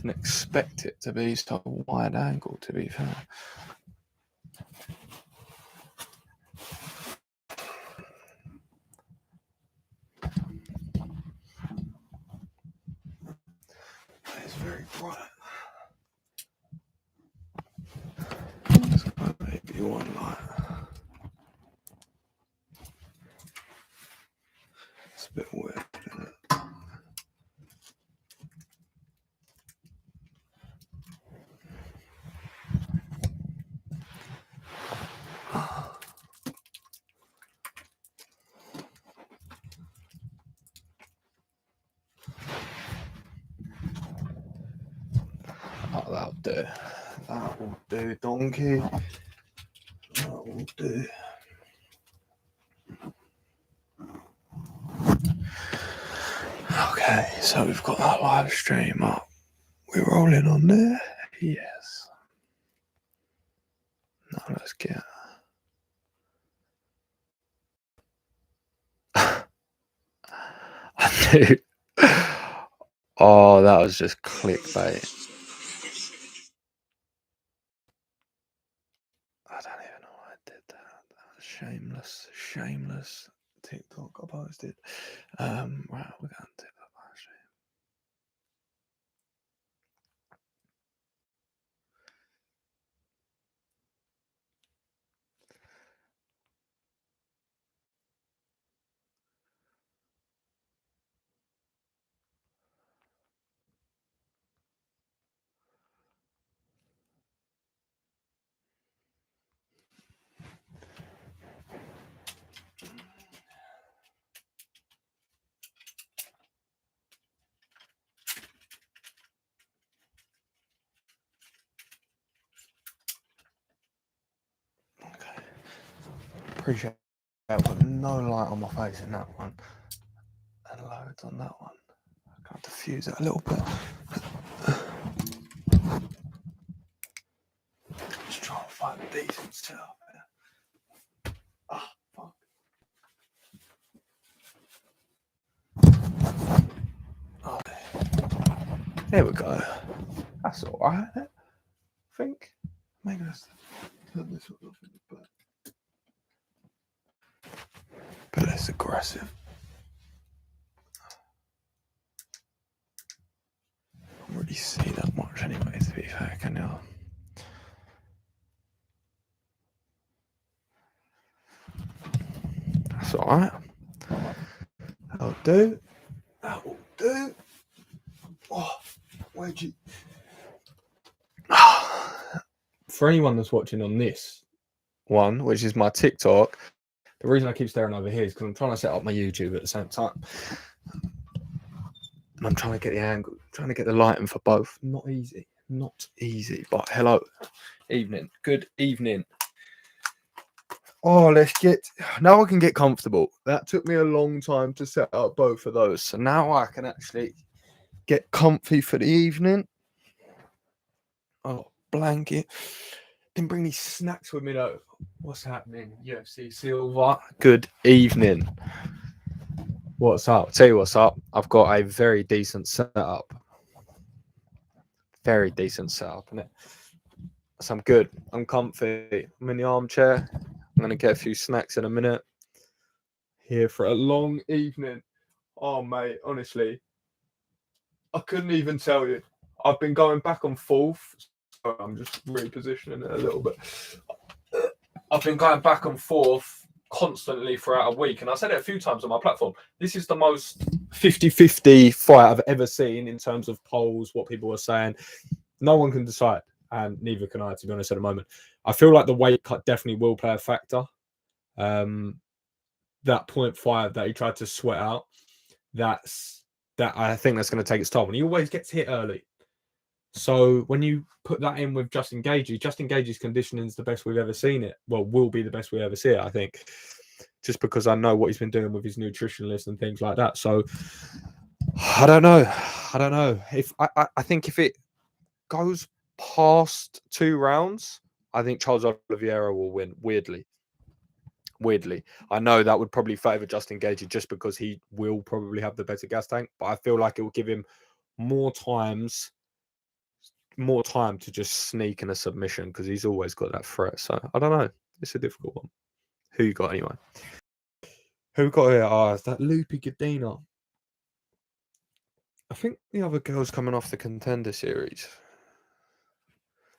didn't expect it to be so wide angle, to be fair. It's very bright. So maybe one light. It's a bit weird, isn't it? Oh, that'll do. That will do, donkey. That will do. Okay, so we've got that live stream up. We're rolling on there. Yes. Now let's get. I knew. Oh, that was just clickbait. I don't even know why I did that. That was shameless TikTok I posted. Right, we're going to do that live stream. Okay. Appreciate that. But no light on my face in that one. And loads on that one. I can't diffuse it a little bit. Just try and find a decent setup here. Ah, fuck. Okay. There we go. That's alright. I think. Maybe let's turn this one off in the back. But less aggressive. I don't really see that much anyway, to be fair, can you? That's alright. That'll do. That will do. Oh, where'd you... For anyone that's watching on this one, which is my TikTok, the reason I keep staring over here is because I'm trying to set up my YouTube at the same time. And I'm trying to get the angle, trying to get the lighting for both. Not easy. Not easy. But hello. Evening. Good evening. Oh, let's get... Now I can get comfortable. That took me a long time to set up both of those. So now I can actually get comfy for the evening. Oh, blanket. Didn't bring any snacks with me though. What's happening? UFC Silver. Good evening. What's up? Tell you what's up. I've got a very decent setup. Very decent setup, isn't it? So I'm good. I'm comfy. I'm in the armchair. I'm going to get a few snacks in a minute. Here for a long evening. Oh, mate, honestly, I couldn't even tell you. I've been going back and forth. So I'm just repositioning it a little bit. I've been going back and forth constantly throughout a week. And I said it a few times on my platform. This is the most 50-50 fight I've ever seen in terms of polls, what people are saying. No one can decide. And neither can I, to be honest, at the moment. I feel like the weight cut definitely will play a factor. That 0.5 that he tried to sweat out, that I think that's going to take its toll. And he always gets hit early. So when you put that in with Justin Gage's conditioning is the best we've ever seen it. Well, will be the best we ever see it, I think. Just because I know what he's been doing with his nutritionist and things like that. So I don't know. If I think if it goes past 2 rounds, I think Charles Oliveira will win. Weirdly, I know that would probably favour Justin Gaethje just because he will probably have the better gas tank, but I feel like it will give him more times more time to just sneak in a submission because he's always got that threat. So I don't know. It's a difficult one. Who you got anyway? Who got here? Oh, is that Loopy Gadina? I think the other girl's coming off the Contender Series.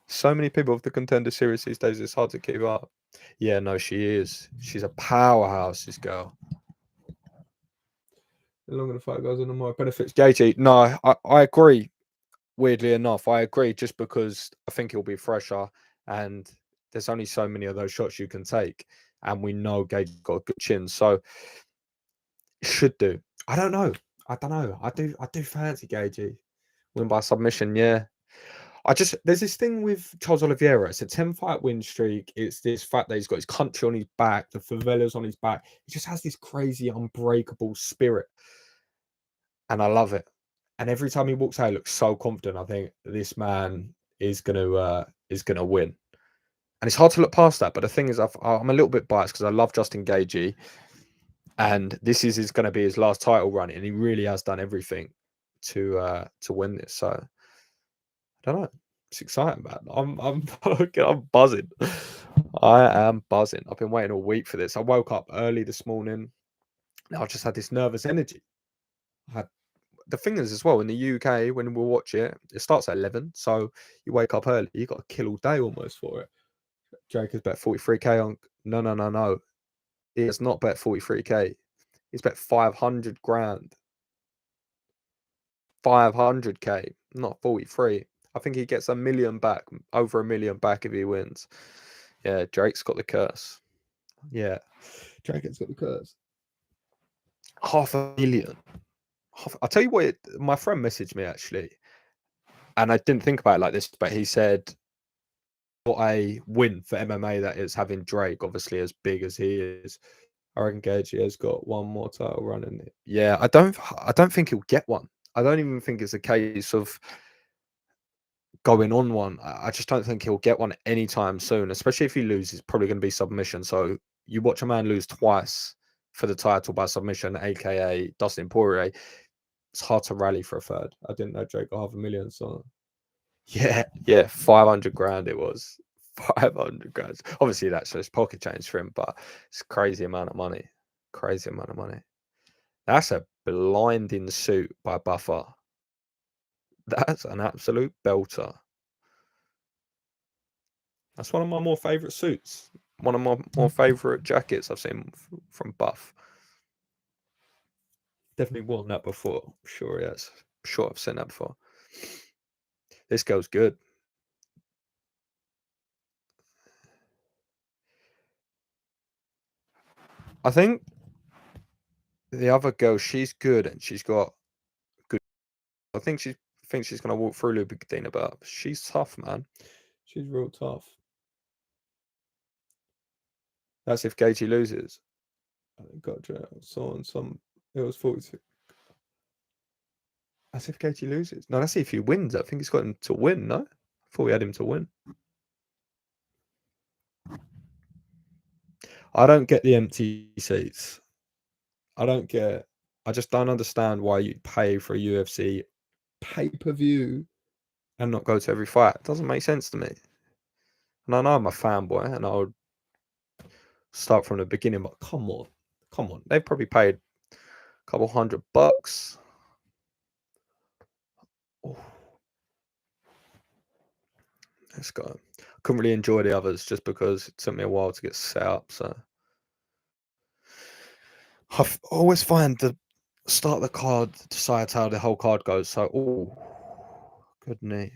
So many people of the Contender Series these days, it's hard to keep up. Yeah, no, she is. She's a powerhouse, this girl. The longer the fight goes on, the more it benefits Gaethje. No, I agree. Weirdly enough, I agree. Just because I think he'll be fresher, and there's only so many of those shots you can take, and we know Gaethje's got a good chin, so should do. I don't know. I do fancy Gaethje win by submission. Yeah. There's this thing with Charles Oliveira. It's a 10-fight win streak. It's this fact that he's got his country on his back, the favelas on his back. He just has this crazy, unbreakable spirit, and I love it. And every time he walks out, he looks so confident. I think this man is gonna win. And it's hard to look past that. But the thing is, I'm a little bit biased because I love Justin Gaethje, and this is going to be his last title run, and he really has done everything to win this. So I don't know. It's exciting, man. I'm buzzing. I am buzzing. I've been waiting all week for this. I woke up early this morning. Now I just had this nervous energy. The thing is as well in the UK when we watch it, it starts at 11. So you wake up early. You got to kill all day almost for it. Jake has bet 43k on. No. He has not bet 43k. He's bet 500 grand. 500k, not 43. I think he gets $1 million back, over $1 million back if he wins. Yeah, Drake's got the curse. Yeah, Drake has got the curse. $500,000. I'll tell you what, my friend messaged me actually, and I didn't think about it like this, but he said, what a win for MMA that is having Drake, obviously as big as he is. I reckon Gaethje has got one more title run in it. Yeah, I don't think he'll get one. I don't even think it's a case of going on one. I just don't think he'll get one anytime soon, especially if he loses, probably going to be submission. So you watch a man lose twice for the title by submission, aka Dustin Poirier. It's hard to rally for a third. I didn't know Drake got $500,000. So yeah, 500 grand it was. 500 grand. Obviously, that's just pocket change for him, but it's a crazy amount of money. Crazy amount of money. That's a blinding suit by Buffer. That's an absolute belter. That's one of my more favourite suits. One of my more favourite jackets I've seen from Buff. Definitely worn that before. I'm sure he has. I'm sure I've seen that before. This girl's good. I think the other girl, she's good and she's got good. I think she thinks she's going to walk through Lubigadina, but she's tough, man. She's real tough. That's if Gaethje loses. Gotcha. So on some, it was 46. That's if Gaethje loses. No, that's if he wins. I think he's got him to win, no? I thought we had him to win. I don't get the empty seats. I just don't understand why you pay for a UFC pay-per-view and not go to every fight. It doesn't make sense to me. And I know I'm a fanboy and I would start from the beginning, but come on. They've probably paid a couple $100. Oh. Let's go. Couldn't really enjoy the others just because it took me a while to get set up. So I always find the start of the card decides how the whole card goes. So, good knee.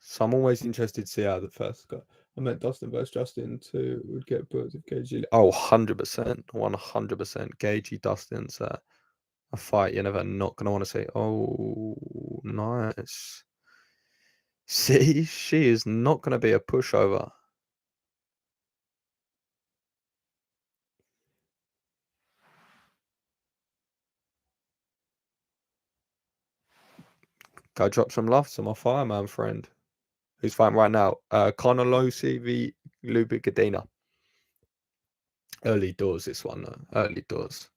So I'm always interested to see how the first go. I meant Dustin versus Justin too would get booked if Gaethje. Oh, 100%. 100%. Gaethje Dustin's a fight you're never not going to want to see. Oh, nice. See, she is not going to be a pushover. Go drop some love to my fireman friend who's fighting right now. Carnolosi v Lubigadina. Early doors, this one, though. Early doors.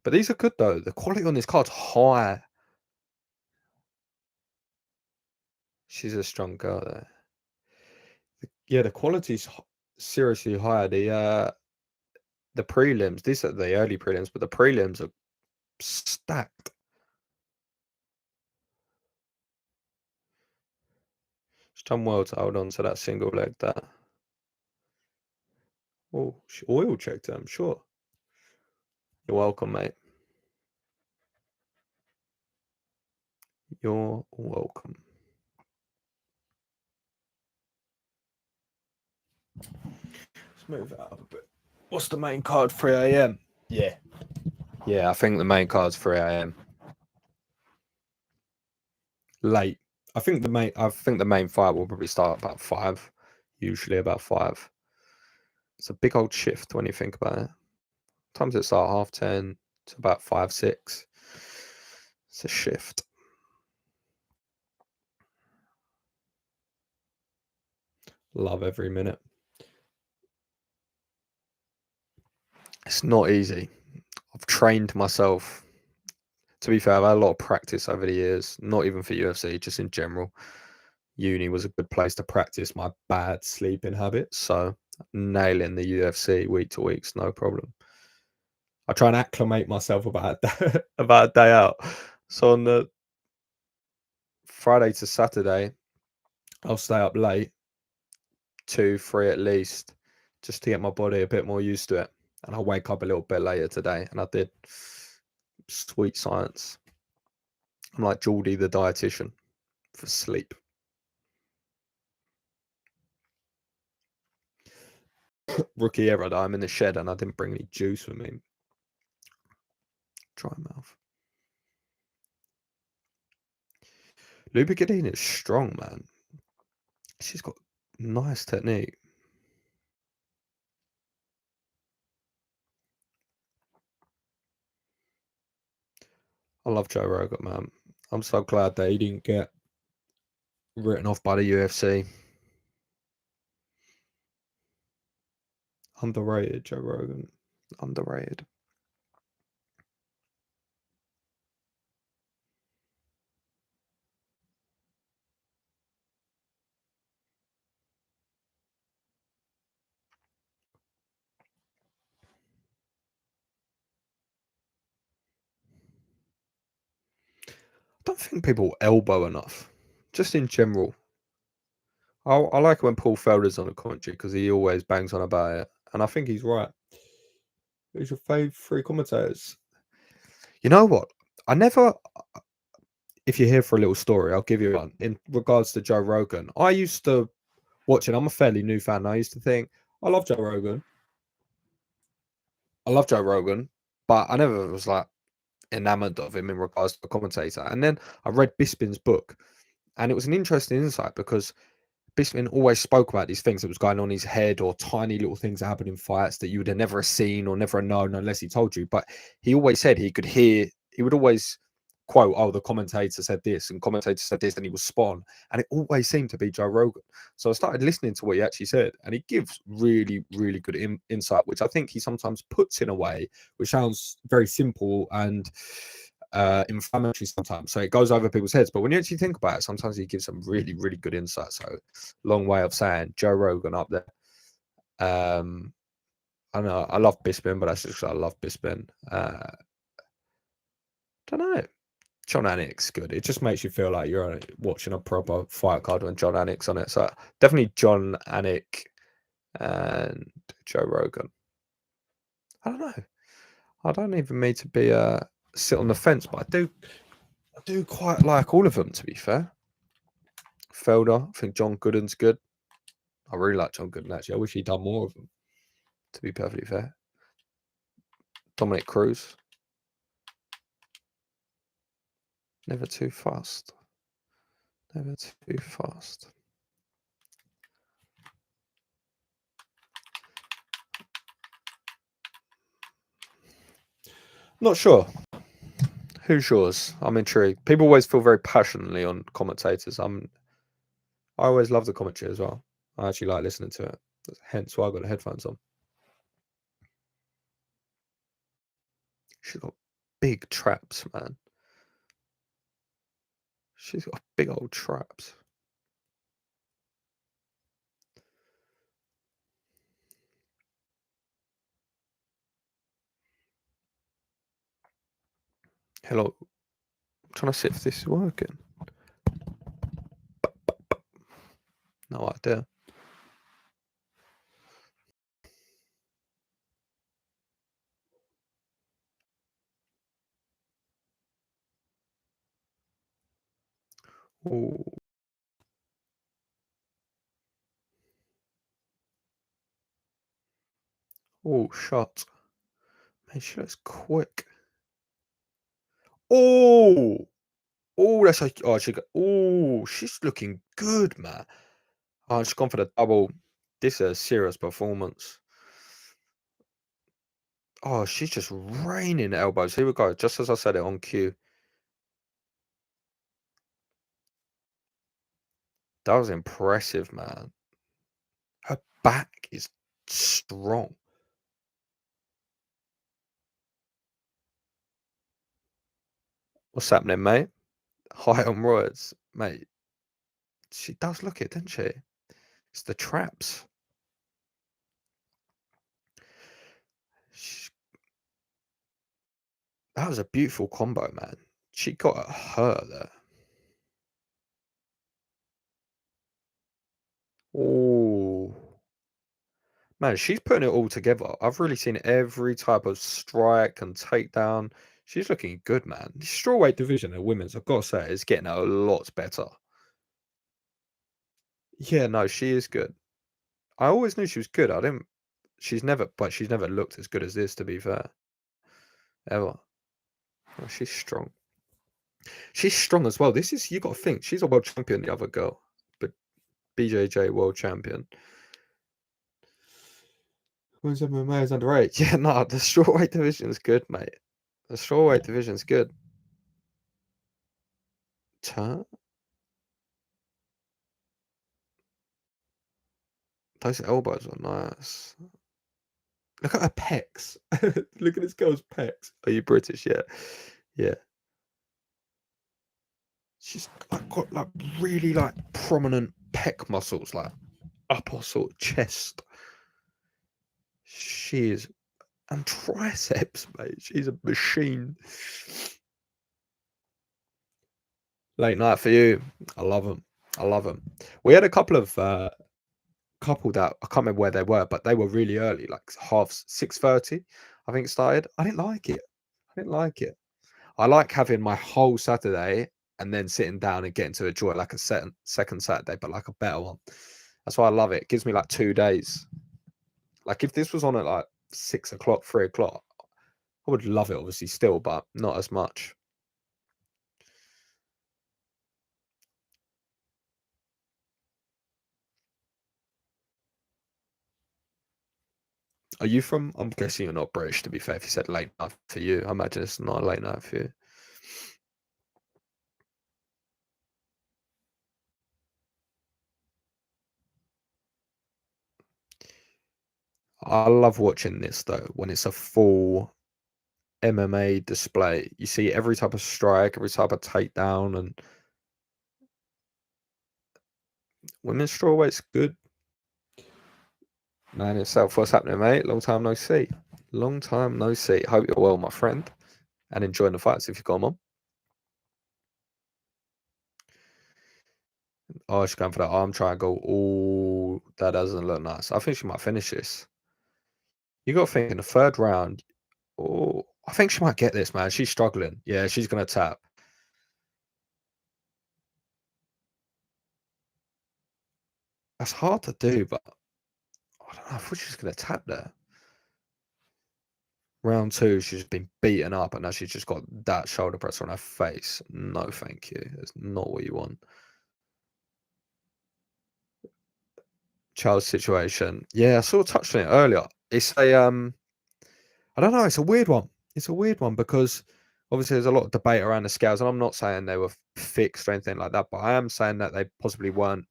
But these are good, though. The quality on this card's high. She's a strong girl there. Yeah, the quality's seriously higher. The prelims, these are the early prelims, but the prelims are stacked. She's done well to hold on to that single leg there. Oh, she oil checked her, I'm sure. You're welcome, mate. You're welcome. Let's move it up a bit. What's the main card? 3 a.m. Yeah. Yeah, I think the main card's 3 a.m. Late. I think the main fight will probably start about 5. Usually about 5. It's a big old shift when you think about it. Sometimes it starts 10:30 to about 5, 6. It's a shift. Love every minute. It's not easy. I've trained myself. To be fair, I've had a lot of practice over the years, not even for UFC, just in general. Uni was a good place to practice my bad sleeping habits, so nailing the UFC week to week's no problem. I try and acclimate myself about a day out. So on the Friday to Saturday, I'll stay up late, 2, 3 at least, just to get my body a bit more used to it. And I'll wake up a little bit later today, and I did. Sweet science. I'm like Geordie the dietitian for sleep. Rookie error that I'm in the shed and I didn't bring any juice with me. Dry mouth. Lubigadine is strong, man. She's got nice technique. I love Joe Rogan, man. I'm so glad that he didn't get written off by the UFC. Underrated, Joe Rogan. Underrated. I don't think people elbow enough. Just in general. I like it when Paul Felder's on the commentary because he always bangs on about it. And I think he's right. Who's your favourite 3 commentators? You know what? I never. If you're here for a little story, I'll give you one. In regards to Joe Rogan, I used to watch it. I'm a fairly new fan. I used to think, I love Joe Rogan. I love Joe Rogan, but I never was like enamored of him in regards to a commentator. And then I read Bisping's book, and it was an interesting insight because Bisping always spoke about these things that was going on in his head or tiny little things that happened in fights that you would have never seen or never known unless he told you. But he always said he could hear, he would always quote, oh, the commentator said this and commentator said this, and he was spot on. And it always seemed to be Joe Rogan. So I started listening to what he actually said, and he gives really, really good insight, which I think he sometimes puts in a way which sounds very simple and inflammatory sometimes, so it goes over people's heads. But when you actually think about it, sometimes he gives some really, really good insight. So long way of saying Joe Rogan up there. I know I love Bisping, but that's just because I love Bisping. Don't know. John Anik's good. It just makes you feel like you're watching a proper fight card when John Anik's on it. So definitely John Anik and Joe Rogan. I don't know. I don't even mean to be sit on the fence, but I do quite like all of them, to be fair. Felder, I think John Gooden's good. I really like John Gooden, actually. I wish he'd done more of them, to be perfectly fair. Dominic Cruz. Never too fast. Never too fast. Not sure. Who's yours? I'm intrigued. People always feel very passionately on commentators. I always love the commentary as well. I actually like listening to it. Hence why I got the headphones on. She's got big traps, man. She's got big old traps. Hello. I'm trying to see if this is working. No idea. Oh, oh, shot. Man, she looks quick. Oh, oh, that's like, oh, she's looking good, man. Oh, she's gone for the double. This is a serious performance. Oh, she's just raining elbows. Here we go. Just as I said it on cue. That was impressive, man. Her back is strong. What's happening, mate? High on roids, mate. She does look it, doesn't she? It's the traps. Sh That was a beautiful combo, man. She got her there. Oh, man, she's putting it all together. I've really seen every type of strike and takedown. She's looking good, man. The strawweight division of women's, I've got to say, is getting a lot better. Yeah, no, she is good. I always knew she was good. I didn't. She's never looked as good as this, to be fair, ever. Oh, she's strong. She's strong as well. This is you got to think she's a world champion. The other girl, but BJJ world champion. Women's MMA is underage. Yeah, no, the strawweight division is good, mate. The strawweight division is good. Turn those elbows are nice. Look at her pecs. Look at this girl's pecs. Are you British? Yeah, yeah. She's like, got like really like prominent pec muscles, like upper sort of chest. She is, and triceps, mate. She's a machine. Late night for you. I love them. I love them. We had a couple that I can't remember where they were, but they were really early, like 6:30. I think it started. I didn't like it. I didn't like it. I like having my whole Saturday and then sitting down and getting to enjoy like a second Saturday, but like a better one. That's why I love it. It gives me like 2 days. Like if this was on at like 6 o'clock, 3 o'clock, I would love it obviously still, but not as much. Are you from? I'm guessing you're not British, to be fair. If you said late night for you, I imagine it's not a late night for you. I love watching this though when it's a full MMA display. You see every type of strike, every type of takedown, and women's strawweight's good. Man itself, what's happening, mate? Long time no see. Long time no see. Hope you're well, my friend, and enjoying the fights if you've got them on. Oh, she's going for that arm triangle. Oh, that doesn't look nice. I think she might finish this. You got to think in the third round. Oh, I think she might get this, man. She's struggling. Yeah, she's gonna tap. That's hard to do, but I don't know. I thought she was gonna tap there. Round two, she's been beaten up, and now she's just got that shoulder press on her face. No, thank you. It's not what you want. Child's situation. Yeah, I sort of touched on it earlier. It's a I don't know. It's a weird one. It's a weird one because obviously there's a lot of debate around the scales, and I'm not saying they were fixed or anything like that, but I am saying that they possibly weren't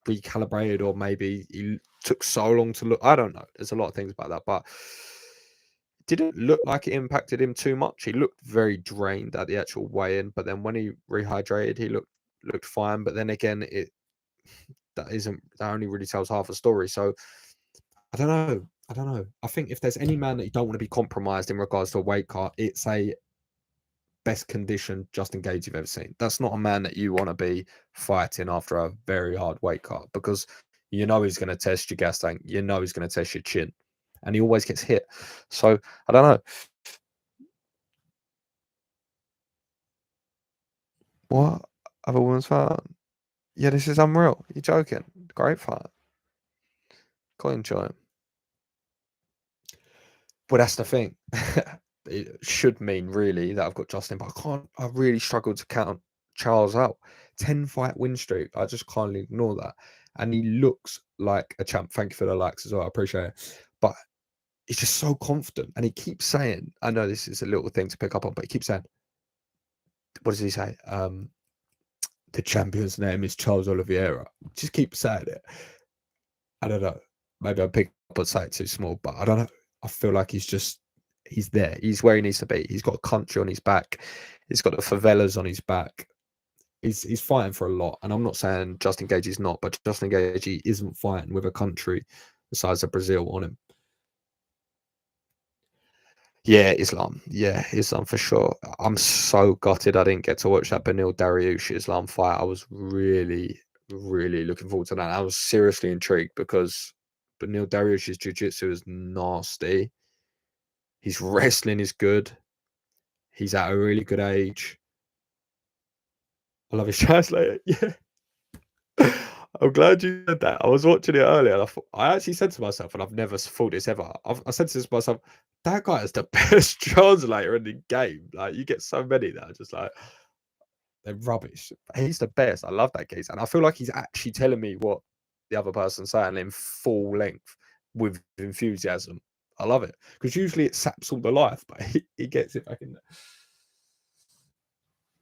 recalibrated, or maybe he took so long to look. I don't know. There's a lot of things about that, but it didn't look like it impacted him too much. He looked very drained at the actual weigh-in, but then when he rehydrated, he looked fine. But then again, that only really tells half a story. So I don't know. I don't know. I think if there's any man that you don't want to be compromised in regards to a weight cut, it's a best conditioned Justin Gage you've ever seen. That's not a man that you want to be fighting after a very hard weight cut, because you know he's going to test your gas tank. You know he's going to test your chin, and he always gets hit. So I don't know. What other women's fight? Yeah, this is unreal. You're joking. Great fight. Quite enjoy it. Well, that's the thing. It should mean really that I've got Justin, but I can't. I really struggle to count Charles out. 10-fight win streak. I just can't ignore that. And he looks like a champ. Thank you for the likes as well. I appreciate it. But he's just so confident, and he keeps saying, I know this is a little thing to pick up on, but he keeps saying, what does he say? The champion's name is Charles Oliveira. Just keep saying it. I don't know. Maybe I picked up on something too small, but I don't know. I feel like he's there. He's where he needs to be. He's got a country on his back. He's got the favelas on his back. He's fighting for a lot. And I'm not saying Justin Gage is not, but Justin Gage isn't fighting with a country the size of Brazil on him. Yeah, Islam. Yeah, Islam for sure. I'm so gutted I didn't get to watch that Benil Dariush Islam fight. I was really, really looking forward to that. I was seriously intrigued because Benil Dariush's jiu-jitsu is nasty. His wrestling is good. He's at a really good age. I love his translator. Yeah. I'm glad you said that. I was watching it earlier, and I actually said to myself, and I've never thought this ever. I said to myself, that guy is the best translator in the game. Like, you get so many that are just like, they're rubbish. He's the best. I love that case, and I feel like he's actually telling me what the other person's saying in full length with enthusiasm. I love it, because usually it saps all the life, but he gets it back in there.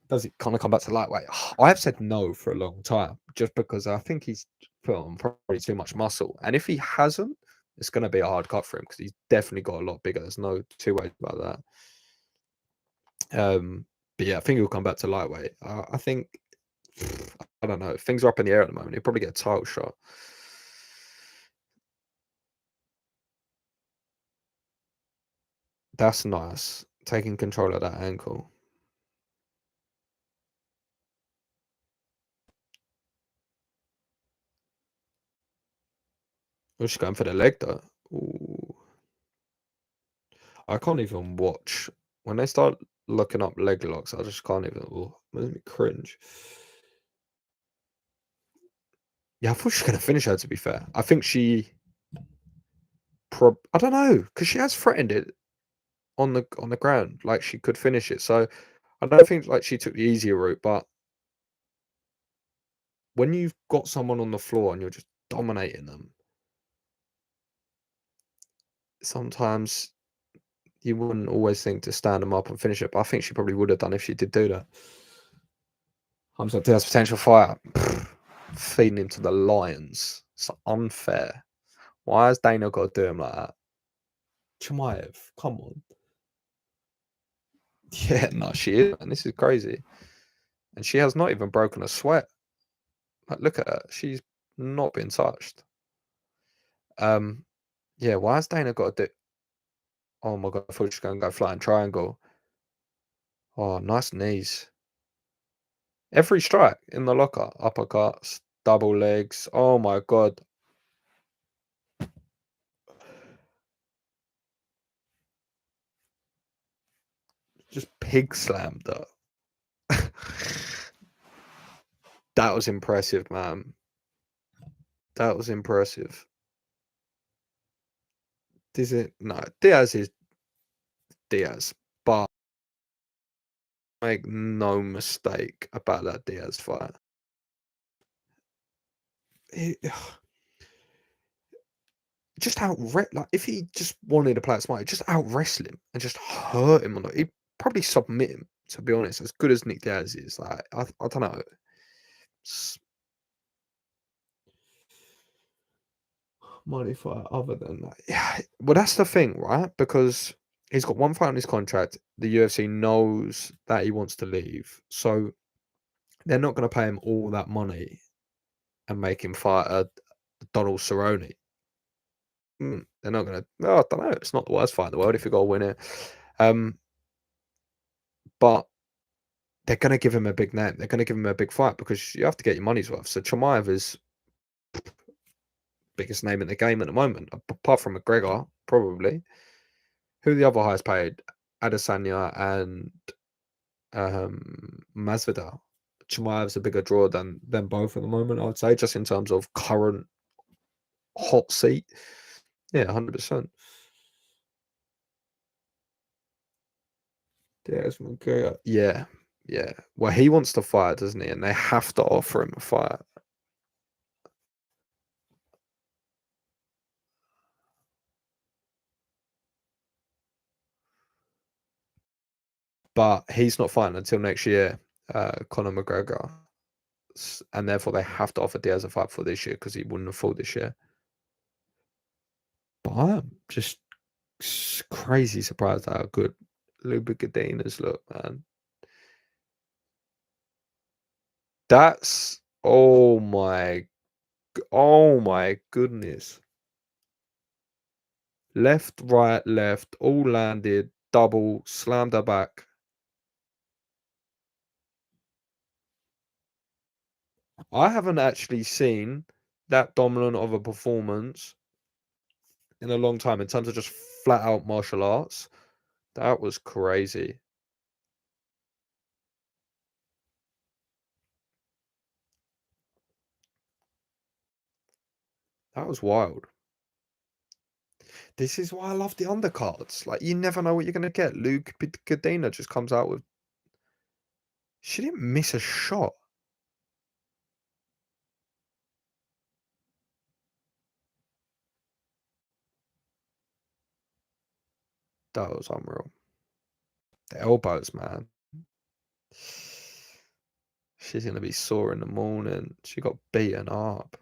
Does it kind of come back to lightweight? I have said no for a long time, just because I think he's put on probably too much muscle. And if he hasn't, it's going to be a hard cut for him, because he's definitely got a lot bigger. There's no two ways about that. But yeah, I think he'll come back to lightweight. I think, I don't know. Things are up in the air at the moment. He'll probably get a title shot. That's nice. Taking control of that ankle. We're just going for the leg though. Ooh. I can't even watch when they start looking up leg locks. I just can't even. Oh, makes me cringe. Yeah, I thought she was gonna finish her. To be fair, I think she. I don't know, because she has threatened it on the ground, like she could finish it. So I don't think like she took the easier route. But when you've got someone on the floor and you're just dominating them, sometimes you wouldn't always think to stand them up and finish it. But I think she probably would have done if she did do that. Hamza Diaz potential fight. Feeding him to the lions. It's unfair. Why has Dana got to do him like that? Chimaev, come on. Yeah, no, she is, and this is crazy. And she has not even broken a sweat. Like, look at her. She's not been touched. Yeah, why has Dana got to do? Oh my god, I thought she was going to go flying triangle. Oh, nice knees. Every strike in the locker. Uppercuts, double legs. Oh my god. Just pig slammed her. That was impressive, man. That was impressive. No, Diaz is Diaz, but make no mistake about that Diaz fight. Just like if he just wanted to play it smart, just out wrestle him and just hurt him on it. He'd probably submit him, to be honest. As good as Nick Diaz is, like I don't know. Money fight other than that. Yeah. Well, that's the thing, right? Because he's got one fight on his contract. The UFC knows that he wants to leave. So they're not going to pay him all that money and make him fight a Donald Cerrone. They're not going to. No, I don't know. It's not the worst fight in the world if you got to win it. But they're going to give him a big name. They're going to give him a big fight because you have to get your money's worth. So Chimaev is biggest name in the game at the moment, apart from McGregor, probably. Who are the other highest paid? Adesanya and Masvidal. Chimaev's a bigger draw than both at the moment, I would say, just in terms of current hot seat. Yeah, 100%. There's McGregor. Yeah, yeah. Well, he wants to fight, doesn't he? And they have to offer him a fight. But he's not fighting until next year, Conor McGregor. And therefore they have to offer Diaz a fight for this year because he wouldn't have fought this year. But I'm just crazy surprised at how good Lubigadina's look, man. That's oh my goodness. Left, right, left, all landed, double, slammed her back. I haven't actually seen that dominant of a performance in a long time in terms of just flat out martial arts. That was crazy. That was wild. This is why I love the undercards. Like, you never know what you're going to get. Luke Cadena just comes out with... She didn't miss a shot. That was unreal. The elbows, man. She's going to be sore in the morning. She got beaten up.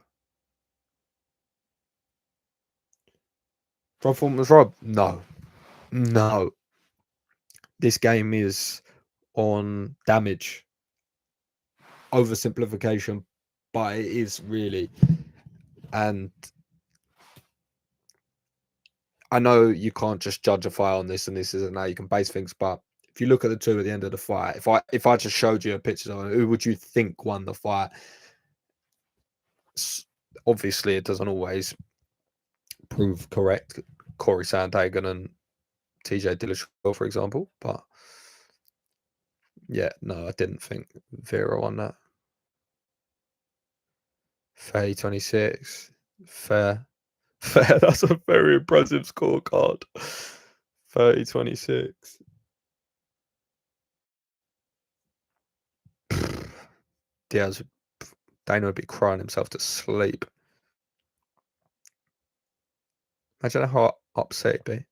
Rob Font was Rob? No. No. This game is on damage. Oversimplification, but it is really. And I know you can't just judge a fight on this and this isn't how you can base things, but if you look at the two at the end of the fight, if I just showed you a picture of who would you think won the fight, obviously it doesn't always prove correct. Corey Sandhagen and TJ Dillashaw, for example, but yeah, no, I didn't think Vera won that. 30-26, fair. Fair. That's a very impressive scorecard. 30-26. Diaz, Dana would be crying himself to sleep. Imagine how upset he'd be.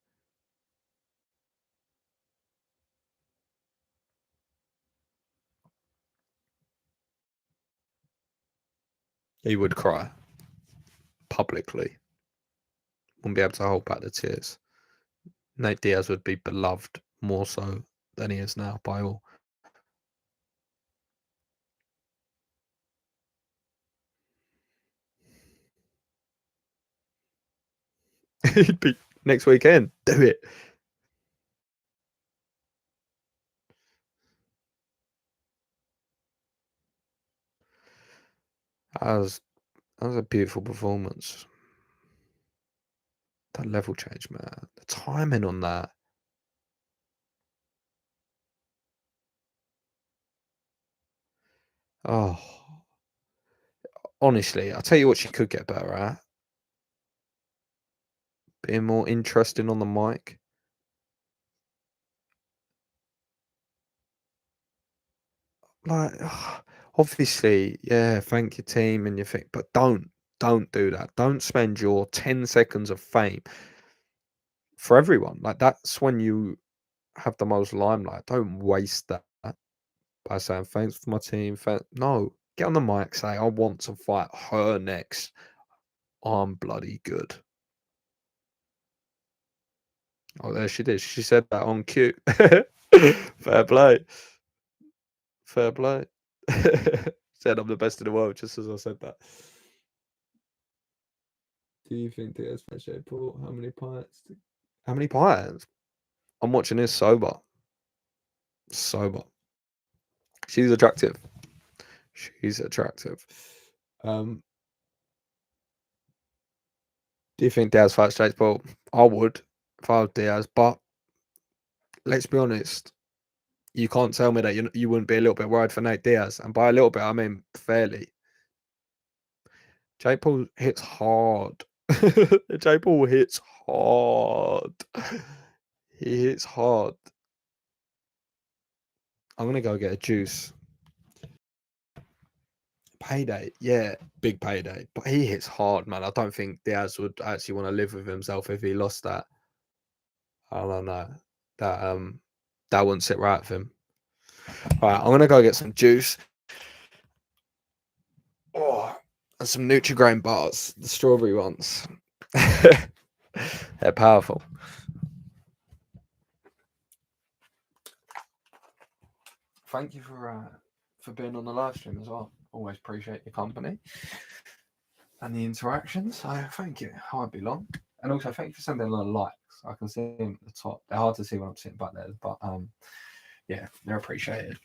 He would cry publicly. Wouldn't be able to hold back the tears. Nate Diaz would be beloved more so than he is now by all. He'd be next weekend. Do it. That was a beautiful performance. That level change, man. The timing on that. Oh, honestly, I'll tell you what she could get better at. Being more interesting on the mic. Like, obviously, yeah, thank your team and your thing, but don't do that. Don't spend your 10 seconds of fame for everyone. Like, that's when you have the most limelight. Don't waste that by saying thanks for my team. No, get on the mic, say I want to fight her next. I'm bloody good. Oh, there she did. She said that on cue. Fair play. Fair play. Said I'm the best in the world just as I said that. Do you think Diaz Fletcher Paul? How many pints? How many pints? I'm watching this sober. Sober. She's attractive. She's attractive. Do you think Diaz fights Jake Paul? I would if I was Diaz, but let's be honest. You can't tell me that you wouldn't be a little bit worried for Nate Diaz, and by a little bit, I mean fairly. Jake Paul hits hard. Jake Paul hits hard. He hits hard. I'm gonna go get a juice. Payday, yeah, big payday. But he hits hard, man. I don't think Diaz would actually want to live with himself if he lost that. I don't know. That wouldn't sit right with him. All right, I'm gonna go get some juice. Oh, and some Nutri-Grain bars, the strawberry ones. They're powerful. Thank you for being on the live stream as well. Always appreciate your company and the interactions. So thank you. I won't be long. And also thank you for sending a lot of likes. I can see them at the top. They're hard to see when I'm sitting back there, but yeah, they're appreciated.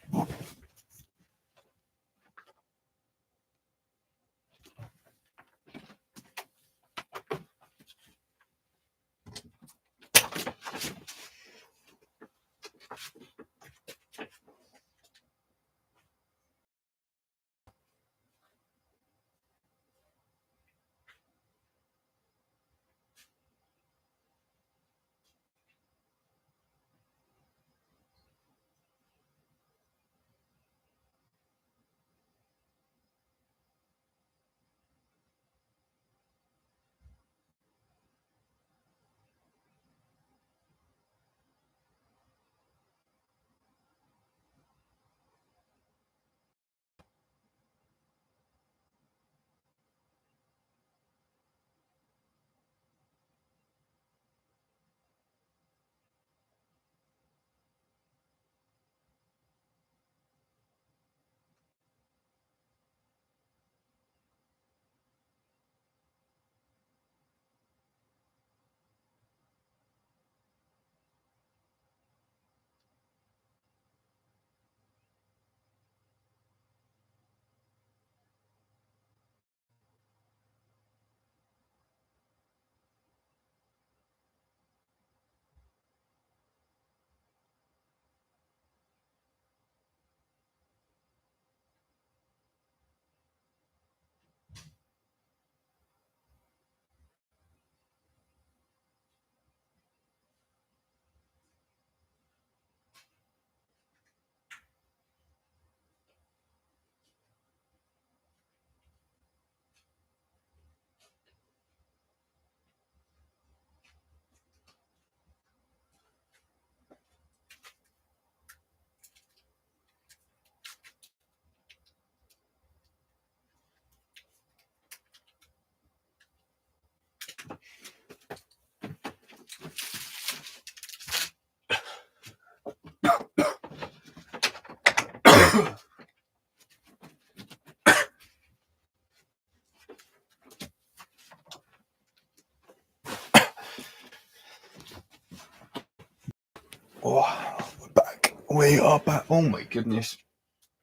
Oh, we're back. We are back. Oh my goodness.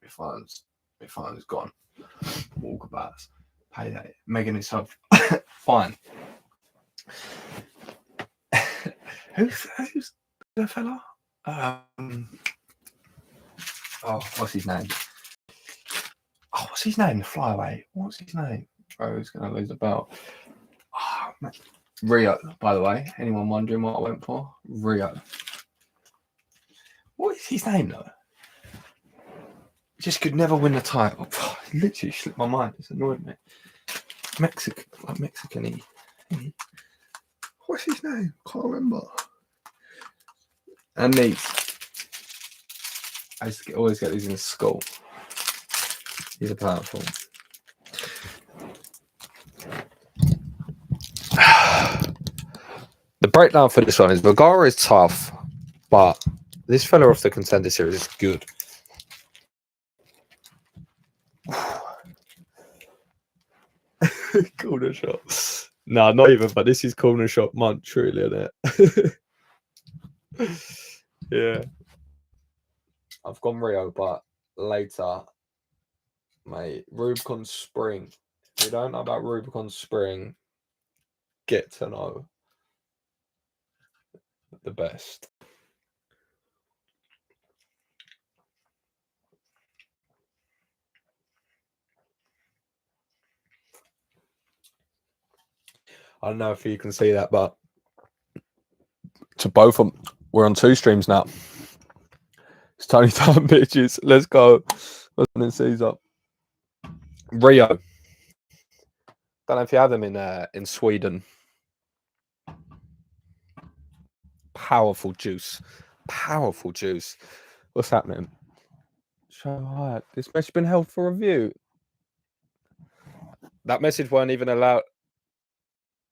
My phone's gone. Walkabouts. Payday. Megan itself. Fine. Who's the fella? What's his name? What's his name? The flyaway. What's his name? Oh, he's gonna lose the belt. Rio, by the way. Anyone wondering what I went for? Rio. What is his name though? Just could never win the title. It literally slipped my mind. It's annoyed me. Mexican-y. What's his name? Can't remember. And these. I always get these in school. These are powerful. The breakdown for this one is Vergara is tough, but this fella off the Contender Series is good. Corner shot. No, not even, but this is corner shot month, truly, isn't it? Yeah. I've gone Rio, but later, mate. Rubicon Spring. If you don't know about Rubicon Spring, get to know the best. I don't know if you can see that, but to both of them, we're on 2 streams now. It's Tony Time, bitches. Let's go. And Caesar. Rio. Don't know if you have them in Sweden. Powerful juice. Powerful juice. What's happening? So hard. This message been held for review. That message weren't even allowed.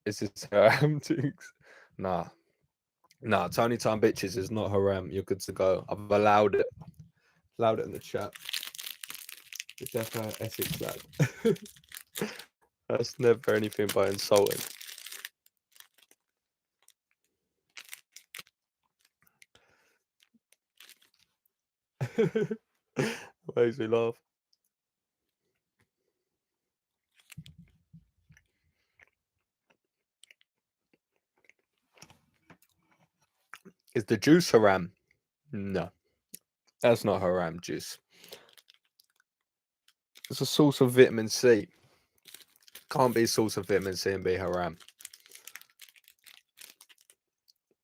Is this haram things? Nah. Nah, Tony Time bitches is not haram. You're good to go. I've allowed it. Allowed it in the chat. It's definitely Essex lad. That's never anything by insulting. Makes me laugh. Is the juice haram? No. That's not haram juice. It's a source of vitamin C. Can't be a source of vitamin C and be haram.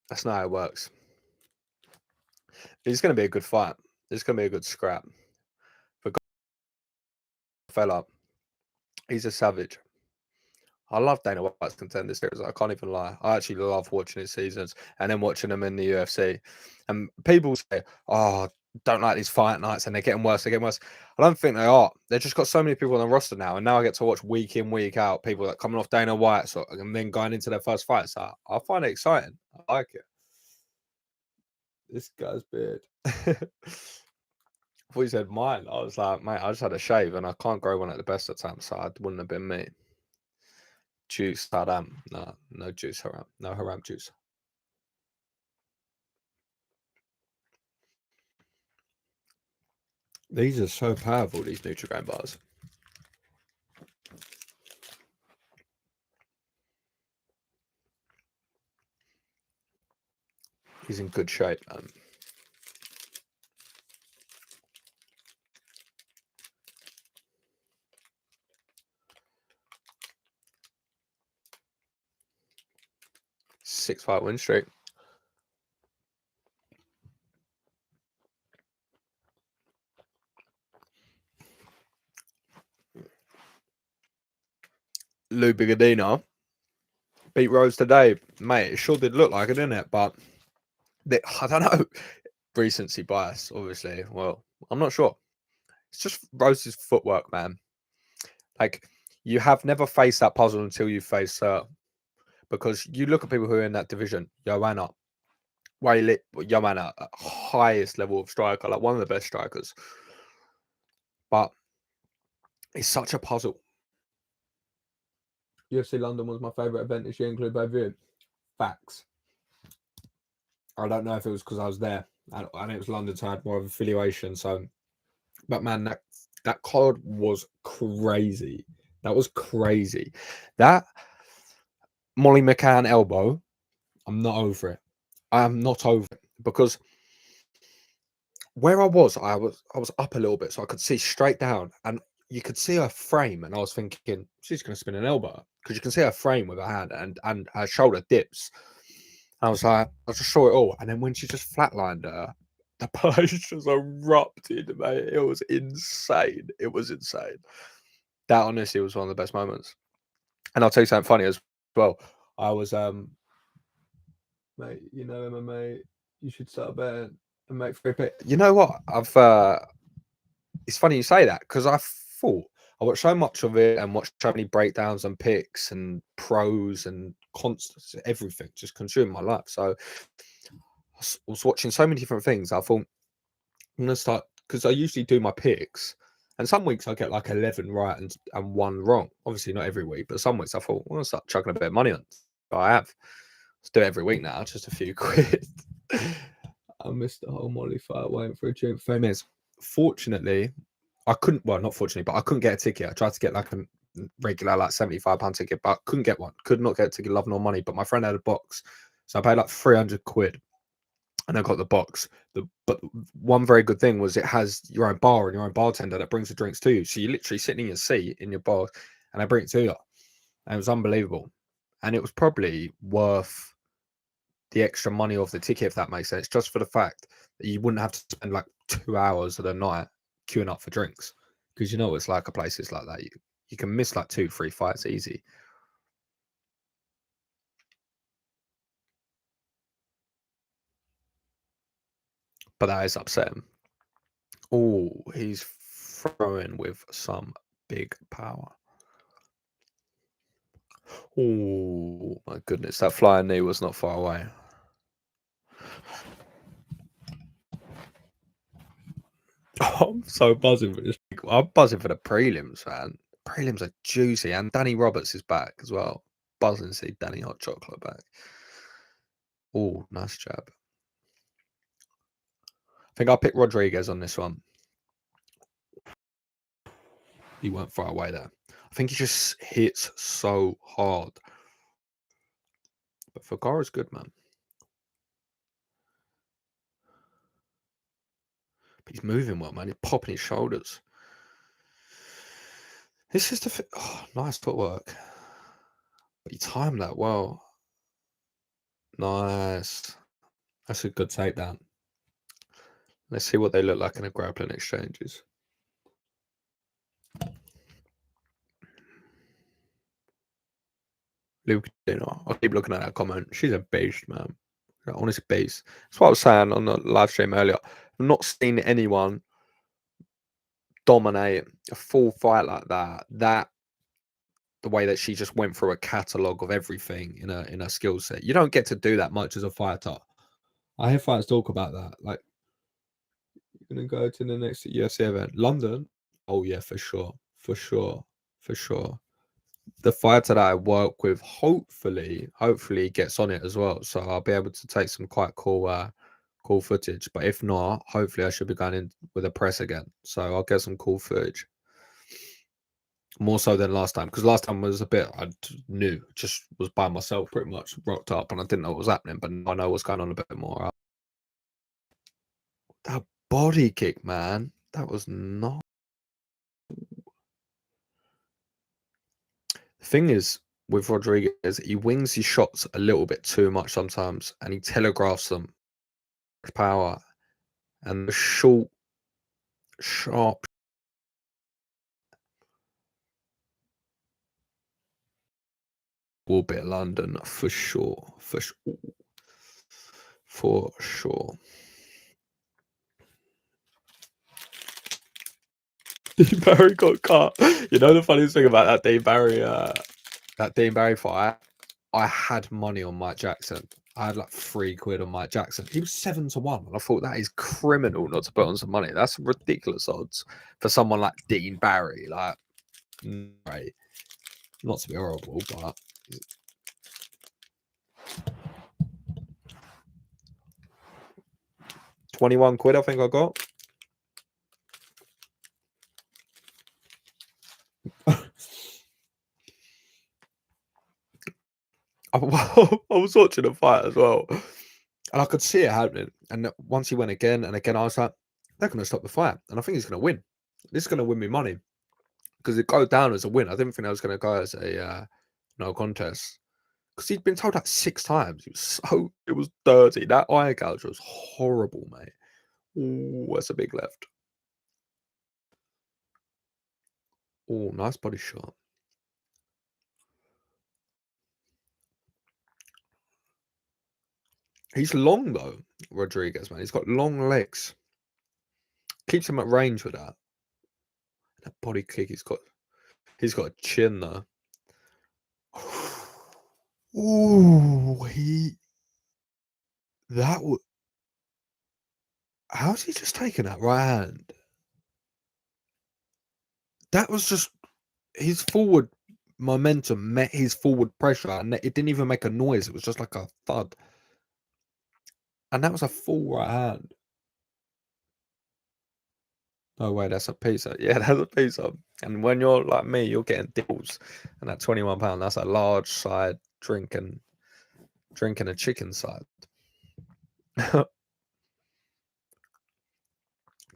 That's not how it works. It's going to be a good fight. It's going to be a good scrap. For fella, he's a savage. I love Dana White's Contender Series. I can't even lie. I actually love watching his seasons and then watching them in the UFC. And people say, "Oh, don't like these fight nights," and they're getting worse. They're getting worse. I don't think they are. They've just got so many people on the roster now, and now I get to watch week in, week out people that coming off Dana White, and then going into their first fight. So I find it exciting. I like it. This guy's beard. I thought you said mine. I was like, mate, I just had a shave, and I can't grow one at the best of times, so it wouldn't have been me. Juice haram. No juice haram. No haram juice. These are so powerful, these Nutrigrain bars. He's in good shape, man. Six-fight win streak. Lou Bigadino beat Rose today. Mate, it sure did look like it, didn't it? But I don't know. Recency bias, obviously. Well, I'm not sure. It's just Rose's footwork, man. Like, you have never faced that puzzle until you face her. Because you look at people who are in that division, Joanna, Joanna, highest level of striker, like one of the best strikers. But it's such a puzzle. UFC London was my favourite event this year, including pay-per-view. Facts. I don't know if it was because I was there. And it was London, so I had more of affiliation. So, but man, that card was crazy. That was crazy. That Molly McCann elbow, I'm not over it. I am not over it because where I was up a little bit, so I could see straight down, and you could see her frame, and I was thinking she's going to spin an elbow because you can see her frame with her hand and her shoulder dips. And I was like, I just saw it all, and then when she just flatlined her, the place just erupted, mate. It was insane. It was insane. That honestly was one of the best moments. And I'll tell you something funny as well. I was mate, you know MMA, you should start a bet and make free pay. You know what? It's funny you say that because I thought I watched so much of it and watched so many breakdowns and picks and pros and constants, everything just consumed my life. So I was watching so many different things. I thought I'm gonna start because I usually do my picks, and some weeks I get like 11 right and 1 wrong. Obviously not every week, but some weeks I thought I'm gonna start chucking a bit of money on. So I have. Let's do it every week now, just a few quid. I missed the whole Molly fight waiting for a drink. Famous. fortunately, I couldn't. Well, not fortunately, but I couldn't get a ticket. I tried to get like a regular, like £75 ticket, but I couldn't get one. Could not get a ticket. Love nor money. But my friend had a box, so I paid like 300 quid, and I got the box. But one very good thing was it has your own bar and your own bartender that brings the drinks to you. So you're literally sitting in your seat in your bar, and they bring it to you. And it was unbelievable, and it was probably worth the extra money off the ticket, if that makes sense, just for the fact that you wouldn't have to spend like 2 hours of the night queuing up for drinks, because you know it's like a places like that. You can miss like 2, 3 fights easy. But that is upsetting. Oh, he's throwing with some big power. Oh my goodness, that flying knee was not far away. I'm so buzzing for this. I'm buzzing for the prelims, man. Prelims are juicy, and Danny Roberts is back as well. Buzzing to see Danny Hot Chocolate back. Oh, nice jab. I think I'll pick Rodriguez on this one. He went far away there. I think he just hits so hard. But Fagara's good, man. But he's moving well, man. He's popping his shoulders. This is the nice footwork. But he timed that well. Nice. That's a good takedown. Let's see what they look like in a grappling exchanges. Luke, I'll keep looking at that comment. She's a beast, man. An honest beast. That's what I was saying on the live stream earlier. I've not seen anyone dominate a full fight like that. The way that she just went through a catalogue of everything in a skill set. You don't get to do that much as a fighter. I hear fighters talk about that. Like, you're gonna go to the next UFC event, London. Oh yeah, for sure, for sure, for sure. The fighter that I work with, hopefully gets on it as well. So I'll be able to take some quite cool footage. But if not, hopefully I should be going in with a press again. So I'll get some cool footage. More so than last time, because last time was a bit I knew, just was by myself pretty much, rocked up, and I didn't know what was happening, but I know what's going on a bit more. That body kick, man, that was not. The thing is with Rodriguez, he wings his shots a little bit too much sometimes, and he telegraphs them with power, and the short, sharp. Will be at London for sure, for sure, for sure. Dean Barry got cut. You know the funniest thing about that Dean Barry fight? I had money on Mike Jackson. I had like £3 on Mike Jackson. He was 7-1, and I thought that is criminal not to put on some money. That's ridiculous odds for someone like Dean Barry. Like, right, not to be horrible, but 21 quid. I think I got. I was watching the fight as well, and I could see it happening. And once he went again and again, I was like, they're going to stop the fight. And I think he's going to win. This is going to win me money, because it goes down as a win. I didn't think I was going to go as a no contest, because he'd been told that 6 times. It was dirty. That eye gouge was horrible, mate. Ooh, that's a big left. Oh, nice body shot. He's long though, Rodriguez, man. He's got long legs. Keeps him at range with that. That body kick, he's got a chin though. Ooh, that would. How's he just taken that right hand? That was just his forward momentum met his forward pressure, and it didn't even make a noise. It was just like a thud. And that was a full right hand. No way, that's a pizza. Yeah, that's a pizza. And when you're like me, you're getting deals, and at £21, that's a large side drink and a chicken side.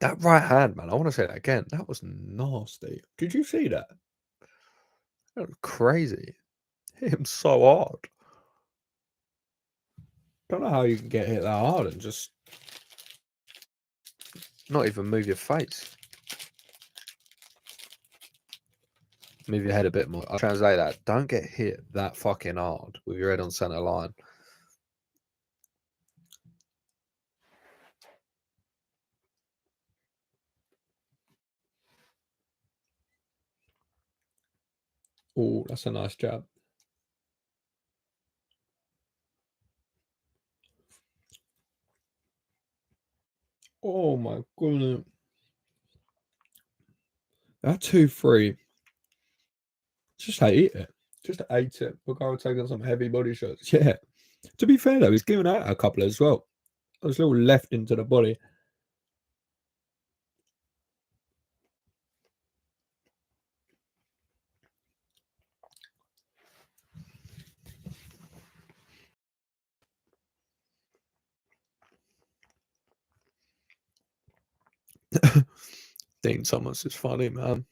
That right hand, man. I want to say that again. That was nasty. Did you see that? That was crazy. Hit him so hard. Don't know how you can get hit that hard and just not even move your face. Move your head a bit more. I'll translate that. Don't get hit that fucking hard with your head on center line. Oh, that's a nice jab. Oh my goodness. That 2-3. Just ate it. Just ate it. Look, I was taking some heavy body shots. Yeah. To be fair though, he's giving out a couple as well. I was a little left into the body. Dean Thomas is funny, man.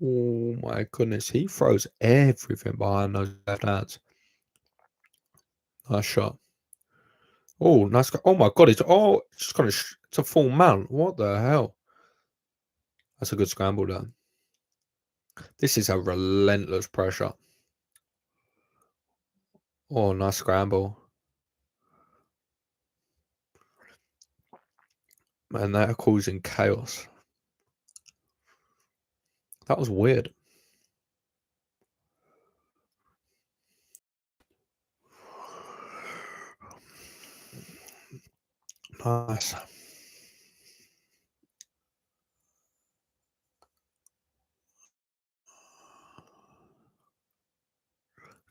Oh my goodness, he throws everything behind those left hands. Nice shot. Oh, nice. Oh my god, it's just kind of it's a full mount. What the hell? That's a good scramble there. This is a relentless pressure. Oh, nice scramble. Man, they're causing chaos. That was weird. Nice.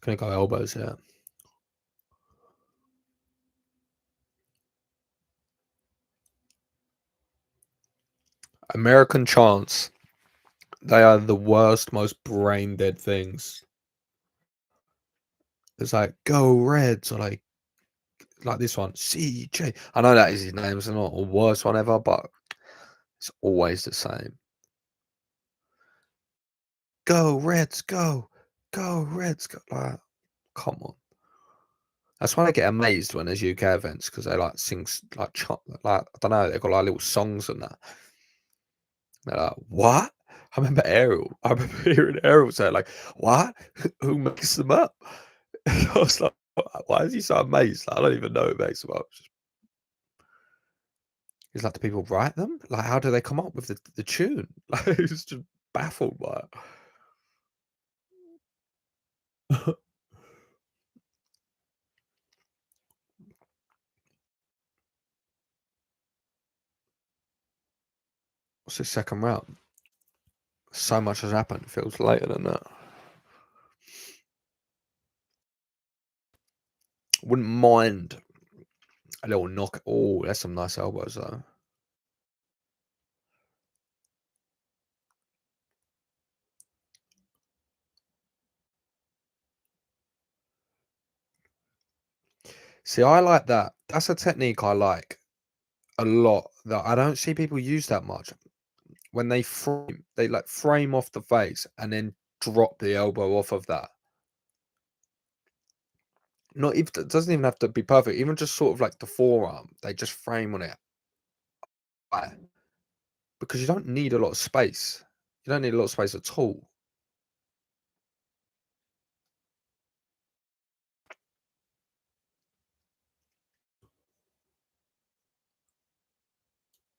Gonna go elbows here. American chants. They are the worst, most brain dead things. It's like go Reds or like this one, CJ. I know that is his name, it's not the worst one ever, but it's always the same. Go Reds, go Reds, go. Like, come on. That's why I get amazed when there's UK events because they like sing like I don't know, they've got like little songs and that. They're like, what? I remember Ariel. I remember hearing Ariel say like, what? Who makes them up? I was like, why is he so amazed? Like, I don't even know who makes them up. He's like, do people write them? Like, how do they come up with the tune? Like, he was just baffled by it. What's the second round? So much has happened. It feels later than that. Wouldn't mind a little knock. Oh, that's some nice elbows though. See, I like that. That's a technique I like a lot that I don't see people use that much. When they like frame off the face and then drop the elbow off of that. Not if it doesn't even have to be perfect, even just sort of like the forearm, they just frame on it. Because you don't need a lot of space. You don't need a lot of space at all.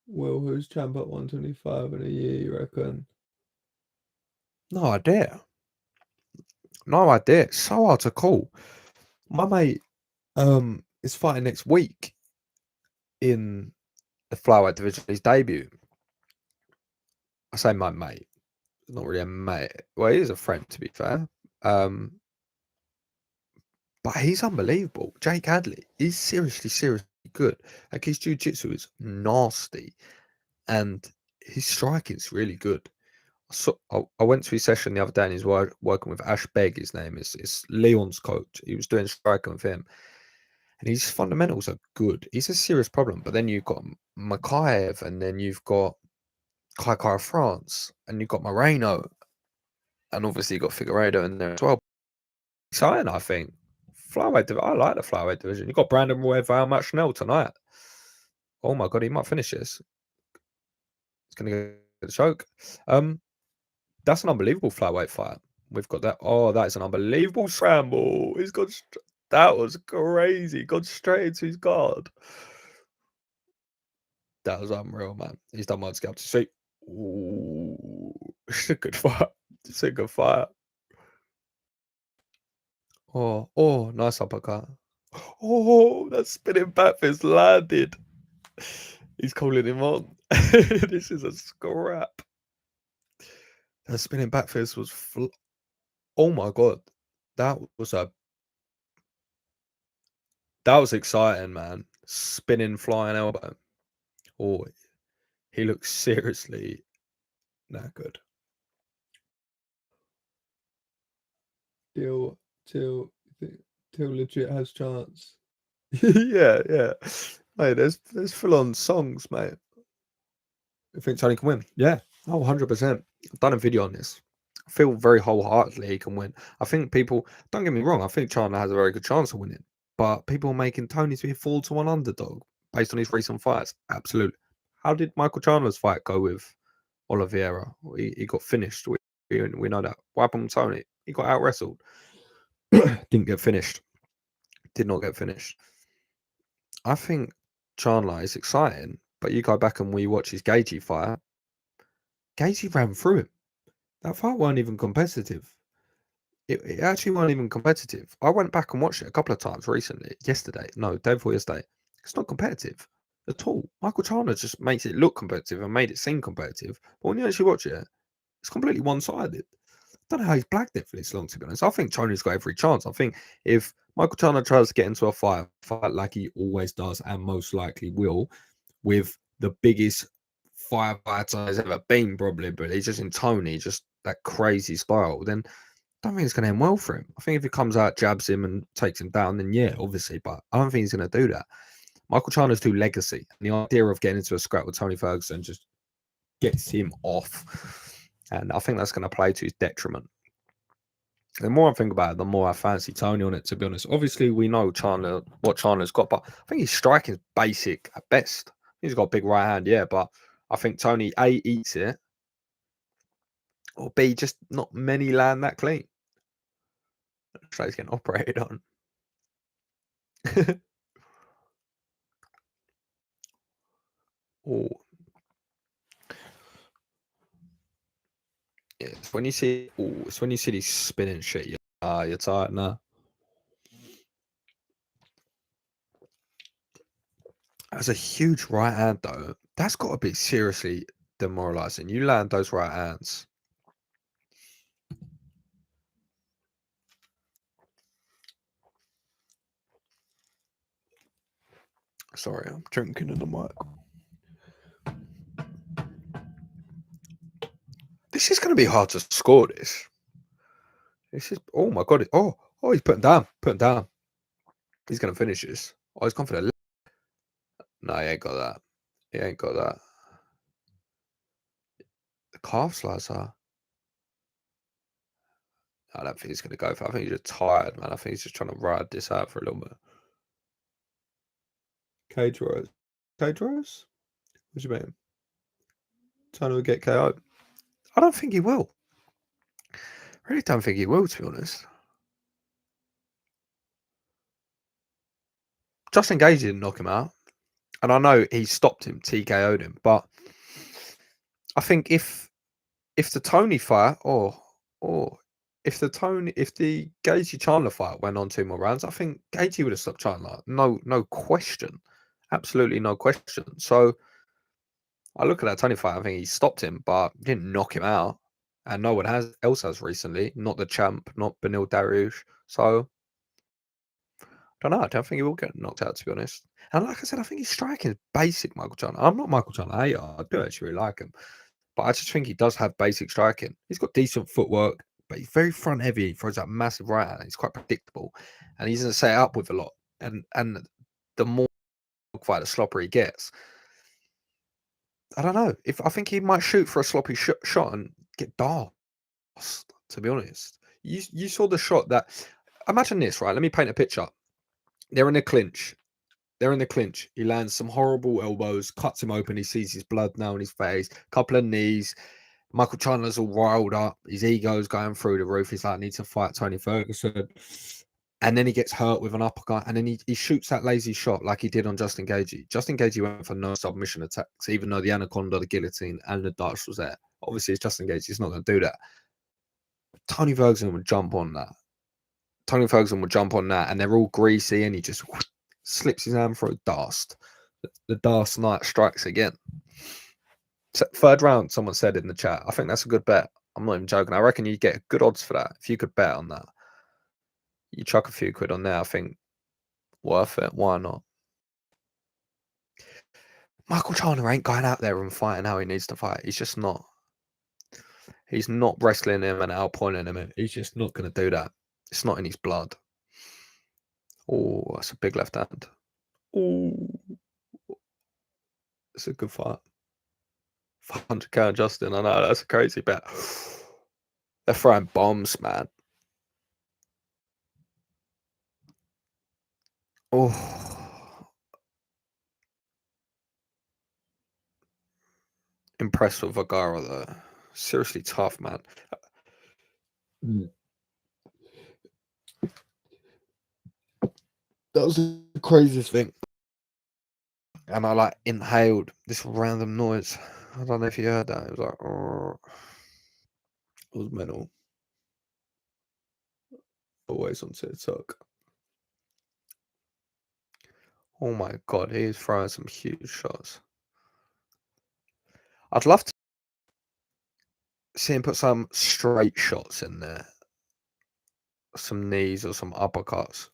Well, who's champ at 125 in a year, you reckon? No idea. No idea. It's so hard to call. My mate is fighting next week in the flyweight division, his debut. I say my mate. Not really a mate. Well, he is a friend to be fair. But he's unbelievable. Jake Hadley. He's seriously, seriously good. Like his jiu-jitsu is nasty. and his striking's really good. So I went to his session the other day, and he's working with Ash Begg. His name is Leon's coach. He was doing striking with him, and his fundamentals are good. He's a serious problem. But then you've got Makaev, and then you've got Kai France, and you've got Moreno, and obviously you've got Figueiredo in there as well. Exciting, I think. Flyweight, I like the flyweight division. You've got Brandon Royval Machinel tonight. Oh my god, he might finish this. He's gonna get the choke. That's an unbelievable flyweight fight. We've got that. Oh, that is an unbelievable scramble. He's got. That was crazy. Gone straight into his guard. That was unreal, man. He's done well to get up to see. Ooh, it's a good fight. It's a good fight. Oh, nice uppercut. Oh, that spinning back fist landed. He's calling him on. This is a scrap. That spinning back fist was. Oh my god, that was exciting, man. Spinning flying elbow. Oh, he looks seriously not good. Till legit has chance. yeah. Mate, there's full on songs, mate. I think Tony can win. Yeah. Oh, 100%. I've done a video on this. I feel very wholeheartedly he can win. I think people, don't get me wrong, I think Chandler has a very good chance of winning. But people are making Tony to be a 4-1 underdog based on his recent fights. Absolutely. How did Michael Chandler's fight go with Oliveira? He got finished. We know that. What happened with Tony? He got out wrestled. Didn't get finished. Did not get finished. I think Chandler is exciting, but you go back and we watch his Gaethje fight. Gaethje ran through him. That fight weren't even competitive. It actually weren't even competitive. I went back and watched it a couple of times recently. Day before yesterday. It's not competitive at all. Michael Chandler just makes it look competitive and made it seem competitive. But when you actually watch it, it's completely one-sided. I don't know how he's blacked it for this long, to be honest. I think Tony's got every chance. I think if Michael Chandler tries to get into a fight like he always does and most likely will, with the biggest firefighter has ever been, probably, but he's just in Tony, just that crazy style, then I don't think it's going to end well for him. I think if he comes out, jabs him, and takes him down, then yeah, obviously, but I don't think he's going to do that. Michael Chandler's too legacy. And the idea of getting into a scrap with Tony Ferguson just gets him off. And I think that's going to play to his detriment. The more I think about it, the more I fancy Tony on it, to be honest. Obviously, we know what Chandler's got, but I think his striking is basic at best. He's got a big right hand, yeah, but I think Tony, A, eats it, or B, just not many land that clean. So he's getting operated on. Oh. Yeah, it's when you see these spinning shit, you're tired now. That's a huge right hand, though. That's got to be seriously demoralizing. You land those right hands. Sorry, I'm drinking in the mic. This is going to be hard to score. This is. Oh my god! Oh, he's putting down. He's going to finish this. Oh, he's gone for the. No, he ain't got that. He ain't got that. The calf slicer. I don't think he's going to go for it. I think he's just tired, man. I think he's just trying to ride this out for a little bit. Cage Rose. Cage Rose? What do you mean? Trying to get KO? I don't think he will. I really don't think he will, to be honest. Justin Gage didn't knock him out. And I know he stopped him, TKO'd him. But I think if the Tony fight or if the Gaethje Chandler fight went on 2 more rounds, I think Gaethje would have stopped Chandler. No question. Absolutely no question. So I look at that Tony fight, I think he stopped him, but didn't knock him out. And no one else has recently. Not the champ, not Benil Dariush. So Don't know. I don't think he will get knocked out, to be honest. And like I said, I think his striking is basic, Michael Chandler. I'm not Michael Chandler hater. I do actually really like him. But I just think he does have basic striking. He's got decent footwork, but he's very front heavy. He throws that massive right hand. He's quite predictable. And he doesn't set up with a lot. And the more fight, the sloppier he gets. I don't know. I think he might shoot for a sloppy shot and get dark, to be honest. You saw the shot that. Imagine this, right? Let me paint a picture. They're in a clinch. He lands some horrible elbows, cuts him open. He sees his blood now in his face, couple of knees. Michael Chandler's all riled up. His ego's going through the roof. He's like, I need to fight Tony Ferguson. And then he gets hurt with an uppercut. And then he shoots that lazy shot like he did on Justin Gaethje. Justin Gaethje went for no submission attacks, even though the anaconda, the guillotine, and the darts was there. Obviously, it's Justin Gaethje. He's not going to do that. Tony Ferguson would jump on that. And they're all greasy, and he just slips his hand through a dast. The Dark Knight strikes again. Third round, someone said in the chat. I think that's a good bet. I'm not even joking. I reckon you get good odds for that. If you could bet on that, you chuck a few quid on there. I think worth it. Why not? Michael Chandler ain't going out there and fighting how he needs to fight. He's just not. He's not wrestling him and outpointing him. He's just not going to do that. It's not in his blood. Oh, that's a big left hand. Oh, it's a good fight. 500k on Justin. I know, that's a crazy bet. They're throwing bombs, man. Oh. Impressed with Vergara, though. Seriously tough, man. That was the craziest thing. And I like inhaled this random noise. I don't know if you heard that. It was like, oh. It was mental. Always on TikTok. Oh my god, he is throwing some huge shots. I'd love to see him put some straight shots in there. Some knees or some uppercuts.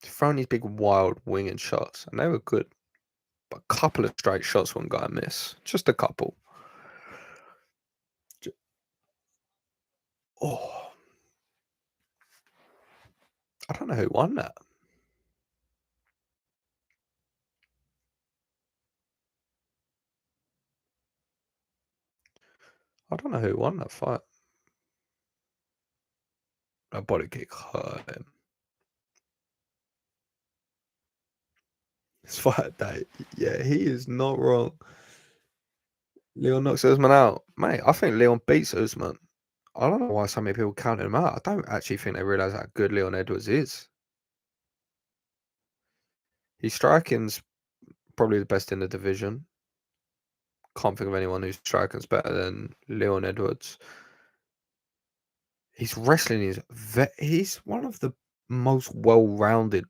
Throwing these big wild winged shots. And they were good. But a couple of straight shots one guy miss. Just a couple. Oh. I don't know who won that. I don't know who won that fight. That body kick hurt him. This fight day. Yeah, he is not wrong. Leon knocks Usman out. Mate, I think Leon beats Usman. I don't know why so many people counted him out. I don't actually think they realise how good Leon Edwards is. His striking's probably the best in the division. Can't think of anyone whose striking's better than Leon Edwards. His wrestling is he's one of the most well-rounded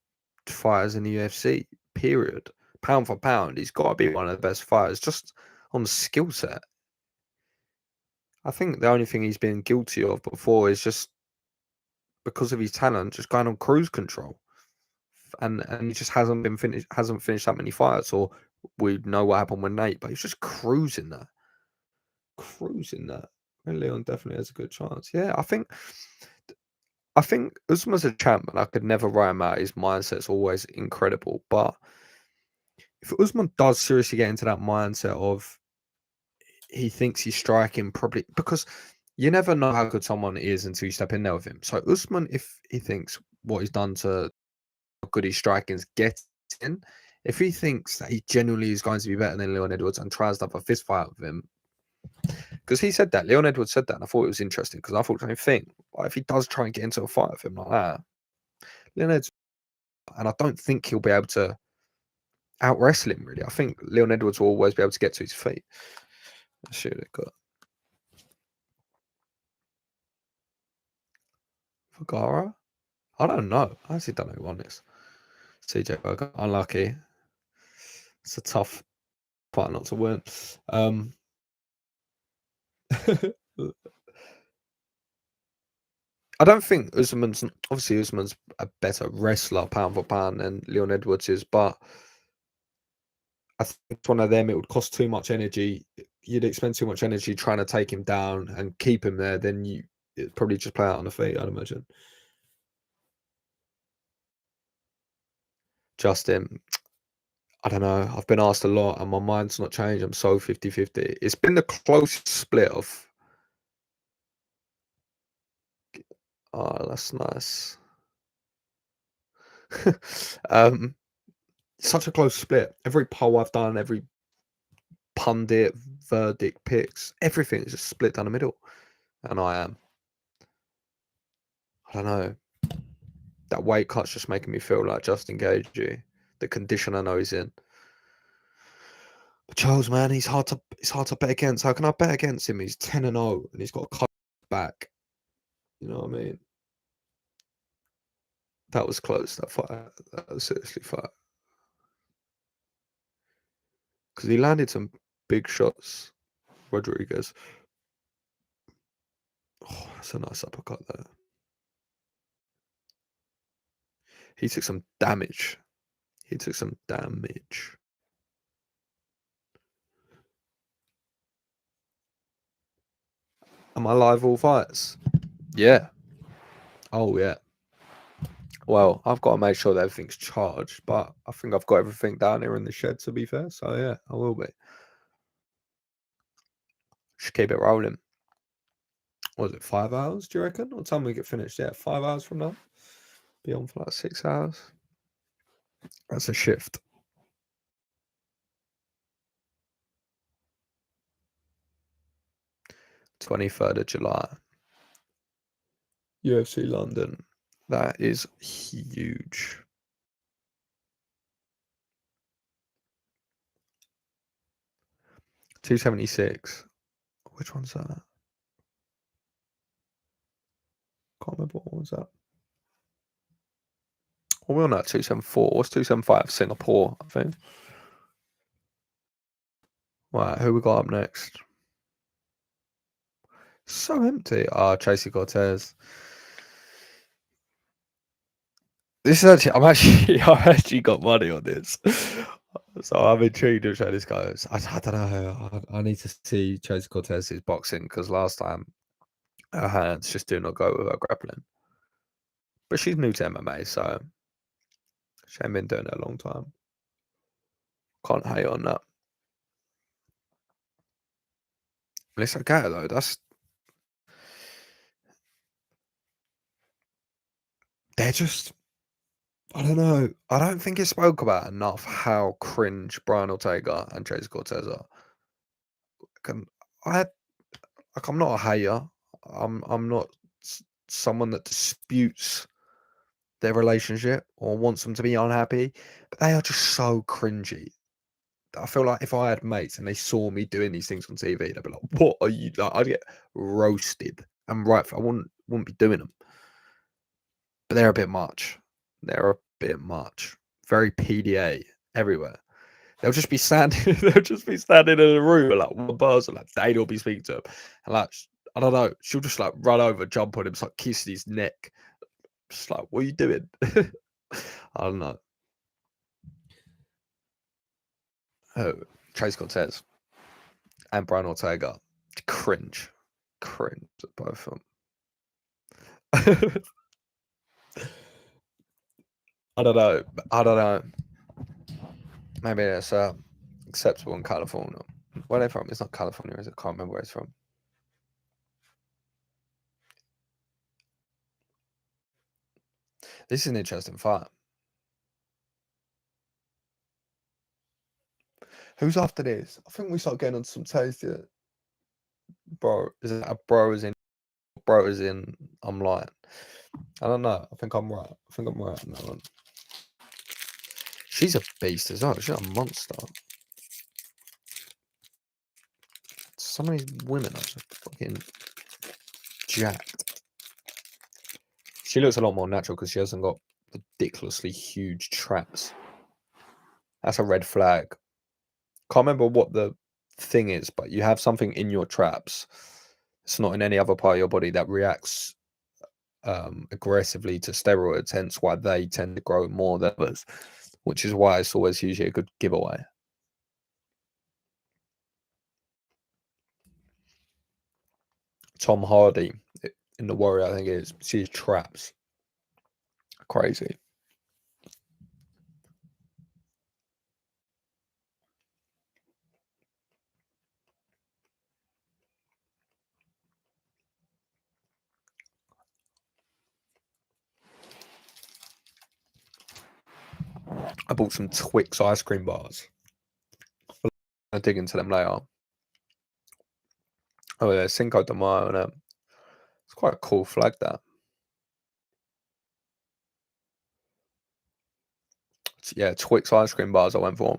fighters in the UFC, period. Pound for pound, he's got to be one of the best fighters just on the skill set. I think the only thing he's been guilty of before is just because of his talent, just going on cruise control. And he just hasn't finished that many fights, or we know what happened with Nate, but he's just cruising there. And Leon definitely has a good chance. Yeah, I think Usman's a champ, and I could never write him out. His mindset's always incredible. But if Usman does seriously get into that mindset of he thinks he's striking probably, because you never know how good someone is until you step in there with him. So Usman, if he thinks what he's done to how good his striking's getting, if he thinks that he genuinely is going to be better than Leon Edwards and tries to have a fist fight with him, because he said that, Leon Edwards said that, and I thought it was interesting because I thought the same thing. What if he does try and get into a fight with him like that? Leon Edwards, and I don't think he'll be able to out wrestle him really. I think Leon Edwards will always be able to get to his feet. Let's see what they got. Vergara? I don't know. I actually don't know who won this. CJ Berger, unlucky. It's a tough fight not to win. I don't think Usman's a better wrestler pound for pound than Leon Edwards is, but I think it's one of them. It would cost too much energy. You'd expend too much energy trying to take him down and keep him there. Then it'd probably just play out on the feet, I'd imagine. Justin, I don't know. I've been asked a lot and my mind's not changed. I'm so 50-50. It's been the closest split of. Oh, that's nice. Such a close split. Every poll I've done, every pundit, verdict, picks, everything is just split down the middle. And I don't know. That weight cut's just making me feel like Justin Gaethje, the condition I know he's in. But Charles, man, it's hard to bet against. How can I bet against him? He's 10-0 and he's got a cut back. You know what I mean? That was close. That fight. That was seriously fight. Because he landed some big shots. Rodriguez. Oh, that's a nice uppercut there. He took some damage. Am I live all fights? Yeah. Oh, yeah. Well, I've got to make sure that everything's charged, but I think I've got everything down here in the shed, to be fair. So, yeah, I will be. Just keep it rolling. What was it, 5 hours, do you reckon? What time we get finished? Yeah, 5 hours from now. Be on for like 6 hours. That's a shift. 23rd of July. UFC London. That is huge. 276. Which one's that? Can't remember what one's that. Well, we're on that 274. What's 275? Singapore, I think. Right, who we got up next? So empty. Tracy Cortez. This is actually, I've actually got money on this. So I'm intrigued with how this goes. I don't know. I need to see Tracy Cortez's boxing because last time her hands just do not go with her grappling. But she's new to MMA, so she ain't been doing it a long time. Can't hate on that. And it's okay though. They're just. I don't know. I don't think it spoke about enough how cringe Brian Ortega and Tracy Cortez are. I'm not a hater. I'm not someone that disputes their relationship or wants them to be unhappy, but they are just so cringy. I feel like if I had mates and they saw me doing these things on TV, they'd be like, "What are you?" Like, I'd get roasted. And right, I wouldn't be doing them. But they're a bit much. Very PDA everywhere. They'll just be standing. They'll just be standing in a room, and, like one person, like Dane will be speaking to him, and like I don't know, she'll just like run over, jump on him, start kissing his neck. Just like, what are you doing? I don't know. Oh, Trace Cortez and Brian Ortega, cringe, both of them. I don't know. Maybe it's acceptable in California. Where are they from? It's not California, is it? I can't remember where it's from. This is an interesting fight. Who's after this? I think we start getting on some taste here. Bro, is it a bro is in? Bro is in. I'm lying. I don't know. I think I'm right. on that one. She's a beast as well. She's a monster. Some of these women are just fucking jacked. She looks a lot more natural because she hasn't got ridiculously huge traps. That's a red flag. Can't remember what the thing is, but you have something in your traps. It's not in any other part of your body that reacts aggressively to steroids, hence why they tend to grow more than others, which is why it's always usually a good giveaway. Tom Hardy in The Warrior, I think it is. Sees traps. Crazy. I bought some Twix ice cream bars. I'll dig into them later. Oh yeah, Cinco de Mayo on it. It's quite a cool flag, that. Yeah, Twix ice cream bars I went for.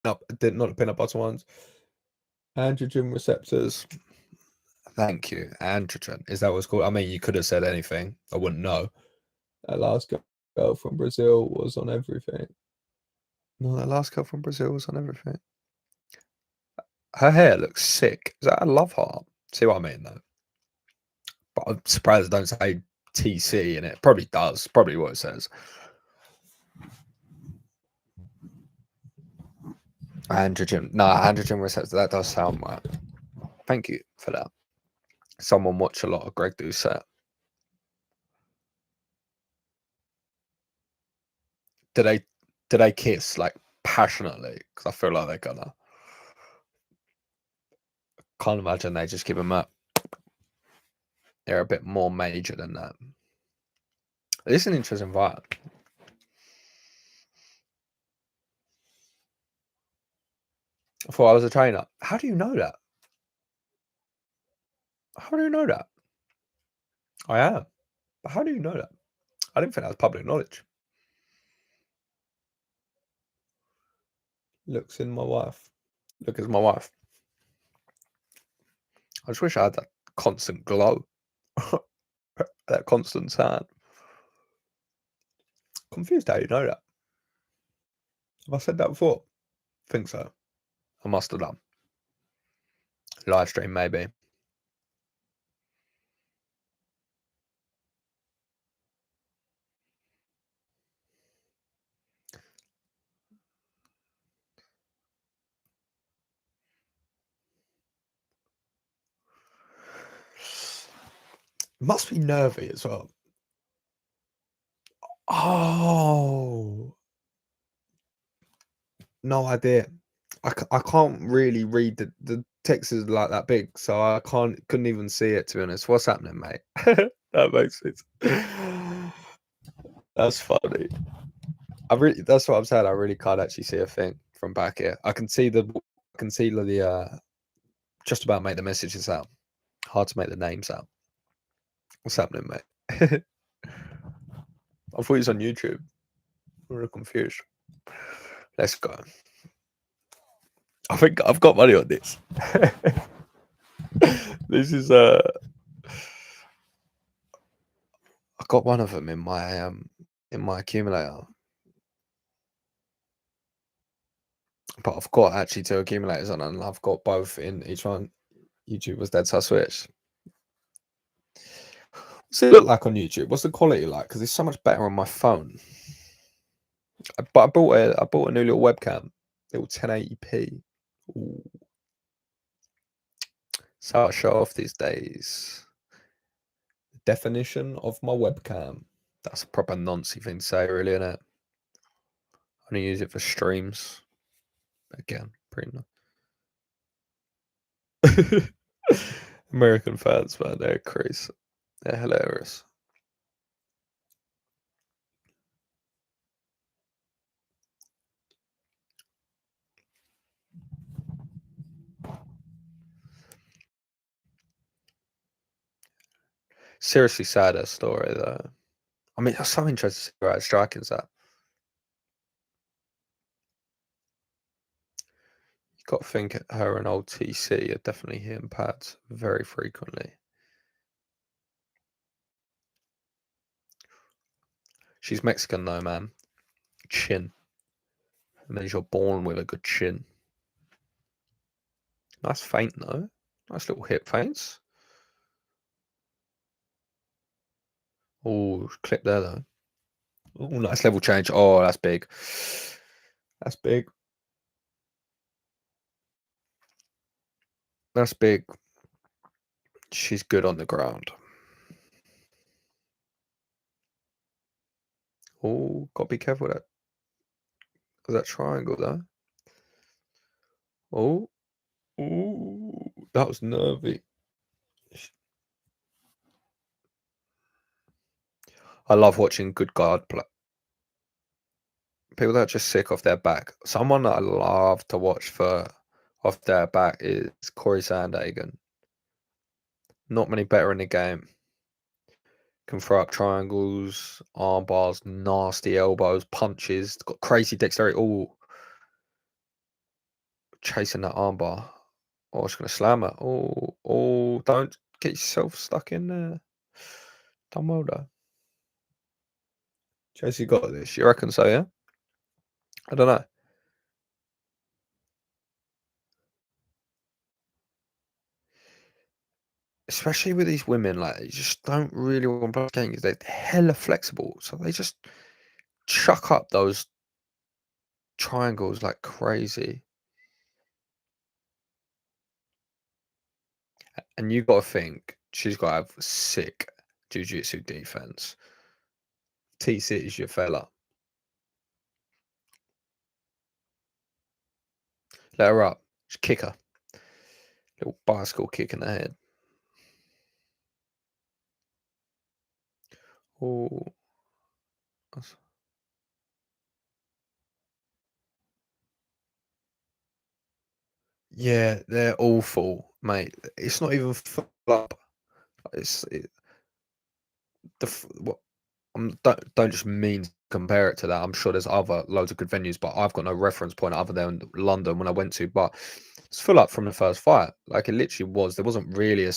No, not the peanut butter ones. Androgen receptors. Thank you. Androgen. Is that what it's called? I mean, you could have said anything. I wouldn't know. That last girl from Brazil was on everything. No, that last girl from Brazil was on everything. Her hair looks sick. Is that a love heart? See what I mean, though? But I'm surprised it don't say TC in it. Probably does. Probably what it says. Androgen. No, androgen receptor. That does sound right. Thank you for that. Someone watch a lot of Greg Doucette. Do they kiss like passionately? Because I feel like they're gonna. Can't imagine they just give them up. They're a bit more major than that. This is an interesting vibe. I thought I was a trainer. How do you know that? How do you know that? I am. But how do you know that? I didn't think that was public knowledge. Looks in my wife. Look as my wife. I just wish I had that constant glow. That constant tan. Confused how you know that. Have I said that before? Think so. I must have done. Live stream, maybe. Must be nervy as well. Oh, no idea. I can't really read the text is like that big, so I couldn't even see it, to be honest. What's happening, mate? That makes sense. That's funny. That's what I'm saying. I really can't actually see a thing from back here. I can see the just about make the messages out. Hard to make the names out. What's happening, mate? I thought he was on YouTube. I'm really confused. Let's go. I think I've got money on this. This is I got one of them in my accumulator. But I've got actually 2 accumulators on, and I've got both in each one. YouTube was dead, so I switched. What's it look like on YouTube? What's the quality like? Because it's so much better on my phone. But I bought a new little webcam, little 1080p. Ooh. So I show off these days. Definition of my webcam. That's a proper noncy thing to say, really, isn't it? I only use it for streams. Again, pretty nice. American fans, man, they're crazy. They're hilarious. Seriously sad, her story, though. I mean, I'm so interested to see where striking's at. You got to think her and old TC are definitely hitting pads very frequently. She's Mexican, though, man. Chin. It means you're born with a good chin. Nice feint, though. Nice little hip feints. Oh, clip there though. Oh, nice level change. Oh, that's big. That's big. That's big. She's good on the ground. Oh, gotta be careful with that triangle though. Oh, ooh, that was nervy. I love watching good guard play. People that are just sick off their back. Someone that I love to watch for off their back is Corey Sandhagen. Not many better in the game. Can throw up triangles, arm bars, nasty elbows, punches. Got crazy dexterity. Oh, chasing that arm bar. Oh, it's gonna slam her. Oh, don't get yourself stuck in there. Done well though. Chase, you got this. You reckon so? Yeah. I don't know. Especially with these women, like you just don't really want to play games. They're hella flexible, so they just chuck up those triangles like crazy. And you got to think she's got to have sick jiu-jitsu defense. TC is your fella. Let her up. Just kick her. Little bicycle kick in the head. Oh, yeah, they're awful, mate. It's not even full up. It's it, what don't just mean to compare it to that. I'm sure there's other loads of good venues, but I've got no reference point other than London when I went to. But it's full up from the first fight. Like it literally was. There wasn't really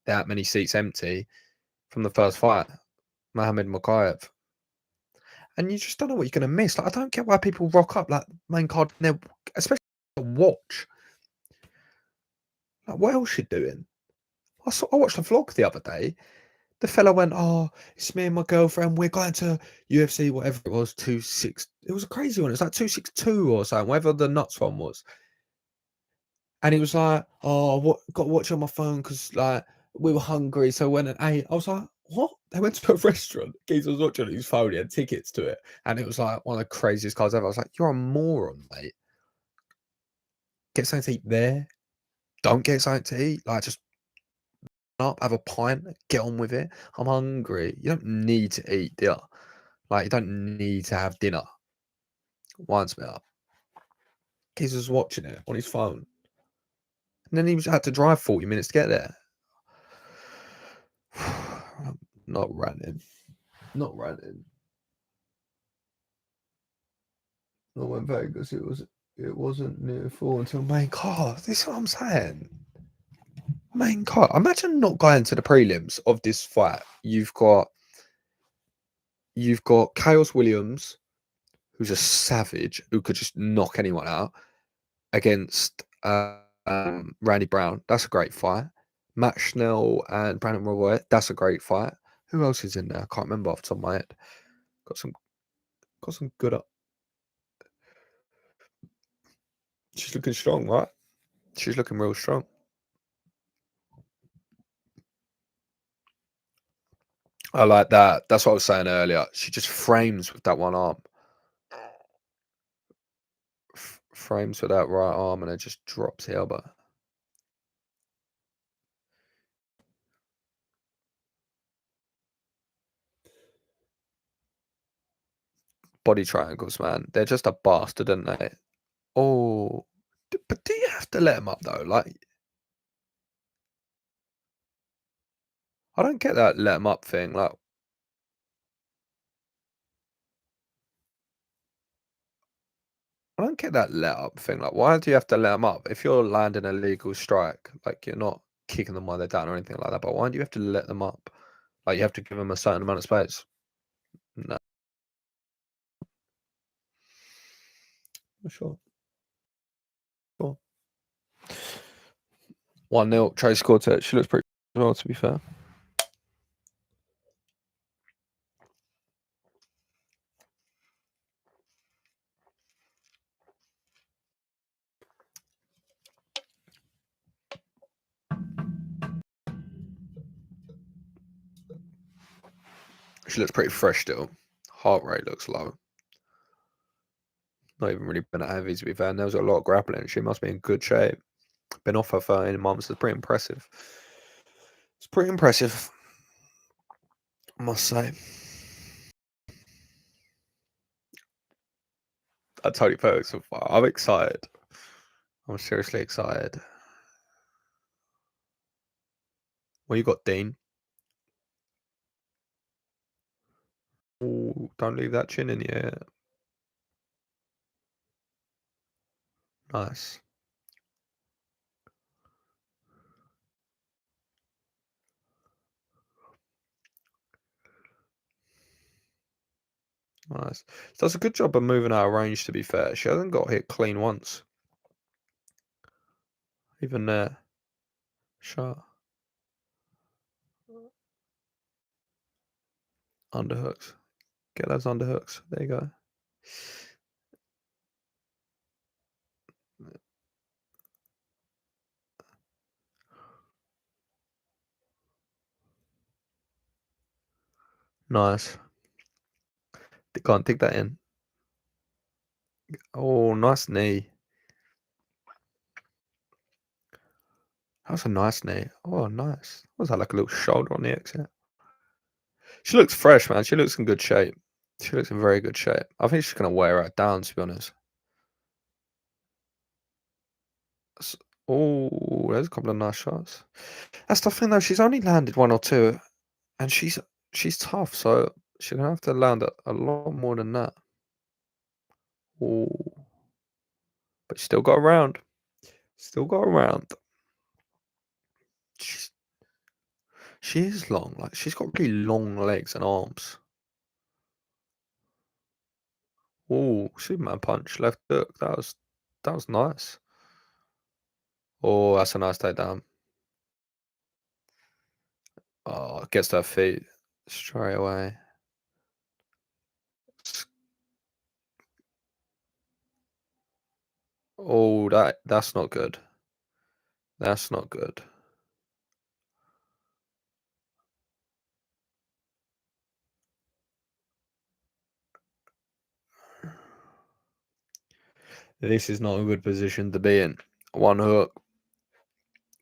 that many seats empty from the first fight. Mohammed Mokaev. And you just don't know what you're going to miss. Like I don't get why people rock up like main card, especially to watch. Like what else you doing? I watched a vlog the other day. The fella went, "Oh, it's me and my girlfriend. We're going to UFC, whatever it was, 26." It was a crazy one. It was like 262 or something, whatever the nuts one was. And he was like, "Oh, what? Got to watch on my phone because like we were hungry, so went and ate." I was like, "What?" They went to a restaurant. Geez was watching his phone. He had tickets to it, and it was like one of the craziest cars ever. I was like, "You're a moron, mate. Get something to eat there. Don't get something to eat. Like just up, have a pint, get on with it. I'm hungry. You don't need to eat, do you? Like, you don't need to have dinner. Winds me up. Kids was watching it on his phone. And then had to drive 40 minutes to get there. Not running. Not running. Not when Vegas. It wasn't near full until main card. This is what I'm saying. Main card. Imagine not going to the prelims of this fight. You've got Chaos Williams, who's a savage, who could just knock anyone out, against Randy Brown. That's a great fight. Matt Schnell and Brandon Roy. That's a great fight. Who else is in there? I can't remember off the top of my head. Got some good up. She's looking strong, right? She's looking real strong. I like that. That's what I was saying earlier. She just frames with that one arm. Frames with that right arm and it just drops the elbow. Body triangles, man. They're just a bastard, aren't they? Oh, but do you have to let them up though? Like, I don't get that let them up thing. Like, I don't get that let up thing. Like, why do you have to let them up? If you're landing a legal strike, like you're not kicking them while they're down or anything like that. But why do you have to let them up? Like, you have to give them a certain amount of space. No, for sure. Sure. 1-0. Trace scored it. She looks pretty well, to be fair. She looks pretty fresh still. Heart rate looks low. Not even really been at heavy, to be fair. And there was a lot of grappling. She must be in good shape. Been off her 13 months. It's pretty impressive. It's pretty impressive, I must say. I totally put it so far. I'm excited. I'm seriously excited. Well, you got Dean. Ooh, don't leave that chin in yet. Nice. Nice. She does a good job of moving out of range, to be fair. She hasn't got hit clean once. Even there. Shot. Underhooks. Get those underhooks. There you go. Nice. Can't take that in. Oh, nice knee. That was a nice knee. Oh, nice. Was that like a little shoulder on the exit? She looks fresh, man. She looks in good shape. She looks in very good shape. I think she's going to wear her down, to be honest. Oh, there's a couple of nice shots. That's the thing, though. She's only landed one or two, and she's tough, so she's going to have to land a lot more than that. Oh, but still got around. Still got around. She is long. Like, she's got really long legs and arms. Oh, Superman punch, left hook. That was nice. Oh, that's a nice takedown. Oh, gets to her feet straight away. Oh, that's not good. That's not good. This is not a good position to be in. One hook.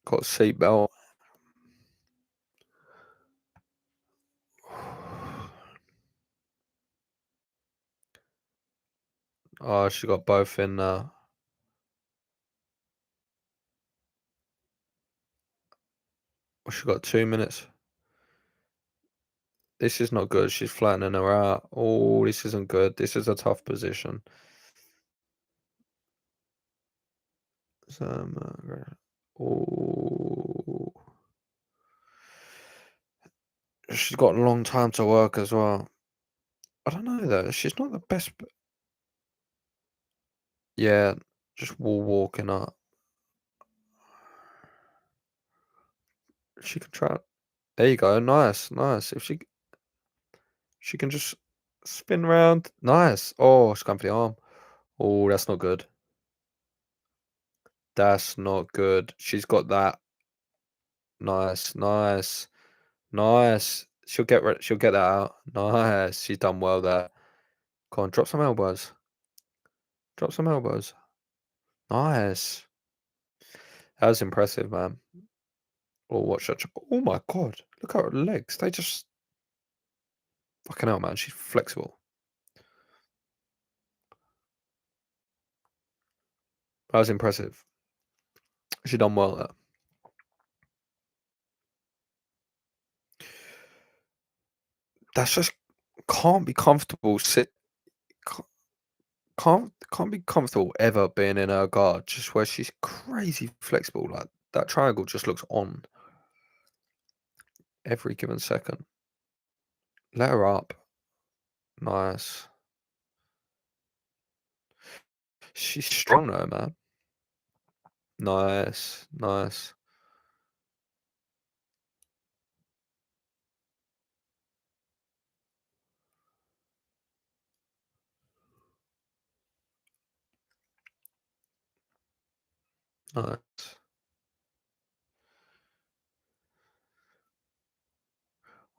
Got a seatbelt. Oh, she got both in there. She got 2 minutes. This is not good. She's flattening her out. Oh, this isn't good. This is a tough position. Oh. She's got a long time to work as well. I don't know though. She's not the best. Yeah, just wall walking up. She can try. There you go. Nice, nice. If she can just spin around. Nice. Oh, she's going for the arm. Oh, that's not good. That's not good. She's got that. Nice, nice, nice. She'll get that out. Nice. She's done well there. Come on, drop some elbows. Drop some elbows. Nice. That was impressive, man. Oh, watch that. Oh my god. Look at her legs. They just fucking hell, man. She's flexible. That was impressive. She done well there. That's just can't be comfortable can't be comfortable ever being in her guard, just where she's crazy flexible. Like that triangle just looks on every given second. Let her up. Nice. She's strong though, man. Nice. Nice. Nice.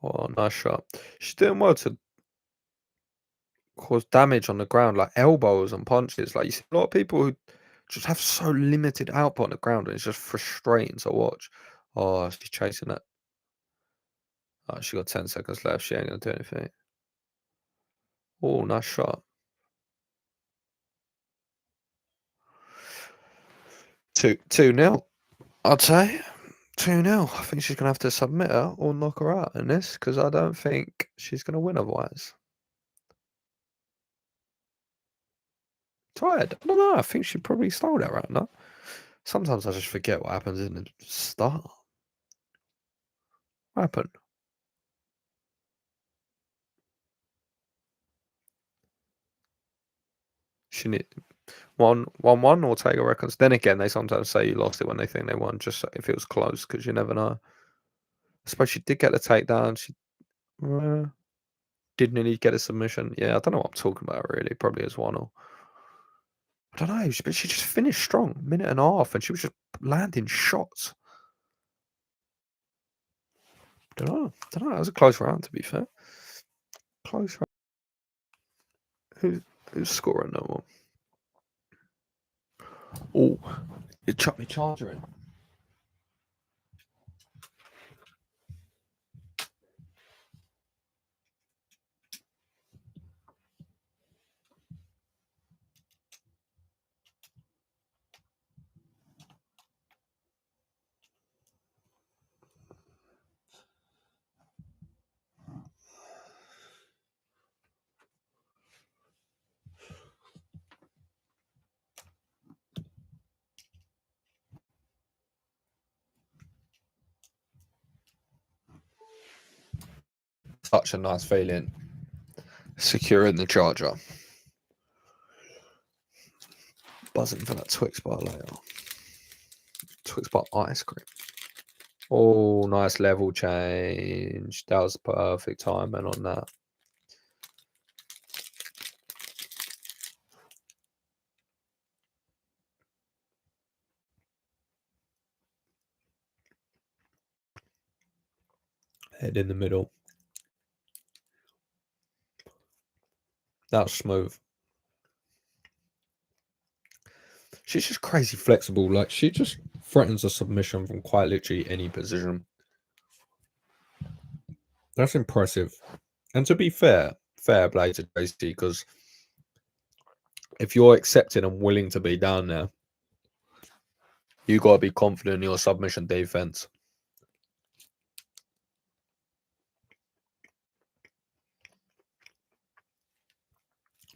Oh, nice shot. She's doing well to cause damage on the ground, like elbows and punches. Like you see a lot of people who just have so limited output on the ground, and it's just frustrating to watch. Oh, she's chasing it. Oh, she got 10 seconds left. She ain't gonna do anything. Oh, nice shot. 2-0. I'd say 2-0. I think she's gonna have to submit her or knock her out in this because I don't think she's gonna win otherwise. Tired. I don't know. I think she probably stole that right now. Sometimes I just forget what happens in the start. What happened? She need 1-1 or Taylor reckons. Then again, they sometimes say you lost it when they think they won, just if it was close, because you never know. I suppose she did get the takedown. She did nearly get a submission. Yeah, I don't know what I'm talking about really. Probably as 1 or I don't know, but she just finished strong, minute and a half, and she was just landing shots. Don't know. That was a close round, to be fair. Close round. Who's scoring that one? Oh, you chucked me charger in. Such a nice feeling. Securing the charger. Buzzing for that Twix bar later. Twix bar ice cream. Oh, nice level change. That was perfect timing on that. Head in the middle. That was smooth. She's just crazy flexible. Like, she just threatens a submission from quite literally any position. That's impressive. And to be fair play to Tracy, because if you're accepting and willing to be down there, you got to be confident in your submission defense.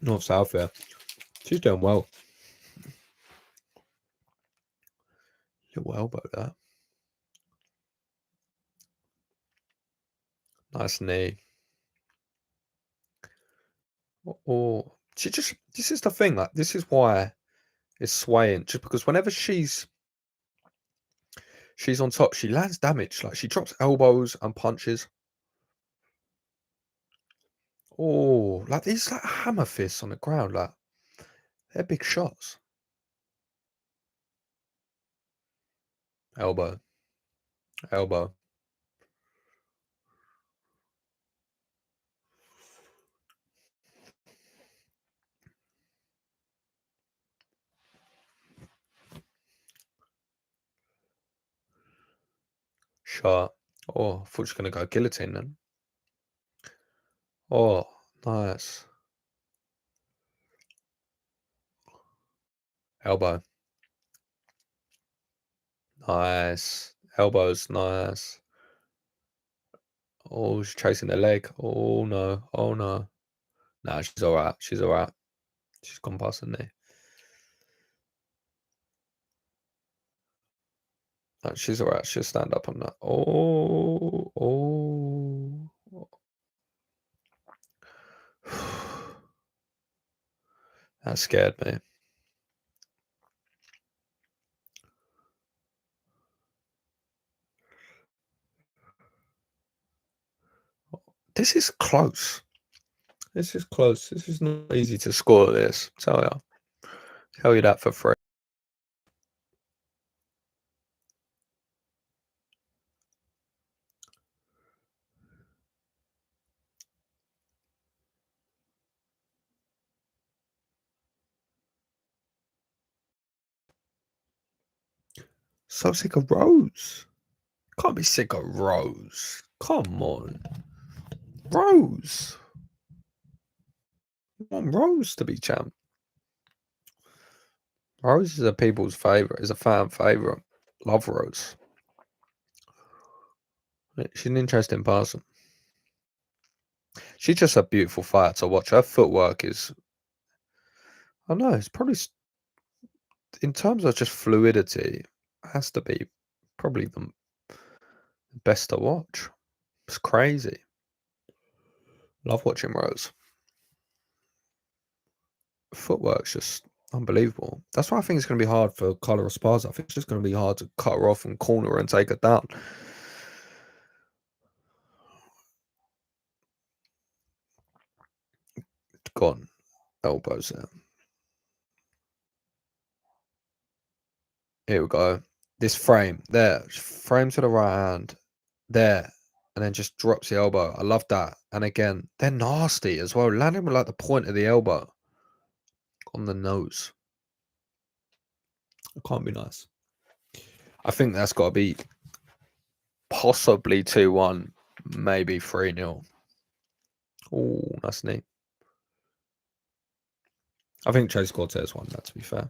North South here. She's doing well. Little elbow there. Nice knee. Oh, this is the thing. Like, this is why it's swaying. Just because whenever she's on top, she lands damage. Like, she drops elbows and punches. Oh, like these like hammer fists on the ground. Like, they're big shots. Elbow. Elbow. Shot. Oh, I thought she was going to go guillotine then. Oh, nice. Elbow. Nice. Elbows. Nice. Oh, she's chasing the leg. Oh, no. Oh, no. Nah, she's all right. She's all right. She's gone past the knee. No, she's all right. She'll stand up on that. Oh, oh. That scared me. This is close. This is close. This is not easy to score this. Tell you that for free. So sick of Rose. Can't be sick of Rose. Come on. Rose. I want Rose to be champ. Rose is a people's favourite, is a fan favourite. Love Rose. She's an interesting person. She's just a beautiful fighter to watch. Her footwork is, I don't know, it's probably, in terms of just fluidity, has to be probably the best to watch. It's crazy. Love watching Rose. Footwork's just unbelievable. That's why I think it's going to be hard for Carla Esparza. I think it's just going to be hard to cut her off and corner her and take her down. Gone. Elbows there. Here we go. This frame there. Frame to the right hand. There. And then just drops the elbow. I love that. And again, they're nasty as well. Landing with like the point of the elbow on the nose. It can't be nice. I think that's got to be possibly 2-1, maybe 3-0. Oh, that's neat. I think Chase Cortez won that, to be fair.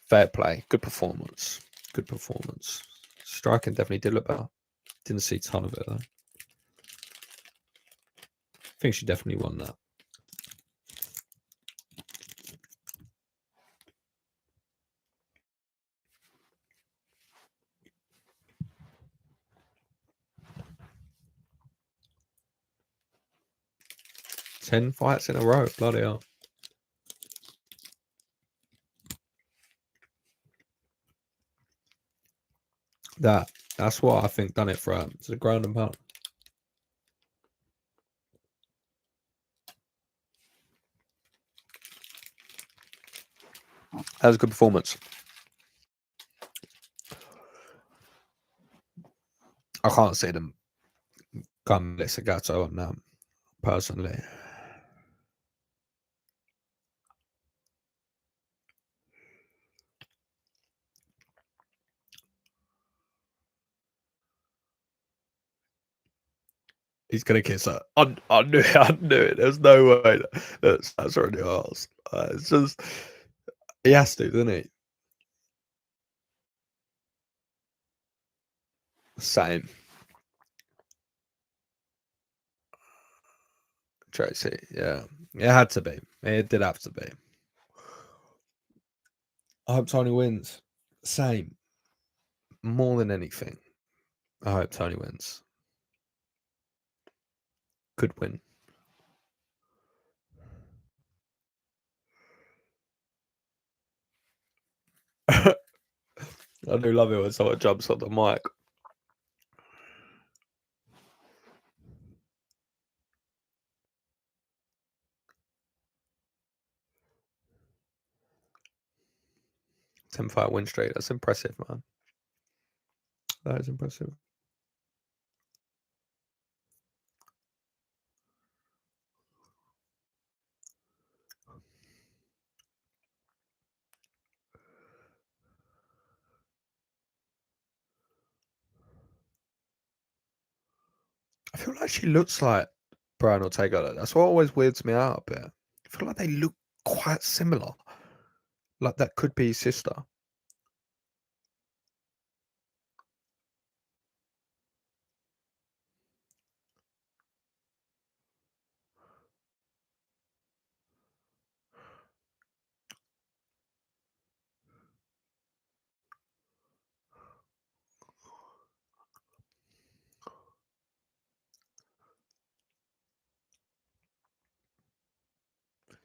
Fair play. Good performance. Good performance. Striking definitely did look better. Didn't see a ton of it, though. I think she definitely won that. Ten fights in a row. Bloody hell. That's what I think done it for her. It's a ground and pound. That was a good performance. I can't see them come Melissa Gatto on that, personally. He's gonna kiss her. I knew it. I knew it. There's no way that's already asked. It's just he has to, doesn't he? Same. Tracy, yeah. It had to be. It did have to be. I hope Tony wins. Same. More than anything. I hope Tony wins. Could win. I do love it when someone jumps on the mic. Ten-fight win streak. That's impressive, man. That is impressive. I feel like she looks like Brian Ortega. That's what always weirds me out a bit. I feel like they look quite similar. Like that could be his sister.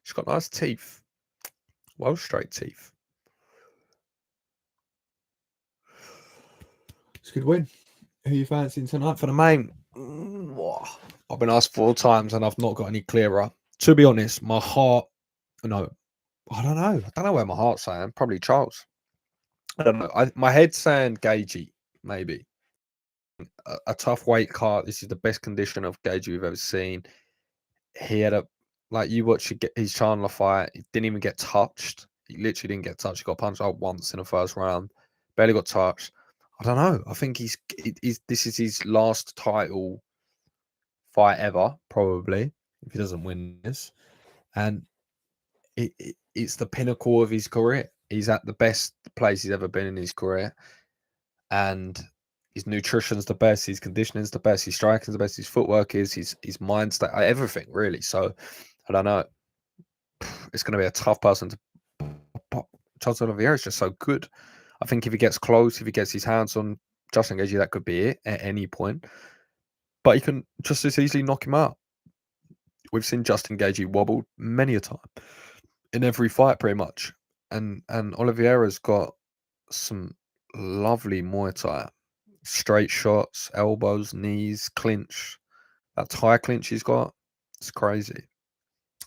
She's got nice teeth. Well straight teeth. It's a good win. Who are you fancying tonight for the main? I've been asked 4 times and I've not got any clearer. To be honest, my heart, no, I don't know. I don't know where my heart's saying. Probably Charles. I don't know. My head's saying Gagey, maybe. A tough weight cut. This is the best condition of Gagey we've ever seen. He had like you watch his Chandler fight. He didn't even get touched. He literally didn't get touched. He got punched out once in the first round. barely got touched. I don't know. I think he's this is his last title fight ever, probably, if he doesn't win this. And it's the pinnacle of his career. He's at the best place he's ever been in his career. And his nutrition's the best, his conditioning's the best, his striking's the best, his footwork is, his mind state, everything, really. So, I don't know. It's going to be a tough person to... Charles Oliveira is just so good. I think if he gets close, if he gets his hands on Justin Gaethje, that could be it at any point. But he can just as easily knock him out. We've seen Justin Gaethje wobble many a time in every fight, pretty much. And Oliveira's got some lovely Muay Thai, straight shots, elbows, knees, clinch. That Thai clinch he's got, it's crazy.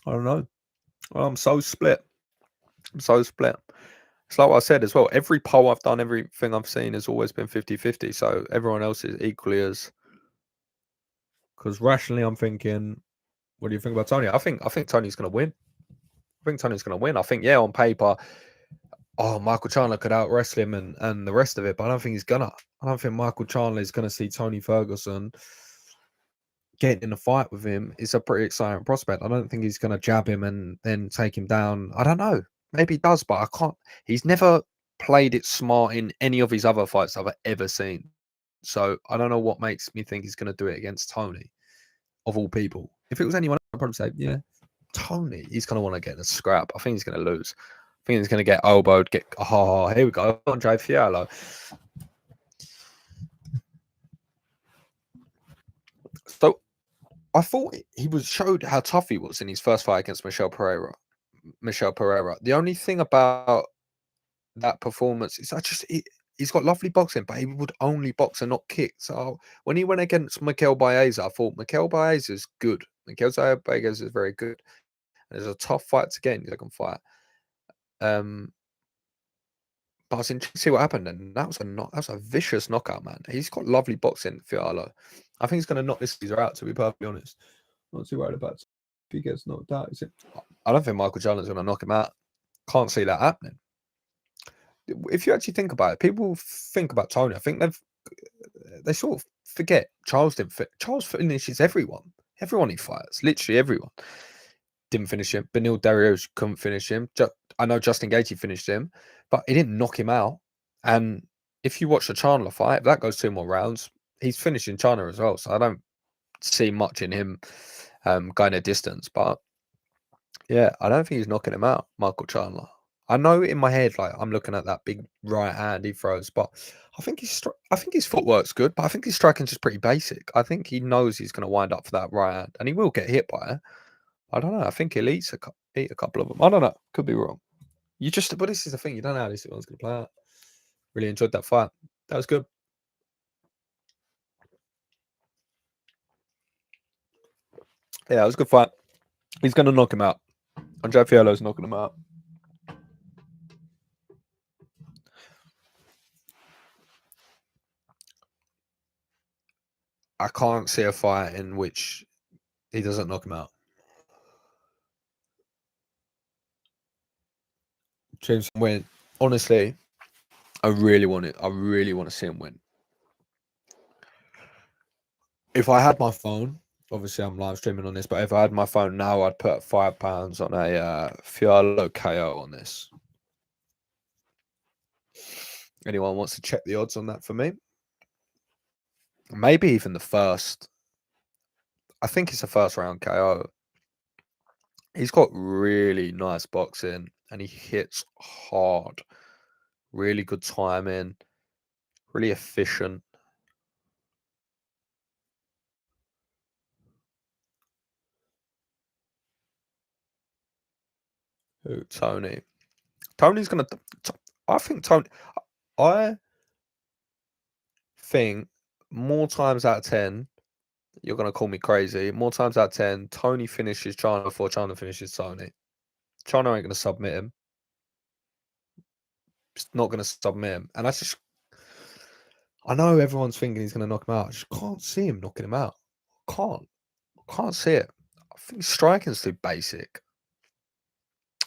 I don't know. I'm so split. It's like what I said as well. Every poll I've done, everything I've seen has always been 50-50. So everyone else is equally as... Because rationally, I'm thinking, what do you think about Tony? I think Tony's going to win. I think, yeah, on paper, Michael Chandler could out wrestle him and the rest of it, but I don't think he's gonna. I don't think Michael Chandler is going to see Tony Ferguson getting in a fight with him. It's a pretty exciting prospect. I don't think he's going to jab him and then take him down. I don't know. Maybe he does, but I can't. He's never played it smart in any of his other fights I've ever seen. So I don't know what makes me think he's going to do it against Tony, of all people. If it was anyone else, I'd probably say, yeah, Tony, he's going to want to get in a scrap. I think he's going to lose. I think he's going to get elbowed, here we go, Andre Fiallo. So I thought he showed how tough he was in his first fight against Michel Pereira. The only thing about that performance is he's got lovely boxing, but he would only box and not kick. So when he went against Mikel Baeza, I thought Mikel Baeza is good. Mikel Baeza is very good. And it's a tough fight to get in the second fight. But I was intrigued to see what happened, and that was a vicious knockout, man. He's got lovely boxing, Fiallo. I think he's going to knock this Caesar out, to be perfectly honest. Not too worried about it. If he gets knocked out, I don't think Michael Chandler's going to knock him out. Can't see that happening. If you actually think about it, people think about Tony. I think they sort of forget Charles didn't fit. Charles finishes everyone he fights, literally everyone. Didn't finish him. Benil Dariush couldn't finish him. I know Justin Gaethje finished him, but he didn't knock him out. And if you watch the Chandler fight, if that goes 2 more rounds, he's finishing Chandler as well. So I don't see much in him going a distance. But yeah, I don't think he's knocking him out, Michael Chandler. I know in my head, like, I'm looking at that big right hand he throws, but I think his footwork's good, but I think his striking's just pretty basic. I think he knows he's going to wind up for that right hand, and he will get hit by it. I don't know. I think he'll eat a couple of them. I don't know. Could be wrong. But this is the thing. You don't know how this one's going to play out. Really enjoyed that fight. That was good. Yeah, it was a good fight. He's going to knock him out. Andre Fiallo's knocking him out. I can't see a fight in which he doesn't knock him out. James win. Honestly, I really want it. I really want to see him win. If I had my phone, obviously I'm live streaming on this, but if I had my phone now, I'd put £5 on a Fiallo KO on this. Anyone wants to check the odds on that for me? Maybe even the first. I think it's a first round KO. He's got really nice boxing and he hits hard. Really good timing. Really efficient. Who? Tony. Tony's going to... I think more times out of 10, you're going to call me crazy. More times out of 10, Tony finishes Chandler before Chandler finishes Tony. Chandler ain't going to submit him. Just not going to submit him. And I know everyone's thinking he's going to knock him out. I just can't see him knocking him out. Can't see it. I think striking's too basic.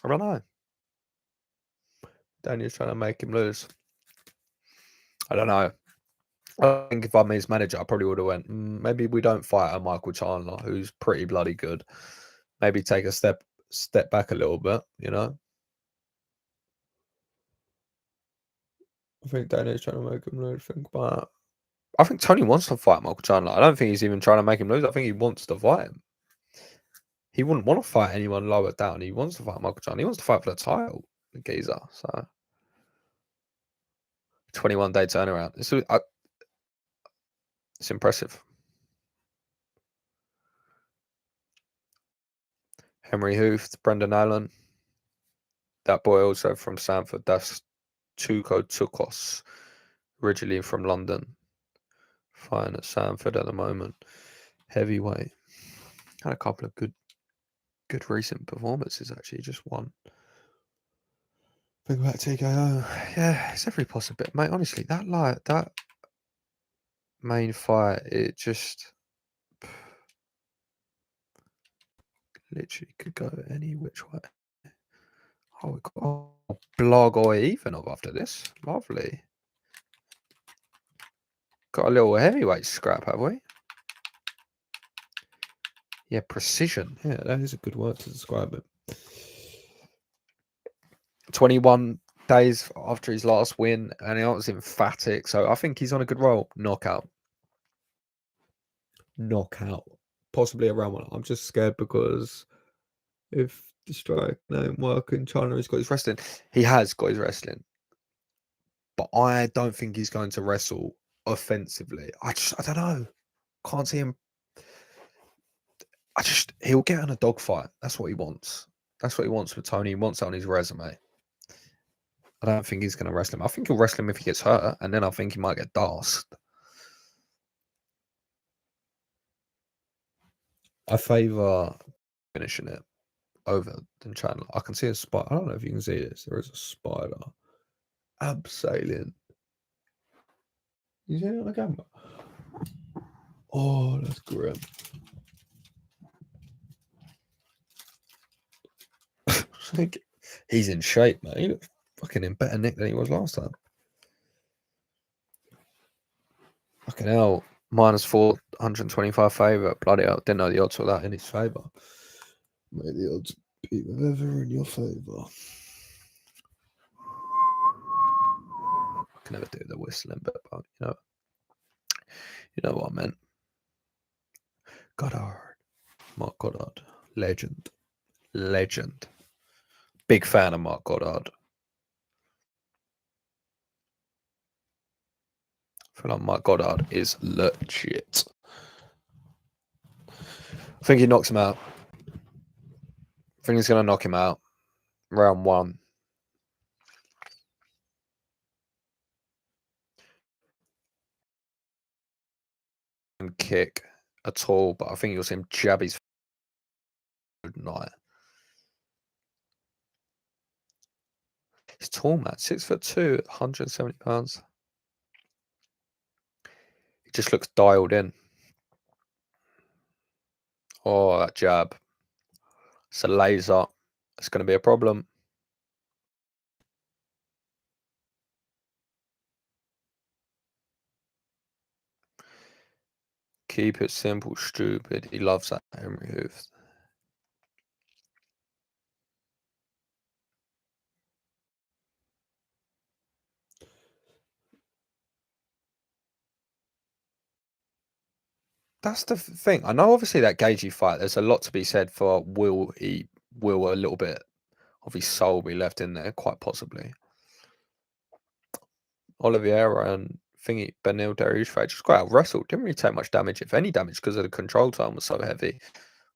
I don't know. Daniel's trying to make him lose. I don't know. I think if I'm his manager, I probably would have went, maybe we don't fight a Michael Chandler, who's pretty bloody good. Maybe take a step back a little bit, you know? I think Dana's trying to make him lose. I think Tony wants to fight Michael Chandler. I don't think he's even trying to make him lose. I think he wants to fight him. He wouldn't want to fight anyone lower down. He wants to fight Michael Chandler. He wants to fight for the title, the geezer. So 21-day turnaround. It's impressive. Henry Hooft, Brendan Allen. That boy also from Sanford. That's Tuco Tukos, originally from London. Fighting at Sanford at the moment. Heavyweight. Had a couple of good recent performances, actually. Just one. Think about TKO. Yeah, it's every possibility. Mate, honestly, that main fight, it just literally could go any which way. Oh, we got a blog or Ivanov after this. Lovely. Got a little heavyweight scrap, have we? Yeah, precision. Yeah, that is a good word to describe it. 21 days after his last win, and it was emphatic. So I think he's on a good roll. Knockout. Possibly a round one. I'm just scared because if the strike don't work in China, he's got his wrestling. He has got his wrestling. But I don't think he's going to wrestle offensively. I don't know. Can't see him. He'll get in a dogfight. That's what he wants. That's what he wants with Tony. He wants that on his resume. I don't think he's going to wrestle him. I think he'll wrestle him if he gets hurt, and then I think he might get dasked. I favour finishing it over than Chandler. I can see a spider. I don't know if you can see this. There is a spider abseiling. You see it on the camera? Oh, that's grim. He's in shape, mate. He looks fucking in better nick than he was last time. Fucking hell. Minus 425 favourite. Bloody hell. Didn't know the odds were that in his favour. May the odds be ever in your favour. I can never do the whistling bit, but you know what I meant. Goddard. Mark Goddard. Legend. Big fan of Mark Goddard. I feel like Mark Goddard is legit. I think he knocks him out. I think he's going to knock him out. Round one. Kick at all, but I think you'll see him jab his night. He's tall, man. 6'2", 170 pounds. He just looks dialed in. Oh, that jab. It's a laser. It's going to be a problem. Keep it simple, stupid. He loves that, Henry Hooft. That's the thing. I know, obviously, that Gagey fight, there's a lot to be said for will a little bit of his soul be left in there, quite possibly. Oliveira and Benil Dariush just got out wrestled. Didn't really take much damage, if any damage, because of the control time was so heavy.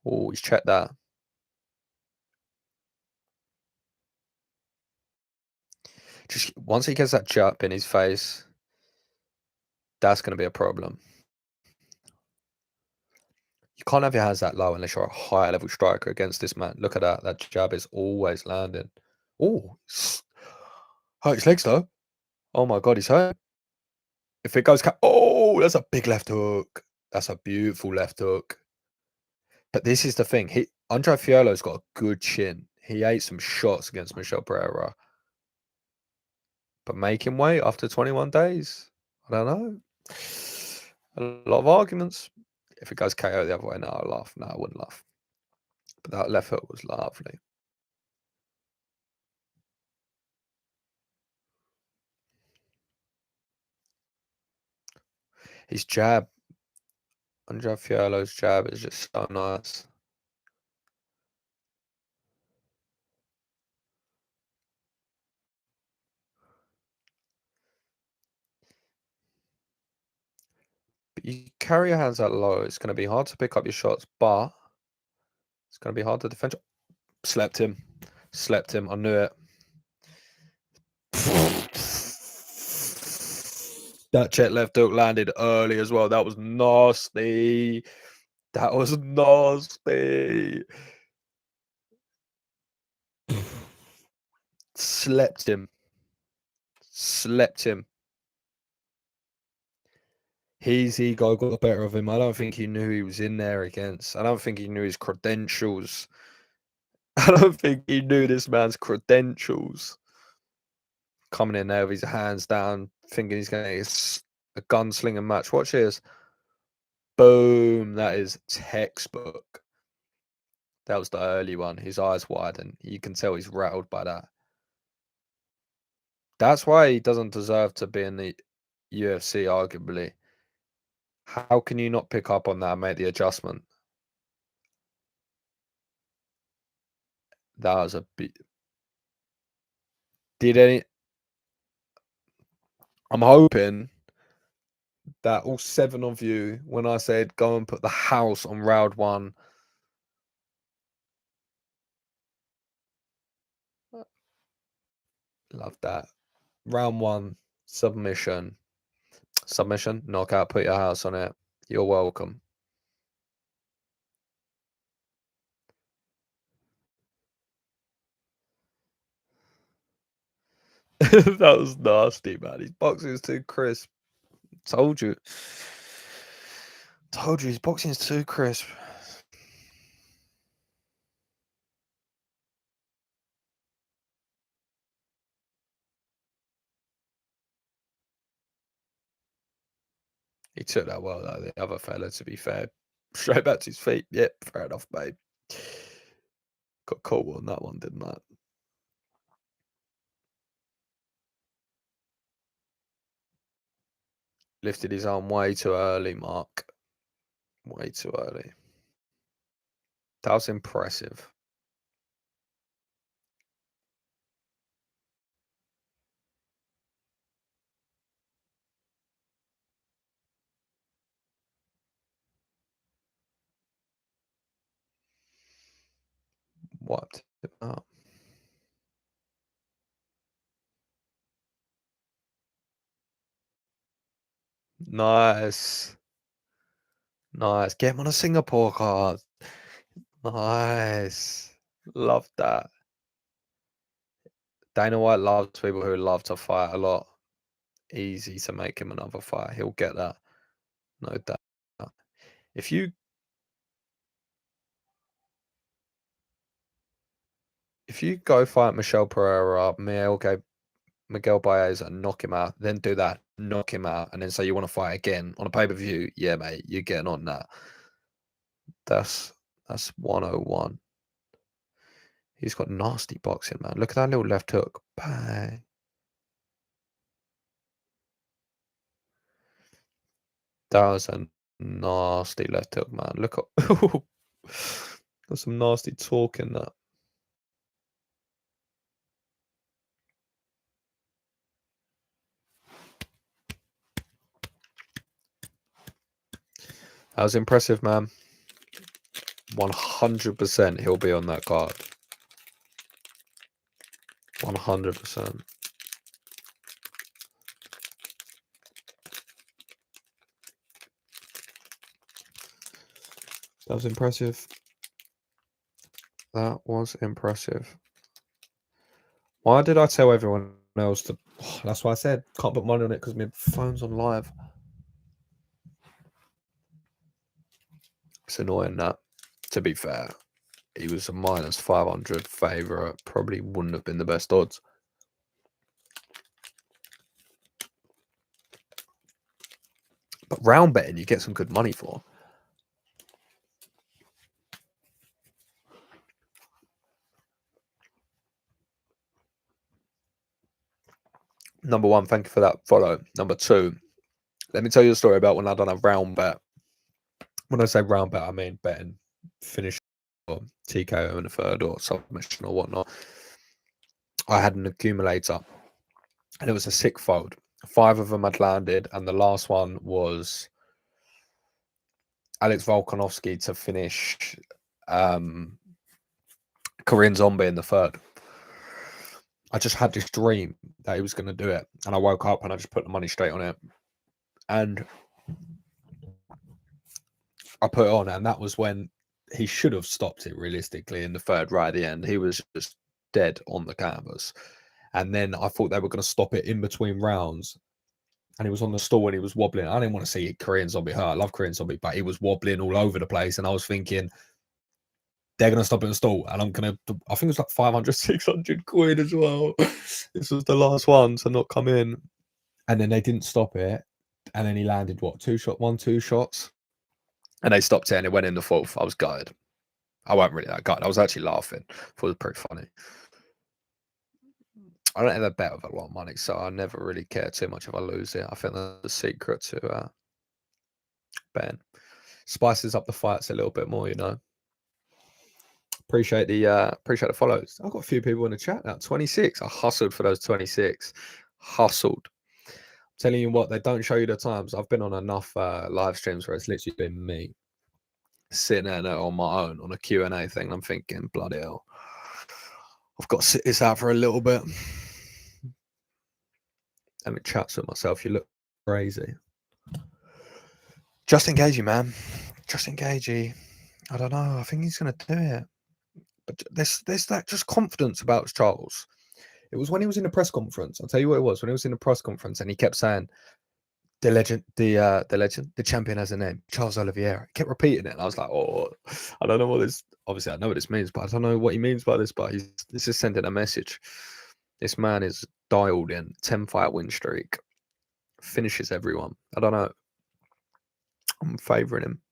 Oh, he's checked that. Just once he gets that jab in his face, that's going to be a problem. You can't have your hands that low unless you're a higher level striker against this man. Look at that. That jab is always landing. Oh, hurt his legs though. Oh my God, he's hurt. If it goes, oh, that's a big left hook. That's a beautiful left hook. But this is the thing. Andre Fiolo's got a good chin. He ate some shots against Michel Pereira. But make him wait after 21 days. I don't know. A lot of arguments. If it goes KO the other way, no, I'll laugh. No, I wouldn't laugh. But that left hook was lovely. His jab, Andre Fiallo's jab is just so nice. But you carry your hands out low, it's going to be hard to pick up your shots, but it's going to be hard to defend. Slept him. Slept him. I knew it. That check left hook landed early as well. That was nasty. That was nasty. Slept him. Slept him. His ego got the better of him. I don't think he knew he was in there against. I don't think he knew his credentials. I don't think he knew this man's credentials. Coming in there with his hands down, thinking he's going to get a gunslinging match. Watch this. Boom. That is textbook. That was the early one. His eyes widen. You can tell he's rattled by that. That's why he doesn't deserve to be in the UFC, arguably. How can you not pick up on that and make the adjustment? That was a bit. I'm hoping that all 7 of you, when I said go and put the house on round 1, love that. Round 1, submission, knockout, put your house on it. You're welcome. That was nasty, man. His boxing is too crisp. Told you. Told you his boxing is too crisp. He took that well, though. The other fella, to be fair, straight back to his feet. Yep, fair enough, babe. Got caught on that one, didn't I? Lifted his arm way too early, Mark. Way too early. That was impressive. Wiped it up. Nice. Nice. Get him on a Singapore card. Nice. Love that. Dana White loves people who love to fight a lot. Easy to make him another fight. He'll get that. No doubt. If you go fight Michelle Pereira, Miguel Baez and knock him out, then do that, knock him out, and then say you want to fight again on a pay-per-view, yeah, mate, you're getting on that. That's 101. He's got nasty boxing, man. Look at that little left hook. Bang. That was a nasty left hook, man. Look at there's some nasty talk in that. That was impressive, man. 100% he'll be on that card. 100%. That was impressive. That was impressive. Why did I tell everyone else to... Oh, that's why I said can't put money on it because my phone's on live. It's annoying that, to be fair. He was a minus 500 favourite. Probably wouldn't have been the best odds. But round betting, you get some good money for. Number one, thank you for that follow. Number two, let me tell you a story about when I done a round bet. When I say round bet, I mean betting finish or TKO in the third or submission or whatnot. I had an accumulator and it was a sick fold. 5 of them had landed, and the last one was Alex Volkanovski to finish Korean Zombie in the third. I just had this dream that he was going to do it, and I woke up and I just put the money straight on it, and I put it on, and that was when he should have stopped it realistically in the third right at the end. He was just dead on the canvas, and then I thought they were going to stop it in between rounds, and he was on the stall and he was wobbling. I didn't want to see Korean Zombie hurt. I love Korean Zombie, but he was wobbling all over the place, and I was thinking, they're going to stop it in the stall, and I'm going to, I think it was like 500, 600 quid as well. This was the last one to not come in. And then they didn't stop it. And then he landed, what, 2 shots? And they stopped it and it went in the fourth. I was gutted. I wasn't really that gutted. I was actually laughing. I thought it was pretty funny. I don't ever bet with a lot of money, so I never really care too much if I lose it. I think that's the secret to betting. Spices up the fights a little bit more, you know. Appreciate the follows. I've got a few people in the chat now. 26. I hustled for those 26. Hustled. I'm telling you what, they don't show you the times. I've been on enough live streams where it's literally been me sitting there on my own on a Q&A thing. I'm thinking, bloody hell, I've got to sit this out for a little bit. Let me chat with myself. You look crazy. Just engagey, man. Just engagey. I don't know. I think he's going to do it. But there's that just confidence about Charles. It was when he was in the press conference. I'll tell you what it was. When he was in the press conference and he kept saying, the legend, the champion has a name, Charles Oliveira. He kept repeating it. And I was like, oh, I don't know what this, obviously I know what this means, but I don't know what he means by this, but this is sending a message. This man is dialed in, 10-fight win streak, finishes everyone. I don't know. I'm favouring him.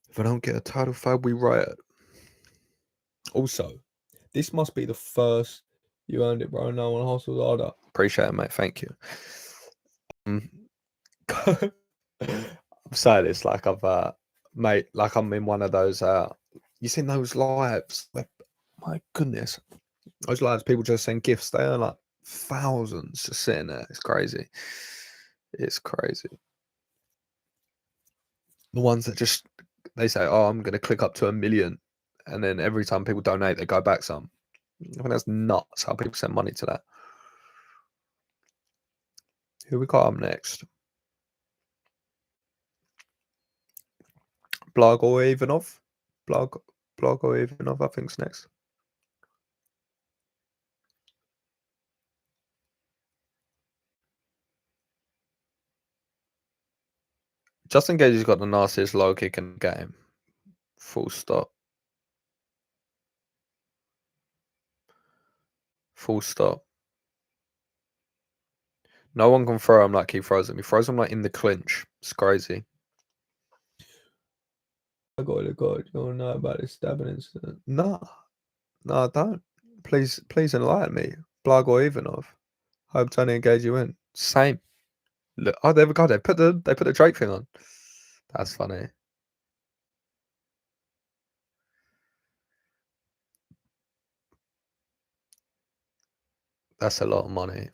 If I don't get a title fight, we riot. Also, this must be the first you earned it, bro. No one hustles harder. Appreciate it, mate. Thank you. I'm saying this like I've, mate, like I'm in one of those. You seen those lives? Where, my goodness, those lives. People just send gifts. They earn like thousands just sitting there. It's crazy. It's crazy. The ones that just they say, "Oh, I'm going to click up to 1 million," and then every time people donate, they go back some. I think that's nuts how people send money to that. Who we got up next? Blago Ivanov. Blago Ivanov, I think's next. Justin Gage has got the nastiest low kick in the game. Full stop. Full stop. No one can throw him like he throws him. He throws him like in the clinch. It's crazy. I got it. You don't know about this stabbing incident? No, I don't. Please enlighten me. Blago Ivanov. Hope Tony and Gage you in. Same. Look, oh, there we go. They put the Drake thing on. That's funny. That's a lot of money.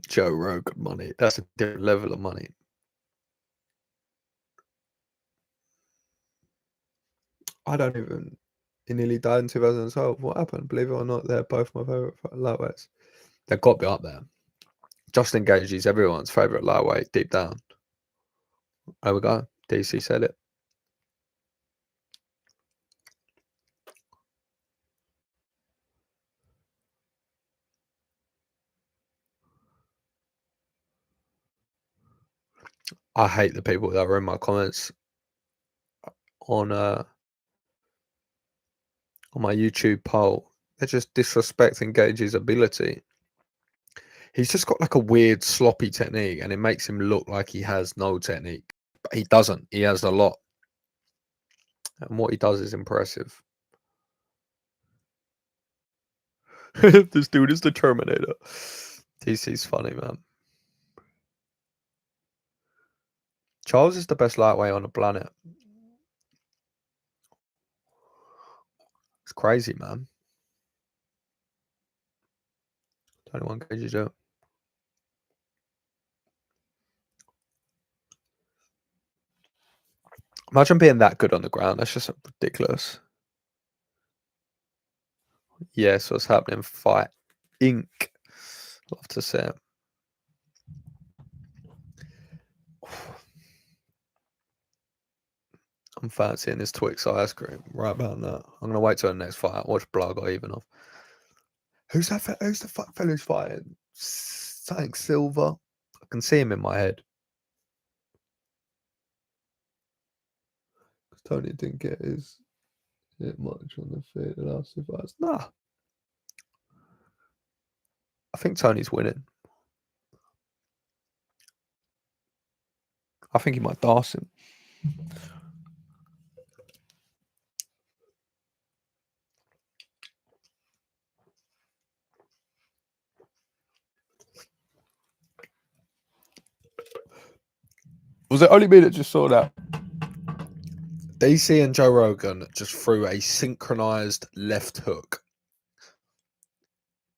Joe Rogan money. That's a different level of money. I don't even. He nearly died in 2012. What happened? Believe it or not, they're both my favorite lightweights. They've got to be up there. Justin Gage is everyone's favorite lightweight deep down. There we go. DC said it. I hate the people that were in my comments on on my YouTube poll. They're just disrespecting Gage's ability. He's just got like a weird sloppy technique, and it makes him look like he has no technique. But he doesn't. He has a lot. And what he does is impressive. This dude is the Terminator. TC's funny, man. Charles is the best lightweight on the planet. It's crazy, man. 21 kg. Imagine being that good on the ground. That's just ridiculous. Yes, what's happening? Fight Inc. Love to see it. I'm fancying this Twix ice cream right about now. I'm gonna wait till the next fight. Watch Blog or Ivanov. Who's that? Who's the fellow who's fighting? Something Silver. I can see him in my head. Tony didn't get his hit much on the feet the last two fights. Nah. I think Tony's winning. I think he might dance him. Was it only me that just saw that? DC and Joe Rogan just threw a synchronized left hook.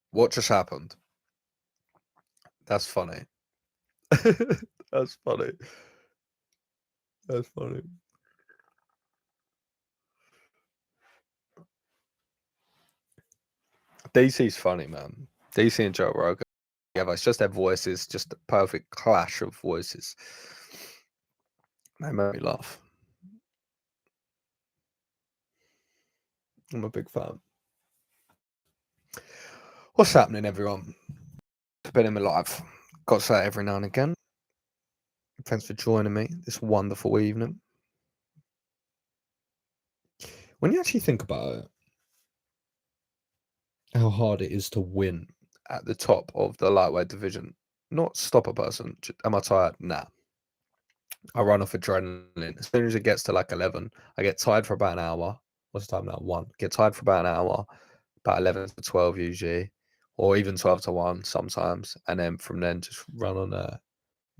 What just happened? That's funny. That's funny. That's funny. DC's funny, man. DC and Joe Rogan. Yeah, it's just their voices, just a perfect clash of voices. They make me laugh. I'm a big fan. What's happening, everyone? It's been in my life. Got to say it every now and again. Thanks for joining me this wonderful evening. When you actually think about it, how hard it is to win at the top of the lightweight division, not stop a person. Am I tired? Nah. I run off adrenaline. As soon as it gets to like 11, I get tired for about an hour. What's the time now? 1. Get tired for about an hour, about 11 to 12 usually, or even 12 to 1 sometimes. And then from then just run on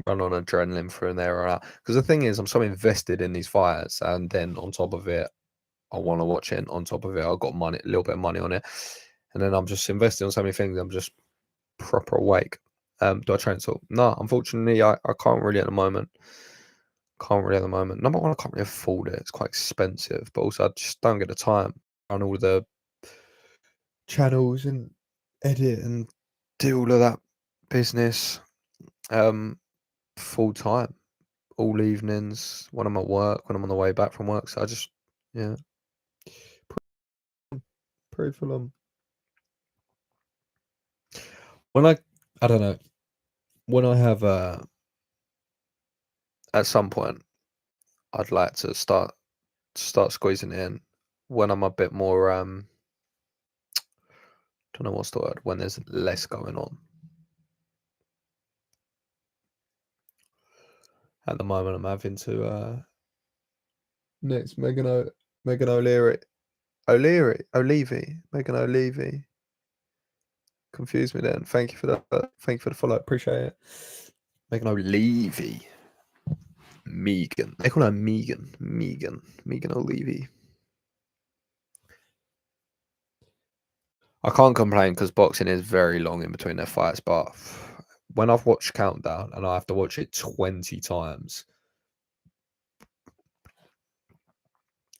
adrenaline through and there or out. Because the thing is, I'm so invested in these fights, and then on top of it, I want to watch it. And on top of it, I've got money, a little bit of money on it. And then I'm just investing on so many things. I'm just proper awake. Do I train at all? No, unfortunately, I can't really at the moment. Number one, I can't really afford it. It's quite expensive, but also I just don't get the time on all the channels and edit and do all of that business full time, all evenings when I'm at work, when I'm on the way back from work. So I just, yeah, pray for them. When I don't know, when I have at some point, I'd like to start squeezing it in when I'm a bit more don't know what's the word, when there's less going on. At the moment, I'm having to next Megan O'Leary, Megan O'Leary. Confused me then. Thank you for that. Thank you for the follow. Appreciate it. Megan O'Leary. Megan. They call her Megan. Megan O'Leary. I can't complain because boxing is very long in between their fights, but when I've watched Countdown and I have to watch it 20 times,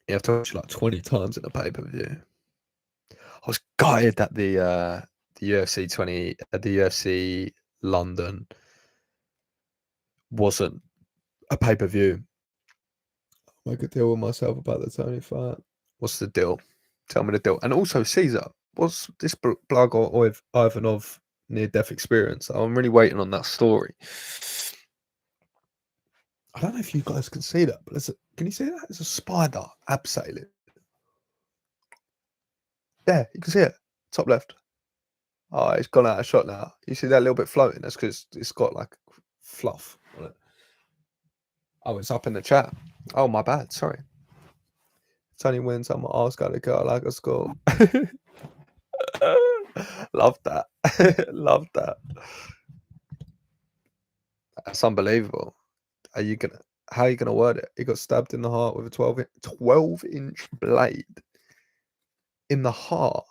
you have to watch it like 20 times in a pay-per-view. I was gutted that the UFC the UFC London wasn't a pay-per-view. Make a deal with myself about the Tony fight. What's the deal? Tell me the deal. And also, Caesar, what's this Blog or Ivanov near-death experience? I'm really waiting on that story. I don't know if you guys can see that, but can you see that? It's a spider abseiling. Yeah, you can see it. Top left. Oh, it's gone out of shot now. You see that little bit floating? That's because it's got like fluff on it. Oh, it's up in the chat. Oh, my bad. Sorry. Tony wins. I'm gonna ask how to go. Like a score. Love that. Love that. That's unbelievable. Are you gonna? How are you gonna word it? He got stabbed in the heart with a 12-inch blade in the heart.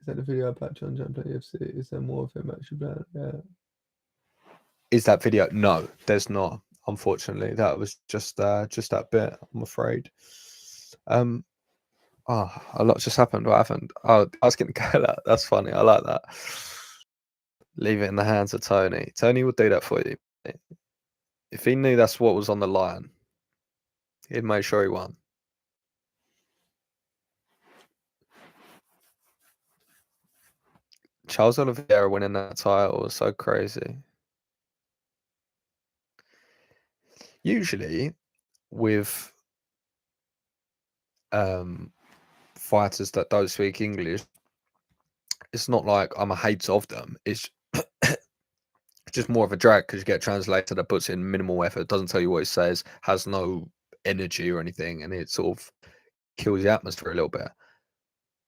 Is that the video about John playing UFC? Is there more of him actually playing? Yeah. Is that video? No, there's not. Unfortunately, that was just that bit. I'm afraid. Oh, a lot just happened. What happened? Oh, I was getting that. That's funny. I like that. Leave it in the hands of Tony. Tony would do that for you. If he knew that's what was on the line, he'd make sure he won. Charles Oliveira winning that title was so crazy. Usually, with fighters that don't speak English, it's not like I'm a hater of them. It's just more of a drag because you get a translator that puts in minimal effort, doesn't tell you what it says, has no energy or anything, and it sort of kills the atmosphere a little bit.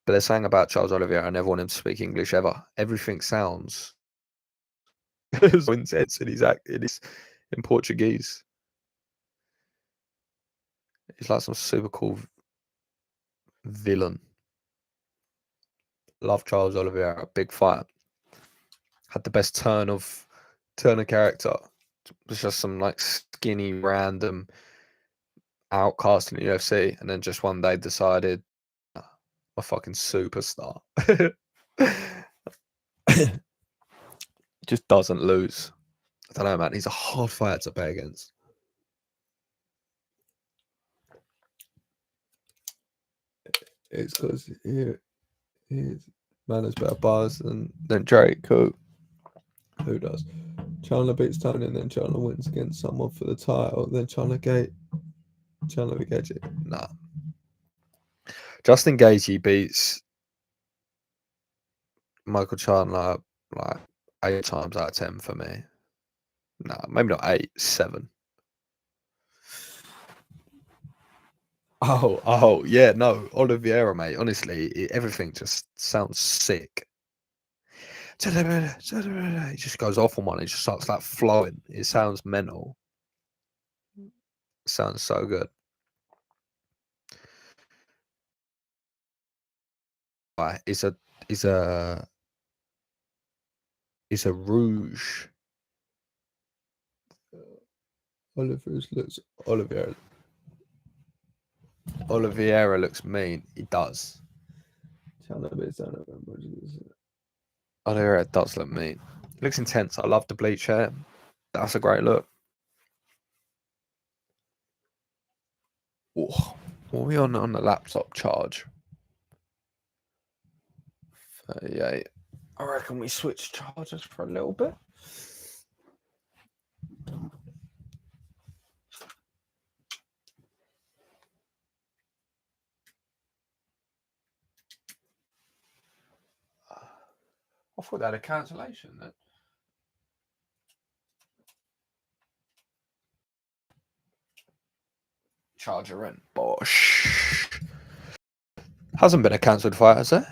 But they're saying about Charles Oliveira, I never want him to speak English ever. Everything sounds so intense in his in Portuguese. He's like some super cool villain. Love Charles Oliveira, big fight. Had the best turn of character. It was just some like skinny random outcast in the UFC, and then just one day decided a fucking superstar. Just doesn't lose. I don't know, man. He's a hard fighter to play against. It's because his man has better bars than Drake. Who does? Chandler beats Tony, and then Chandler wins against someone for the title. Then Chandler Gaethje. Nah. Justin Gaethje beats Michael Chandler like 8 times out of 10 for me. Nah, maybe not 8, 7. Oh, yeah, no, Oliveira, mate. Honestly, everything just sounds sick. It just goes off on one. It just starts like flowing. It sounds mental. It sounds so good. Right, it's a rouge. Oliveira looks mean. He does. Oliveira does look mean. He looks intense. I love the bleach hair. That's a great look. Oh, what are we on the laptop charge? 38. I reckon we switch chargers for a little bit. I thought they had a cancellation then. Charger in. Bosh. Hasn't been a cancelled fight, has it?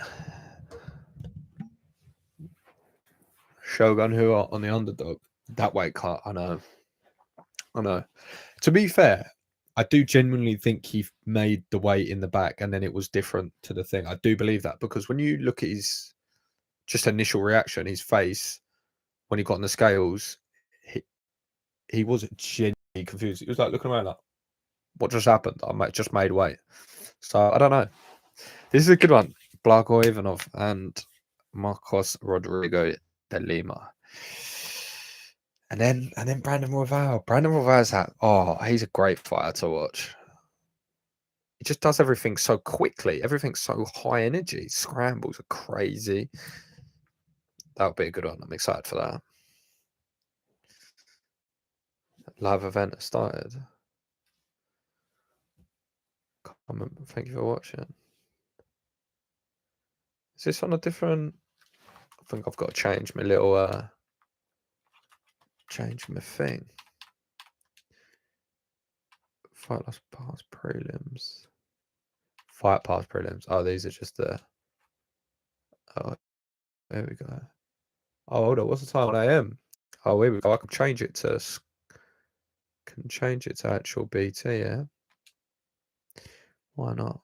Shogun who are on the underdog. That weight cut, I know. To be fair, I do genuinely think he made the weight in the back and then it was different to the thing. I do believe that because when you look at his just initial reaction, his face, when he got on the scales, he wasn't genuinely confused. He was like looking around like, what just happened? I just made weight. So I don't know. This is a good one. Blago Ivanov and Marcos Rodrigo de Lima. And then Brandon Royval. Brandon Royval's he's a great fighter to watch. He just does everything so quickly. Everything's so high energy. Scrambles are crazy. That would be a good one. I'm excited for that. Live event has started. Thank you for watching. Is this on a different? I think I've got to change my little change my thing. Fight pass prelims. Fight pass prelims. Oh, these are just the. Oh, there we go. Oh, hold on. What's the time on AM? Oh, here we go. I can change it to. Actual BT. Yeah. Why not?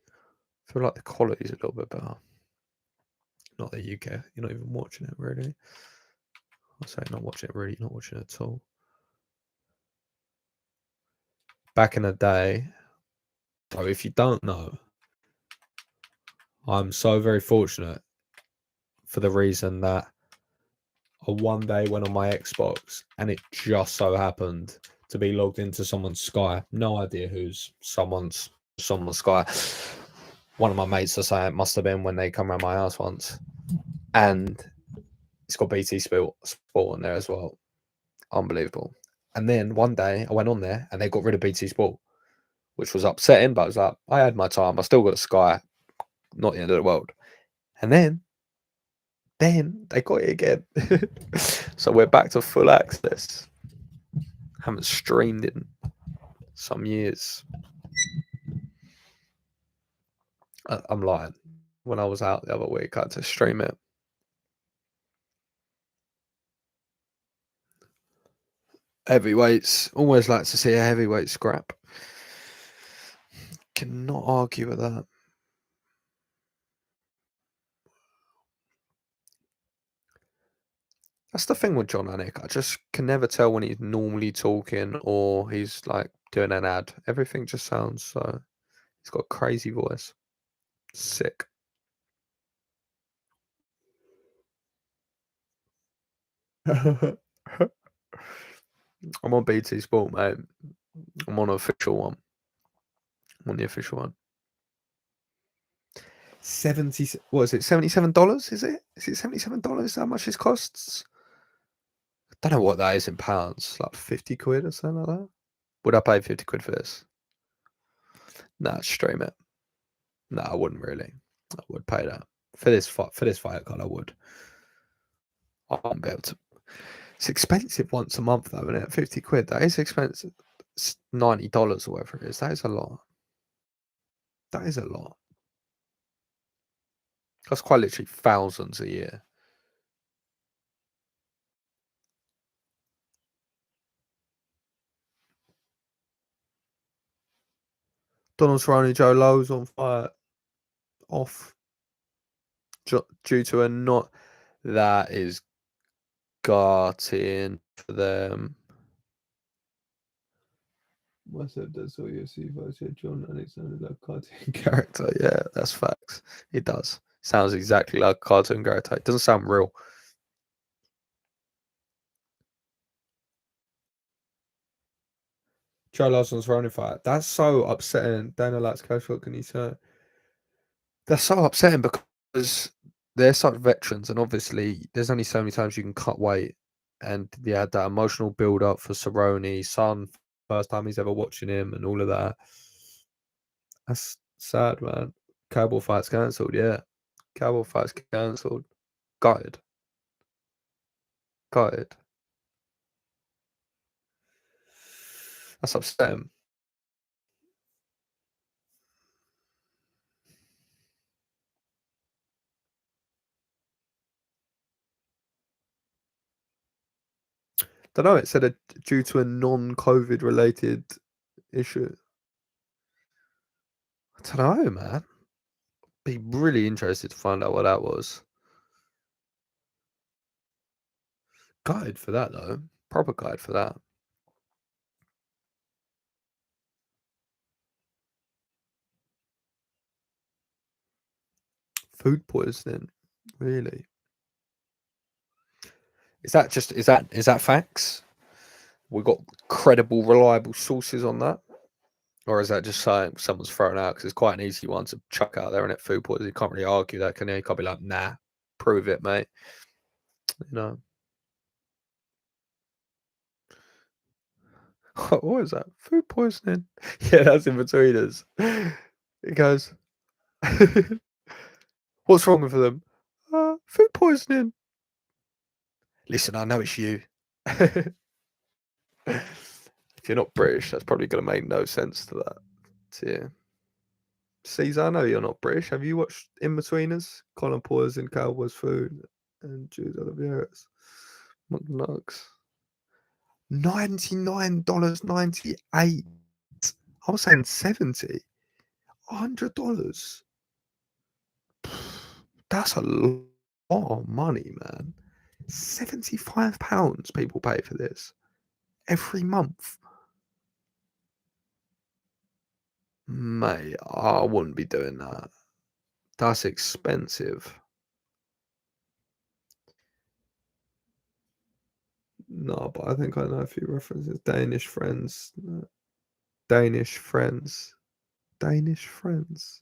I feel like the quality is a little bit better. Not that you care. You're not even watching it really. I say not watching it really. You're not watching it at all. Back in the day. So if you don't know, I'm so very fortunate for the reason that I one day went on my Xbox and it just so happened to be logged into someone's Sky. No idea who's someone's Sky. One of my mates are saying it must have been when they come around my house once. And it's got BT Sport on there as well. Unbelievable. And then one day I went on there and they got rid of BT Sport, which was upsetting, but I was like, I had my time. I still got Sky. Not the end of the world. And then they got it again. So we're back to full access. Haven't streamed in some years. I'm lying. When I was out the other week, I had to stream it. Heavyweights. Always like to see a heavyweight scrap. Cannot argue with that. That's the thing with John Anik. I just can never tell when he's normally talking or he's like doing an ad. Everything just sounds so. He's got a crazy voice. Sick. I'm on BT Sport, mate. I'm on an official one. I'm on the official one. 70. What is it? $77? Is it? Is it $77? How much it costs? I don't know what that is in pounds. Like 50 quid or something like that. Would I pay 50 quid for this? Nah, stream it. No, I wouldn't really. I would pay that for this fight. For this fight card, I would. I won't be able to. It's expensive once a month, though, isn't it? 50 quid. That is expensive. It's $90 or whatever it is. That is a lot. That is a lot. That's quite literally thousands a year. Donald Cerrone, Joe Lowe's on fire. Off. Due to a not. That is gutting for them. Myself does all UFC fights. John Alexander like cartoon character. Yeah, that's facts. It does. Sounds exactly like a cartoon character. It doesn't sound real. Joe Larson's running fight. That's so upsetting. Dana likes casual. Can you say? That's so upsetting because they're such veterans, and obviously there's only so many times you can cut weight. And yeah, that emotional build up for Cerrone, son, first time he's ever watching him, and all of that. That's sad, man. Cowboy fight's cancelled. Yeah, Cowboy fight's cancelled. Gutted. Gutted. That's upsetting. Don't know. It said due to a non-COVID related issue. I don't know, man. Be really interested to find out what that was. Guide for that though. Proper guide for that. Food poisoning. Really? Is that facts? We got credible, reliable sources on that? Or is that just saying someone's thrown out? Because it's quite an easy one to chuck out there, and it food poisoning. You can't really argue that, can you? You can't be like, nah, prove it, mate. You know. What is that? Food poisoning. Yeah, that's in between us. It goes, What's wrong with them? Food poisoning. Listen, I know it's you. If you're not British, that's probably going to make no sense to that. To you. Caesar, I know you're not British. Have you watched In Betweeners? Colin Powers in Cowboys Food and Jude Oliveira's McNugs. $99.98. I was saying 70. $100. That's a lot of money, man. £75 people pay for this every month. Mate, I wouldn't be doing that. That's expensive. No, but I think I know a few references. Danish friends. Danish friends. Danish friends.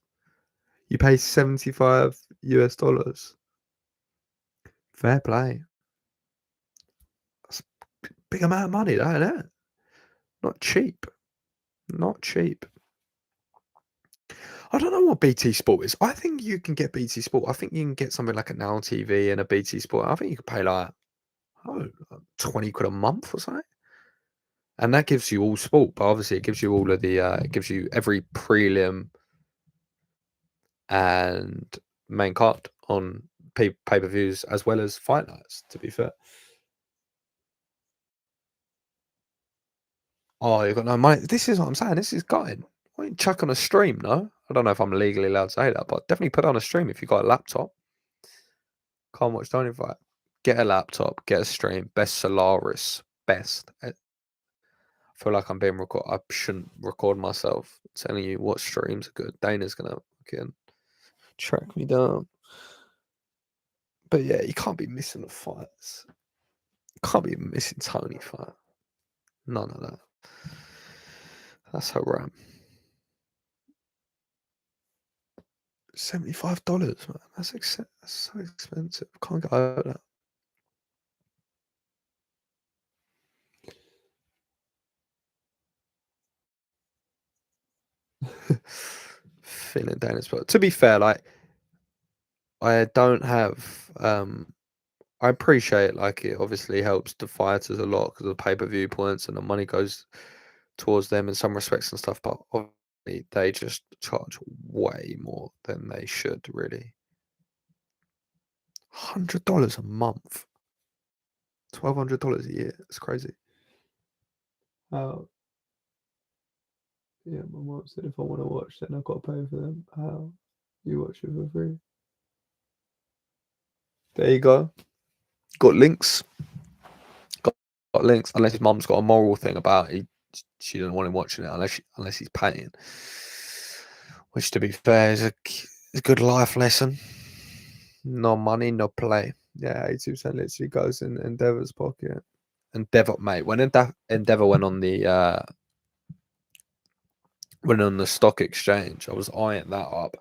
You pay 75 US dollars. Fair play. That's a big amount of money, that, isn't it? Not cheap. Not cheap. I don't know what BT Sport is. I think you can get BT Sport. I think you can get something like a Now TV and a BT Sport. I think you could pay like 20 quid a month or something. And that gives you all sport, but obviously it gives you all of the it gives you every prelim and main card on pay-per-views as well as fight nights, to be fair. Oh, you've got no money. This is what I'm saying. This is gutting. Why don't you chuck on a stream, no? I don't know if I'm legally allowed to say that, but definitely put on a stream if you've got a laptop. Can't watch Tony fight. Get a laptop, get a stream. Best Solaris. Best. I feel like I'm being recorded. I shouldn't record myself telling you what streams are good. Dana's going to fucking track me down. But yeah, you can't be missing the fights. You can't be missing Tony fight. None of that. That's haram. $75, man. That's so expensive. Can't get over that. Feeling Dana's, but to be fair, like I don't have I appreciate like it obviously helps the fighters a lot because of the pay-per-view points and the money goes towards them in some respects and stuff, but obviously they just charge way more than they should really. $100 a month. $1,200 a year. It's crazy. How? Yeah, my mom said if I want to watch, then I've got to pay for them. How? You watch it for free. There you go. Got links. Got links. Unless his mum's got a moral thing about it, she doesn't want him watching it unless he's paying. Which, to be fair, is a good life lesson. No money, no play. Yeah, 82% literally goes in Endeavour's pocket. Endeavour, mate. When Endeavour went on the stock exchange, I was eyeing that up.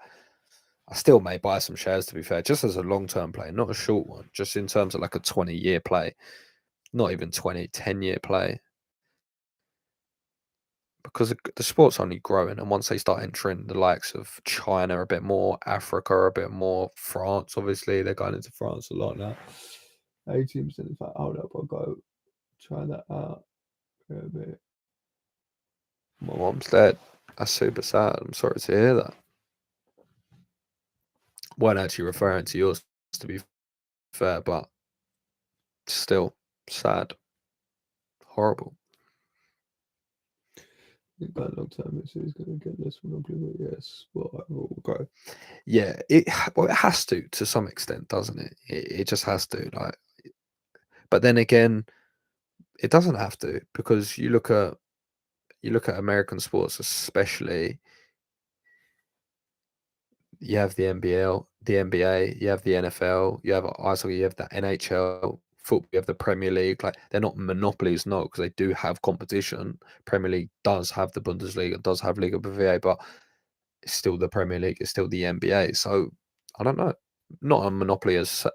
I still may buy some shares, to be fair, just as a long-term play, not a short one, just in terms of like a 20-year play, not even 10-year play. Because the sport's only growing, and once they start entering the likes of China a bit more, Africa a bit more, France, obviously, they're going into France a lot now. 18%, in fact, hold up, I'll go try that out for a bit. My mom's dead. That's super sad. I'm sorry to hear that. Weren't actually referring to yours, to be fair, but still sad. Horrible. That long time is going to get this one. Yes, well, I will go. Yeah, it has to some extent, doesn't it? It just has to. Like, but then again, it doesn't have to, because you look at American sports, especially. You have the NBL, the NBA, you have the NFL, you have ice hockey, you have the NHL, football, you have the Premier League. Like, they're not monopolies, no, because they do have competition. Premier League does have the Bundesliga, does have Liga BVA, but it's still the Premier League, it's still the NBA. So I don't know, not a monopoly as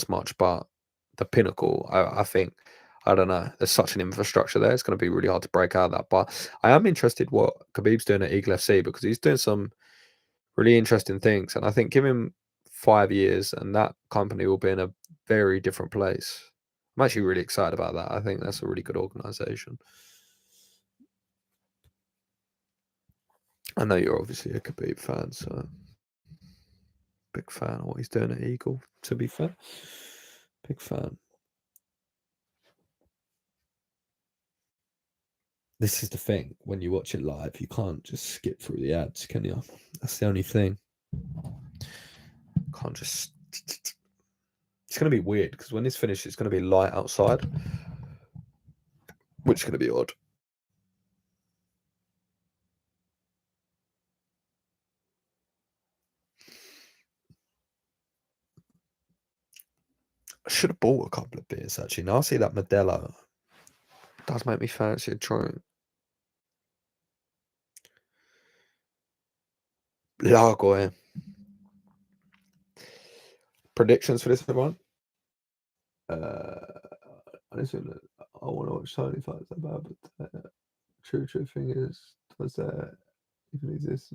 much, but the pinnacle. I think, I don't know. There's such an infrastructure there. It's going to be really hard to break out of that. But I am interested what Khabib's doing at Eagle FC, because he's doing some really interesting things. And I think give him 5 years, and that company will be in a very different place. I'm actually really excited about that. I think that's a really good organization. I know you're obviously a Khabib fan, so big fan of what he's doing at Eagle. To be fair, big fan. This is the thing. When you watch it live, you can't just skip through the ads, can you? That's the only thing. Can't just. It's going to be weird because when this finishes, it's going to be light outside, which is going to be odd. I should have bought a couple of beers actually. Now I see that Modelo. It does make me fancy a drink. Lager. Predictions for this one? Listen, I want to watch Tony fights about, but true thing is, does that even exist?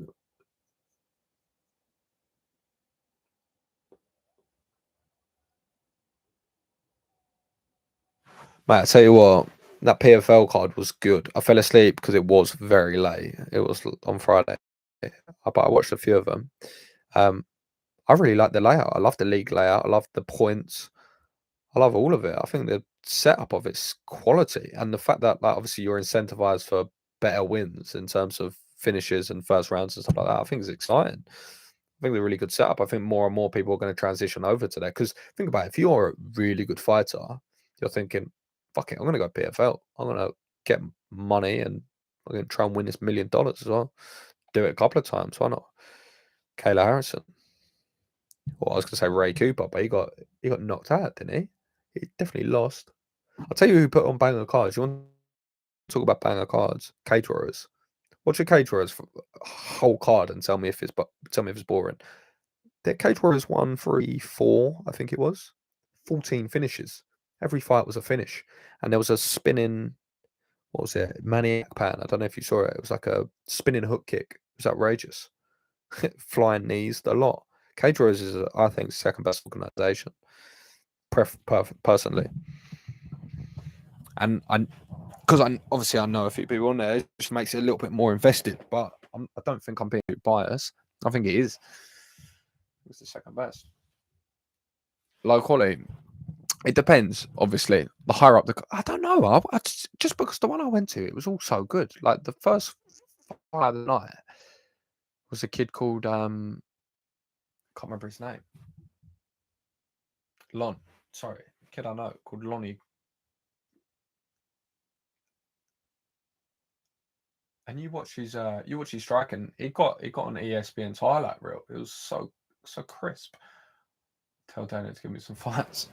Mate, I tell you what, that PFL card was good. I fell asleep because it was very late. It was on Friday, but I watched a few of them. I really like the layout. I love the league layout. I love the points. I love all of it. I think the setup of it's quality, and the fact that like, obviously you're incentivized for better wins in terms of finishes and first rounds and stuff like that. I think it's exciting. I think they're a really good setup. I think more and more people are going to transition over to that because think about it, if you're a really good fighter, you're thinking, "Fuck it, I'm going to go PFL. I'm going to get money and I'm going to try and win this $1 million as well. Do it a couple of times. Why not?" Kayla Harrison. Well, I was going to say Ray Cooper, but he got knocked out, didn't he? He definitely lost. I'll tell you who put on banger cards. You want to talk about banger cards? Caterers. Watch a caterers whole card and tell me if it's boring. The caterers 1, 3, 4, I think it was. 14 finishes. Every fight was a finish, and there was a spinning. What was it? Maniac pan. I don't know if you saw it. It was like a spinning hook kick. It was outrageous. Flying knees, a lot. Caterers is, I think, second best organization. Personally, and because I obviously I know a few people on there, it just makes it a little bit more invested. But I don't think I'm being biased. I think it is. It's the second best. Low quality. It depends, obviously. The higher up I don't know. Just because the one I went to, it was all so good. Like the first fight of the night was a kid called can't remember his name. Lon. Sorry, kid I know called Lonnie. And you watch his strike, and he got an ESPN's highlight reel. It was so crisp. Tell Daniel to give me some fights.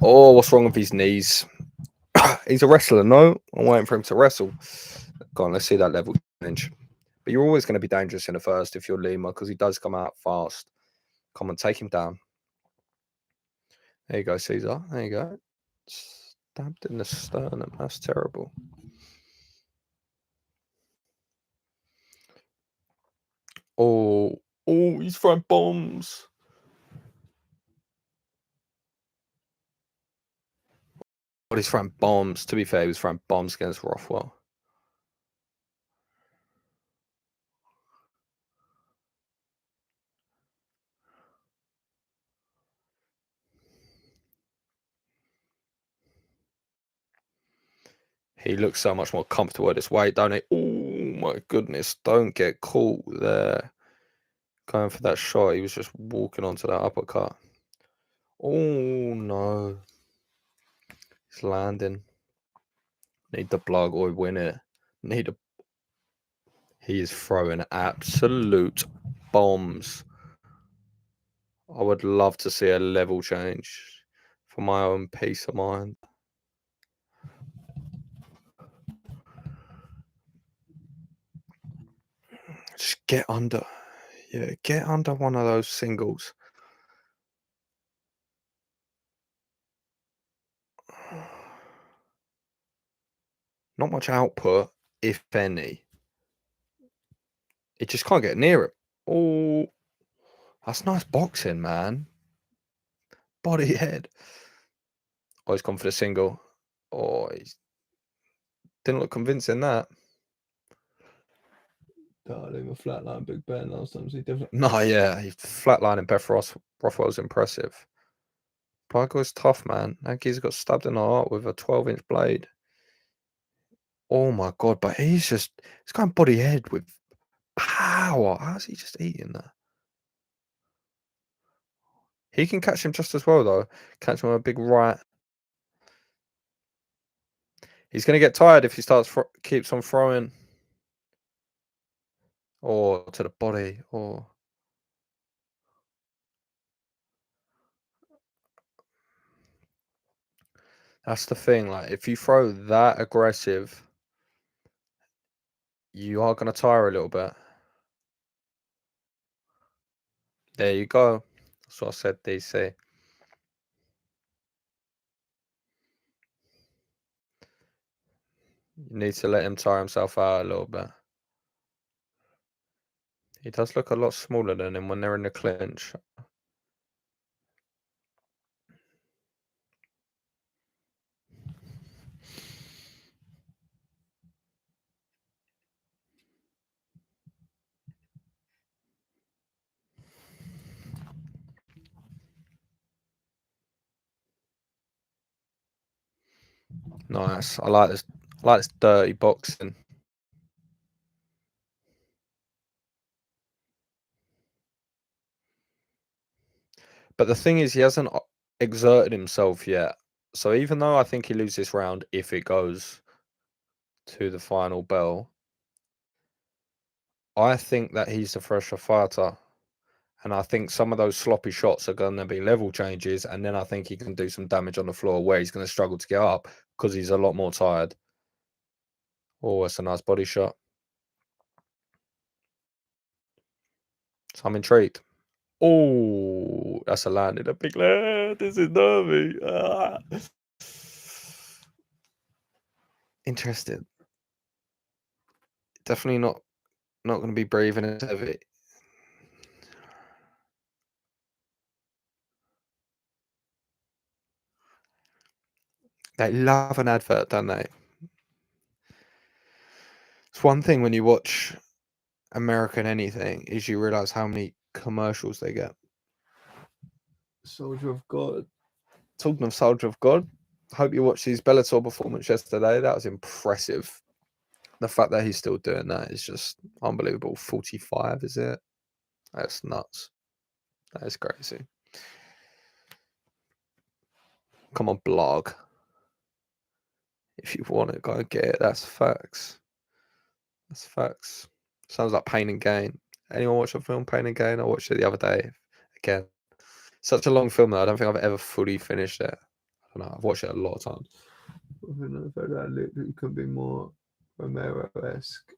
Oh, what's wrong with his knees? He's a wrestler, no? I'm waiting for him to wrestle. Go on, let's see that level challenge. But you're always going to be dangerous in the first if you're Lima because he does come out fast. Come on, take him down. There you go, Caesar. There you go. Stabbed in the sternum. That's terrible. Oh, he's throwing bombs. But he's throwing bombs. To be fair, he was throwing bombs against Rothwell. He looks so much more comfortable at this weight, don't he? Oh my goodness, don't get caught there. Going for that shot, he was just walking onto that uppercut. Oh no. He's landing. Need the plug or win it. He is throwing absolute bombs. I would love to see a level change for my own peace of mind. Just get under. Yeah, get under one of those singles. Not much output, if any. It just can't get near it. Oh, that's nice boxing, man. Body head. Oh, he's gone for the single. Oh, he didn't look convincing, that. Darling, a flatline Big Ben last time. So he definitely. No, yeah, he flatlining Beth Rothwell's impressive. Blago's tough, man. That geezer got stabbed in the heart with a 12-inch blade. Oh my god, but he's going body head with power. How's he just eating that? He can catch him just as well, though. Catch him with a big right. He's going to get tired if he keeps on throwing. Or to the body. Or that's the thing. Like, if you throw that aggressive, you are going to tire a little bit. There you go. That's what I said, DC. You need to let him tire himself out a little bit. He does look a lot smaller than him when they're in the clinch. Nice. I like this. I like this dirty boxing. But the thing is, he hasn't exerted himself yet. So even though I think he loses this round if it goes to the final bell, I think that he's the fresher fighter. And I think some of those sloppy shots are going to be level changes. And then I think he can do some damage on the floor where he's going to struggle to get up because he's a lot more tired. Oh, it's a nice body shot. So I'm intrigued. Oh, that's a landing. A big land. This is nervy. Ah. Interested. Definitely not going to be breathing as heavy. They love an advert, don't they? It's one thing when you watch American anything is you realize how many commercials they get. Soldier of God. Talking of Soldier of God, I hope you watched his Bellator performance yesterday. That was impressive. The fact that he's still doing that is just unbelievable. 45, is it? That's nuts. That is crazy. Come on, blog. If you want it, go get it. That's facts. That's facts. Sounds like Pain and Gain. Anyone watch the film Pain and Gain? I watched it the other day. Again, such a long film though. I don't think I've ever fully finished it. I don't know. I've watched it a lot of times. I don't know if it could be more Romero-esque.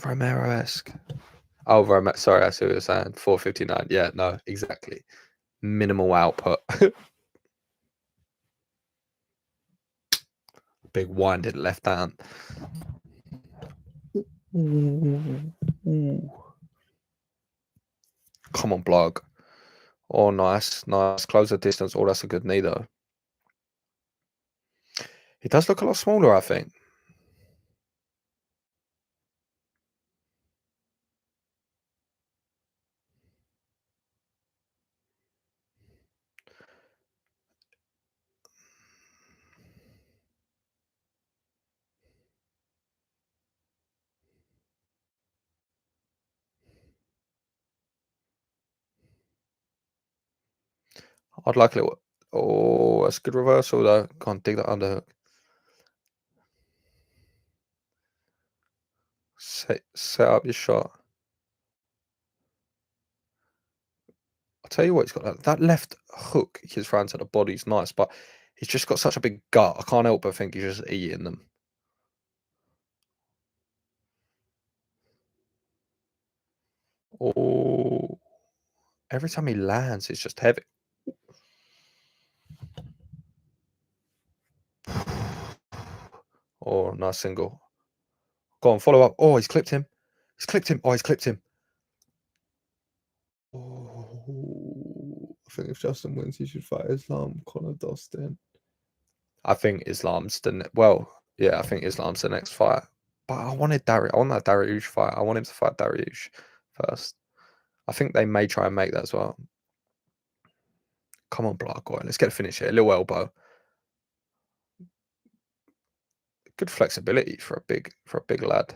Romero-esque. Oh, sorry, I see what you're saying. 459. Yeah, no, exactly. Minimal output. Big winded left hand. Come on, blog. Oh, nice. Close the distance. Oh, that's a good knee, though. He does look a lot smaller, I think. I'd like a little. Oh, that's a good reversal though. Can't dig that underhook. Set up your shot. I'll tell you what, he's got that left hook he's throwing to the body's nice, but he's just got such a big gut. I can't help but think he's just eating them. Oh, every time he lands, it's just heavy. Oh, nice single. Go on, follow up. Oh, he's clipped him. He's clipped him. Oh, he's clipped him. Oh, I think if Justin wins, he should fight Islam, Conor Dustin. I think Islam's yeah, I think Islam's the next fight. But I want that Dariush fight. I want him to fight Dariush first. I think they may try and make that as well. Come on, Blargoy. Let's get a finish here. A little elbow. Good flexibility for a big lad.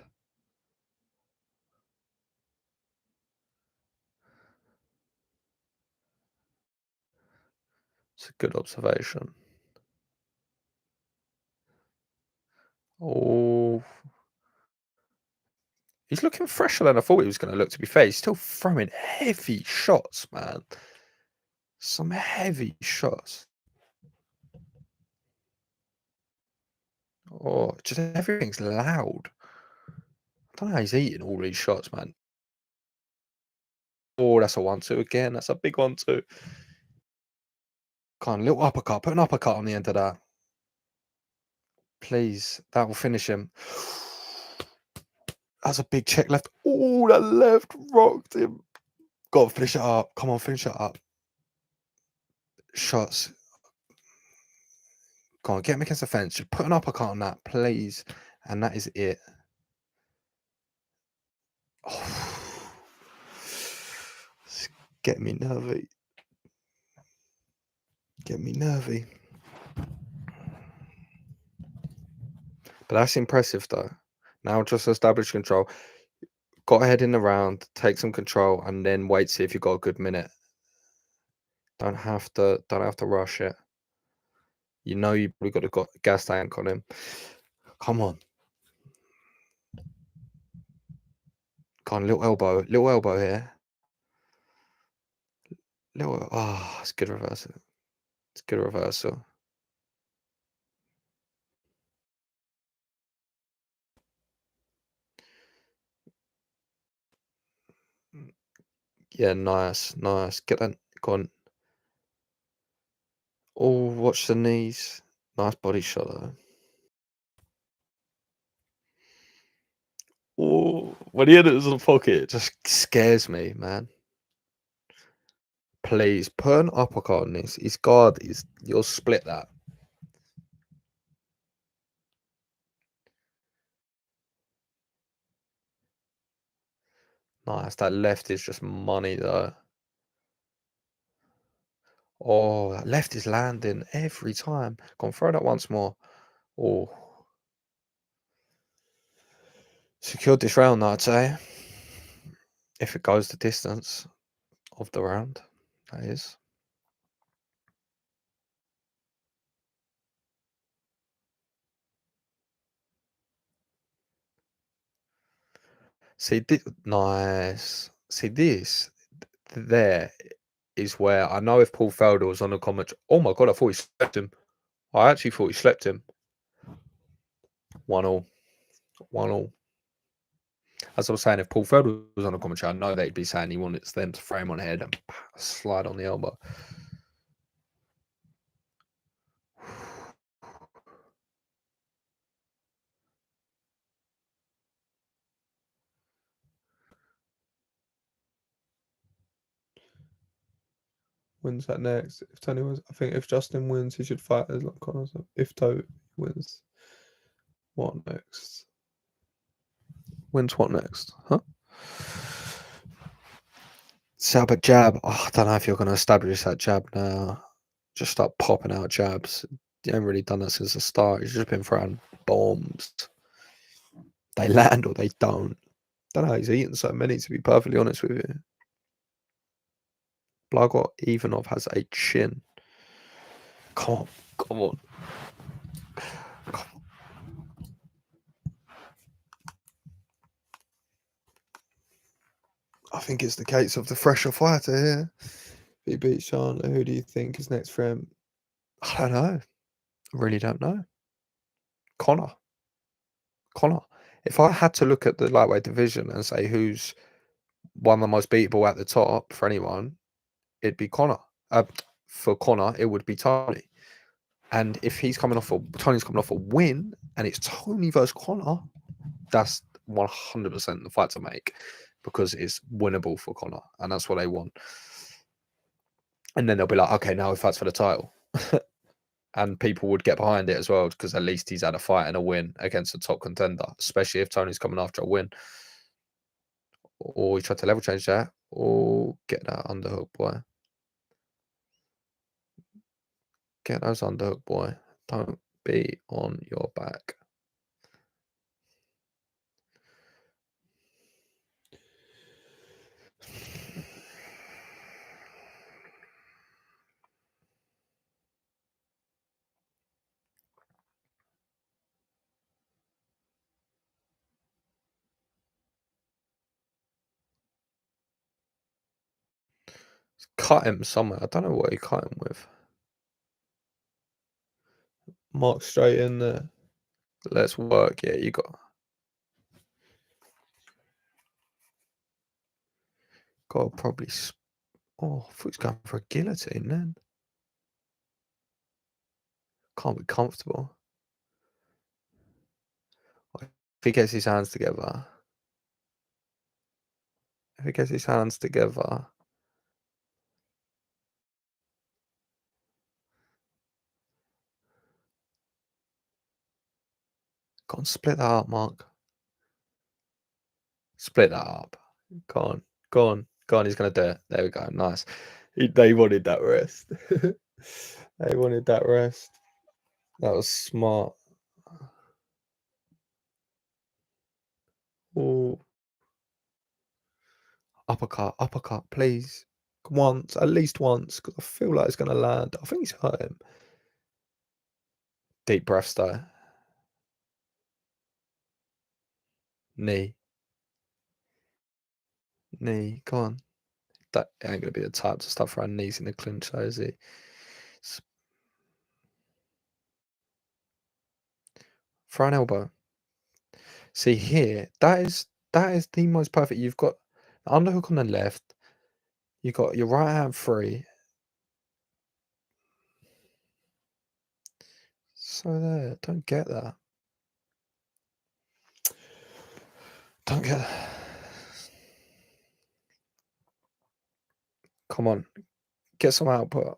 It's a good observation. Oh, he's looking fresher than I thought he was going to look, to be fair. He's still throwing heavy shots, man. Some heavy shots. Oh, just everything's loud. I don't know how he's eating all these shots, man. Oh, that's a 1-2 again. That's a big 1-2. Come on, little uppercut. Put an uppercut on the end of that. Please. That will finish him. That's a big check left. Oh, that left rocked him. Got to finish it up. Come on, finish it up. Shots. Come on, get him against the fence. Just put an uppercut on that, please. And that is it. Oh. Get me nervy. Get me nervy. But that's impressive, though. Now just establish control. Got ahead in the round, take some control, and then wait, see if you've got a good minute. Don't have to rush it. You know you probably got a gas tank on him. Come on. Come on, little elbow here. It's good reversal. It's good reversal. Yeah, nice. Get that. Go on. Oh, watch the knees. Nice body shot though. Oh, when he hit it in the pocket, it just scares me, man. Please put an uppercut on this. His guard is. You'll split that. Nice. That left is just money though. Oh, that left is landing every time. Go on, throw that once more. Oh. Secured this round, I'd say. If it goes the distance of the round, that is. See, nice. See, this there is where I know if Paul Felder was on the comment. Oh my god, I thought he slept him. I actually thought he slept him. 1-1. 1-1. As I was saying, if Paul Felder was on the commentary, I know they'd be saying he wanted them to throw him on the head and slide on the elbow. Wins that next. If Tony wins, I think if Justin wins, he should fight as like Conor. If Wins what next? Wins what next? Huh? Set up a jab. Oh, I don't know if you're going to establish that jab now. Just start popping out jabs. You haven't really done that since the start. You've just been throwing bombs. They land or they don't. Don't know how he's eaten so many, to be perfectly honest with you. Blago Ivanov has a chin. Come on. Come on. I think it's the case of the fresher fighter here. If he beats Chandler, who do you think is next for him? I don't know. I really don't know. Connor. If I had to look at the lightweight division and say who's one of the most beatable at the top for anyone, it'd be Connor. For Connor, it would be Tony. And if Tony's coming off a win, and it's Tony versus Connor, that's 100% the fight to make, because it's winnable for Connor, and that's what they want. And then they'll be like, okay, now he fights for the title. And people would get behind it as well, because at least he's had a fight and a win against a top contender, especially if Tony's coming after a win. Or he tried to level change that, or get that underhook, boy. Get those underhook, boy. Don't be on your back. Cut him somewhere. I don't know what he cut him with. Mark straight in there. Let's work. Yeah, you got to probably. Oh, I thought he was going for a guillotine then. Can't be comfortable. If he gets his hands together. Go on, split that up, Mark. Split that up. Go on. He's going to do it. There we go. Nice. They wanted that rest. They wanted that rest. That was smart. Ooh. Uppercut, please. Once, at least once, because I feel like it's going to land. I think he's hurt him. Deep breaths, though. Knee. Go on. That ain't going to be the type to start throwing knees in the clinch, though, is he? Throw an elbow. See here, that is the most perfect. You've got the underhook on the left. You've got your right hand free. So there, don't get that. Don't get that. Come on, get some output.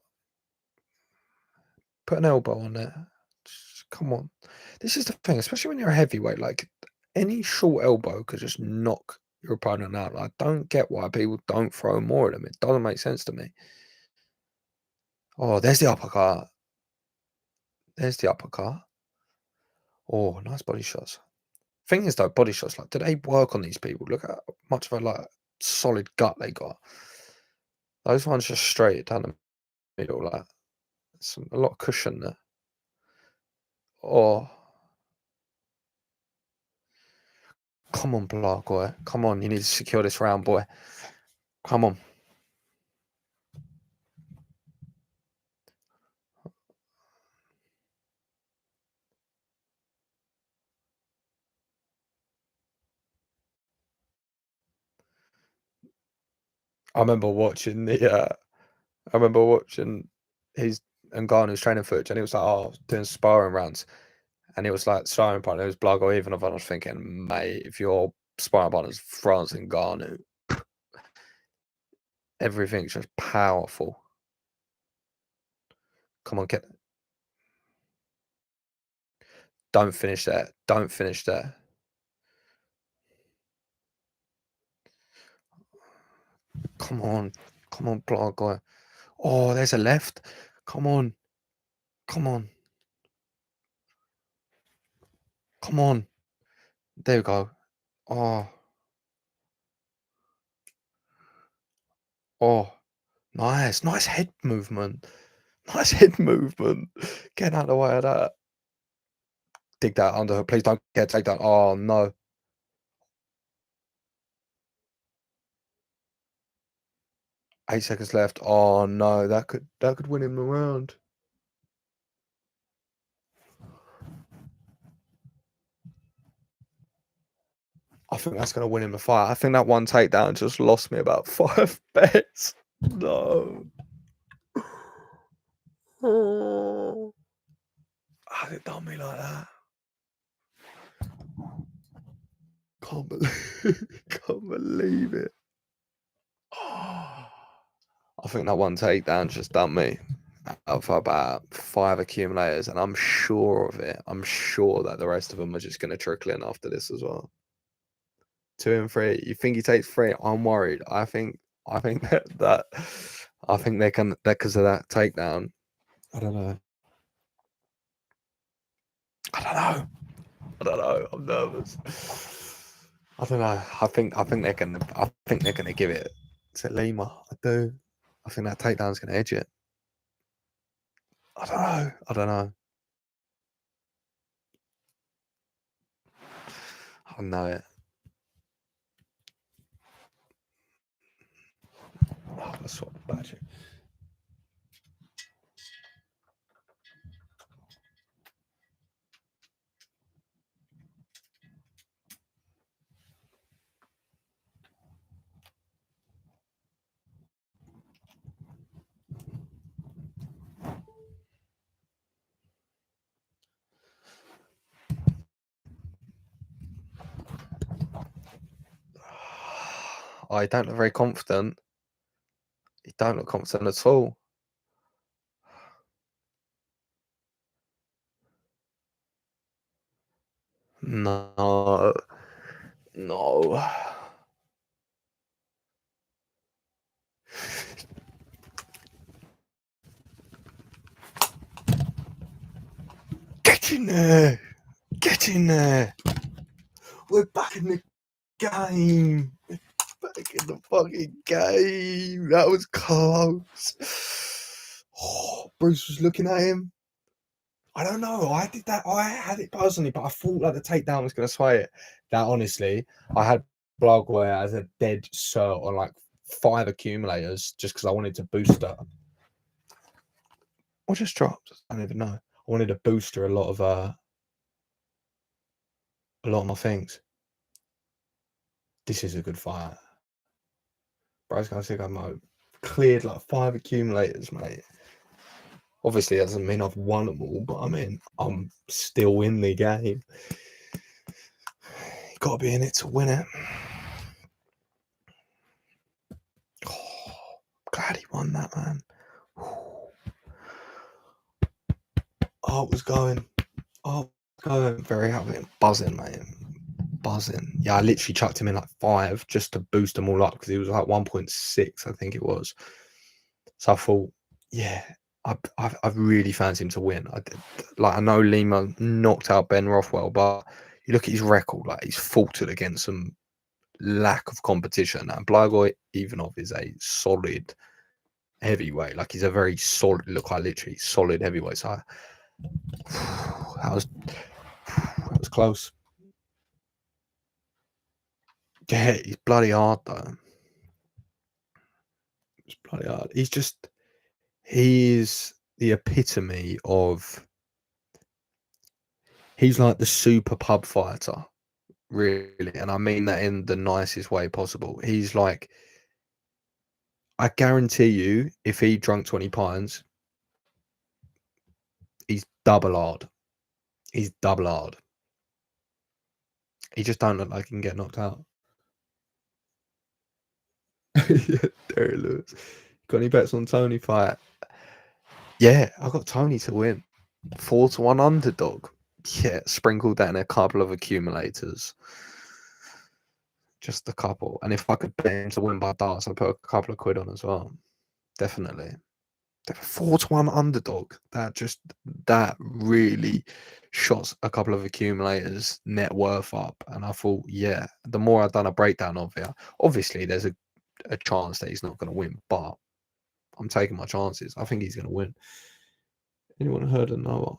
Put an elbow on there. Come on. This is the thing, especially when you're a heavyweight. Like, any short elbow could just knock your opponent out. I don't get why people don't throw more of them. It doesn't make sense to me. Oh, there's the uppercut. Oh, nice body shots. Thing is, though, body shots, like, do they work on these people? Look at how much of a, like, solid gut they got. Those ones just straight down the middle, like, a lot of cushion there. Oh. Come on, boy. Come on, you need to secure this round, boy. Come on. I remember watching his Ngannou's training footage, and he was like, "Oh, doing sparring rounds," and it was like sparring partner. It was Blago Ivanov, and I was thinking, mate, if your sparring partner's France and Ngannou, everything's just powerful. Come on, Don't finish there. Don't finish there. Come on. Come on, blind guy. Oh, there's a left. Come on. Come on. Come on. There we go. Oh. Oh. Nice. Nice head movement. Nice head movement. Get out of the way of that. Dig that under her. Please don't get take that. Oh no. 8 seconds left. Oh no, that could win him the round. I think that's gonna win him the fight. I think that one takedown just lost me about 5 bets. No. Oh. How did it done me like that? Can't believe it. Oh. I think that one takedown just done me out of about 5 accumulators, and I'm sure of it. I'm sure that the rest of them are just going to trickle in after this as well. 2 and 3. You think he takes 3? I'm worried. I think that I think they can that because of that takedown. I don't know. I'm nervous. I don't know. I think they're gonna give it to Lima. I do. I think that takedown's gonna edge it. I don't know. I know it. Oh, that's what badger. I don't look very confident. You don't look confident at all. No. No. Get in there. Get in there. We're back in the game. Back in the fucking game. That was close. Oh, Bruce was looking at him. I don't know. I did that. I had it personally, but I thought like the takedown was going to sway it. That honestly, I had Blogware as a dead cert on like 5 accumulators just because I wanted to boost her. Or just dropped. I don't even know. I wanted to boost her a lot of my things. This is a good fight. Bryce Garcia mode cleared like 5 accumulators, mate. Obviously, that doesn't mean I've won them all, but I mean, I'm still in the game. You got to be in it to win it. Oh, glad he won that, man. Oh, it was going. Very happy. Buzzing, mate. Buzzing. Yeah, I literally chucked him in like 5 just to boost them all up because he was like 1.6, I think it was. So I thought, yeah, I really fancy him to win. I know Lima knocked out Ben Rothwell, but you look at his record, like he's faltered against some lack of competition. And Blagoy Ivanov is a solid heavyweight. Like he's a very solid, literally solid heavyweight. So that was close. Yeah, he's bloody hard though. It's bloody hard. He's the epitome of. He's like the super pub fighter, really, and I mean that in the nicest way possible. He's like, I guarantee you, if he drunk 20 pints, he's double hard. He's double hard. He just don't look like he can get knocked out. Yeah, there it looks. Got any bets on Tony fight? Yeah, I got Tony to win. 4-1 underdog. Yeah, sprinkle that in a couple of accumulators. Just a couple. And if I could bet him to win by darts, I'd put a couple of quid on as well. Definitely. 4-1 underdog. That really shots a couple of accumulators net worth up. And I thought, yeah, the more I've done a breakdown of it, obviously there's a chance that he's not going to win, but I'm taking my chances. I think he's going to win. Anyone heard of Noah?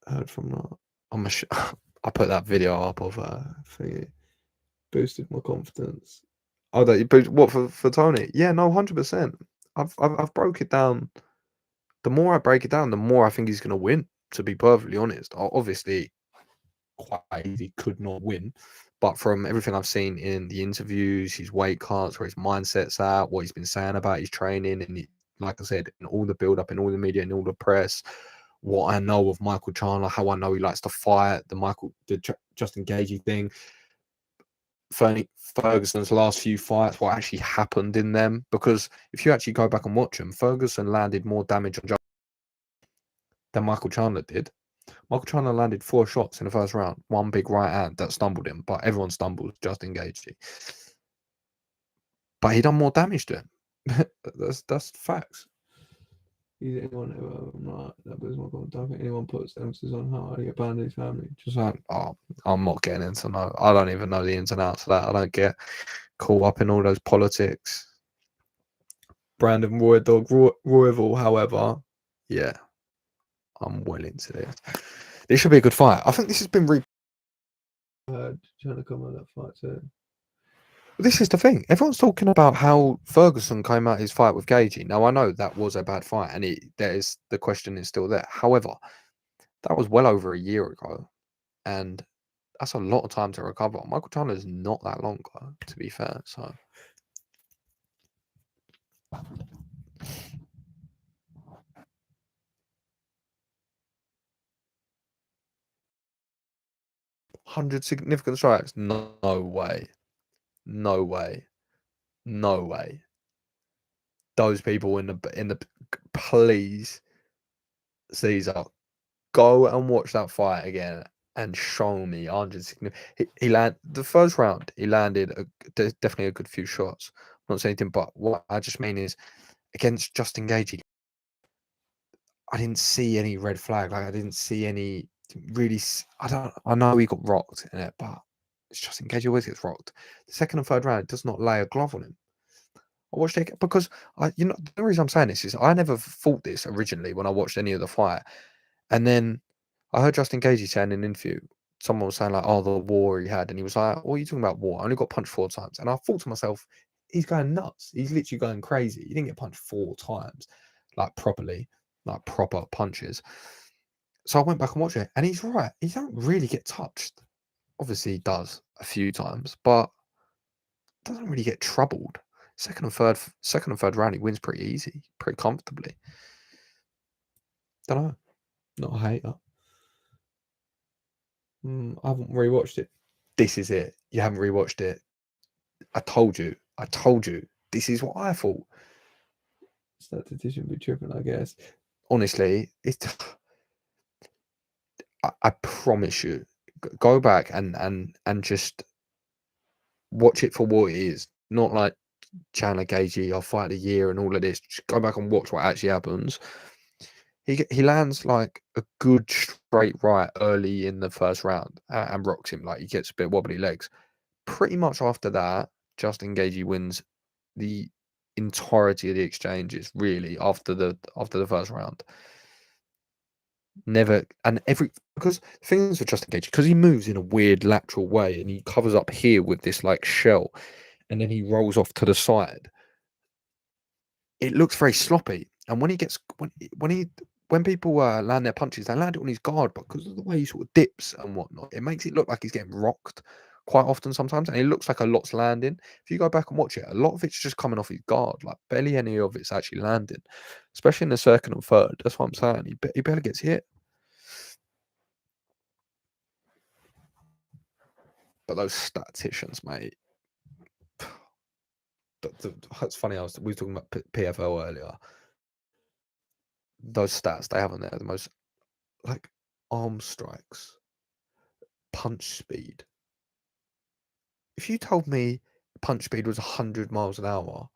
Heard from Noah? I put that video up of thingy. Boosted my confidence. Oh, that you boost what for Tony? Yeah, no, 100%. I've broke it down. The more I break it down, the more I think he's going to win. To be perfectly honest, obviously, quite easy could not win, but from everything I've seen in the interviews, his weight cuts, where his mindset's at, what he's been saying about his training, and like I said, in all the build up, in all the media, in all the press, what I know of Michael Chandler, how I know he likes to fight, the Justin Gaethje thing. Ferguson's last few fights, what actually happened in them. Because if you actually go back and watch them, Ferguson landed more damage on than Michael Chandler did. Michael Chandler landed 4 shots in the first round, one big right hand that stumbled him, but everyone stumbles, just engaged it. But he done more damage to him. that's facts. Is anyone ever that was my comment? Don't think anyone puts emphasis on how he abandoned his family. Just like, oh, I'm not getting into no. I don't even know the ins and outs of that. I don't get caught up in all those politics. Brandon Royval, however, yeah, I'm well into this. This should be a good fight. I think this has been trying to come out of that fight too. This is the thing. Everyone's talking about how Ferguson came out his fight with Gaethje. Now I know that was a bad fight, and the question is still there. However, that was well over a year ago, and that's a lot of time to recover. Michael Chandler's not that long ago, to be fair. So 100 significant strikes? No way. No way. No way. Those people in the please, Caesar, go and watch that fight again and show me 100 significant. He landed the first round. He landed definitely a good few shots. I'm not saying anything, but what I just mean is against Justin Gaethje, I didn't see any red flag. Like I didn't see any really. I know he got rocked in it, but it's Justin Gaethje always gets rocked. The second and third round, it does not lay a glove on him. I watched it because the reason I'm saying this is I never thought this originally when I watched any of the fight, and then I heard Justin Gaethje saying in an interview, someone was saying like, "Oh, the war he had," and he was like, "What are you talking about war? I only got punched 4 times," and I thought to myself, he's going nuts. He's literally going crazy. He didn't get punched 4 times, like properly, like proper punches. So I went back and watched it, and he's right. He don't really get touched. Obviously, he does a few times, but doesn't really get troubled. Second and third round, he wins pretty easy, pretty comfortably. Don't know. Not a hater. I haven't rewatched it. This is it. You haven't rewatched it. I told you. I told you. This is what I thought. Statistician be tripping, I guess. Honestly, I promise you, go back and just watch it for what it is. Not like Chandler Gaethje, I'll fight a year and all of this. Just go back and watch what actually happens. He lands like a good straight right early in the first round and rocks him. Like he gets a bit wobbly legs. Pretty much after that, Justin Gaethje wins the entirety of the exchanges. Really, after the first round, never and every because things with Justin Gaethje because he moves in a weird lateral way and he covers up here with this like shell, and then he rolls off to the side. It looks very sloppy, and when people land their punches, they land it on his guard, but because of the way he sort of dips and whatnot, it makes it look like he's getting rocked quite often sometimes, and it looks like a lot's landing. If you go back and watch it, a lot of it's just coming off his guard, like barely any of it's actually landing, especially in the second and third. That's what I'm saying. He barely gets hit. But those statisticians, mate. It's funny. We were talking about PFL earlier. Those stats they have on there are the most like arm strikes, punch speed. If you told me punch speed was 100 miles an hour,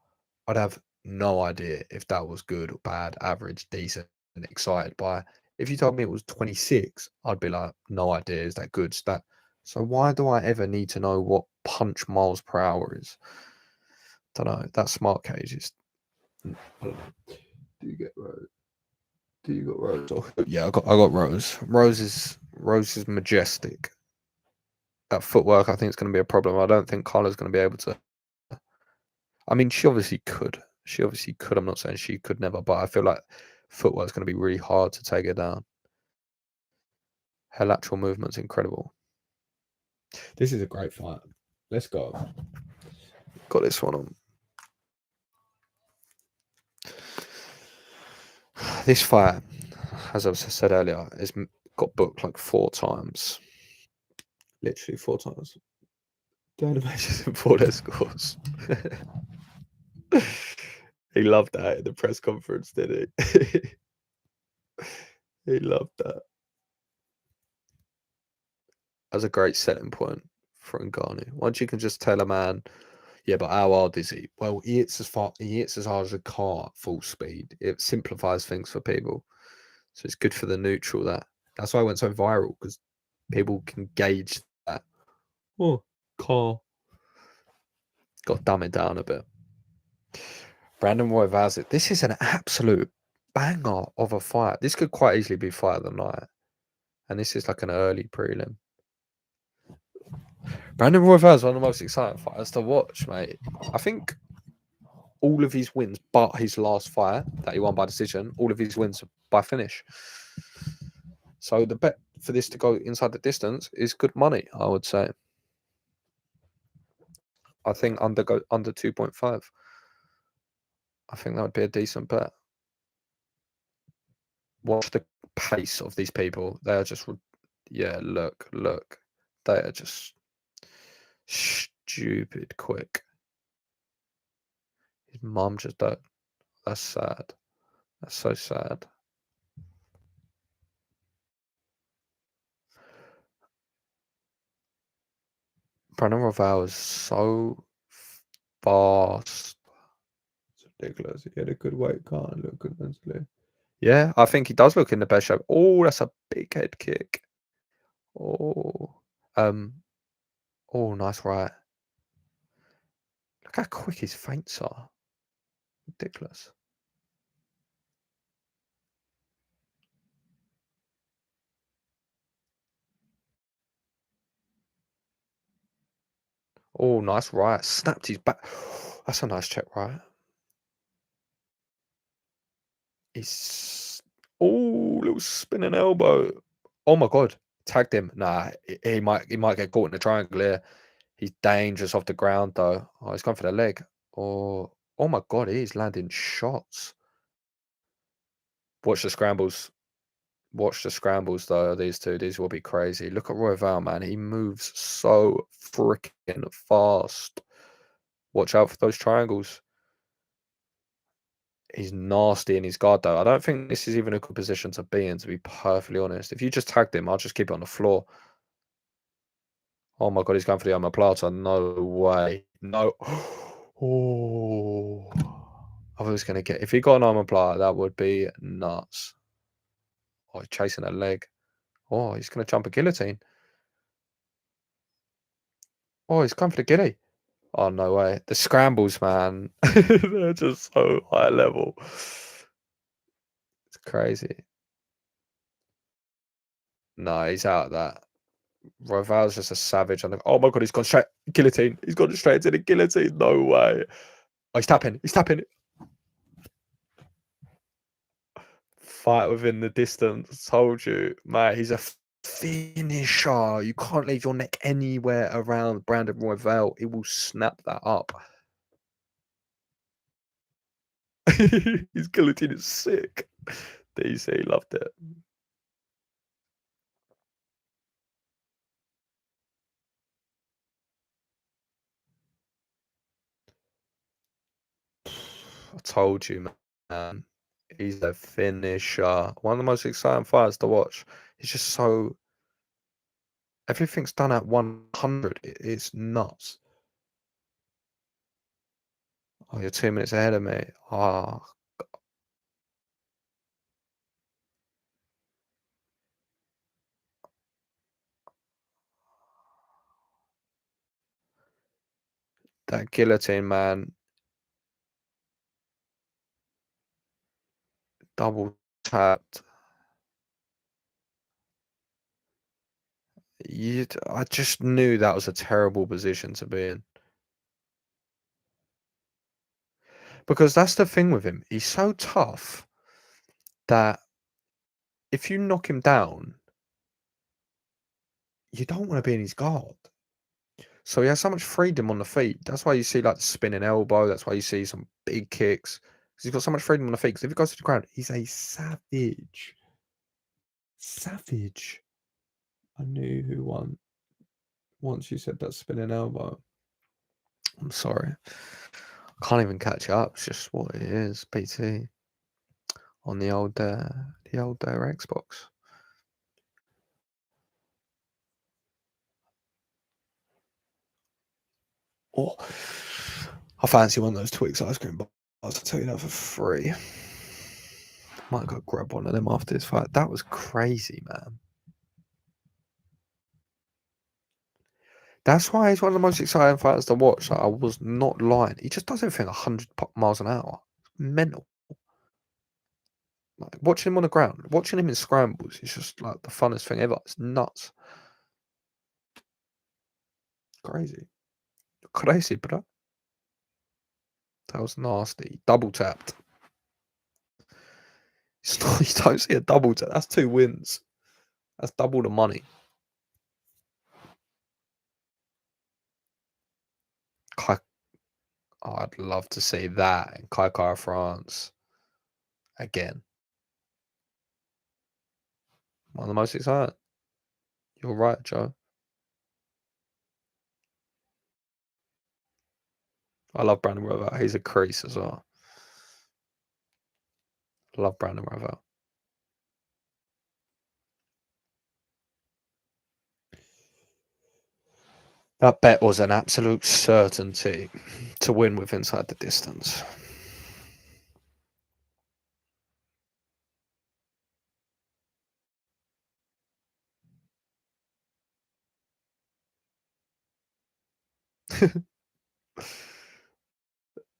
I'd have no idea if that was good or bad, average, decent, and excited by. If you told me it was 26, I'd be like, no idea. Is that good? Is that so? Why do I ever need to know what punch miles per hour is? Don't know. That smart cage is. I don't know. Do you get Rose? Do you got Rose? Yeah, I got Rose. Rose is majestic. That footwork, I think, is going to be a problem. I don't think Carla's going to be able to. I mean, she obviously could. She obviously could. I'm not saying she could never, but I feel like footwork is going to be really hard to take her down. Her lateral movement's incredible. This is a great fight. Let's go. Got this one on. This fight, as I said earlier, has got booked like 4 times. Literally 4 times. Don't imagine 4 their scores. He loved that at the press conference, did he? He loved that. As a great setting point for Ngannou. Once you can just tell a man, yeah, but how hard is he? Well, he hits as hard as a car at full speed. It simplifies things for people. So it's good for the neutral that's why I went so viral, because people can gauge that. Oh, car. Got to dumb it down a bit. Brandon Roy Vazit. This is an absolute banger of a fight. This could quite easily be fight of the night. And this is like an early prelim. Brandon Roy Vaz, one of the most exciting fighters to watch, mate. I think all of his wins, but his last fight that he won by decision, all of his wins by finish. So the bet for this to go inside the distance is good money, I would say. I think under 2.5. I think that would be a decent bet. Watch the pace of these people. They are just, yeah, look. They are just stupid quick. His mum just died. That's sad. That's so sad. Brandon Royval is so fast. It's ridiculous. He had a good weight cut and look good mentally. Yeah, I think he does look in the best shape. Oh, that's a big head kick. Oh, oh, nice right. Look how quick his feints are. Ridiculous. Oh, nice right. Snapped his back. That's a nice check right. He's little spinning elbow. Oh my god. Tagged him. Nah, he might get caught in the triangle here. He's dangerous off the ground though. Oh, he's gone for the leg. Oh my god, he's landing shots. Watch the scrambles. Watch the scrambles though, these two. These will be crazy. Look at Royval, man. He moves so freaking fast. Watch out for those triangles. He's nasty in his guard though. I don't think this is even a good position to be in, to be perfectly honest. If you just tagged him, I'll just keep it on the floor. Oh my god, he's going for the omoplata. No way. No. Oh. I was going to get... If he got an omoplata, that would be nuts. Oh, he's chasing a leg. Oh, he's going to jump a guillotine. Oh, he's going for the gilly. Oh, no way. The scrambles, man. They're just so high level. It's crazy. No, he's out of that. Royval's just a savage. Oh my god, he's gone straight guillotine. He's gone straight to the guillotine. No way. Oh, he's tapping. He's tapping. Fight within the distance. Told you, mate. He's a finisher. You can't leave your neck anywhere around Brandon Royval. It will snap that up. His guillotine is sick. DC loved it. I told you, man. He's a finisher. One of the most exciting fights to watch. It's just so everything's done at 100. It's nuts. Oh, you're 2 minutes ahead of me. Ah, that guillotine, man. Double tapped. I just knew that was a terrible position to be in. Because that's the thing with him. He's so tough that if you knock him down, you don't want to be in his guard. So he has so much freedom on the feet. That's why you see like the spinning elbow. That's why you see some big kicks. Because he's got so much freedom on the feet. Because if he goes to the ground, he's a savage. Savage. I knew who won once you said that spinning elbow. I'm sorry. Can't even catch up. It's just what it is. PT on the old Xbox. Oh, I fancy one of those Twix ice cream bars. I'll tell you that for free. Might go grab one of them after this fight. That was crazy, man. That's why he's one of the most exciting fighters to watch. Like, I was not lying. He just does everything 100 miles an hour. Mental. Like, watching him on the ground, watching him in scrambles is just like the funnest thing ever. It's nuts. Crazy. Crazy, bro. That was nasty. Double tapped. It's not, you don't see a double tap. That's 2 wins. That's double the money. I'd love to see that in Kai France again. One of the most exciting. You're right, Joe. I love Brandon Rover. He's a crease as well. I love Brandon Rover. That bet was an absolute certainty to win with inside the distance.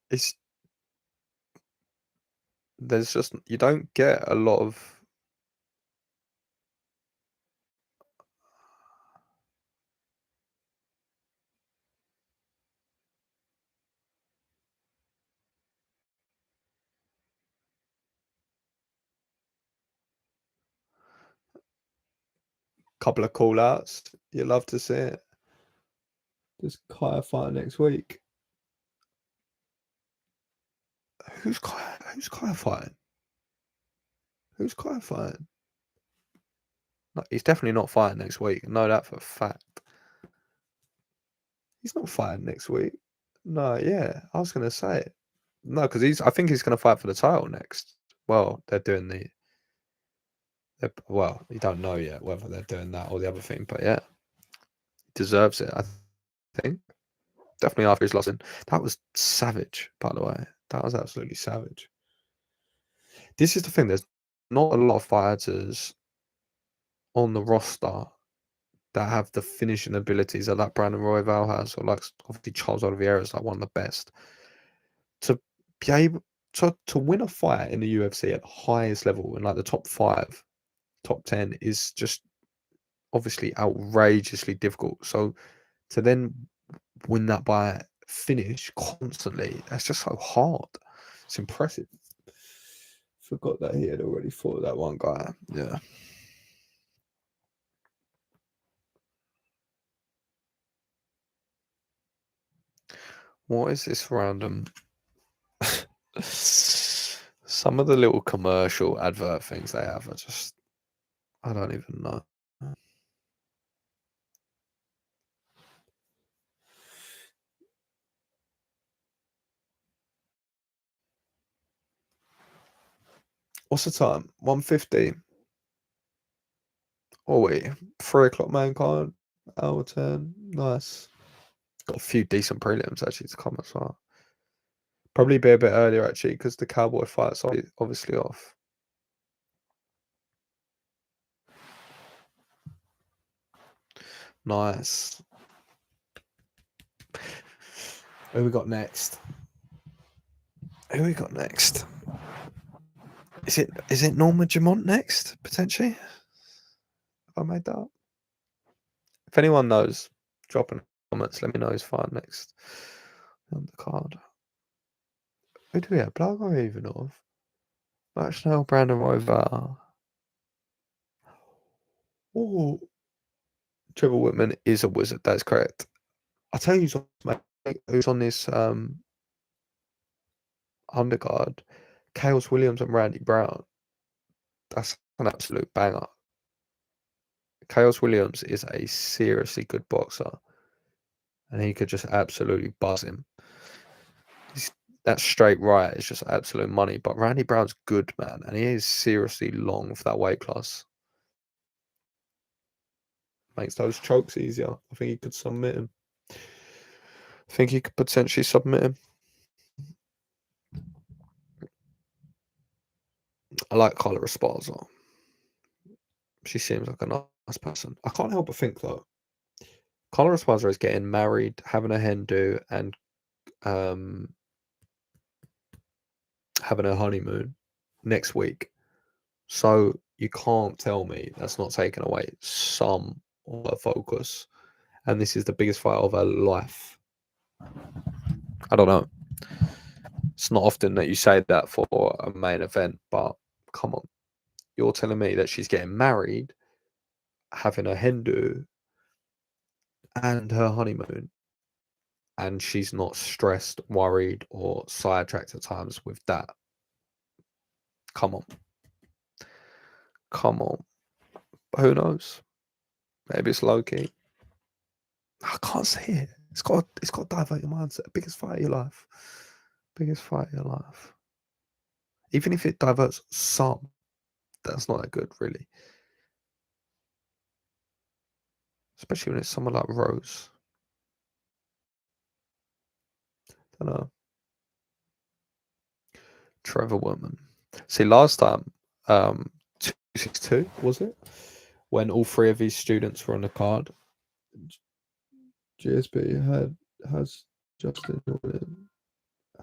It's there's just you don't get a lot of couple of call outs. You love to see it. Does Kaya fight next week? Who's Kaya fighting? Who's Kaya fighting? No, he's definitely not fighting next week. I know that for a fact. He's not fighting next week. No, yeah, I was gonna say it. No, because I think he's gonna fight for the title next. Well, they're doing well, you don't know yet whether they're doing that or the other thing, but yeah, he deserves it. I think definitely after his loss. That was savage, by the way. That was absolutely savage. This is the thing. There's not a lot of fighters on the roster that have the finishing abilities that Brandon Royval has, or like obviously Charles Oliveira is like one of the best. To be able to win a fight in the UFC at the highest level in like the top 5, top 10 is just obviously outrageously difficult. So to then win that by finish constantly, that's just so hard. It's impressive. Forgot that he had already fought that one guy. Yeah. What is this random? Some of the little commercial advert things they have are just, I don't even know. What's the time? 1:50. Oh wait, 3 o'clock mankind, hour 10. Nice. Got a few decent prelims actually to come as well. Probably be a bit earlier actually because the Cowboy fight's obviously off. Nice. Who we got next? Who we got next? Is it Norma Jamont next potentially? Have I made that up? If anyone knows, drop in the comments. Let me know who's fighting next on the card. Who do we have? Blago Ivanov, Max Schnell, Brandon Rover. Oh, Trevor Whitman is a wizard. That's correct. I'll tell you who's on this undercard. Chaos Williams and Randy Brown. That's an absolute banger. Chaos Williams is a seriously good boxer, and he could just absolutely buzz him. That straight right is just absolute money. But Randy Brown's good, man, and he is seriously long for that weight class. Makes those chokes easier. I think he could submit him. I think he could potentially submit him. I like Carla Esparza. She seems like a nice person. I can't help but think though, Carla Esparza is getting married, having a hen do, and having a honeymoon next week. So you can't tell me that's not taking away some of her focus. And this is the biggest fight of her life. I don't know. It's not often that you say that for a main event, but come on. You're telling me that she's getting married, having a hen do, and her honeymoon, and she's not stressed, worried, or sidetracked at times with that. Come on. Come on. Who knows? Maybe it's low key. I can't say it. It's got to divert your mindset. Biggest fight of your life. Biggest fight of your life. Even if it diverts some, that's not that good, really. Especially when it's someone like Rose. I don't know. Trevor Whitman. See, last time, 262, was it? When all three of these students were on the card. GSP has Justin winning.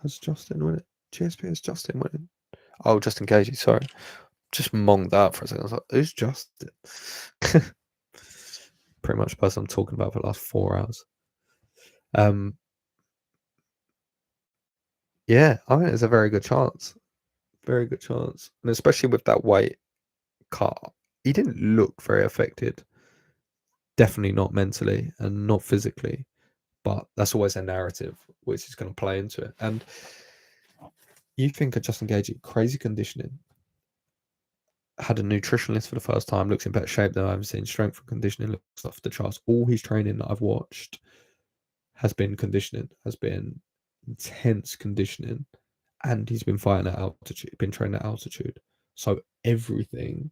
Has Justin winning? GSP has Justin winning. Oh, Justin Gagey, sorry. Just monged that for a second. I was like, who's Justin? Pretty much the person I'm talking about for the last 4 hours. Yeah, I think it's a very good chance. Very good chance. And especially with that weight cut, he didn't look very affected. Definitely not mentally and not physically. But that's always a narrative which is going to play into it. And you think of Justin Gagey, crazy conditioning, had a nutritionist for the first time, looks in better shape than I've seen, strength and conditioning, looks off the charts. All his training that I've watched has been conditioning, has been intense conditioning, and he's been fighting at altitude, been training at altitude. So everything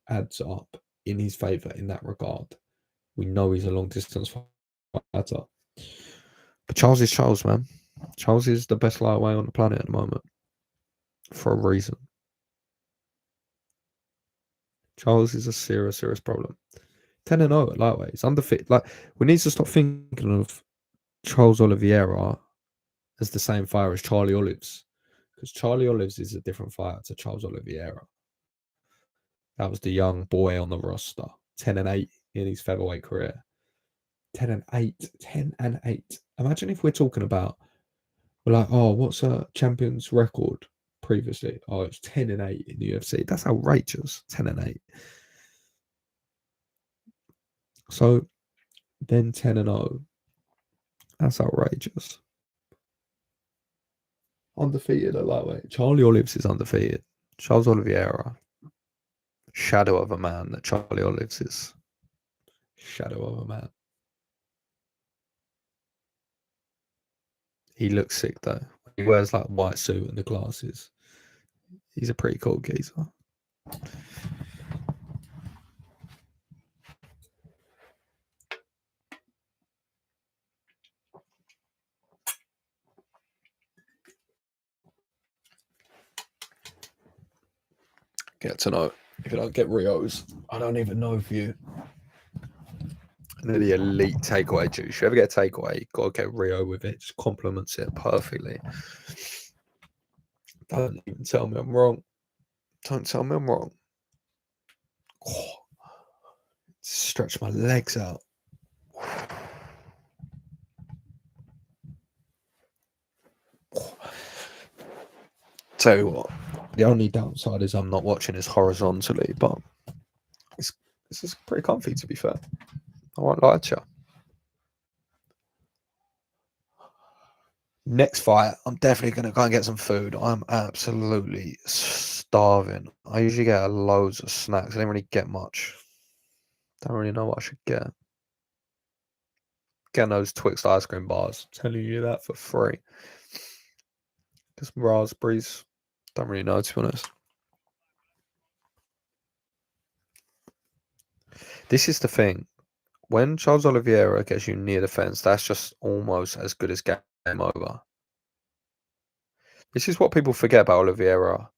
adds up in his favour in that regard. We know he's a long distance fighter. But Charles is Charles, man. Charles is the best lightweight on the planet at the moment. For a reason. Charles is a serious, serious problem. 10-0 at lightweight. It's undefeated. Like, we need to stop thinking of Charles Oliveira as the same fighter as Charlie Olives. Because Charlie Olives is a different fighter to Charles Oliveira. That was the young boy on the roster. 10-8 in his featherweight career. 10-8. 10-8. Imagine if we're talking about, we're like, oh, what's a champion's record previously? Oh, it's 10-8 in the UFC. That's outrageous. 10-8. So then 10-0. That's outrageous. Undefeated at lightweight. Charlie Olives is undefeated. Charles Oliveira. Shadow of a man that Charlie Olives is. Shadow of a man. He looks sick though. He wears like white suit and the glasses. He's a pretty cool geezer. get to know. If you don't get Rios, I don't even know if you. And they're the elite takeaway juice. If you ever get a takeaway, you gotta get Rio with it. Just complements it perfectly. Don't even tell me I'm wrong. Don't tell me I'm wrong. Oh, stretch my legs out. Tell you what, the only downside is I'm not watching this horizontally, but this is pretty comfy, to be fair. I won't lie to you. Next fight, I'm definitely going to go and get some food. I'm absolutely starving. I usually get loads of snacks. I didn't really get much. Don't really know what I should get. Getting those Twix ice cream bars. I'm telling you that for free. Get some raspberries. Don't really know, to be honest. This is the thing. When Charles Oliveira gets you near the fence, that's just almost as good as game over. This is what people forget about Oliveira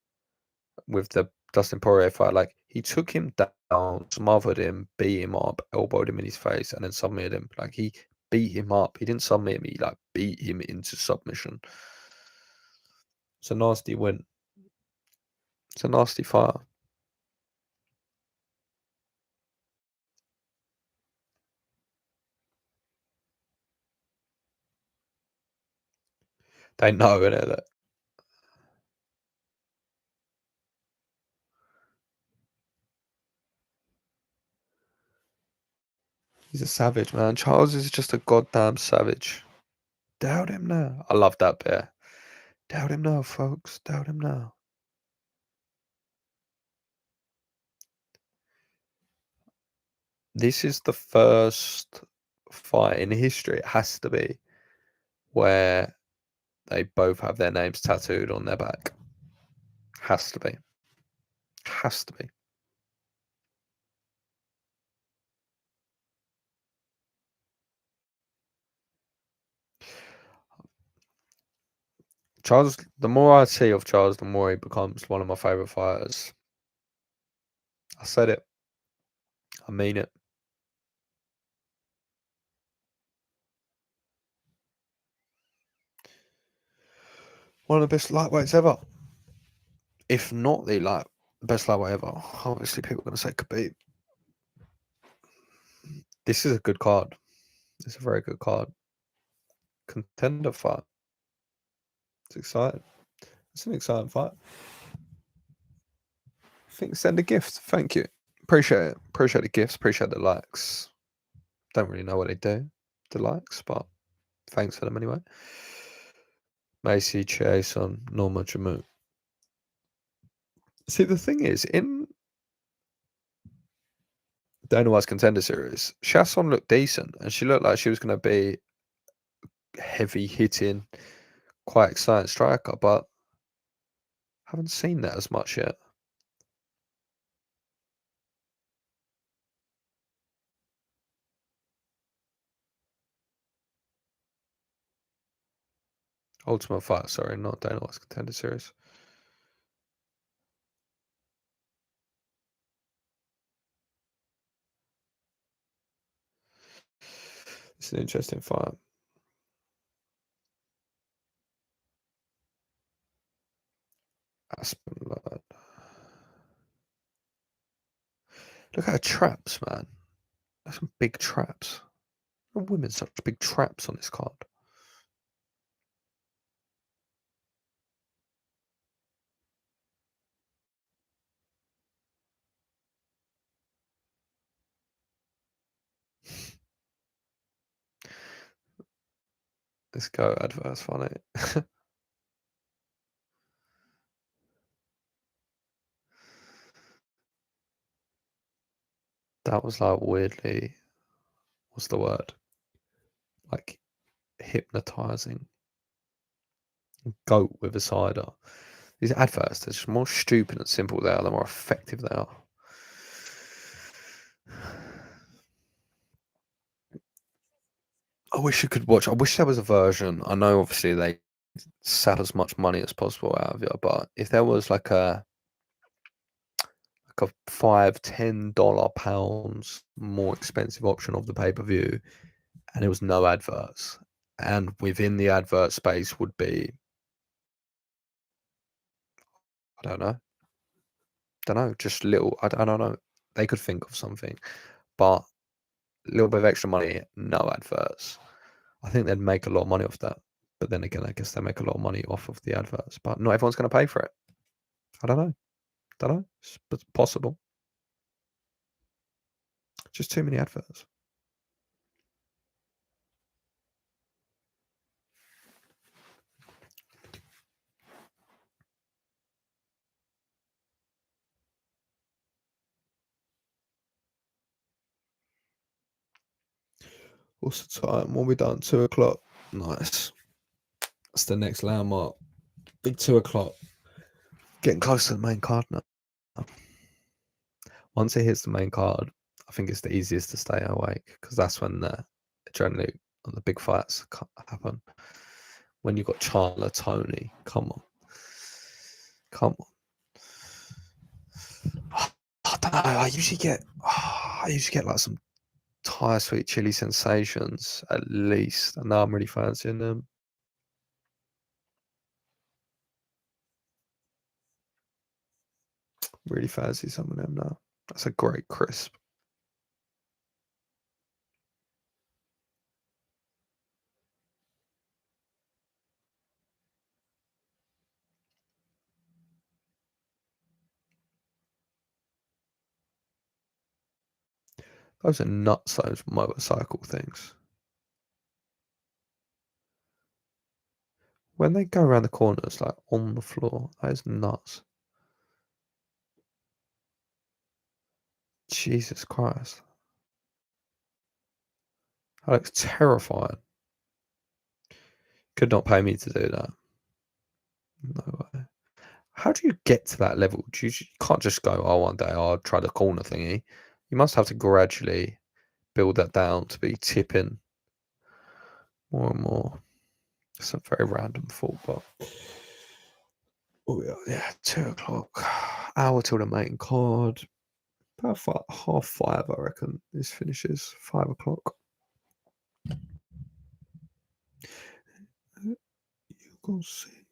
with the Dustin Poirier fight. Like, he took him down, smothered him, beat him up, elbowed him in his face, and then submitted him. Like, he beat him up. He didn't submit him. He, like, beat him into submission. It's a nasty win. It's a nasty fight. They know, innit? That he's a savage, man. Charles is just a goddamn savage. Doubt him now. I love that bit. Doubt him now, folks. Doubt him now. This is the first fight in history, it has to be, where they both have their names tattooed on their back. Has to be. Has to be. Charles, the more I see of Charles, the more he becomes one of my favourite fighters. I said it. I mean it. One of the best lightweights ever. If not the best lightweight ever. Obviously, people are going to say Khabib. This is a good card. It's a very good card. Contender fight. It's exciting. It's an exciting fight. I think send a gift. Thank you. Appreciate it. Appreciate the gifts. Appreciate the likes. Don't really know what they do, the likes, but thanks for them anyway. Macy, Jason, Norma, Jamu. See, the thing is, in Dana White's Contender Series, Chasson looked decent, and she looked like she was going to be heavy hitting, quite exciting striker, but haven't seen that as much yet. Ultimate Fight, sorry, not Dana White's Contender Series. It's an interesting fight. Aspen Lad. Look at her traps, man. That's some big traps. Women such big traps on this card. Let's go, adverse funny. That was like weirdly, what's the word? Like hypnotizing. Goat with a cider. These adverts, they're just more stupid and simple they are, the more effective they are. I wish you could watch. I wish there was a version. I know obviously they sell as much money as possible out of it, but if there was like a a £5-10 more expensive option of the pay-per-view, and it was no adverts. And within the advert space would be, I don't know, just little, I don't know. They could think of something, but a little bit of extra money, no adverts. I think they'd make a lot of money off that. But then again, I guess they make a lot of money off of the adverts, but not everyone's going to pay for it. I don't know. It's possible. Just too many adverts. What's the time? What we done? 2 o'clock. Nice. That's the next landmark. Big 2 o'clock. Getting close to the main card now. Once it hits the main card, I think it's the easiest to stay awake, because that's when generally the big fights happen. When you've got Chandler, Tony, come on. I don't know. I usually get like some Thai sweet chili sensations at least, and now I'm really fancying them. Really fancy some of them now. That's a great crisp. Those are nuts, those motorcycle things. When they go around the corners, like on the floor, that is nuts. Jesus Christ. That looks terrifying. Could not pay me to do that. No way. How do you get to that level? You can't just go, oh, one day I'll try the corner thingy. You must have to gradually build that down to be tipping more and more. It's a very random thought, but yeah, 2 o'clock, hour till the main card. About 5:30, I reckon. This finishes 5 o'clock. You can see.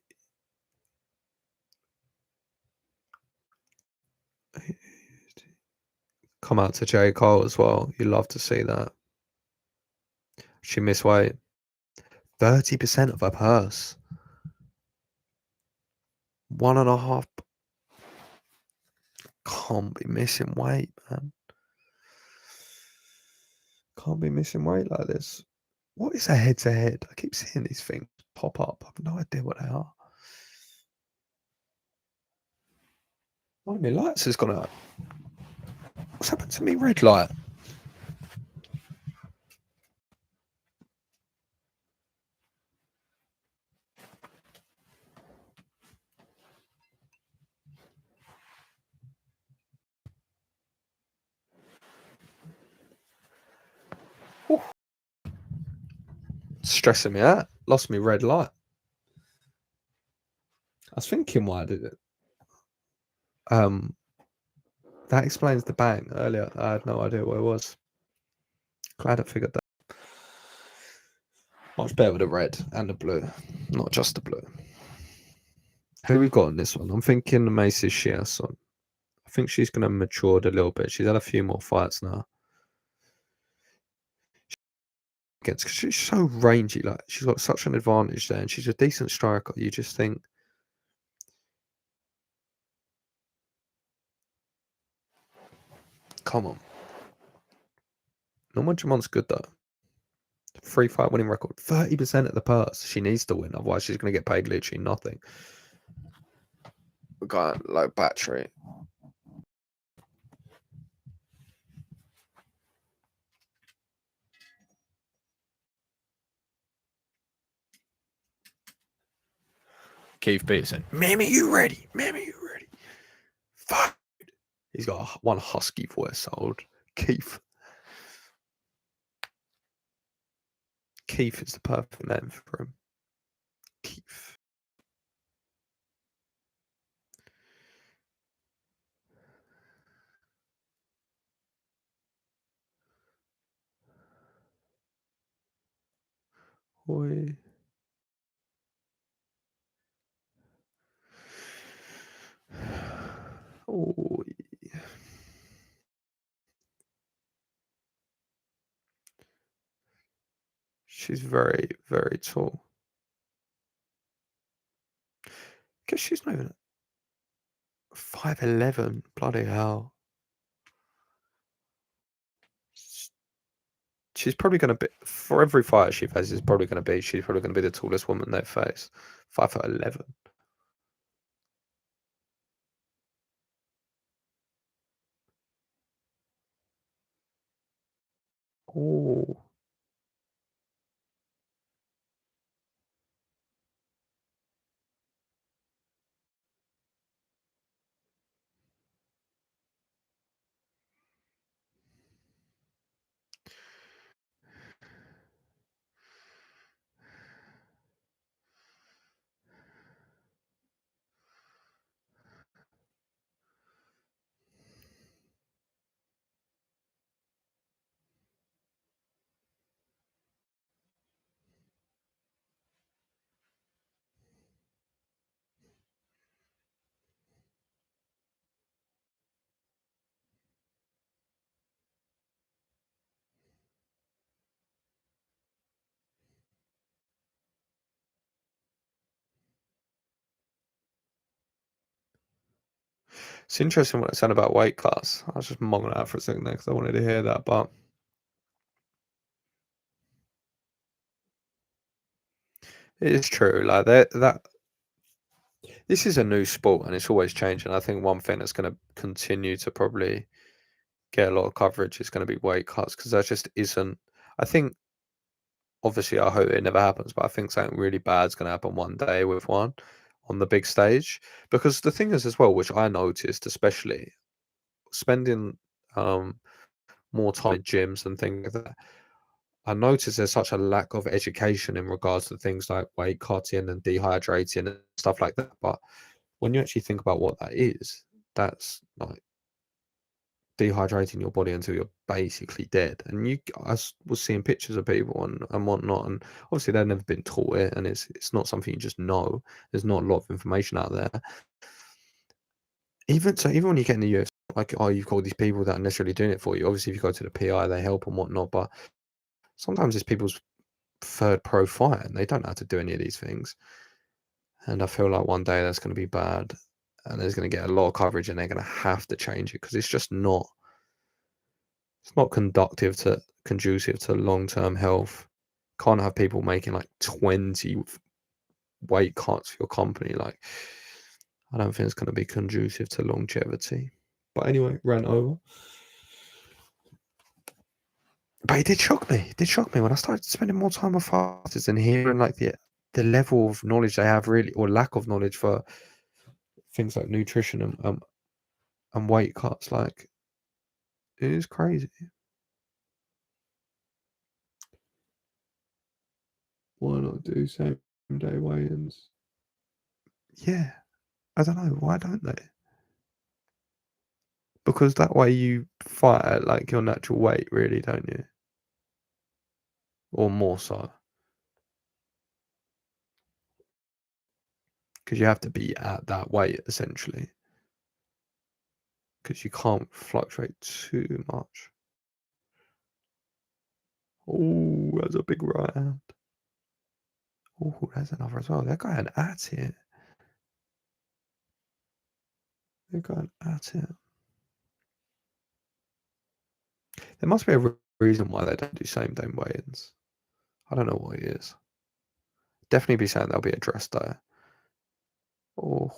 Come out to J. Cole as well. You love to see that. She missed weight. 30% of her purse. 1.5. Can't be missing weight, man. Can't be missing weight like this. What is a head-to-head? I keep seeing these things pop up. I have no idea what they are. One of my lights has gone out. What's happened to me red light? Ooh. Stressing me out. Lost me red light. I was thinking why I did it. That explains the bang earlier. I had no idea what it was. Glad I figured that. Much better with the red and the blue, not just the blue. Who we got in this one? I'm thinking Macy Shiason. I think she's going to mature a little bit. She's had a few more fights now. Because she's so rangy, like she's got such an advantage there, and she's a decent striker. You just think, come on. Norma Jamon's good though. 3-fight winning record, 30% of the purse. She needs to win, otherwise she's going to get paid literally nothing. We got like battery. Keith Peterson. Mammy, you ready? Mammy, you ready? Fuck. He's got one husky voice, old Keith. Keith is the perfect name for him. Keith. Oi. Oi. She's very, very tall. Guess she's not even 5'11". Bloody hell. S- She's probably going to be, for every fight she faces, she's probably going to be the tallest woman they face. 5'11". Oh. It's interesting what it said about weight class. I was just mulling it out for a second there because I wanted to hear that, but it is true. Like that this is a new sport and it's always changing. I think one thing that's going to continue to probably get a lot of coverage is going to be weight cuts because that just isn't. I think obviously I hope it never happens, but I think something really bad is going to happen one day with one on the big stage. Because the thing is as well, which I noticed, especially spending more time at gyms and things like that. I noticed there's such a lack of education in regards to things like weight cutting and dehydrating and stuff like that. But when you actually think about what that is, that's like dehydrating your body until you're basically dead. And was seeing pictures of people and whatnot, and obviously they've never been taught it, and it's not something you just know. There's not a lot of information out there. Even when you get in the UFC, like you've got these people that are necessarily doing it for you. Obviously, if you go to the PI, they help and whatnot, but sometimes it's people's third pro fight and they don't know how to do any of these things. And I feel like one day that's going to be bad and there's going to get a lot of coverage and they're going to have to change it because it's just not conducive to long-term health. Can't have people making like 20 weight cuts for your company. Like, I don't think it's going to be conducive to longevity. But anyway, rant over. But it did shock me. It did shock me when I started spending more time with fighters and hearing like the level of knowledge they have really, or lack of knowledge for things like nutrition and weight cuts. Like, it is crazy. Why not do same day weigh-ins? Yeah, I don't know. Why don't they? Because that way you fight at like your natural weight, really, don't you? Or more so. Because you have to be at that weight essentially. Because you can't fluctuate too much. Oh, that's a big right hand. Oh, there's another as well. They're going at it. They're going at it. There must be a reason why they don't do same day weigh-ins. I don't know what it is. Definitely be saying they'll be addressed though. Oh,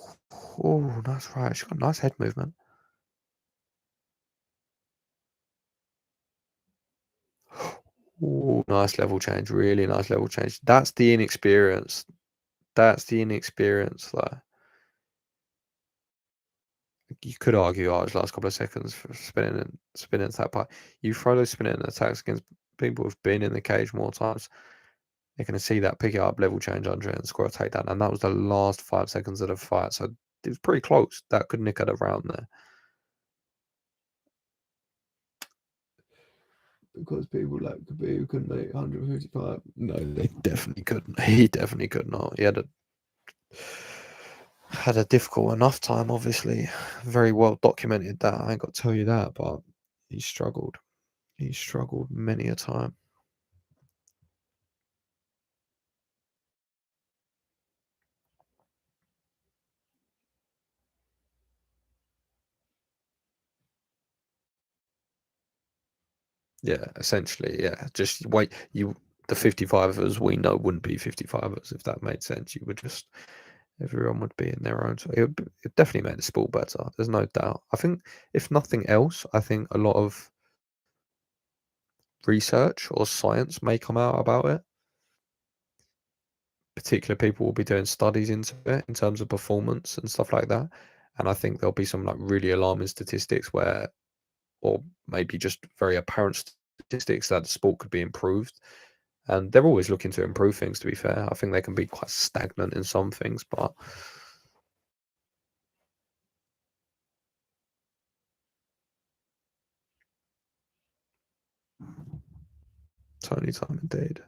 oh, that's right. She's got nice head movement. Oh, nice level change. Really nice level change. That's the inexperience. That's the inexperience. Like, you could argue, oh, his last couple of seconds for spinning that part. You throw those spinning attacks against people who've been in the cage more times, they're going to see that, pick it up, level change under it, and score a takedown. And that was the last 5 seconds of the fight. So it was pretty close. That could nick it around there. because people like Khabib couldn't make 155. No, they definitely couldn't. He definitely could not. He had a difficult enough time, obviously. Very well documented that. I ain't got to tell you that, but he struggled. He struggled many a time. Yeah, essentially, yeah. Just wait. The 55ers we know wouldn't be 55ers if that made sense. You would just everyone would be in their own. So it definitely made the sport better. There's no doubt. I think if nothing else, I think a lot of research or science may come out about it. Particular people will be doing studies into it in terms of performance and stuff like that. And I think there'll be some like really alarming statistics where, or maybe just very apparent statistics that the sport could be improved. And they're always looking to improve things, to be fair. I think they can be quite stagnant in some things, but Tony time indeed.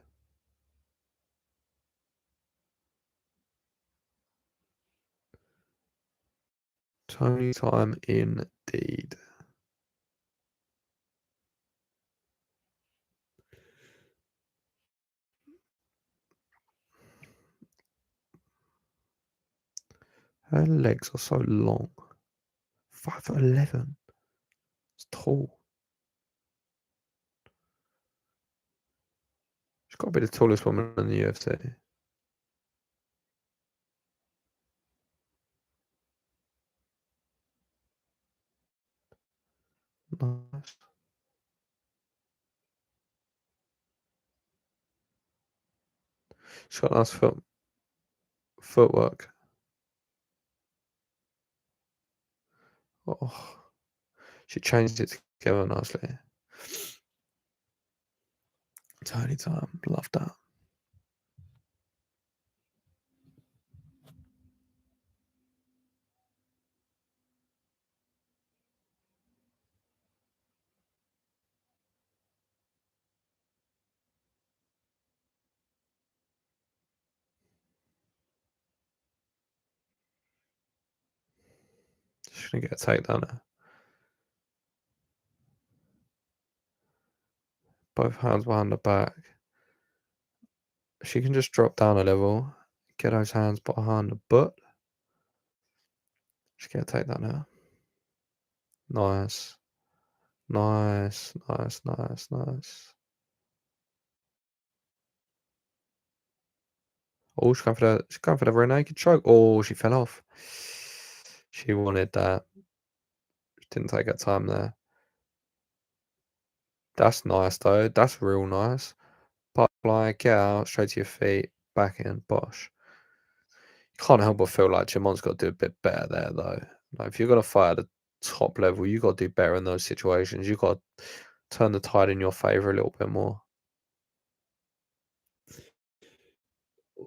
Tony time indeed. Her legs are so long. 5'11". It's tall. She's got to be the tallest woman in the UFC. Nice. She's got nice footwork. Oh, she changed it together nicely. Tony time. Love that. She's going to get a takedown now. Both hands behind the back. She can just drop down a level. Get those hands behind the butt. Just get a takedown now. Nice. Nice. Nice. Nice. Nice. Oh, she's going for the rear naked choke. Oh, she fell off. She wanted that. Didn't take her time there. That's nice though. That's real nice. Butterfly, get out, straight to your feet, back in, bosh. You can't help but feel like Jamon's got to do a bit better there though. Like, if you're gonna fight at the top level, you got to do better in those situations. You got to turn the tide in your favor a little bit more.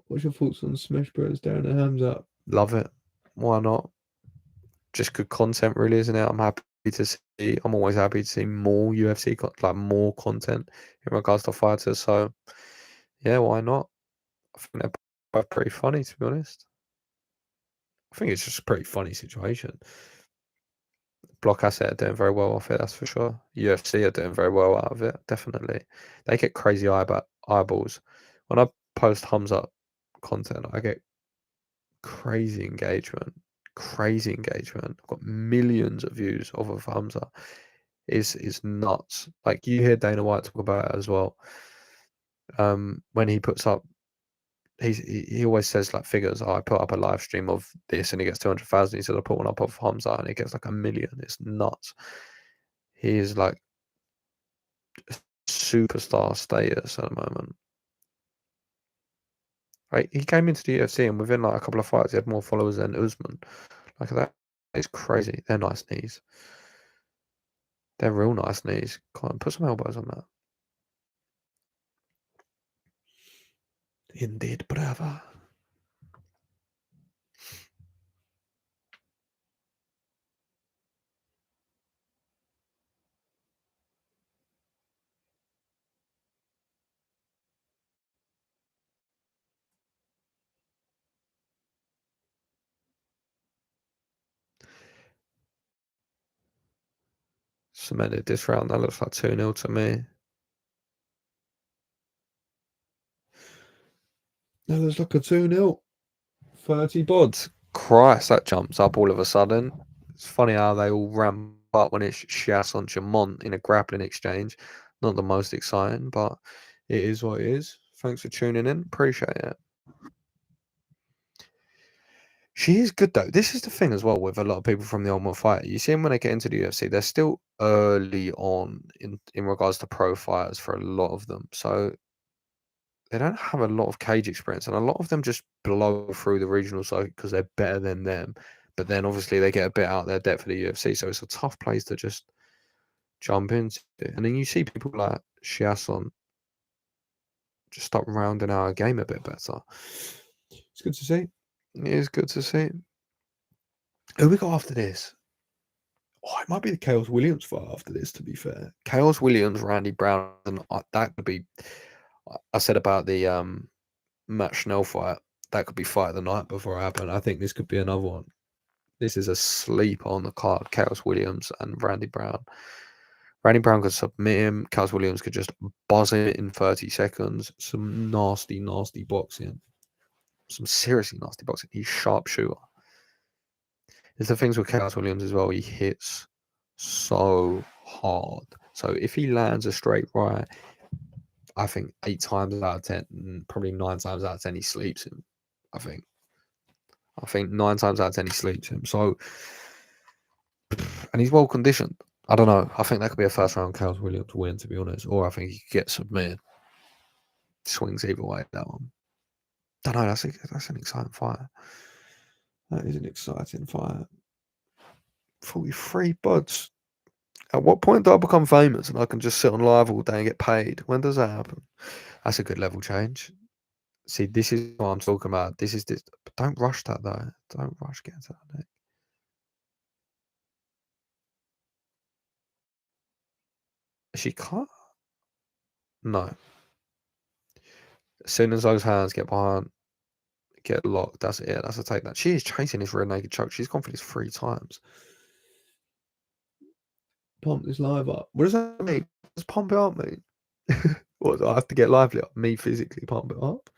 What's your thoughts on Smash Bros. Down the hands up? Love it. Why not? Just good content, really, isn't it? I'm happy to see. I'm always happy to see more UFC, like more content in regards to fighters. So, yeah, why not? I think they're both pretty funny, to be honest. I think it's just a pretty funny situation. Block Asset are doing very well off it, that's for sure. UFC are doing very well out of it, definitely. They get crazy eyeballs. When I post thumbs up content, I get crazy engagement. Crazy engagement. I've got millions of views of a thumbs up. Is nuts. Like, you hear Dana White talk about it as well. When he puts up, he always says like figures. Oh, I put up a live stream of this and he gets 200,000. He said I put one up of Hamza and it gets like 1 million. It's nuts. He is like superstar status at the moment. Right, he came into the UFC and within like a couple of fights, he had more followers than Usman. Like, that is crazy. They're nice knees. They're real nice knees. Come on, put some elbows on that. Indeed, brother. cemented this round. That looks like 2-0 to me. That looks like a 2-0. 30 bods. Christ, that jumps up all of a sudden. It's funny how they all ramp up when it's Chias on Jamont in a grappling exchange. Not the most exciting, but it is what it is. Thanks for tuning in. Appreciate it. She is good though. This is the thing as well with a lot of people from the Ultimate Fighter. You see them when they get into the UFC, they're still early on in regards to pro fighters for a lot of them. So they don't have a lot of cage experience, and a lot of them just blow through the regional circuit because they're better than them. But then obviously they get a bit out of their depth for the UFC, so it's a tough place to just jump into. And then you see people like Shiason just start rounding out a game a bit better. It's good to see. It is good to see. Who we got after this? Oh, it might be the Chaos Williams fight after this, to be fair. Chaos Williams, Randy Brown, and that could be. I said about the Matt Schnell fight, that could be fight of the night before it happened. I think this could be another one. This is a sleeper on the card. Chaos Williams and Randy Brown. Randy Brown could submit him. Chaos Williams could just buzz it in 30 seconds. Some nasty, nasty boxing. Some seriously nasty boxing. He's sharpshooter. There's the things with Chaos Williams as well. He hits so hard. So if he lands a straight right, I think 8 times out of 10, probably 9 times out of 10, he sleeps him. I think 9 times out of 10 he sleeps him. So, and he's well conditioned. I don't know. I think that could be a first round Chaos Williams win, to be honest. Or I think he could get submitted. Swings either way, that one. Don't know. That's an exciting fight. That is an exciting fight. 43 buds. At what point do I become famous and I can just sit on live all day and get paid? When does that happen? That's a good level change. See, this is what I'm talking about. This. But don't rush that though. Don't rush getting to that neck. She can't. No. As soon as those hands get behind, get locked, that's it. That's a takedown. She is chasing this rear naked choke. She's gone for this 3 times. Pump this live up. What does that mean? Does pump it up mean? What, do I have to get lively up? Me physically pump it up?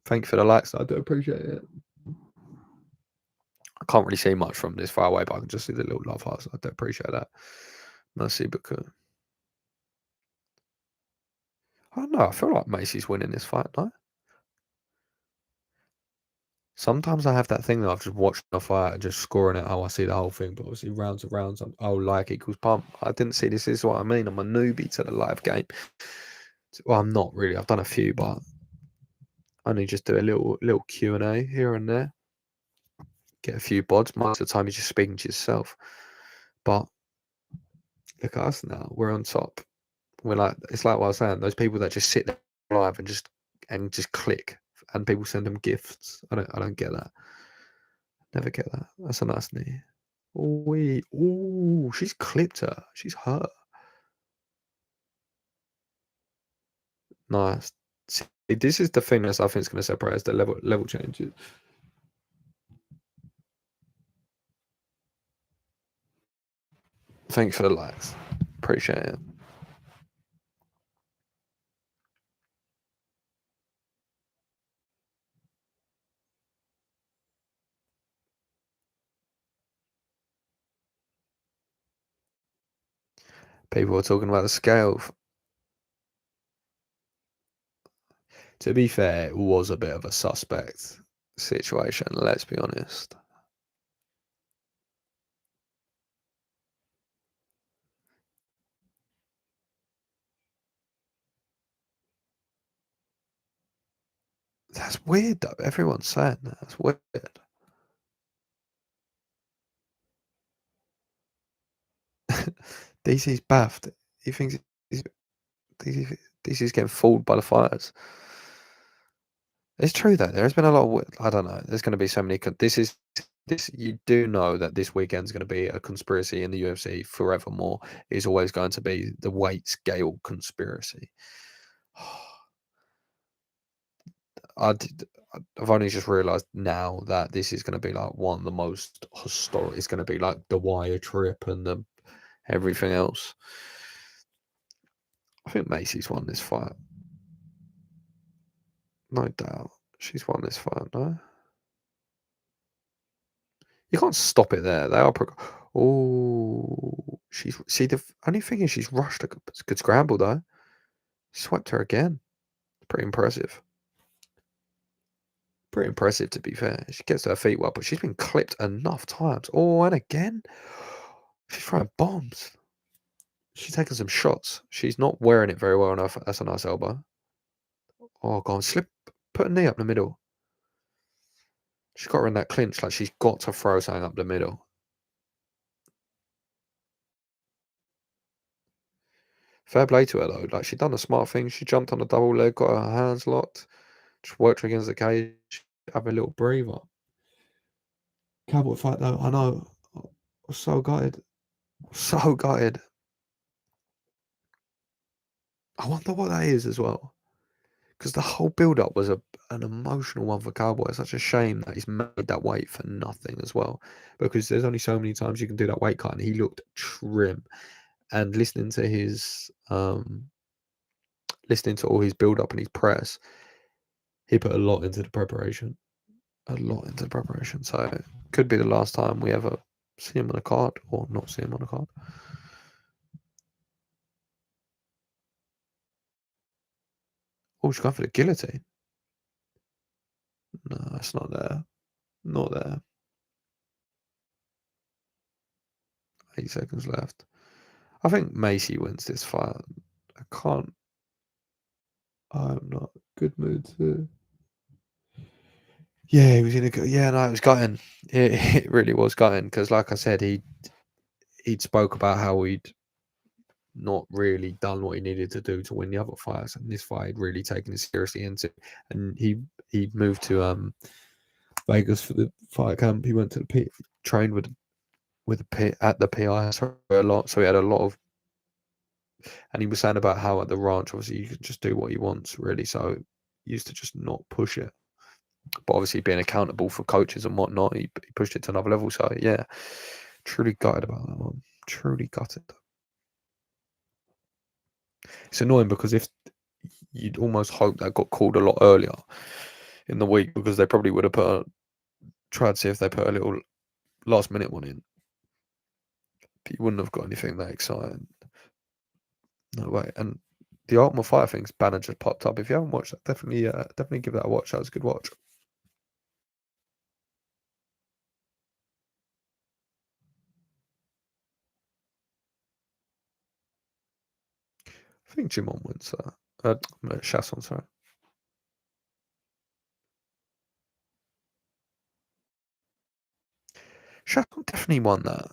Thank you for the likes. I do appreciate it. I can't really see much from this far away, but I can just see the little love hearts. I do appreciate that. Merci beaucoup. I don't know. I feel like Macy's winning this fight, no? Sometimes I have that thing that I've just watched a fight and just scoring it how I see the whole thing, but obviously rounds and rounds, like equals pump. I didn't see this. Is what I mean. I'm a newbie to the live game. Well, I'm not really. I've done a few, but I only just do a little Q&A here and there. Get a few bods. Most of the time, you're just speaking to yourself. But look at us now. We're on top. We're like, it's like what I was saying. Those people that just sit there live and just click, and people send them gifts. I don't get that. Never get that. That's a nice knee. Ooh, she's clipped her. She's hurt. Nice. See, this is the thing that I think is going to separate us. The level changes. Thanks for the likes. Appreciate it. People are talking about the scale. To be fair, it was a bit of a suspect situation, let's be honest. That's weird, though. Everyone's saying that. That's weird. DC's baffed. He thinks DC's getting fooled by the fighters. It's true though. There's been a lot of. I don't know. There's going to be so many. This. You do know that this weekend's going to be a conspiracy in the UFC forevermore. Is always going to be the weight scale conspiracy. I've only just realised now that this is going to be like one of the most historic. It's going to be like the Wire trip and the everything else. I think Macy's won this fight. No doubt. She's won this fight, no? You can't stop it there. They are. Oh, she's. See, the only thing is she's rushed a good scramble, though. Swept her again. Pretty impressive. Pretty impressive, to be fair. She gets her feet well, but she's been clipped enough times. Oh, and again. She's throwing bombs. She's taking some shots. She's not wearing it very well enough. That's a nice elbow. Oh, go on. Put a knee up the middle. She's got her in that clinch. Like, she's got to throw something up the middle. Fair play to her, though. Like, she done a smart thing. She jumped on the double leg, got her hands locked. Just worked her against the cage. Have a little breather. Cowboy fight, though. I know. I was so gutted. So gutted. I wonder what that is as well. Because the whole build-up was an emotional one for Cowboy. It's such a shame that he's made that weight for nothing as well. Because there's only so many times you can do that weight cut, and he looked trim. And listening to all his build-up and his press, he put a lot into the preparation. So it could be the last time we ever see him on a card or not see him on a card. Oh, she's going for the guillotine. No, it's not there. Not there. 8 seconds left. I think Macy wins this fight. I'm not in a good mood to. Yeah, he was in a good. Yeah, no, it was gutting. It really was gutting because, like I said, he'd spoke about how he'd not really done what he needed to do to win the other fights, and this fight he'd really taken it seriously into. And he moved to Vegas for the fight camp. He went to the trained with the PI a lot, so he had a lot of. And he was saying about how at the ranch, obviously, you can just do what he wants, really. So he used to just not push it. But obviously, being accountable for coaches and whatnot, he pushed it to another level. So yeah, truly gutted about that one. Truly gutted. It's annoying because if you'd almost hope that got called a lot earlier in the week, because they probably would have tried to see if they put a little last minute one in. But you wouldn't have got anything that exciting. No way. And the Ultimate Fighter thing's banner just popped up. If you haven't watched that, definitely give that a watch. That was a good watch. I think Jimon wins that. Chasson, sorry. Chasson definitely won that.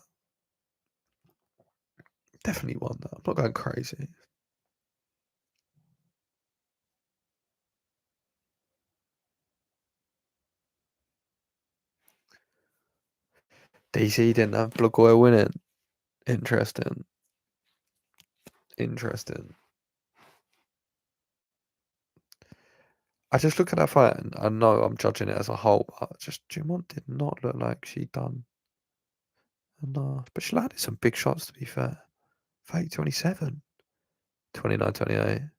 Definitely won that. I'm not going crazy. DC didn't have Blagoy winning. Interesting. I just look at that fight and I know I'm judging it as a whole, but just Jimon did not look like she'd done enough. But she landed some big shots, to be fair. 30-27. 29-28.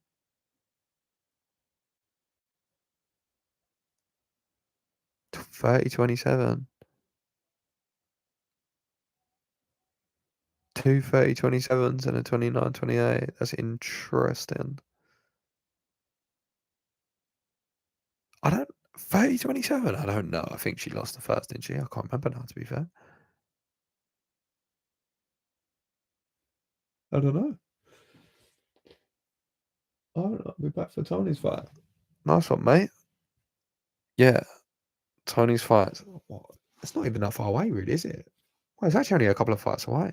30-27. 2 30-27s and a 29-28. That's interesting. I don't 30-27. I don't know. I think she lost the first, didn't she? I can't remember now, to be fair. I don't know. I'll be back for Tony's fight. Nice one, mate. Yeah, Tony's fight. It's not even that far away, really, is it? Well, it's actually only a couple of fights away.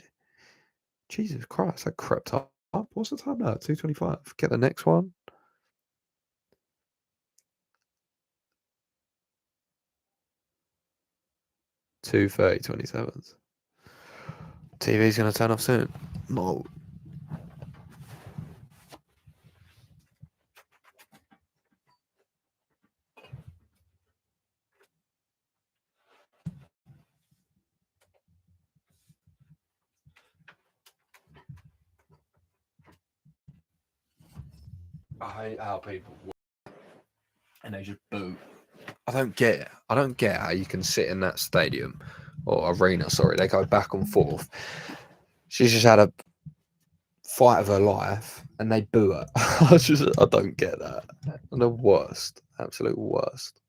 Jesus Christ, that crept up. What's the time now? 2:25. Get the next one. 2:30-27s. TV's gonna turn off soon. No. I hate how people and they just boo. I don't get it. I don't get how you can sit in that stadium or arena. Sorry, they go back and forth. She's just had a fight of her life, and they boo her. I don't get that. The worst, absolute worst.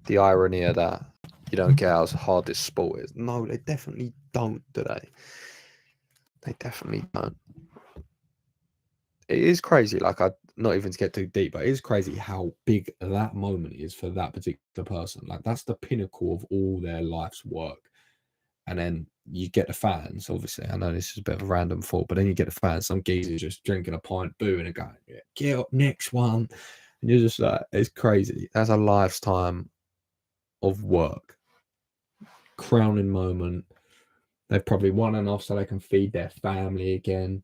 The irony of that. You don't get how hard this sport is. No, they definitely don't, do they? They definitely don't. It is crazy. Like, not even to get too deep, but it is crazy how big that moment is for that particular person. Like, that's the pinnacle of all their life's work. And then you get the fans, obviously. I know this is a bit of a random thought, but then you get the fans, some geezer just drinking a pint, booing and going, yeah, get up, next one. And you're just like, it's crazy. That's a lifetime of work. Crowning moment. They've probably won enough so they can feed their family again.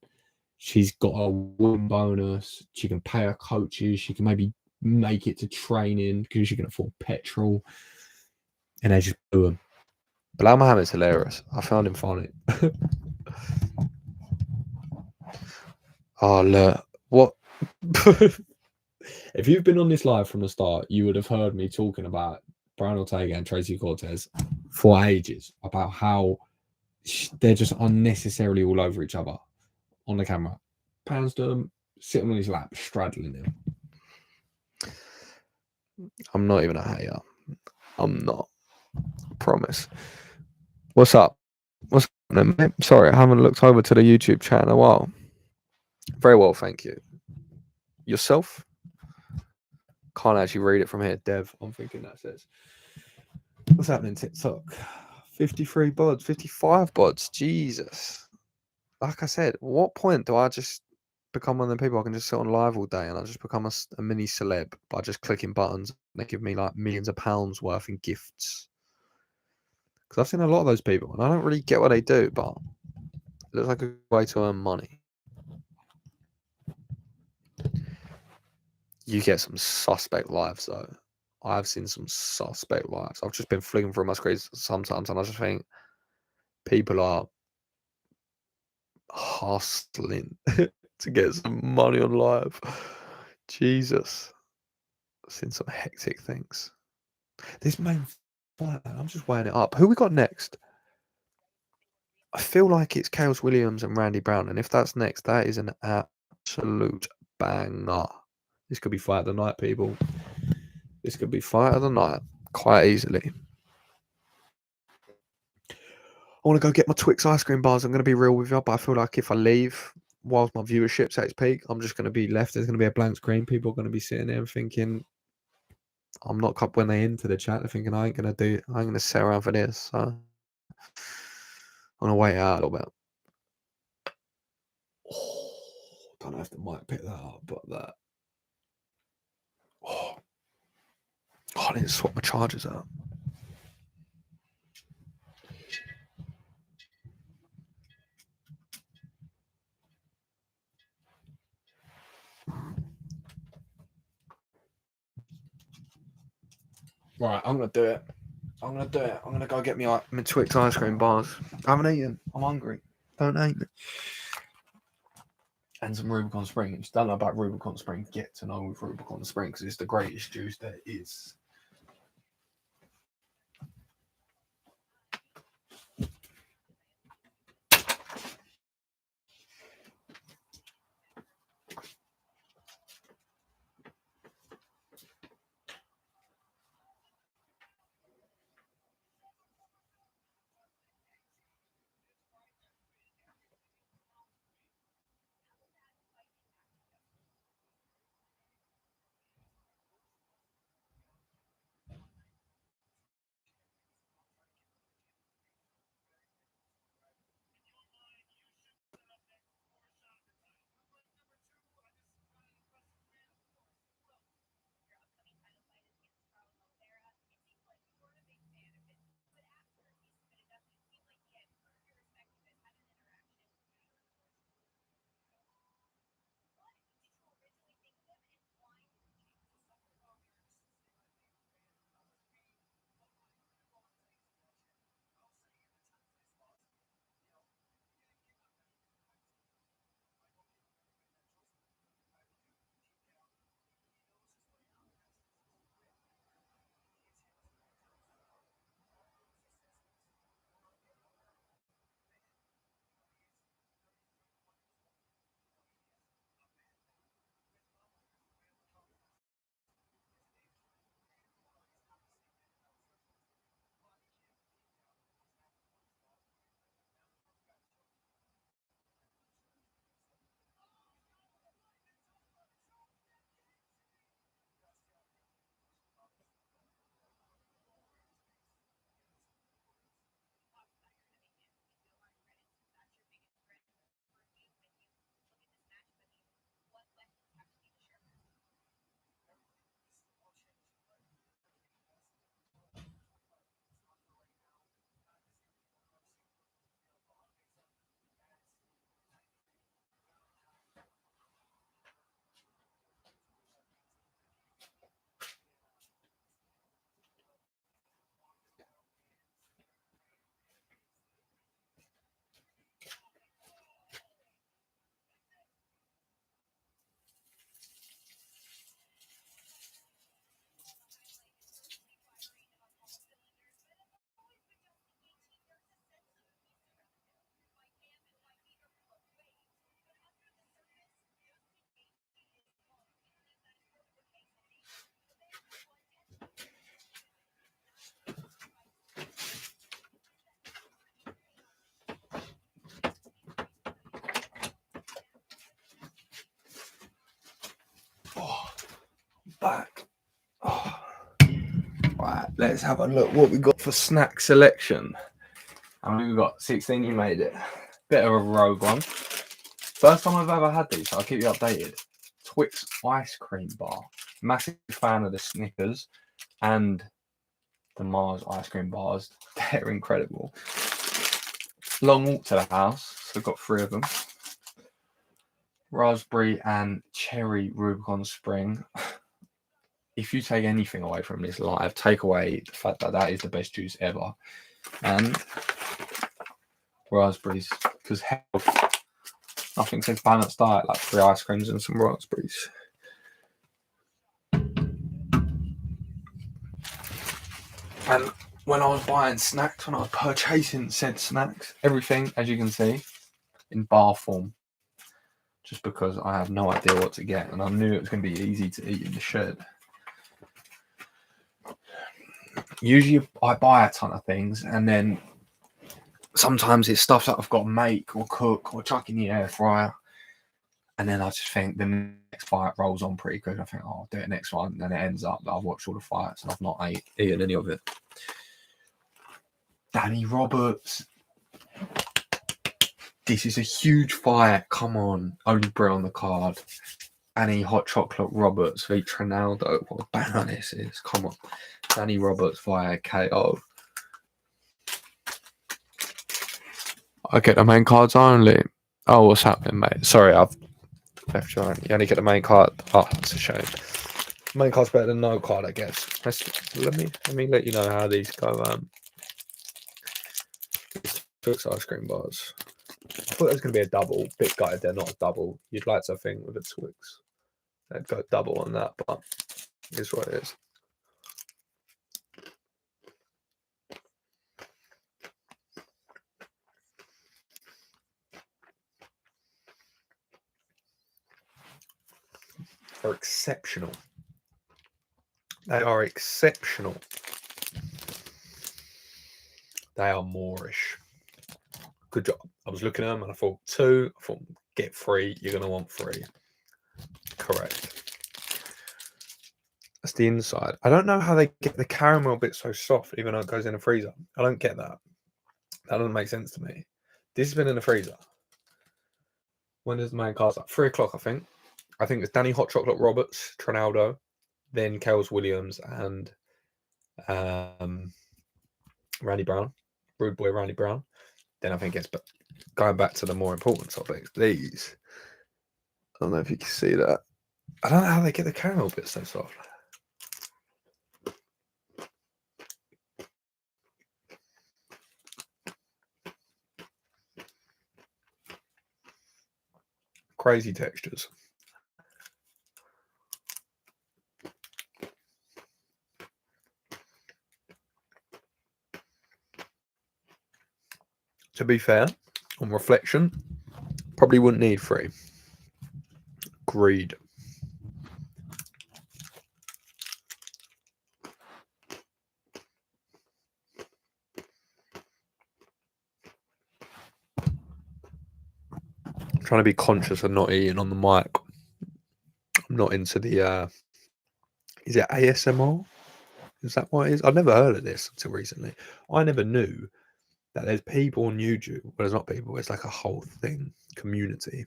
She's got a win bonus. She can pay her coaches. She can maybe make it to training because she can afford petrol. And they just boo him. Bilal Muhammad's hilarious. I found him funny. Oh, look. What? If you've been on this live from the start, you would have heard me talking about Brian Ortega and Tracy Cortez for ages about how they're just unnecessarily all over each other on the camera. Pounds to him, sitting on his lap, straddling him. I'm not even a hater. I'm not. I promise. What's up? What's happening, mate? Sorry, I haven't looked over to the YouTube chat in a while. Very well, thank you. Yourself? Can't actually read it from here, Dev. I'm thinking that says. What's happening, TikTok? 53 bods, 55 bods. Jesus. Like I said, what point do I just become one of the people I can just sit on live all day and I just become a mini celeb by just clicking buttons and they give me like millions of pounds worth in gifts? Because I've seen a lot of those people and I don't really get what they do, but it looks like a way to earn money. You get some suspect lives though. I've seen some suspect lives. I've just been flicking through my screens sometimes and I just think people are hustling to get some money on live. Jesus. I've seen some hectic things. This main fight, I'm just weighing it up. Who we got next? I feel like it's Chaos Williams and Randy Brown, and if that's next, that is an absolute banger. This could be fight of the night, people. This could be fight of the night quite easily. I want to go get my Twix ice cream bars. I'm going to be real with you, but I feel like if I leave whilst my viewership's at its peak, I'm just going to be left. There's going to be a blank screen. People are going to be sitting there and thinking, I'm not when they enter the chat. They're thinking I ain't going to sit around for this. So I'm going to wait out a little bit. Oh, don't know if the mic pick that up, but that. Oh, I need to swap my chargers out. Right, I'm gonna do it. I'm gonna go get me my Twix ice cream bars. I haven't eaten. I'm hungry. Don't eat me. And some Rubicon Spring. If you don't know about Rubicon Spring, get to know with Rubicon Spring because it's the greatest juice there is. Like, oh. Right, let's have a look what we got for snack selection. I mean, we got 16. You made it. Bit of a rogue one. First time I've ever had these, so I'll keep you updated. Twix ice cream bar. Massive fan of the Snickers and the Mars ice cream bars. They're incredible. Long walk to the house, so we've got 3 of them. Raspberry and cherry Rubicon Spring. If you take anything away from this live, take away the fact that that is the best juice ever. And raspberries, because health, nothing says balanced diet like 3 ice creams and some raspberries. And when I was buying snacks, when I was purchasing said snacks, everything, as you can see, in bar form. Just because I had no idea what to get, and I knew it was going to be easy to eat in the shed. Usually I buy a ton of things, and then sometimes it's stuff that I've got to make or cook or chuck in the air fryer. And then I just think the next fight rolls on pretty good. I think, oh, I'll do it next one. And then it ends up that I've watched all the fights and I've not eaten any of it. Danny Roberts. This is a huge fight. Come on. Only Bray on the card. Danny Hot Chocolate Roberts v Trinaldo. What a banner this is. Come on. Danny Roberts via KO. I get the main cards only. Oh, what's happening, mate? Sorry, I've left you on. You only get the main card. Oh, that's a shame. Main card's better than no card, I guess. Let me let you know how these go. Twix ice cream bars. I thought it was going to be a double. Bit gutted they're not a double. You'd like to think with a Twix they'd go double on that, but it's what it is. They're exceptional. They are exceptional. They are Moorish. Good job. I was looking at them and I thought 2. I thought get 3. You're going to want 3. Correct. That's the inside. I don't know how they get the caramel bit so soft, even though it goes in the freezer. I don't get that. That doesn't make sense to me. This has been in the freezer. When does the main card start? 3 o'clock, I think. I think it's Danny Hot Chocolate Roberts, Trinaldo, then Kels Williams and Randy Brown, Rude Boy Randy Brown. Then I think it's going back to the more important topics. These, I don't know if you can see that. I don't know how they get the caramel bit so soft. Crazy textures. To be fair, on reflection, probably wouldn't need 3. Greed. I'm trying to be conscious of not eating on the mic. I'm not into the is it ASMR? Is that what it is? I've never heard of this until recently. I never knew that there's people on YouTube, well, there's not people, it's like a whole thing, community,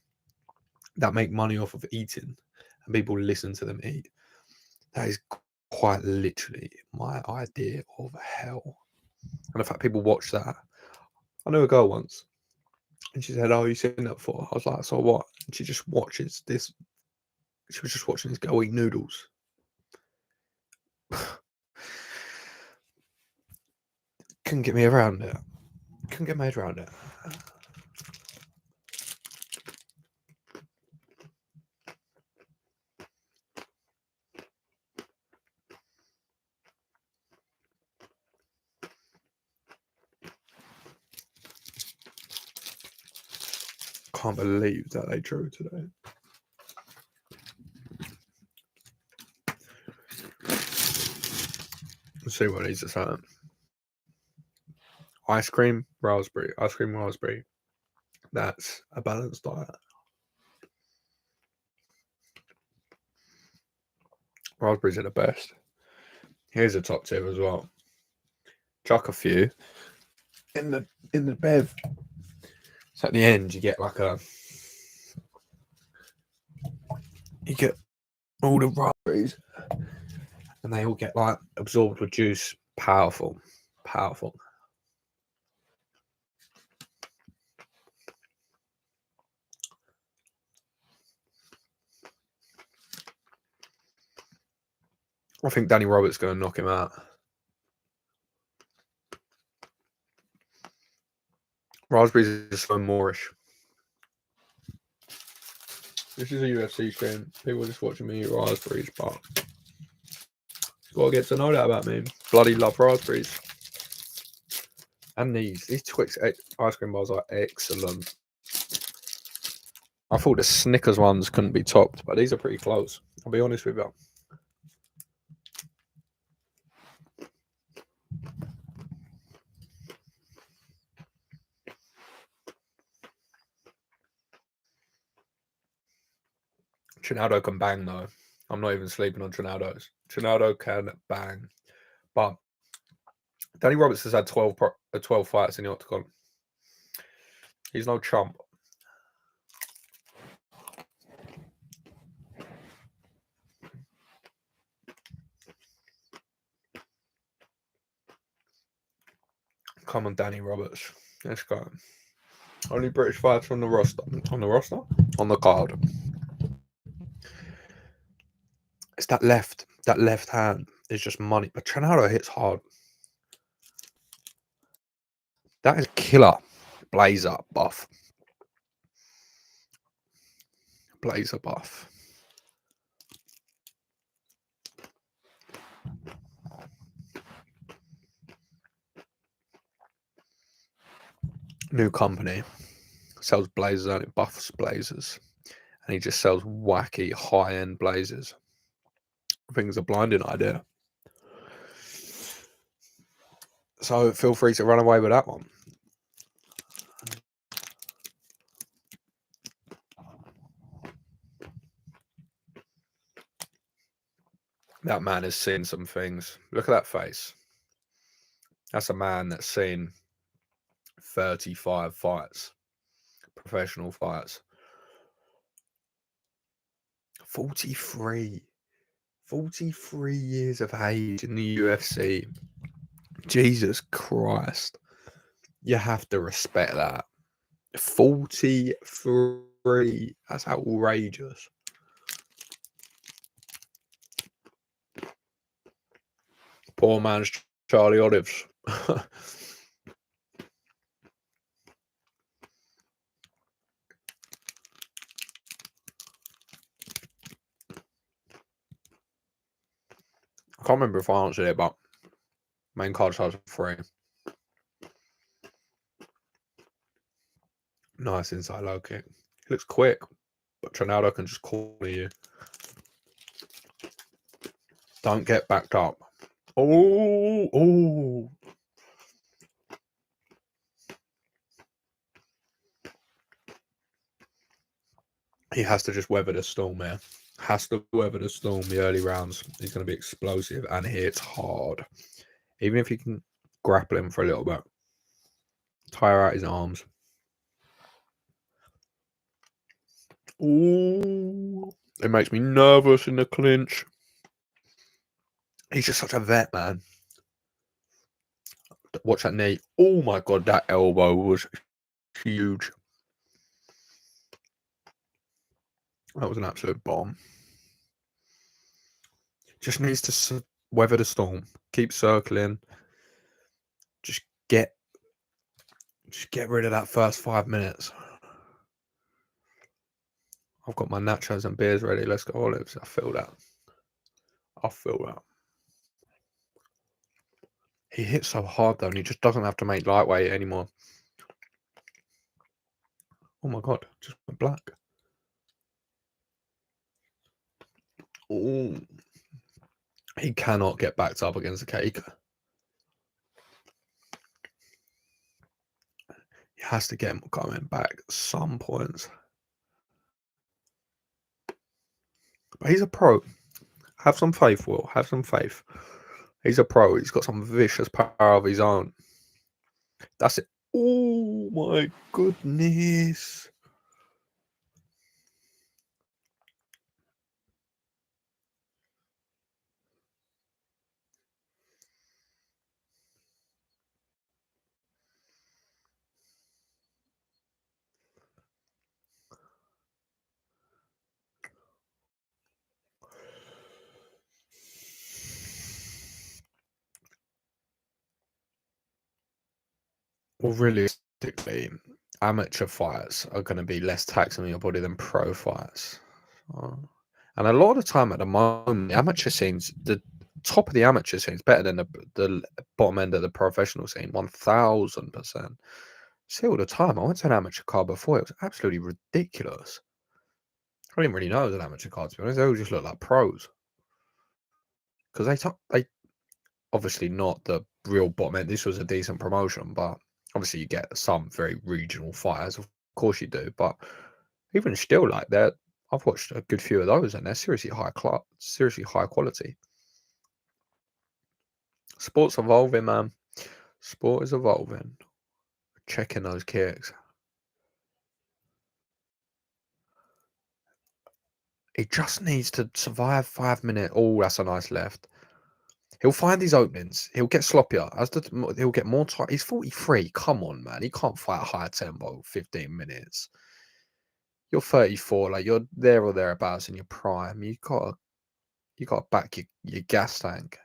that make money off of eating, and people listen to them eat. That is quite literally my idea of hell. And the fact people watch that. I knew a girl once, and she said, "Oh, you seen that before?" I was like, "So what?" And she just watches this. She was just watching this girl eat noodles. Couldn't get me around it. Couldn't get my head around it. Can't believe that they drew today. Let's see what these are saying. Ice cream, raspberry. Ice cream, raspberry. That's a balanced diet. Raspberries are the best. Here's a top tip as well. Chuck a few in the bev. So at the end you get you get all the raspberries and they all get absorbed with juice. Powerful. I think Danny Roberts going to knock him out. Raspberries is so Moorish. This is a UFC stream. People are just watching me eat raspberries, but you've got to get to know that about me. Bloody love raspberries. And these Twix ice cream bars are excellent. I thought the Snickers ones couldn't be topped, but these are pretty close. I'll be honest with you. Trinaldo can bang though. I'm not even sleeping on Trinaldo's. Trinaldo can bang. But Danny Roberts has had 12 fights in the octagon. He's no chump. Come on, Danny Roberts. Let's go. Only British fighter on the roster. On the roster? On the card. It's that left hand is just money. But Trinaldo hits hard. That is killer. Blazer buff. Blazer buff. New company. Sells blazers and it buffs blazers. And he just sells wacky high-end blazers. I think it's a blinding idea. So feel free to run away with that one. That man has seen some things. Look at that face. That's a man that's seen 35 fights. Professional fights. 43 years of age in the UFC. Jesus Christ. You have to respect that. 43. That's outrageous. Poor man's Charlie Olives. I can't remember if I answered it, but main card starts at 3. Nice inside low kick. He looks quick, but Trinaldo can just corner you. Don't get backed up. Oh. He has to just weather the storm, man. Has to weather the storm the early rounds. He's going to be explosive and he hits hard. Even if you can grapple him for a little bit. Tire out his arms. Ooh. It makes me nervous in the clinch. He's just such a vet, man. Watch that knee. Oh my God, that elbow was huge. That was an absolute bomb. Just needs to weather the storm. Keep circling. Just get rid of that first 5 minutes. I've got my nachos and beers ready. Let's go, Olives. I feel that. He hits so hard, though, and he just doesn't have to make lightweight anymore. Oh, my God. Just went black. Oh. He cannot get backed up against the cake. He has to get him coming back at some points. But he's a pro. Have some faith, Will. Have some faith. He's a pro. He's got some vicious power of his own. That's it. Oh my goodness. Well, realistically, amateur fights are going to be less taxing on your body than pro fights. And a lot of the time at the moment, the amateur scene's the top of the amateur scene is better than the bottom end of the professional scene, 1000%. See all the time. I went to an amateur card before. It was absolutely ridiculous. I didn't really know it was an amateur card, to be honest. They all just look like pros because they obviously not the real bottom end. This was a decent promotion, but obviously you get some very regional fighters. Of course you do, but even still, like that, I've watched a good few of those, and they're seriously seriously high quality. Sport's evolving, man. Sport is evolving. Checking those kicks. He just needs to survive 5 minutes. Oh, that's a nice left. He'll find his openings. He'll get sloppier. He'll get more tight. He's 43. Come on, man. He can't fight a high tempo 15 minutes. You're 34. Like, you're there or thereabouts in your prime. You gotta back your gas tank.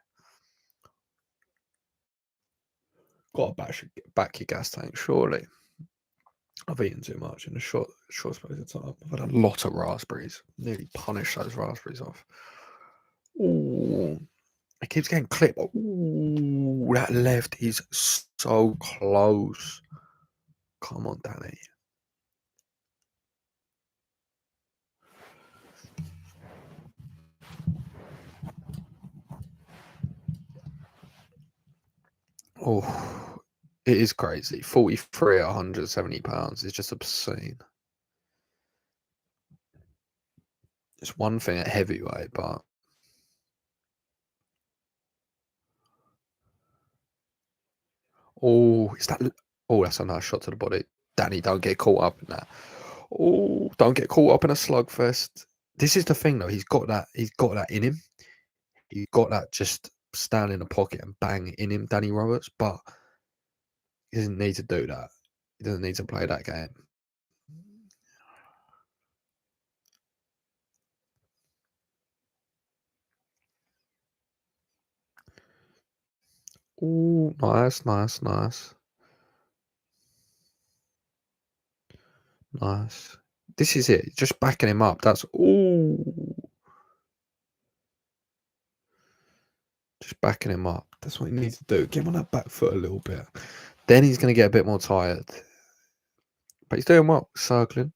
Gotta back your gas tank, surely. I've eaten too much in a short space of time. I've had a lot of raspberries. Nearly punished those raspberries off. Ooh. It keeps getting clipped. Ooh, that left is so close. Come on, Danny. Oh, it is crazy. 43 at 170 pounds is just obscene. It's one thing at heavyweight, but is that? Oh, that's a nice shot to the body. Danny, don't get caught up in that. Oh, don't get caught up in a slugfest. This is the thing, though. He's got that. He's got that in him. He's got that just stand in the pocket and bang in him, Danny Roberts. But he doesn't need to do that. He doesn't need to play that game. Oh, nice, nice, nice. Nice. This is it. Just backing him up. That's just backing him up. That's what he needs to do. Get him on that back foot a little bit. Then he's going to get a bit more tired. But he's doing well. Circling.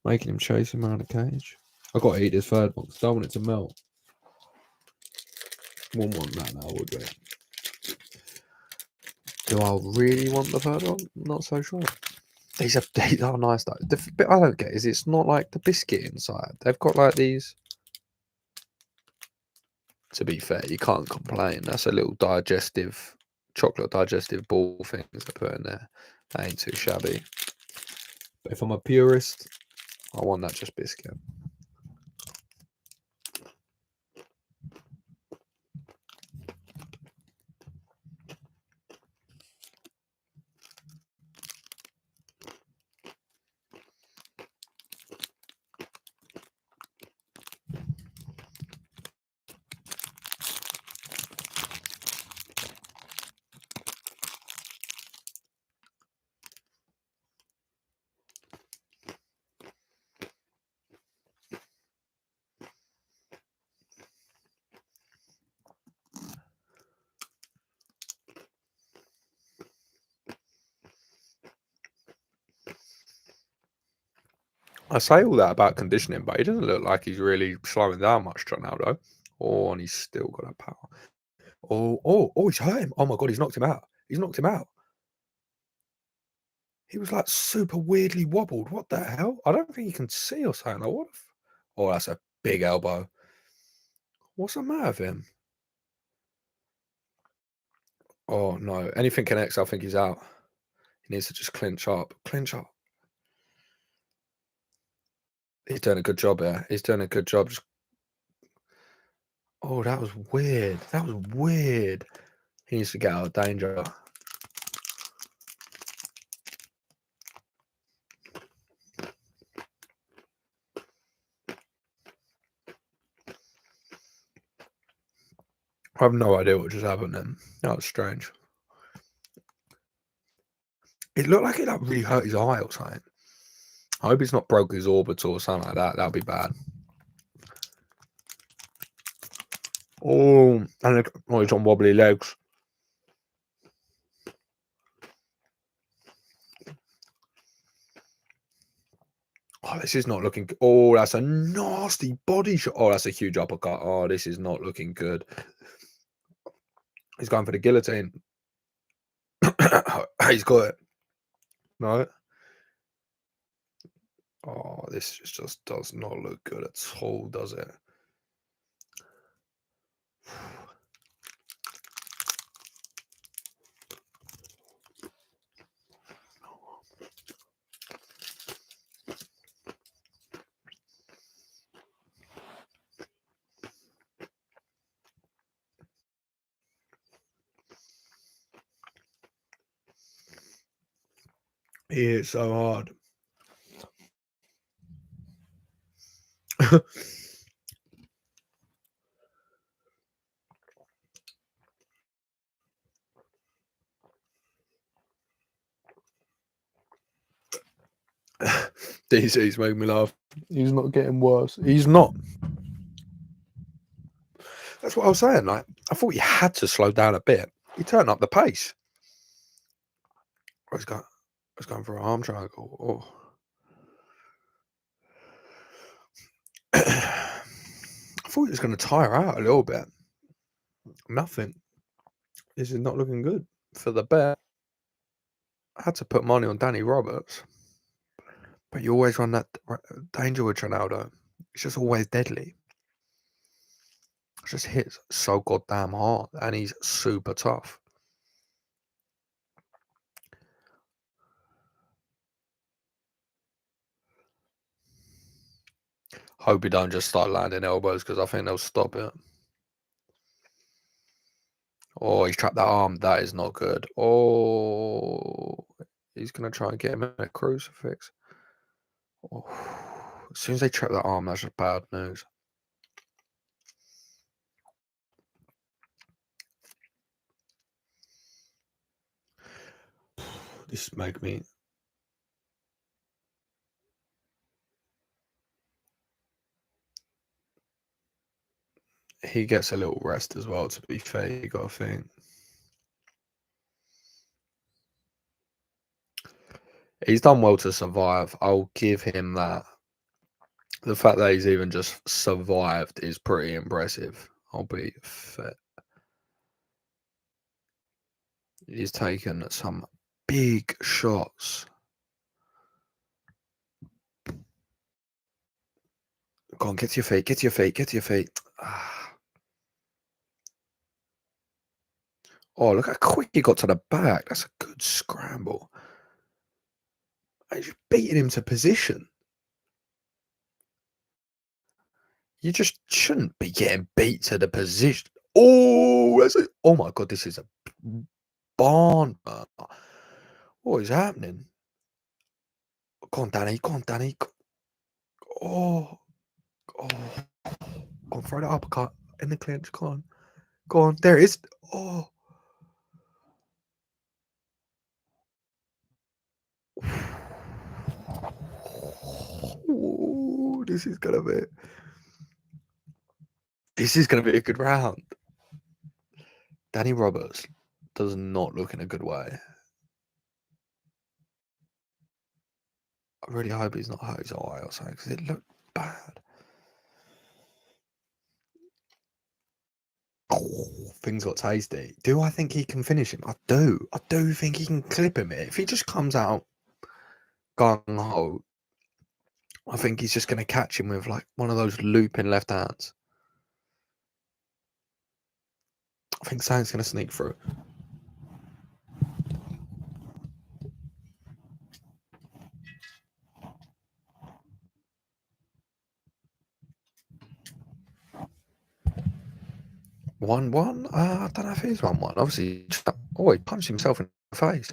Making him chase him around the cage. I've got to eat this third one because I don't want it to melt. Wouldn't want that now, would we? Do I really want the third one? Not so sure. These are nice though. The bit I don't get is it's not like the biscuit inside. They've got like these. To be fair, you can't complain. That's a little chocolate digestive ball things they put in there. That ain't too shabby. But if I'm a purist, I want that just biscuit. I say all that about conditioning, but he doesn't look like he's really slowing down much, Ronaldo. Oh, and he's still got that power. He's hurt him. Oh my God, he's knocked him out. He's knocked him out. He was like super weirdly wobbled. What the hell? I don't think he can see or something. Like, what? Oh, that's a big elbow. What's the matter with him? Oh, no. Anything connects, I think he's out. He needs to just clinch up. Clinch up. He's doing a good job here. He's doing a good job. Oh, that was weird. That was weird. He needs to get out of danger. I have no idea what just happened then. That was strange. It looked like it like really hurt his eye or something. I hope he's not broke his orbital or something like that. That'd be bad. Oh, and he's on wobbly legs. Oh, this is not looking. Oh, that's a nasty body shot. Oh, that's a huge uppercut. Oh, this is not looking good. He's going for the guillotine. He's got it. No. Oh, this just does not look good at all, does it? He hit so hard. DC's making me laugh. He's not getting worse. He's not. That's what I was saying. Like, I thought he had to slow down a bit. He turned up the pace. Oh, he's going for an arm triangle. Oh. I thought he was going to tire out a little bit. Nothing. This is not looking good for the bet. I had to put money on Danny Roberts. But you always run that danger with Ronaldo. It's just always deadly. It just hits so goddamn hard. And he's super tough. Hope he don't just start landing elbows because I think they'll stop it. Oh, he's trapped that arm. That is not good. Oh, he's going to try and get him in a crucifix. Oh. As soon as they trap that arm, that's just bad news. This make me... He gets a little rest as well, to be fair, you got to think. He's done well to survive. I'll give him that. The fact that he's even just survived is pretty impressive. I'll be fair. He's taken some big shots. Go on, get to your feet, get to your feet, get to your feet. Ah. Oh, look how quick he got to the back. That's a good scramble. He's beating him to position. You just shouldn't be getting beat to the position. Oh, oh my God, this is a barn burner. What is happening? Go on, Danny. Go on, Danny. Oh, oh. Go on, throw the uppercut in the clinch. Go on. Go on. There it is. Oh. Ooh, this is gonna be a good round. Danny Roberts does not look in a good way. I really hope he's not hurt his eye or something because it looked bad. Oh, things got tasty. Do I think he can finish him? I do. I do think he can clip him. If he just comes out gung ho, I think he's just going to catch him with like one of those looping left hands. I think Zhang's going to sneak through. One. I don't know if it is 1-1. Obviously, he punched himself in the face.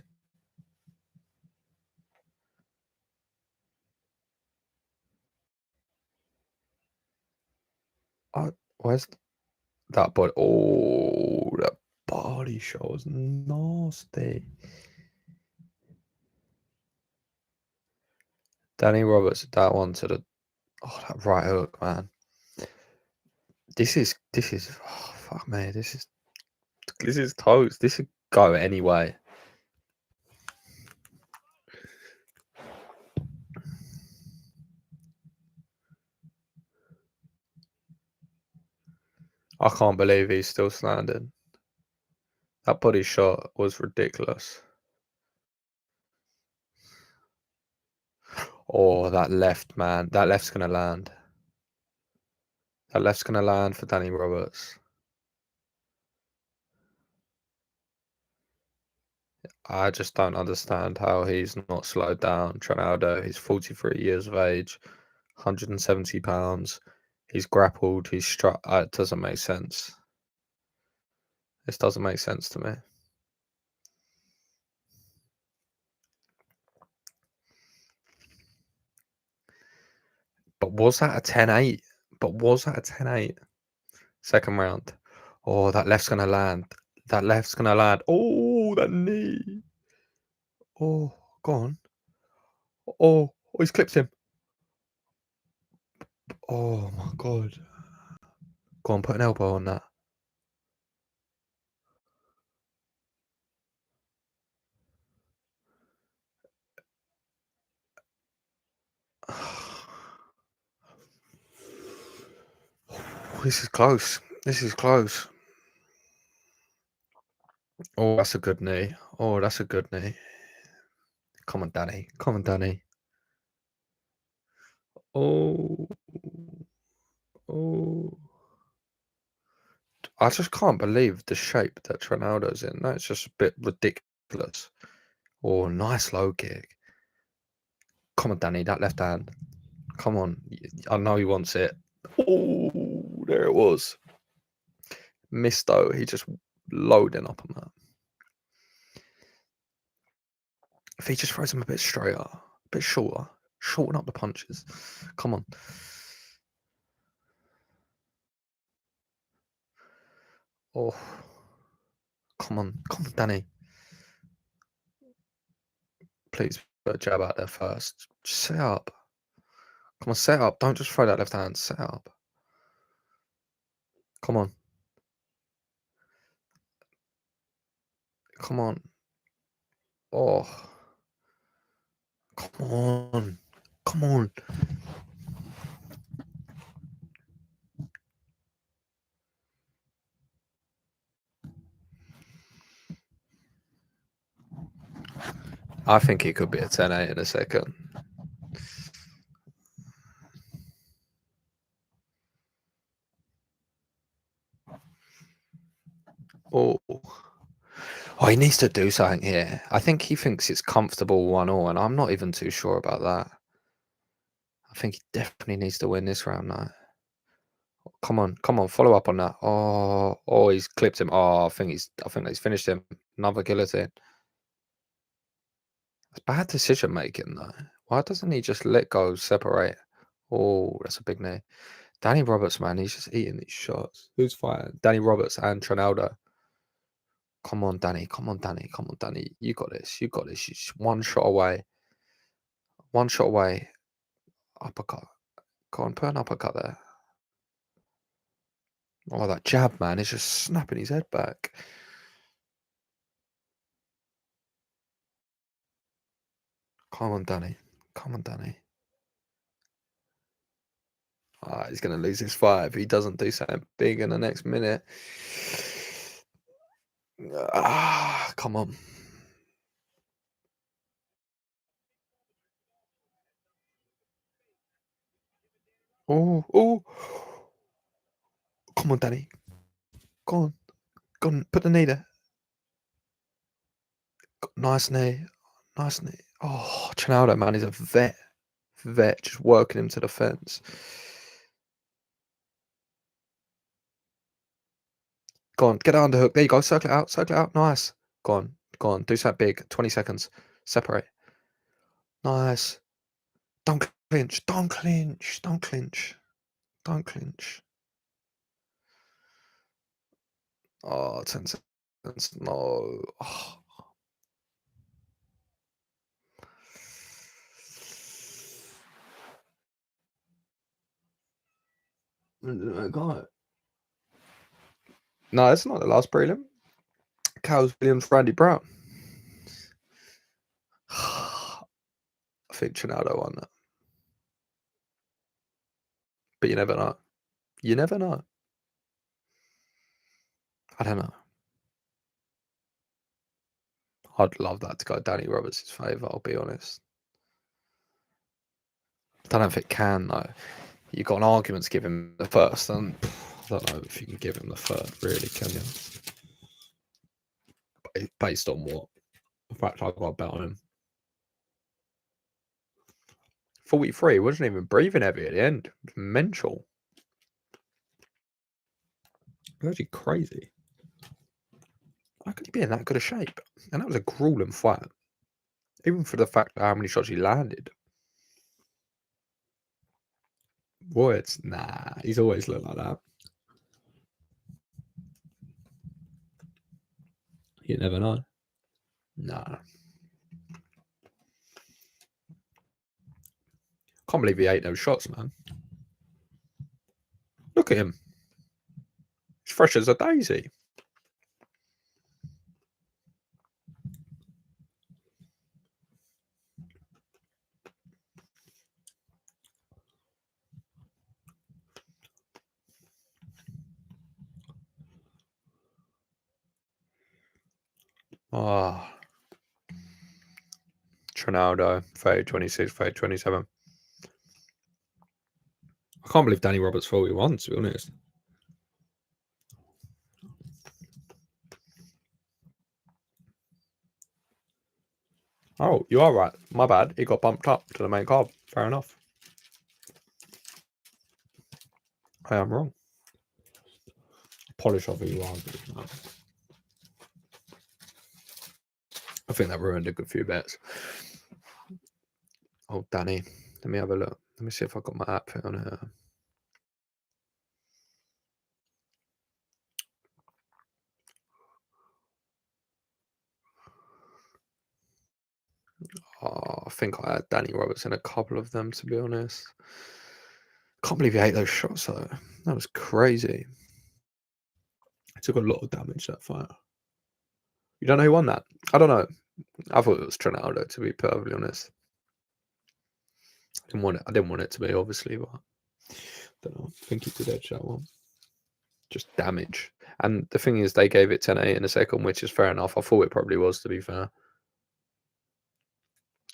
Where's that body? Oh, that body shot was nasty. Danny Roberts, that one to the that right hook, man. This is oh, fuck me. This is toast. This could go anyway. I can't believe he's still standing. That body shot was ridiculous. Oh, that left, man. That left's gonna land. That left's gonna land for Danny Roberts. I just don't understand how he's not slowed down. Trinaldo, he's 43 years of age, 170 pounds. He's grappled, he's struck. It doesn't make sense. This doesn't make sense to me. But was that a 10-8? Second round. Oh, that left's going to land. Oh, that knee. Oh, go on. Oh, he's clipped him. Oh, my God. Go on, put an elbow on that. This is close. Oh, that's a good knee. Come on, Danny. Oh. I just can't believe the shape that Ronaldo's in. That's just a bit ridiculous. Oh, nice low kick. Come on, Danny, that left hand. Come on. I know he wants it. Oh, there it was. Missed though. He just loading up on that. If he just throws him a bit straighter, a bit shorter, shorten up the punches. Come on. Oh, come on, Danny. Please put a jab out there first. Just set up. Come on, set up. Don't just throw that left hand. Set up. Come on. Oh, come on. I think it could be a 10-8 in a second. Oh, he needs to do something here. I think he thinks it's comfortable 1-1, and I'm not even too sure about that. I think he definitely needs to win this round now. Come on, follow up on that. Oh, he's clipped him. Oh, I think he's finished him. Another guillotine. It's bad decision making though. Why doesn't he just let go, separate? Oh, that's a big knee. Danny Roberts, man, he's just eating these shots. Who's fighting? Danny Roberts and Trinaldo. Come on, Danny. You got this. You're just one shot away. Uppercut. Go on, put an uppercut there. Oh, that jab, man, is just snapping his head back. Come on, Danny. He's going to lose his fight if he doesn't do something big in the next minute. Come on. Oh. Come on, Danny. Go on. Go on, put the knee there. Nice knee. Nice knee. Oh, Ronaldo, man, he's a vet. Just working him to the fence. Go on, get the underhook. There you go. Circle it out. Circle it out. Nice. Go on. Do something big. 20 seconds. Separate. Nice. Don't clinch. Don't clinch. Don't clinch. Don't clinch. Oh, 10 seconds. No. Oh. I got it. No, it's not the last prelim. Cows Williams, Randy Brown. I think Ronaldo won that. But you never know. You never know. I don't know. I'd love that to go Danny Roberts' favour, I'll be honest. I don't know if it can, though. You've got an argument to give him the first, and I don't know if you can give him the third, really, can you? Based on what? The fact I got a bet on him. 43, wasn't even breathing heavy at the end. It was mental. It was actually crazy. How could he be in that good a shape? And that was a grueling fight. Even for the fact of how many shots he landed. Woods, nah, he's always looked like that. You never know. Nah. Can't believe he ate those shots, man. Look at him. He's fresh as a daisy. Ah. Ronaldo, 30-26, 30-27. I can't believe Danny Roberts 41, to be honest. Oh, you are right. My bad. He got bumped up to the main card. Fair enough. I am wrong. Polish off who you are. I think that ruined a good few bets. Oh, Danny. Let me have a look. Let me see if I got my outfit on here. Oh, I think I had Danny Roberts in a couple of them, to be honest. Can't believe he ate those shots, though. That was crazy. He took a lot of damage, that fight. You don't know who won that? I don't know. I thought it was Ronaldo, to be perfectly honest. I didn't want it to be, obviously, but I don't know. I think he did edge that one. Just damage. And the thing is, they gave it 10-8 in a second, which is fair enough. I thought it probably was, to be fair.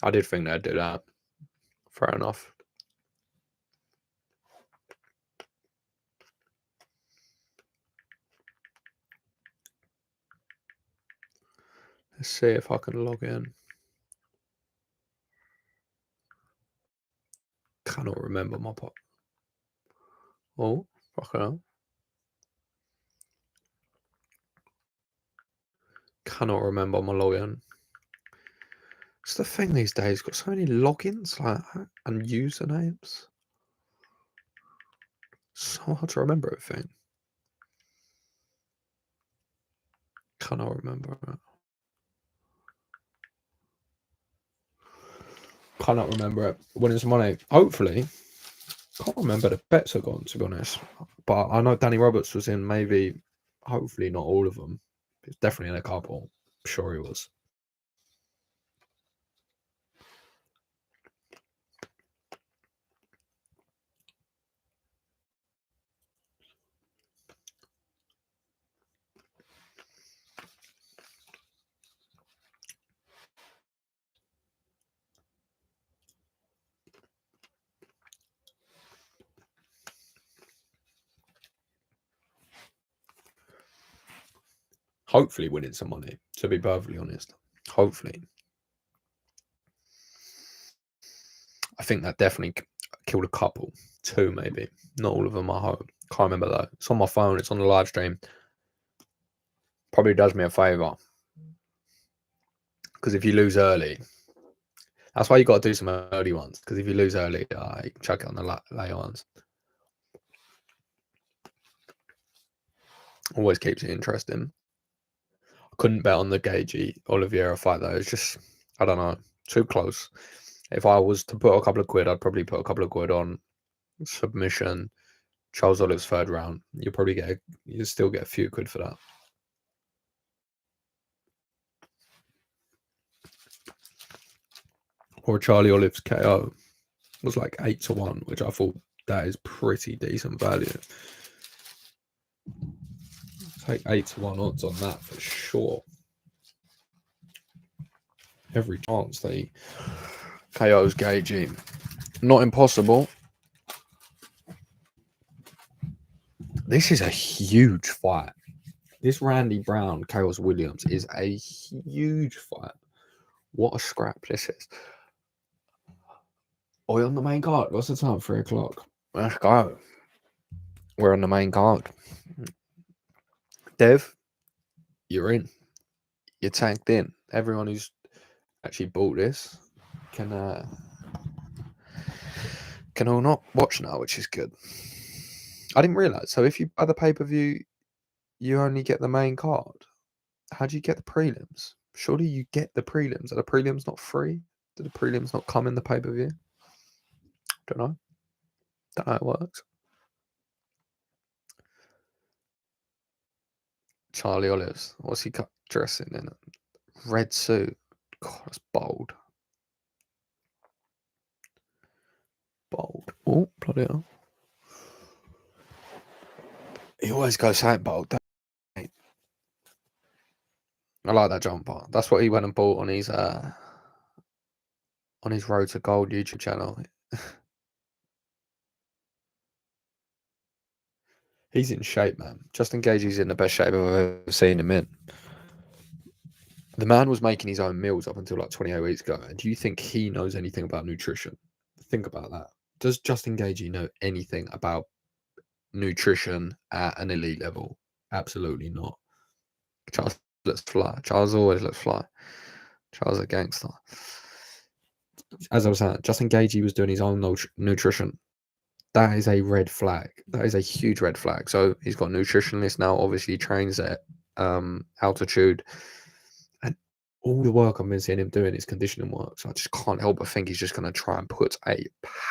I did think they'd do that. Fair enough. Let's see if I can log in. Cannot remember my pot. Oh, fucking hell. Cannot remember my login. It's the thing these days. Got so many logins and usernames. So hard to remember everything. Cannot remember it. Cannot remember it. Winning some money. Hopefully. Can't remember the bets are gone, to be honest. But I know Danny Roberts was in maybe, hopefully not all of them. He's definitely in a couple. I'm sure he was. hopefully winning some money, to be perfectly honest. Hopefully. I think that definitely killed a couple. 2 maybe. Not all of them, I hope. Can't remember though. It's on my phone. It's on the live stream. Probably does me a favour. Because if you lose early, that's why you got to do some early ones. Because if you lose early, you can chuck it on the later ones. Always keeps it interesting. I couldn't bet on the Gagey Oliveira fight though. It's just, I don't know, too close. If I was to put a couple of quid, I'd probably put a couple of quid on submission, Charles Olive's 3rd round. You'll probably you still get a few quid for that. Or Charlie Olive's KO was like 8-1, which I thought that is pretty decent value. Take 8-1 odds on that for sure. Every chance they KO's Gagey. Not impossible. This is a huge fight. This Randy Brown, Chaos Williams is a huge fight. What a scrap this is. Are we on the main card? What's the time? 3 o'clock. Let's go. We're on the main card. Dev, you're in. You're tagged in. Everyone who's actually bought this can all not watch now, which is good. I didn't realise. So if you buy the pay-per-view, you only get the main card. How do you get the prelims? Surely you get the prelims. Are the prelims not free? Do the prelims not come in the pay-per-view? Don't know. Don't know how it works. Charlie Olives. What's he dressing in? Red suit. God, that's bold. Bold. Oh, bloody hell. He always goes out bold, don't he? I like that jumper. That's what he went and bought on his Road to Gold YouTube channel. He's in shape, man. Justin Gaethje's in the best shape I've ever seen him in. The man was making his own meals up until like 28 weeks ago. And do you think he knows anything about nutrition? Think about that. Does Justin Gaethje know anything about nutrition at an elite level? Absolutely not. Charles lets fly. Charles always lets fly. Charles a gangster. As I was saying, Justin Gaethje was doing his own nutrition. That is a red flag. That is a huge red flag. So he's got a nutritionist now. Obviously, he trains at altitude. And all the work I've been seeing him doing is conditioning work. So I just can't help but think he's just going to try and put a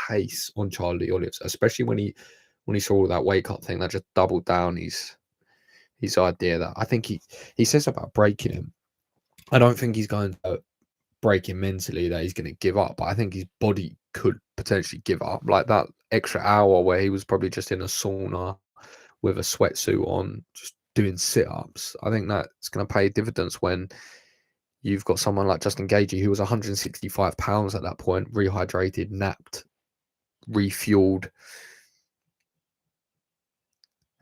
pace on Charlie Olives, especially when he saw all that weight cut thing. That just doubled down his idea that I think he says about breaking him. I don't think he's going to break him mentally that he's going to give up, but I think his body could potentially give up. Like that extra hour where he was probably just in a sauna with a sweatsuit on, just doing sit-ups. I think that's going to pay dividends when you've got someone like Justin Gaethje, who was 165 pounds at that point, rehydrated, napped, refueled.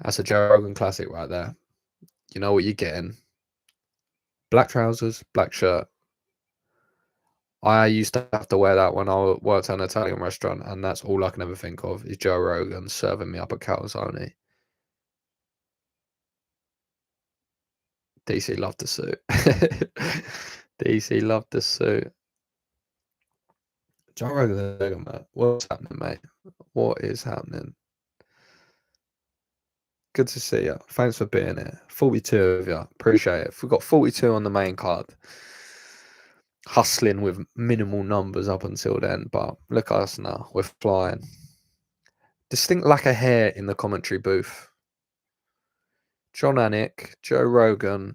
That's a Joe Rogan classic right there. You know what you're getting. Black trousers, black shirt. I used to have to wear that when I worked at an Italian restaurant, and that's all I can ever think of is Joe Rogan serving me up a calzone. DC loved the suit. DC loved the suit. Joe Rogan, mate. What's happening, mate? What is happening? Good to see you. Thanks for being here. 42 of you. Appreciate it. We've got 42 on the main card. Hustling with minimal numbers up until then, but look at us now. We're flying. Distinct lack of hair in the commentary booth. John Anik, Joe Rogan,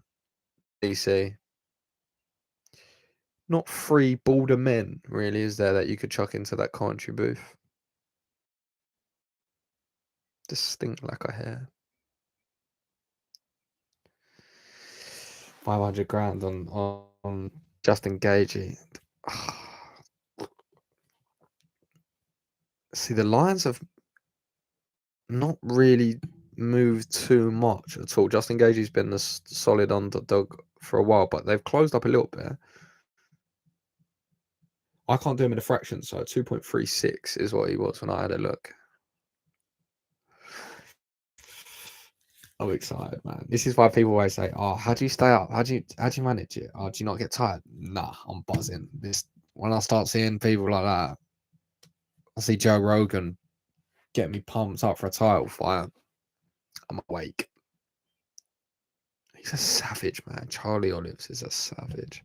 DC. Not 3 balder men, really, is there, that you could chuck into that commentary booth? Distinct lack of hair. 500 grand on Justin Gaethje. See, the Lions have not really moved too much at all. Justin Gaethje's been a solid underdog for a while, but they've closed up a little bit. I can't do him in a fraction, so 2.36 is what he was when I had a look. I'm excited, man. This is why people always say, "Oh, how do you stay up? How do you manage it? Oh, do you not get tired?" Nah, I'm buzzing. When I start seeing people like that, I see Joe Rogan get me pumped up for a title fight. I'm awake. He's a savage, man. Charlie Olives is a savage.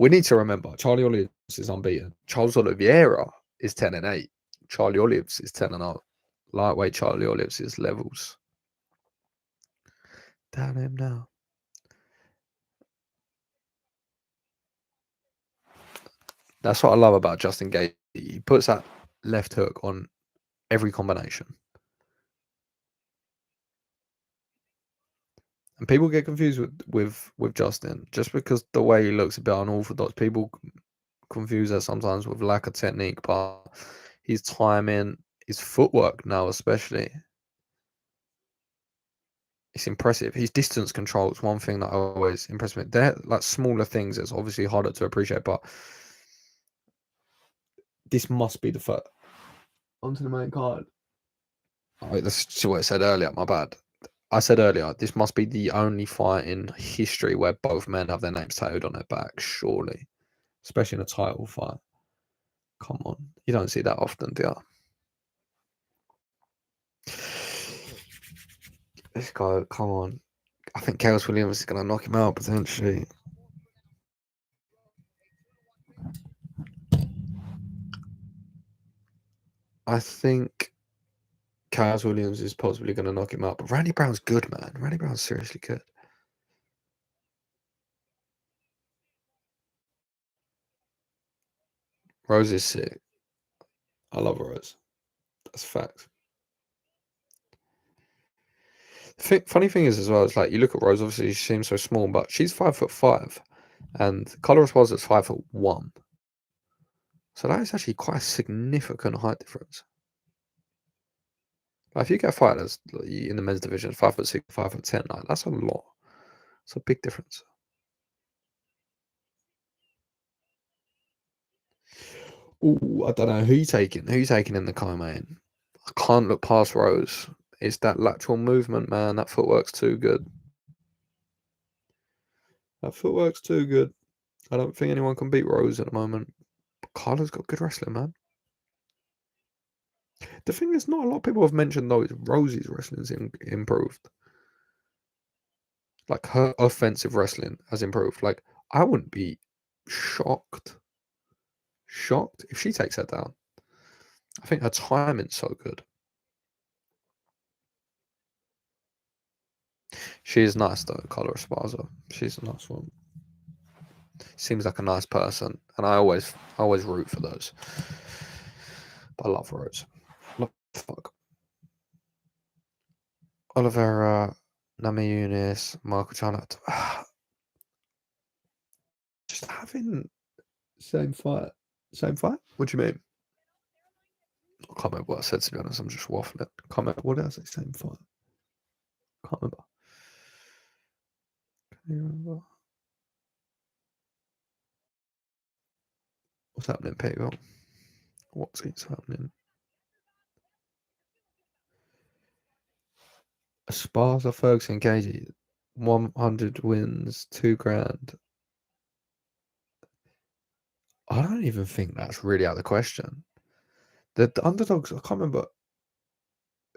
We need to remember, Charlie Olives is unbeaten. Charles Oliveira is 10-8. Charlie Olives is 10-0. Lightweight Charlie Olives is levels. Down him now. That's what I love about Justin Gaethje. He puts that left hook on every combination. And people get confused with Justin just because the way he looks a bit unorthodox. People confuse that sometimes with lack of technique, but his timing, his footwork now especially, it's impressive. His distance control is one thing that always impressed me. They're like smaller things that's obviously harder to appreciate, but this must be the first. Onto the main card. Oh, that's what I said earlier. My bad. I said earlier, this must be the only fight in history where both men have their names tattooed on their back, surely. Especially in a title fight. Come on. You don't see that often, do you? This guy, come on. I think Chaos Williams is going to knock him out, potentially. I think Chaos Williams is possibly going to knock him out. But Randy Brown's good, man. Randy Brown's seriously good. Rose is sick. I love Rose. That's a fact. Funny thing is as well, it's like you look at Rose, obviously she seems so small, but she's 5'5", and Color Esparza's 5'1". So that is actually quite a significant height difference. Like if you get a fight that's in the men's division, 5'6", 5'10", like that's a lot. It's a big difference. Ooh, I don't know who you taking. Who you taking in the co-main? I can't look past Rose. It's that lateral movement, man. That footwork's too good. That footwork's too good. I don't think anyone can beat Rose at the moment. But Carla's got good wrestling, man. The thing is, not a lot of people have mentioned though is Rosie's wrestling's improved. Like her offensive wrestling has improved. Like I wouldn't be shocked if she takes her down. I think her timing's so good. She is nice though, Carla Esparza. She's a nice one. Seems like a nice person, and I always root for those. But I love Rose. Fuck. Oliveira, Nami Yunis, Michael Chandler. Just having same fight. What do you mean? I can't remember what I said, to be honest. I'm just waffling. Can't remember what did I say. Same fight. Can't remember. Can you remember? What's happening, people? What's happening? Esparza, Ferguson, Gaethje, 100 wins, $2,000. I don't even think that's really out of the question. The underdogs, I can't remember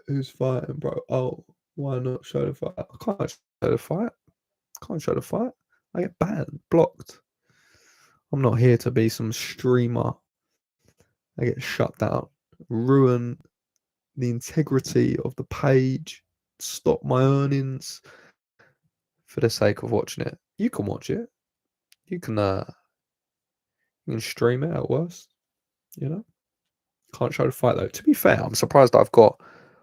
who's fighting, bro. Oh, why not show the fight? I can't show the fight. Can't show the fight. I get banned, blocked. I'm not here to be some streamer. I get shut down, ruin the integrity of the page, stop my earnings for the sake of watching it. You can watch it. You can stream it at worst. You know. Can't show the fight though. To be fair, I'm surprised I've got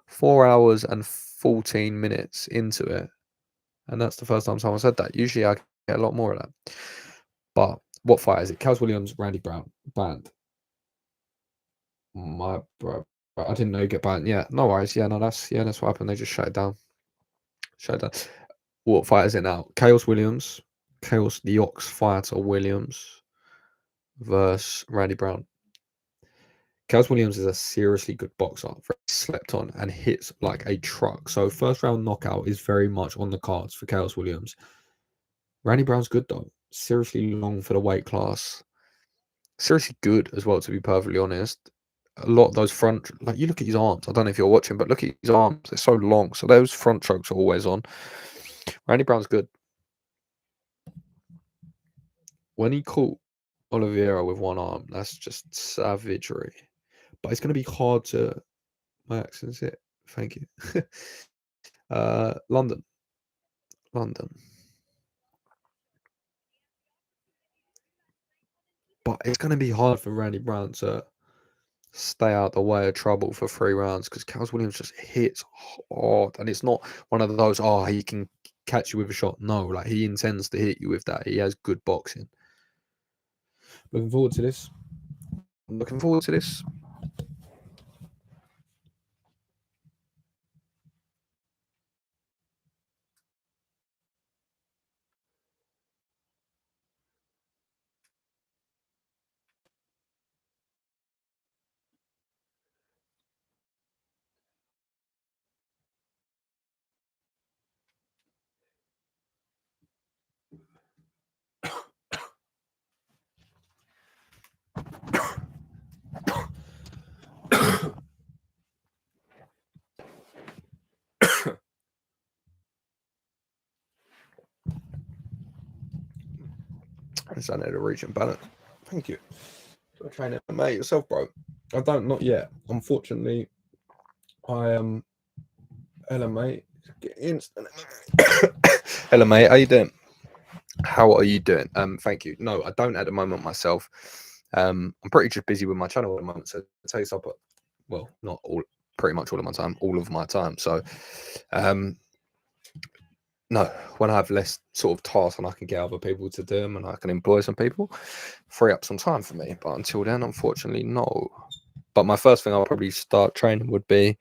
4 hours and 14 minutes into it. And that's the first time someone said that. Usually I get a lot more of that. But what fight is it? Chaos Williams, Randy Brown, banned. My bro, I didn't know you get banned. Yeah, no worries. Yeah, no, that's what happened. They just shut it down. Shut it down. What fight is it now? Chaos Williams, Chaos the Ox Fighter Williams versus Randy Brown. Chaos Williams is a seriously good boxer, very slept on, and hits like a truck. So first round knockout is very much on the cards for Chaos Williams. Randy Brown's good though. Seriously long for the weight class. Seriously good as well, to be perfectly honest. A lot of those front, like you look at his arms. I don't know if you're watching, but look at his arms. They're so long. So those front strokes are always on. Randy Brown's good. When he caught Oliveira with one arm, that's just savagery. But it's going to be hard to. My accent's it. Thank you. London. But it's going to be hard for Randy Brown to stay out the way of trouble for 3 rounds because Chaos Williams just hits hard. And it's not one of those, he can catch you with a shot. No, like he intends to hit you with that. He has good boxing. Looking forward to this. I just need to reach and balance. Thank you. So train MMA yourself, bro. I don't, not yet. Unfortunately, I am LMA. Instant LMA, how you doing? How are you doing? Thank you. No, I don't at the moment myself. I'm pretty just busy with my channel at the moment, so it takes up, well, not all, pretty much all of my time. So, no, when I have less sort of tasks and I can get other people to do them and I can employ some people, free up some time for me. But until then, unfortunately, no. But my first thing I'll probably start training would be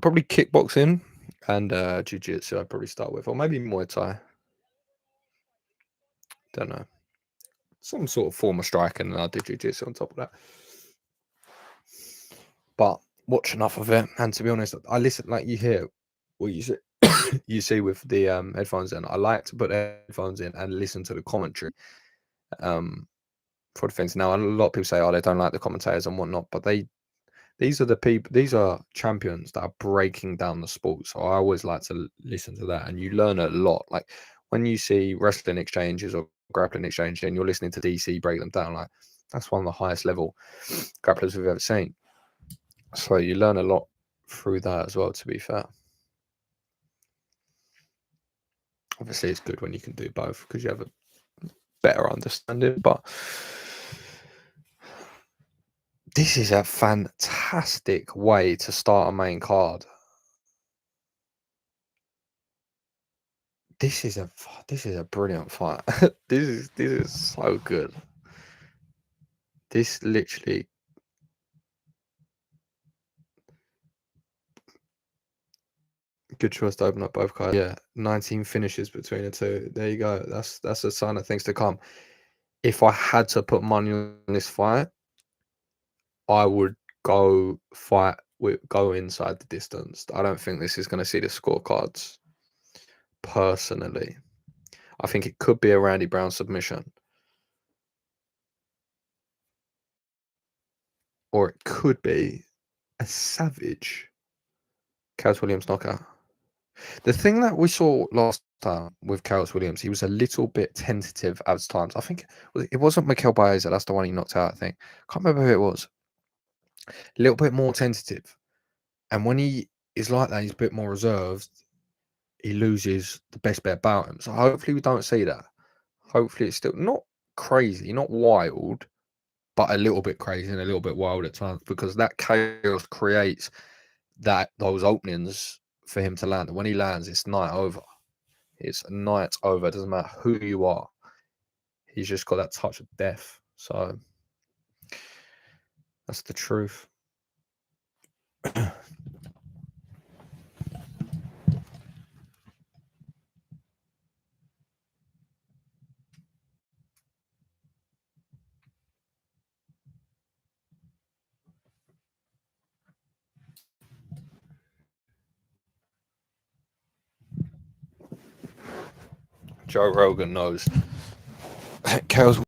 probably kickboxing and jiu-jitsu I'd probably start with, or maybe Muay Thai. Don't know. Some sort of form of striking, and I'll do jiu-jitsu on top of that. But watch enough of it, and to be honest, I listen, like you hear what you see, you see with the headphones in. I like to put the headphones in and listen to the commentary for the things. Now, a lot of people say, they don't like the commentators and whatnot, but these are champions that are breaking down the sport. So I always like to listen to that, and you learn a lot. Like when you see wrestling exchanges or grappling exchange, and you're listening to DC break them down, like that's one of the highest level grapplers we've ever seen. So you learn a lot through that as well, to be fair. Obviously, it's good when you can do both because you have a better understanding. But this is a fantastic way to start a main card. This is a brilliant fight. This is so good. This literally. Good choice to open up both cards. Yeah, 19 finishes between the two. There you go. That's a sign of things to come. If I had to put money on this fight, I would go inside the distance. I don't think this is going to see the scorecards. Personally, I think it could be a Randy Brown submission, or it could be a savage Chaos Williams knockout. The thing that we saw last time with Chaos Williams, he was a little bit tentative at times. I think it wasn't Mikel Baeza. That's the one he knocked out, I think. Can't remember who it was. A little bit more tentative. And when he is like that, he's a bit more reserved. He loses the best bit about him. So hopefully we don't see that. Hopefully it's still not crazy, not wild, but a little bit crazy and a little bit wild at times, because that chaos creates those openings for him to land. And when he lands, it's night over. It's night over. It doesn't matter who you are. He's just got that touch of death. So That's the truth. Joe Rogan knows that Chaos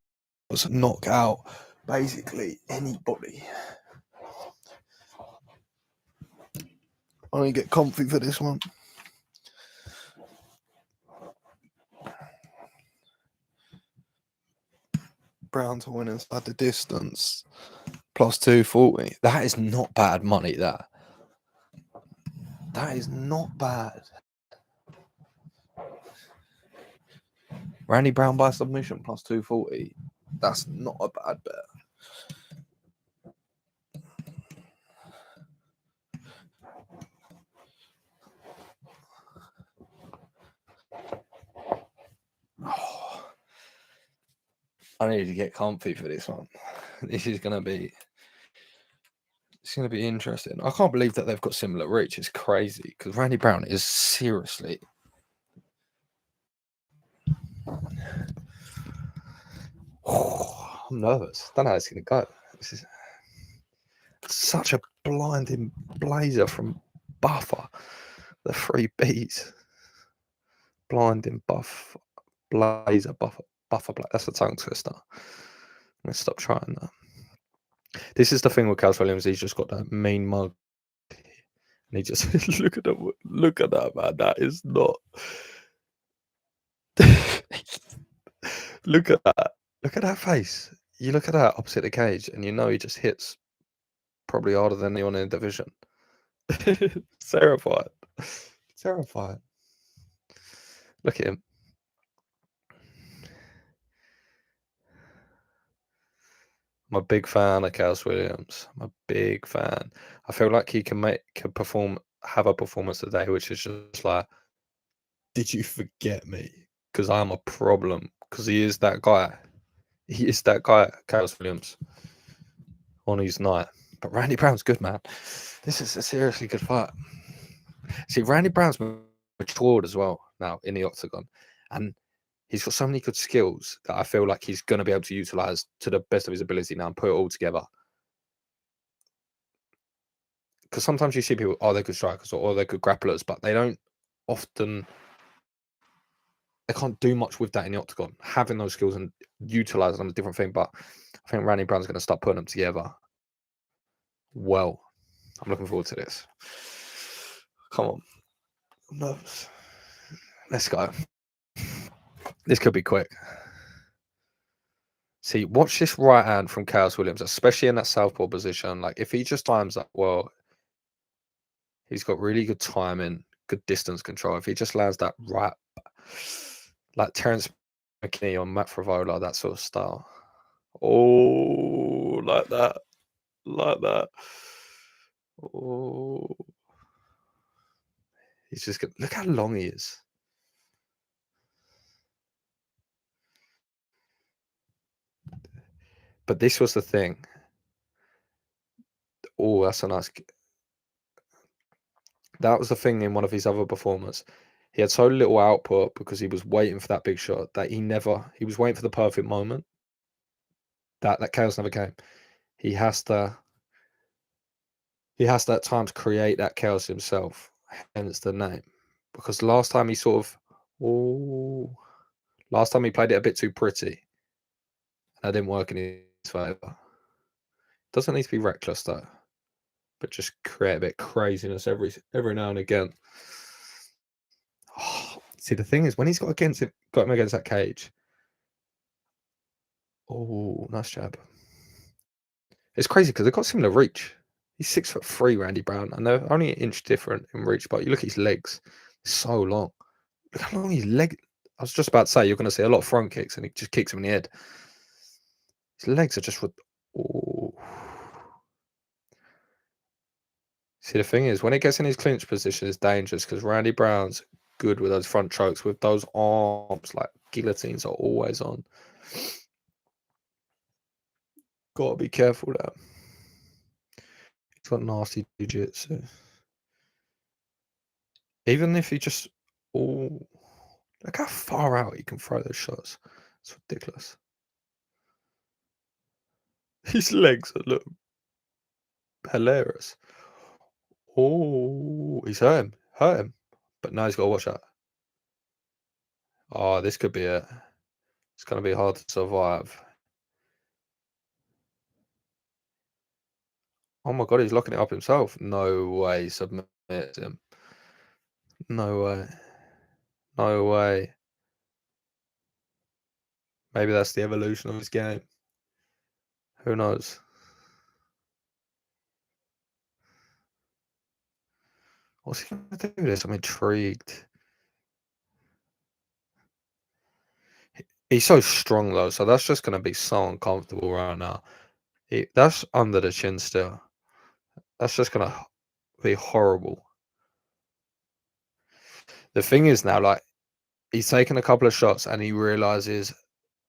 was knock out basically anybody. I need to get comfy for this one. Brown to win inside the distance. Plus 240. That is not bad money, that. That is not bad. Randy Brown by submission plus 240. That's not a bad bet. Oh, I need to get comfy for this one. This is going to be... It's going to be interesting. I can't believe that they've got similar reach. It's crazy because Randy Brown is seriously... I'm nervous. Don't know how it's going to go. This is such a blinding blazer from Buffer. The 3 Bs. Blinding Buff. Blazer. Buffer. That's a tongue twister. I'm going to stop trying that. This is the thing with Carlos Williams. He's just got that mean mug. And he just... look at that, man. That is not... Look at that. Look at that face. You look at that opposite the cage, and you know he just hits probably harder than anyone in the division. Terrified. Terrified. Look at him. I'm a big fan of Carlos Williams. I'm a big fan. I feel like he can have a performance today, which is just like, did you forget me? Because I'm a problem. Because he is that guy. He is that guy, Carlos Williams, on his night. But Randy Brown's good, man. This is a seriously good fight. See, Randy Brown's matured as well now in the octagon. And he's got so many good skills that I feel like he's going to be able to utilize to the best of his ability now and put it all together. Because sometimes you see people, they're good strikers or they're good grapplers, but they don't often... They can't do much with that in the octagon. Having those skills and utilizing them is a different thing. But I think Randy Brown's going to start putting them together. Well, I'm looking forward to this. Come on. I'm nervous. Let's go. This could be quick. See, watch this right hand from Chaos Williams, especially in that southpaw position. Like, if he just times that well, he's got really good timing, good distance control. If he just lands that right, like Terence McKinney or Matt Frivola, that sort of style. Oh, like that. Like that. Oh. He's just good. Look how long he is. But this was the thing. Oh, that's a nice... That was the thing in one of his other performances. He had so little output because he was waiting for that big shot that he was waiting for the perfect moment. That chaos never came. He has to at times create that chaos himself. Hence the name. Because last time he played it a bit too pretty. And that didn't work in his favour. Doesn't need to be reckless though. But just create a bit of craziness every now and again. Oh, see, the thing is, when he's got him against that cage. Oh, nice jab. It's crazy because they've got similar reach. He's 6'3", Randy Brown, and they're only an inch different in reach. But you look at his legs; it's so long. Look how long his leg. I was just about to say you're going to see a lot of front kicks, and he just kicks him in the head. His legs are just. Oh. See, the thing is, when it gets in his clinch position, it's dangerous because Randy Brown's good with those front chokes. With those arms, like guillotines, are always on. Got to be careful there. got nasty jiu-jitsu. Even if he just... Oh, look how far out he can throw those shots. It's ridiculous. His legs look hilarious. Oh, he's hurt him. Hurt him. But now he's got to watch out. Oh, this could be it. It's going to be hard to survive. Oh my god, he's locking it up himself. No way, submit him. No way. No way. Maybe that's the evolution of his game. Who knows? What's he going to do with this? I'm intrigued. He's so strong though, so that's just going to be so uncomfortable right now. That's under the chin still. That's just going to be horrible. The thing is now, like, he's taken a couple of shots and he realizes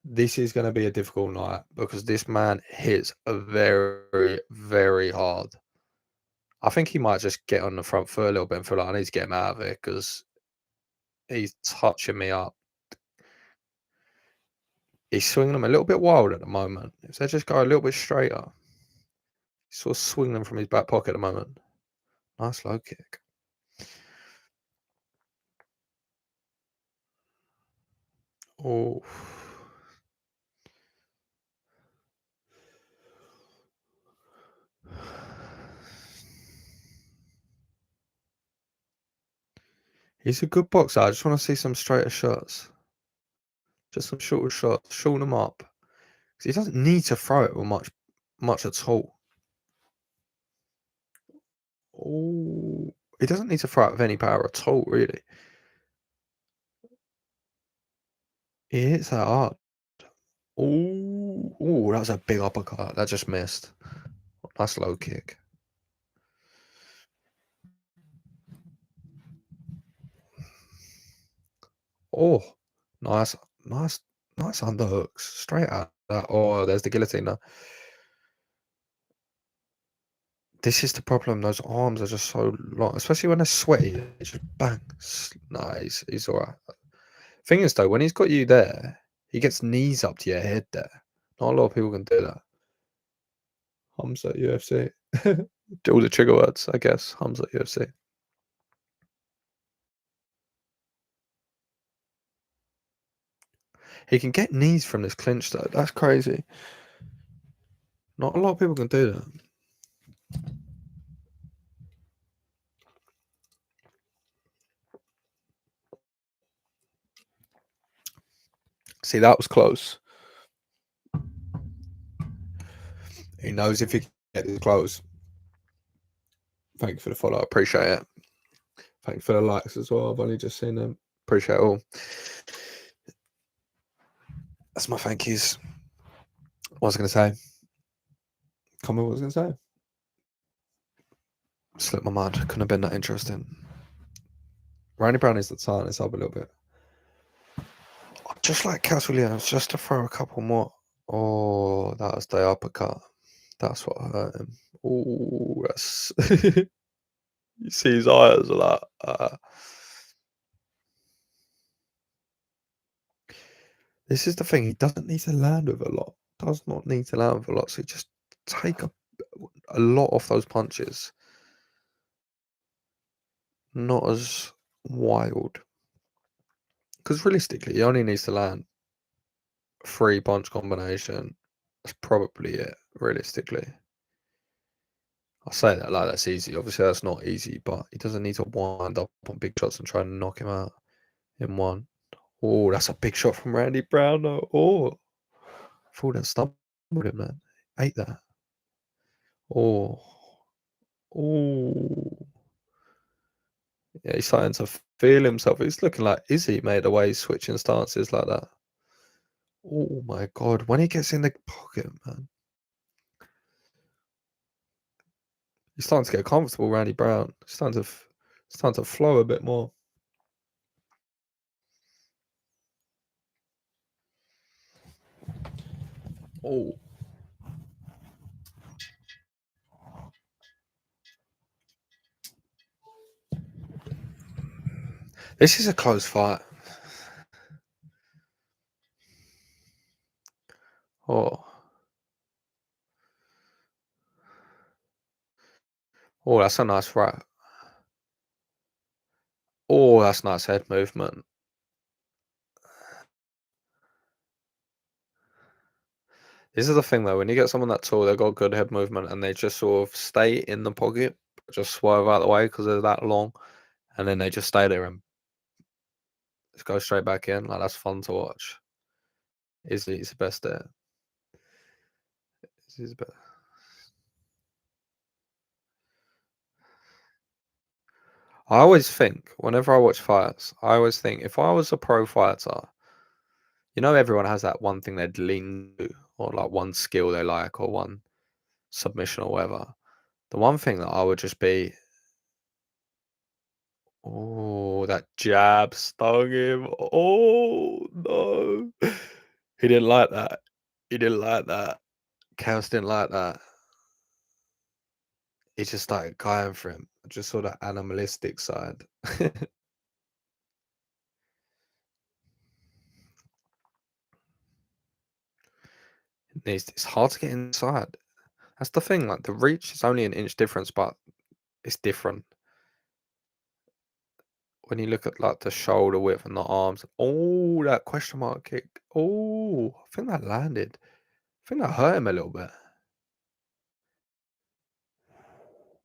this is going to be a difficult night because this man hits very, very hard. I think he might just get on the front foot a little bit and feel like I need to get him out of it because he's touching me up. He's swinging them a little bit wild at the moment. If they just go a little bit straighter, he's sort of swinging them from his back pocket at the moment. Nice low kick. Oh. He's a good boxer. I just want to see some straighter shots. Just some shorter shots. Shorten them up. Because he doesn't need to throw it with much at all. Oh. He doesn't need to throw it with any power at all, really. He hits that hard. Oh, that was a big uppercut. That just missed. Nice low kick. Oh, nice underhooks. Straight at that. Oh, there's the guillotine now. This is the problem. Those arms are just so long, especially when they're sweaty. They just bang. Nice. He's all right. Thing is, though, when he's got you there, he gets knees up to your head there. Not a lot of people can do that. Hums at UFC. All the trigger words, I guess. Hums at UFC. He can get knees from this clinch, though. That's crazy. Not a lot of people can do that. See, that was close. He knows if he can get this close. Thank you for the follow. I appreciate it. Thank you for the likes as well. I've only just seen them. Appreciate it all. That's my thank yous. What was I going to say? Comment what I was going to say. Slipped my mind. Couldn't have been that interesting. Randy Brown is the tightness it's up a little bit. Just like Cass Williams, just to throw a couple more. Oh, that was the uppercut. That's what hurt him. Oh, that's... You see his eyes a lot. This is the thing. He doesn't need to land with a lot. Does not need to land with a lot. So just take a lot off those punches. Not as wild. Because realistically, he only needs to land 3 punch combination. That's probably it, realistically. I say that like that's easy. Obviously, that's not easy, but he doesn't need to wind up on big shots and try and knock him out in one. Oh, that's a big shot from Randy Brown, though. Oh, thought that stumbled him, man. Ate that. Oh. Oh. Yeah, he's starting to feel himself. He's looking like Izzy made away switching stances like that. Oh my god, when he gets in the pocket, man. He's starting to get comfortable, Randy Brown. He's starting to flow a bit more. Oh. This is a close fight. Oh, oh, that's a nice right. Oh, that's nice head movement. This is the thing though, when you get someone that tall, they've got good head movement and they just sort of stay in the pocket, just swerve out the way because they're that long, and then they just stay there and just go straight back in. Like that's fun to watch. He's the best there. He's the best. I always think, whenever I watch fights, I always think if I was a pro fighter, everyone has that one thing they'd lean to, or like one skill they like, or one submission or whatever. The one thing that I would just be, oh, that jab stung him. Oh no, he didn't like that. He didn't like that. Chaos didn't like that. He just started going for him. I just saw that animalistic side. It's hard to get inside. That's the thing. Like the reach is only an inch difference, but it's different when you look at like the shoulder width and the arms. Oh, that question mark kick. Oh, I think that landed. I think that hurt him a little bit.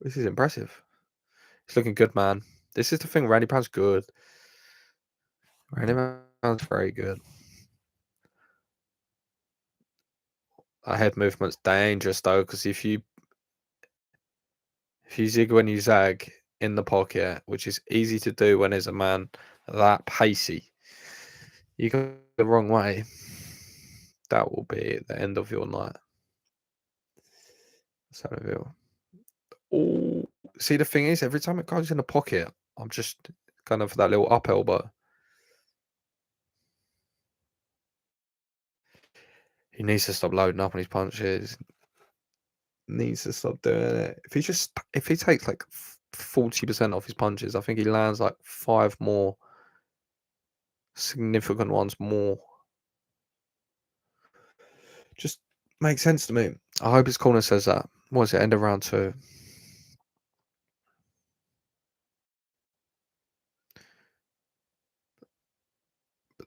This is impressive. He's looking good, man. This is the thing. Randy Brown's good. Randy Brown's very good. That head movement's dangerous though, because if you zig when you zag in the pocket, which is easy to do when there's a man that pacey, you go the wrong way, that will be the end of your night. So, oh, see, the thing is, every time it goes in the pocket, I'm just kind of that little up elbow. He needs to stop loading up on his punches. Needs to stop doing it. If he takes like 40% off his punches, I think he lands like 5 more significant ones more. Just makes sense to me. I hope his corner says that. What is it? End of round 2.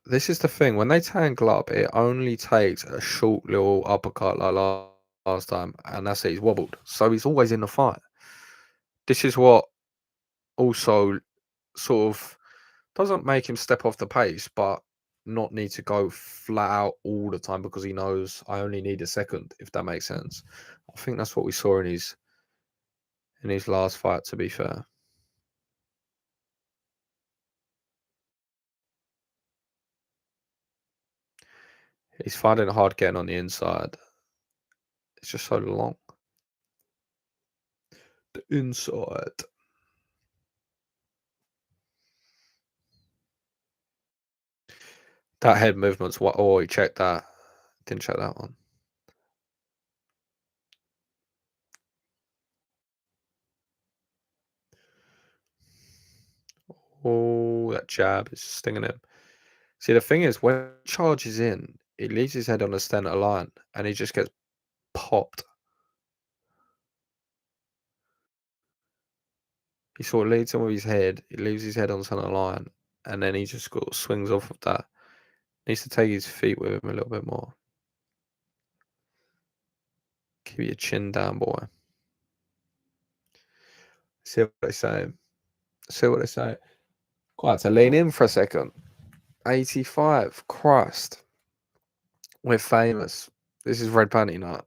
This is the thing. When they tangle up, it only takes a short little uppercut like last time, and that's it. He's wobbled, so he's always in the fight. This is what also sort of doesn't make him step off the pace, but not need to go flat out all the time because he knows I only need a second, if that makes sense. I think that's what we saw in his last fight, to be fair. He's finding it hard getting on the inside. It's just so long. The inside. That head movement's what. Oh, he checked that. Didn't check that one. Oh, that jab is stinging him. See, the thing is, when he charges in, he leaves his head on the center line and he just gets popped. He sort of leads him with his head. He leaves his head on center line, and then he just sort of swings off of that. Needs to take his feet with him a little bit more. Keep your chin down, boy. See what they say. See what they say. Quite to lean in for a second. 85. Christ. We're famous. This is Red Panty Night.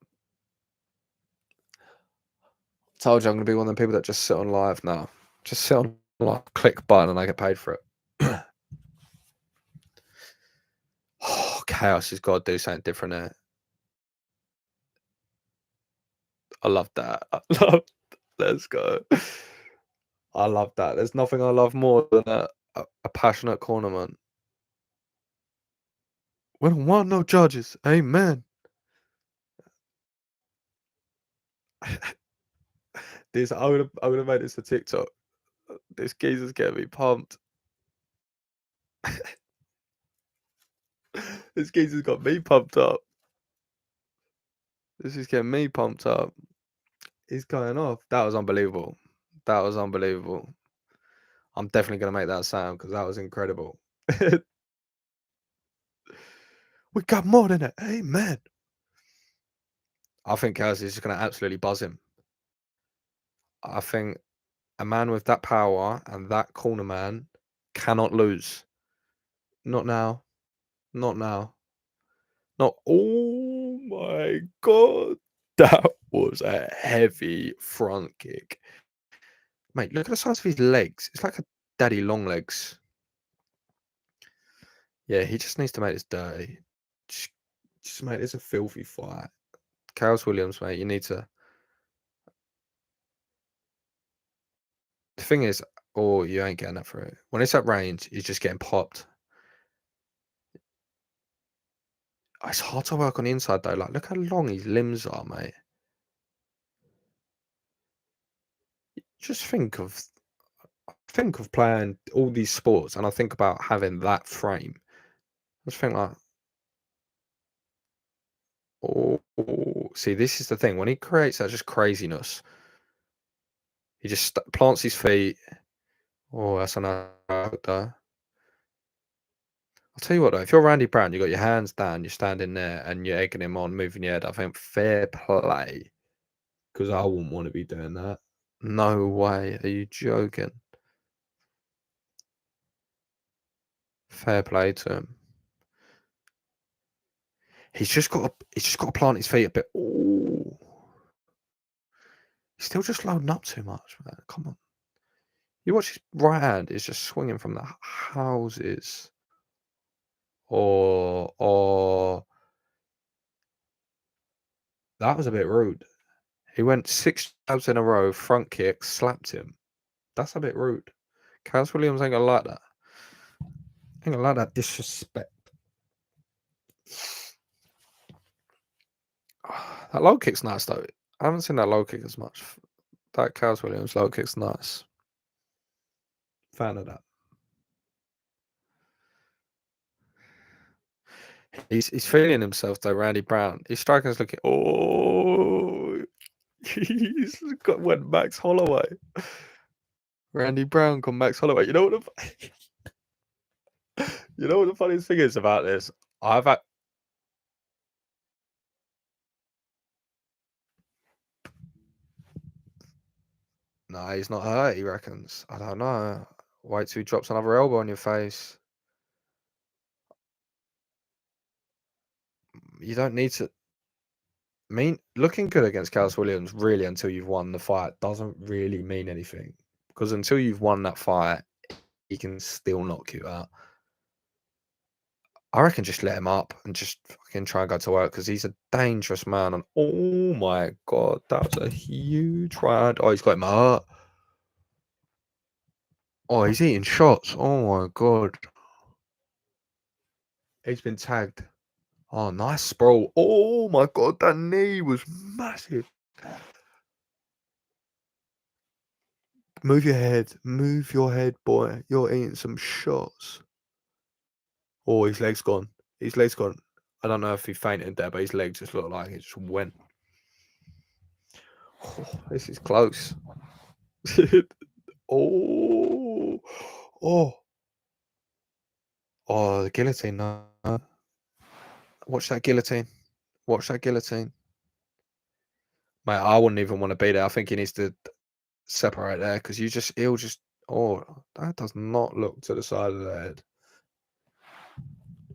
Told you I'm going to be one of the people that just sit on live now. Just sit on live, click button, and I get paid for it. Oh, Chaos has got to do something different there. I love that. Let's go. I love that. There's nothing I love more than a passionate cornerman. We don't want no judges. Amen. I would have made this a TikTok. This geezer's getting me pumped. This geezer's got me pumped up. This is getting me pumped up. He's going off. That was unbelievable. That was unbelievable. I'm definitely going to make that sound because that was incredible. We got more than it. Amen. I think Kelsey's just going to absolutely buzz him. I think a man with that power and that corner man cannot lose. Not now. Not now. Not. Oh my God. That was a heavy front kick. Mate, look at the size of his legs. It's like a daddy long legs. Yeah, he just needs to make this dirty. Just mate, it's a filthy fight. Carlos Williams, mate, you need to. The thing is, oh, you ain't getting that through. When it's at range, he's just getting popped. It's hard to work on the inside though. Like, look how long his limbs are, mate. Just think of playing all these sports, and I think about having that frame. I just think like, oh, see, this is the thing. When he creates that just craziness, he just plants his feet. Oh, that's another though. I'll tell you what though, if you're Randy Brown, you got your hands down, you're standing there, and you're egging him on, moving your head. I think fair play, because I wouldn't want to be doing that. No way. Are you joking? Fair play to him. He's just got to plant his feet a bit. Ooh. He's still just loading up too much, man. Come on. You watch his right hand is just swinging from the houses. Or that was a bit rude. He went 6 jabs in a row, front kick, slapped him. That's a bit rude. Carlos Williams ain't gonna like that. Ain't gonna like that disrespect. That low kick's nice though. I haven't seen that low kick as much. That Carlos Williams low kick's nice. Fan of that. He's feeling himself though, Randy Brown. His striker's looking. Oh, he's went Max Holloway. Randy Brown gone Max Holloway. You know what the funniest thing is about this? No, he's not hurt. He reckons. I don't know. Wait till he drops another elbow on your face. You don't need to. Looking good against Carlos Williams really until you've won the fight doesn't really mean anything, because until you've won that fight, he can still knock you out. I reckon just let him up and just fucking try and go to work, because he's a dangerous man. And oh my God, that was a huge round. Oh, he's got him hurt. Oh, he's eating shots. Oh my God. He's been tagged. Oh, nice sprawl. Oh my God, that knee was massive. Move your head, boy. You're eating some shots. Oh, his leg's gone. I don't know if he fainted there, but his leg just looked like it just went. Oh, this is close. Oh, the guillotine. No. Watch that guillotine. Mate, I wouldn't even want to be there. I think he needs to separate there, because he'll just. Oh, that does not look to the side of the head.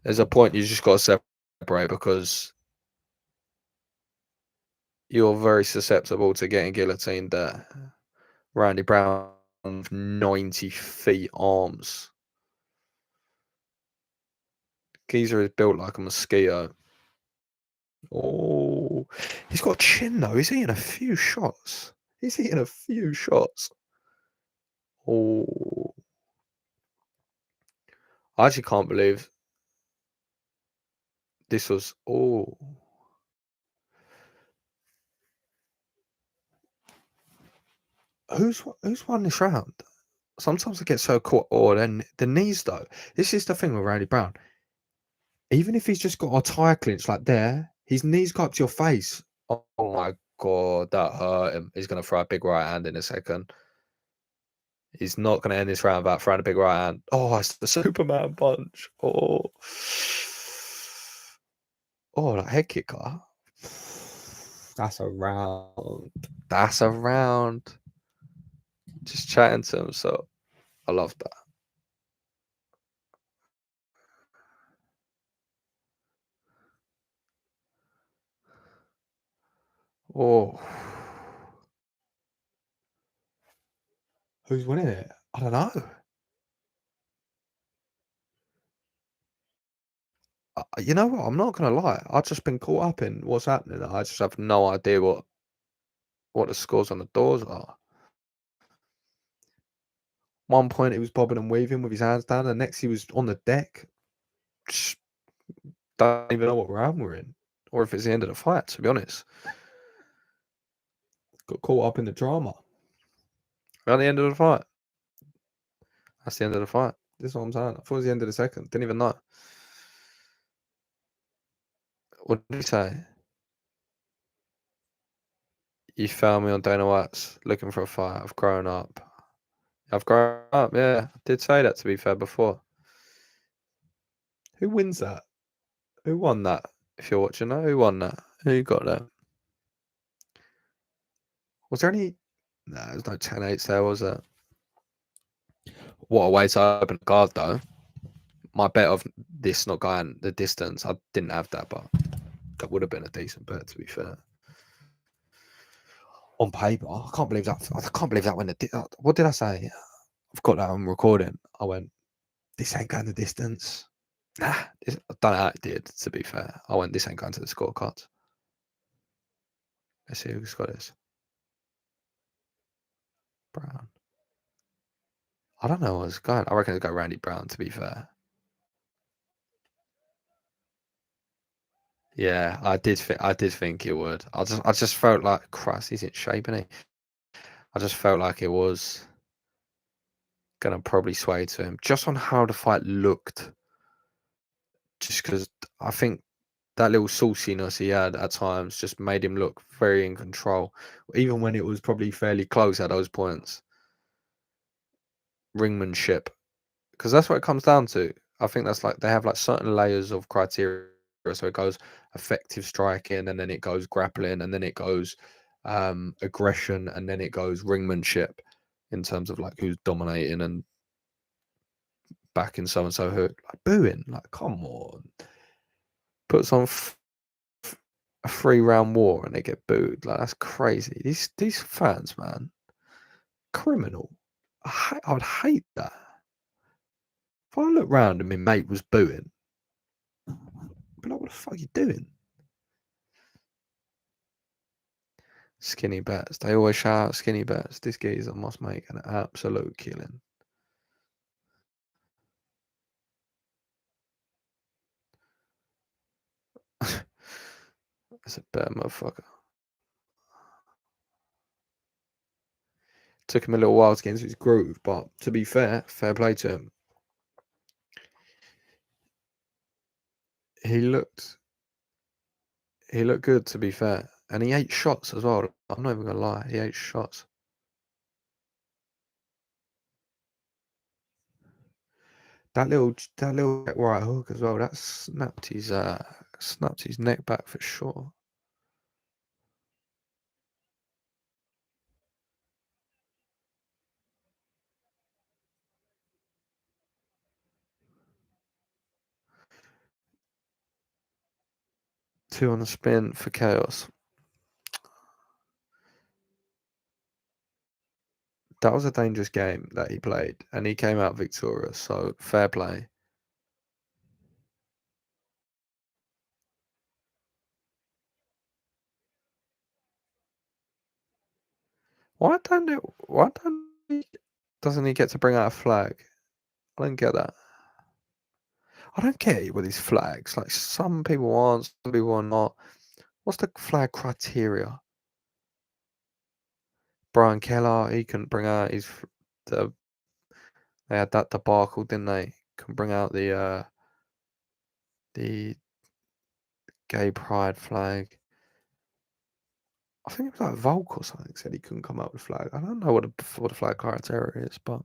There's a point you just got to separate, because you're very susceptible to getting guillotined there. Randy Brown, 90 feet arms. Geezer is built like a mosquito. Oh, he's got a chin though. He's eating a few shots. Oh, I actually can't believe this was. Oh, who's won this round? Sometimes I get so caught. Or then the knees though. This is the thing with Randy Brown. Even if he's just got a tie clinch like there, his knees go up to your face. Oh my god, that hurt him. He's gonna throw a big right hand in a second. He's not gonna end this round without throwing a big right hand. Oh, it's the Superman punch. Oh, oh, that head kicker. That's a round. That's a round. Just chatting to him, so I love that. Oh, who's winning it? I don't know. You know what? I'm not gonna lie. I've just been caught up in what's happening. I just have no idea what the scores on the doors are. One point he was bobbing and weaving with his hands down, the next he was on the deck. Just don't even know what round we're in, or if it's the end of the fight. To be honest, got caught up in the drama. We're at the end of the fight. That's the end of the fight. This is what I'm saying. I thought it was the end of the second. Didn't even know. What did he say? You found me on Dana White's looking for a fight. I've grown up. I've grown up. Yeah, I did say that to be fair before. Who wins that? Who won that? If you're watching that, who won that? Who got that? Was there any? No, there's no 10-8s there, was there? What a way to open a card, though. My bet of this not going the distance, I didn't have that, but that would have been a decent bet, to be fair. On paper, I can't believe that. I can't believe that went what did I say? I've got that on recording. I went, this ain't going the distance. Nah, I don't know how it did, to be fair. I went, this ain't going to the scorecards. Let's see who's got this. Brown. I don't know what's going. I reckon it's got Randy Brown, to be fair. Yeah, I did think it would. I just felt like Christ, he's in shape, isn't he? I just felt like it was gonna probably sway to him just on how the fight looked. Just because I think that little sauciness he had at times just made him look very in control, even when it was probably fairly close at those points. Ringmanship, because that's what it comes down to. I think that's like they have like certain layers of criteria. So it goes effective striking, and then it goes grappling, and then it goes aggression, and then it goes ringmanship in terms of like who's dominating and backing so and so. Who like booing? Like, come on, puts on a 3-round war and they get booed. Like, that's crazy. These fans, man, criminal. I would hate that. If I look round and my mate was booing, I'd be like, what the fuck are you doing? Skinny bets. They always shout out skinny bets. This geezer must make an absolute killing. That's a bad motherfucker. Took him a little while to get into his groove, but to be fair play to him. He looked good, to be fair. And he ate shots as well. I'm not even gonna lie, he ate shots. That little right hook as well, that snapped his neck back for sure. Two on the spin for chaos. That was a dangerous game that he played, and he came out victorious, so fair play. Why doesn't he get to bring out a flag? I don't get that. I don't get it with these flags. Like, some people want, some people are not. What's the flag criteria? Brian Keller, he couldn't bring out the They had that debacle, didn't they? Can bring out the gay pride flag. I think it was like Volk or something said he couldn't come up with flag. I don't know what the flag criteria is, but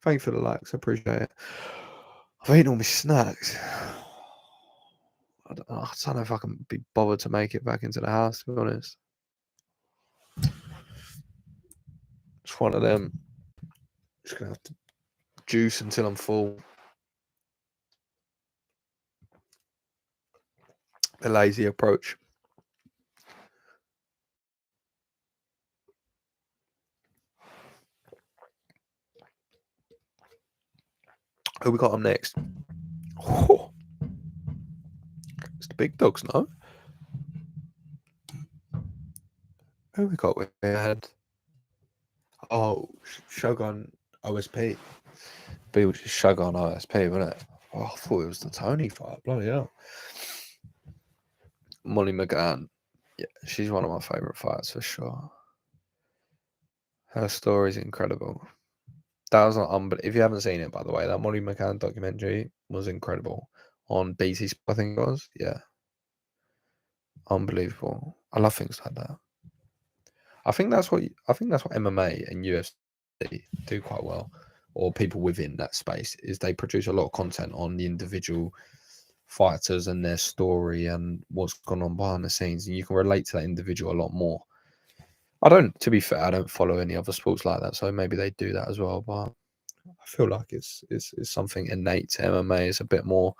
thank you for the likes. I appreciate it. I've eaten all my snacks. I don't know if I can be bothered to make it back into the house, to be honest. It's one of them. Just gonna have to juice until I'm full. The lazy approach. Who we got on next? Oh, it's the big dogs, no? Who we got? We had Shogun OSP. B was just Shogun OSP, wasn't it? Oh, I thought it was the Tony fight. Bloody hell. Molly McGann. Yeah, she's one of my favourite fights for sure. Her story's incredible. That was if you haven't seen it, by the way, that Molly McGann documentary was incredible on BT. I think it was. Yeah, unbelievable. I love things like that. I think that's what MMA and UFC do quite well, or people within that space, is they produce a lot of content on the individual fighters and their story and what's gone on behind the scenes, and you can relate to that individual a lot more. To be fair, I don't follow any other sports like that, so maybe they do that as well, but I feel like it's something innate to MMA. It's a bit more,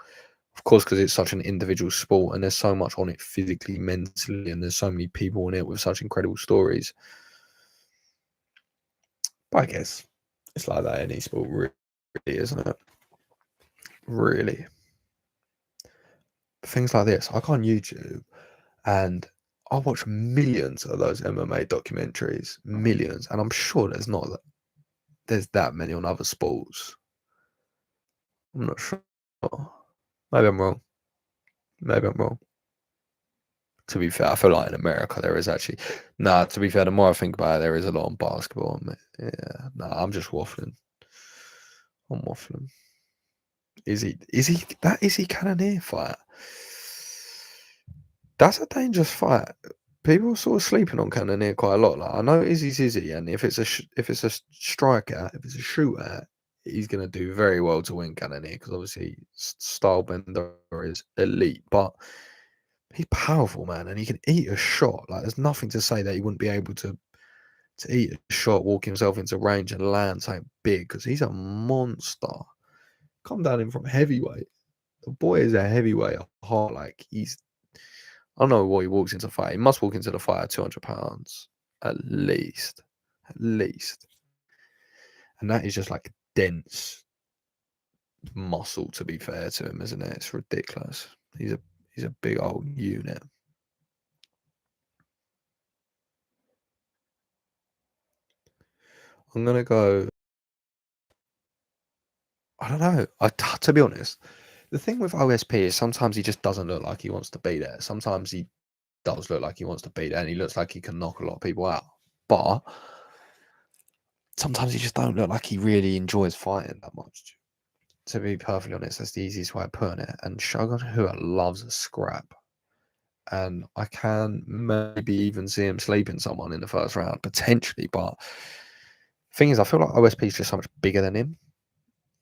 of course, because it's such an individual sport and there's so much on it physically, mentally, and there's so many people in it with such incredible stories. But I guess it's like that in any sport, really, isn't it? Really. Things like this, I go on YouTube and I watch millions of those MMA documentaries, millions, and I'm sure there's that many on other sports. I'm not sure. Maybe I'm wrong. To be fair, I feel like in America there is actually. Nah, to be fair, the more I think about it, there is a lot on basketball. Yeah, nah, I'm just waffling. I'm waffling. Is he Cannonier fight? That's a dangerous fight. People are sort of sleeping on Cannonier quite a lot. Like, I know Izzy's Izzy, and if it's a striker, if it's a shooter, he's gonna do very well to win Cannonier because obviously Stylebender is elite, but he's powerful, man, and he can eat a shot. Like, there's nothing to say that he wouldn't be able to eat a shot, walk himself into range, and land something big because he's a monster. Come down him from heavyweight. The boy is a heavyweight at heart. Like, I don't know what he walks into the fight. He must walk into the fight at 200 pounds at least, and that is just like dense muscle. To be fair to him, isn't it? It's ridiculous. He's a big old unit. I'm gonna go. I don't know. To be honest, the thing with OSP is sometimes he just doesn't look like he wants to be there. Sometimes he does look like he wants to be there, and he looks like he can knock a lot of people out. But sometimes he just don't look like he really enjoys fighting that much. To be perfectly honest, that's the easiest way of putting it. And Shogun Rua loves a scrap. And I can maybe even see him sleeping someone in the first round, potentially. But thing is, I feel like OSP is just so much bigger than him.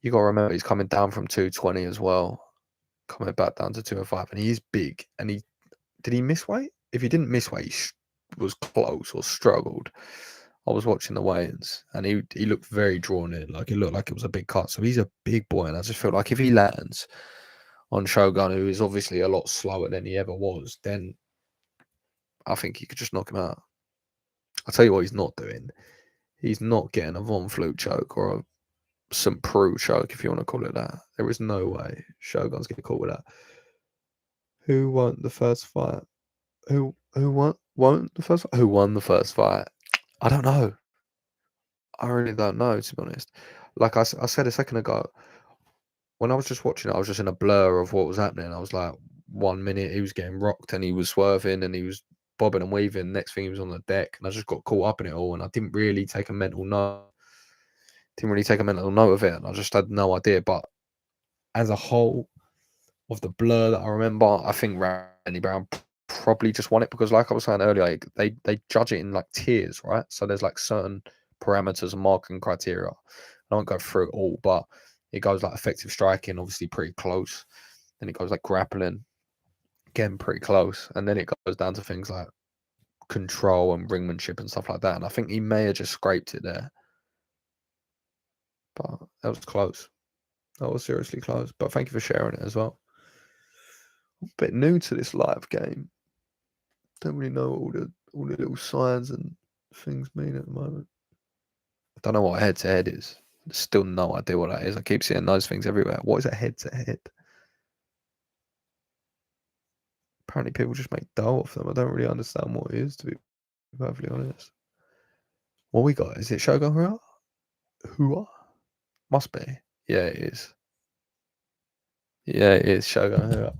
You got to remember, he's coming down from 220 as well, coming back down to 205, and he's big. And did he miss weight? If he didn't miss weight, he was close or struggled. I was watching the weigh-ins, and he looked very drawn in. Like, it looked like it was a big cut. So he's a big boy, and I just feel like if he lands on Shogun, who is obviously a lot slower than he ever was, then I think he could just knock him out. I'll tell you what he's not doing. He's not getting a Von Flute choke or a St. Preux choke, if you want to call it that. There is no way Shogun's going to call it that. Who won the first fight? Who won the first fight? Who won the first fight? I don't know. I really don't know, to be honest. Like I said a second ago, when I was just watching it, I was just in a blur of what was happening. I was like, 1 minute he was getting rocked and he was swerving and he was bobbing and weaving. Next thing he was on the deck, and I just got caught up in it all, and I didn't really take a mental note. Didn't really take a mental note of it, and I just had no idea. But as a whole, of the blur that I remember, I think Randy Brown probably just won it because, like I was saying earlier, like, they judge it in like tiers, right? So there's like certain parameters and marking criteria. I won't go through it all, but it goes like effective striking, obviously pretty close. Then it goes like grappling, again pretty close, and then it goes down to things like control and ringmanship and stuff like that. And I think he may have just scraped it there, but that was close. That was seriously close. But thank you for sharing it as well. I'm a bit new to this live game. Don't really know all the little signs and things mean at the moment. I don't know what head to head is. Still no idea what that is. I keep seeing those things everywhere. What is a head to head? Apparently people just make dough off them. I don't really understand what it is, to be perfectly honest. What we got? Is it Shogun Hua? Hua? Must be. Yeah, it is. Yeah, it is Shogun Hua.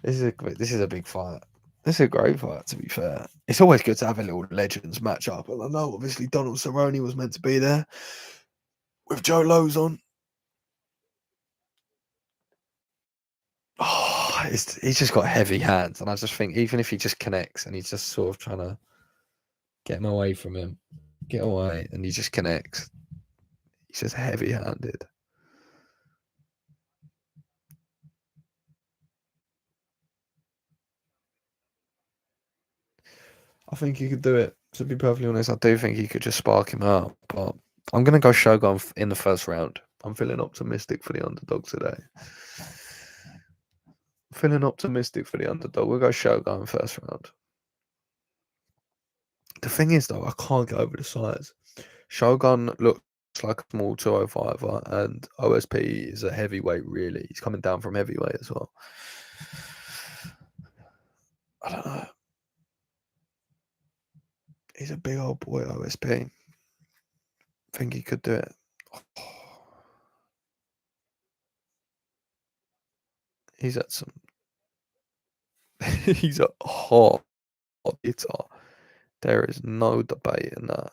This is a big fight. This is a great fight, to be fair. It's always good to have a little legends match up. And I know, obviously, Donald Cerrone was meant to be there with Joe Lauzon. Oh, he's just got heavy hands. And I just think, even if he just connects and he's just sort of trying to get him away from him, get away, and he just connects, he's just heavy handed. I think he could do it. To be perfectly honest, I do think he could just spark him out. But I'm going to go Shogun in the first round. I'm feeling optimistic for the underdog today. Feeling optimistic for the underdog. We'll go Shogun first round. The thing is, though, I can't get over the size. Shogun looks like a small 205er, and OSP is a heavyweight, really. He's coming down from heavyweight as well. I don't know. He's a big old boy, OSP. I think he could do it. He's at some. He's a hot hitter. There is no debate in that.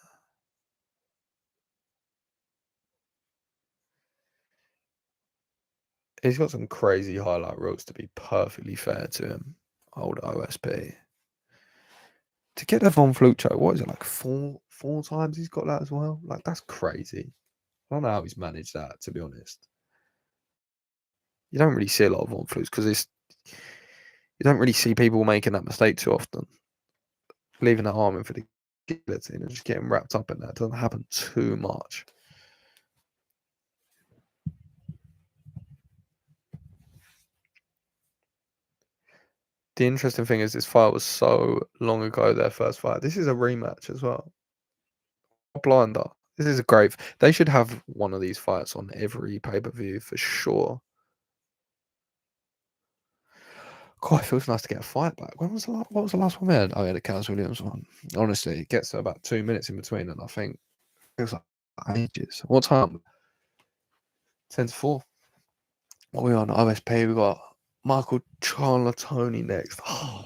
He's got some crazy highlight reels, to be perfectly fair to him. Old OSP. To get the Von Flute choke, what is it, like four times he's got that as well? Like, that's crazy. I don't know how he's managed that, to be honest. You don't really see a lot of Von Flutes because you don't really see people making that mistake too often. Leaving that arm in for the guillotine and just getting wrapped up in that doesn't happen too much. The interesting thing is this fight was so long ago, their first fight. This is a rematch as well. Blinder. This is a great. They should have one of these fights on every pay-per-view for sure. God, it feels nice to get a fight back. What was the last one we had? Oh, yeah, the Kaz Williams one. Honestly, it gets to about 2 minutes in between, and I think it feels like ages. What time? 10 to 4. What are we on? OSP. We got Michael Chandler Tony next. Oh,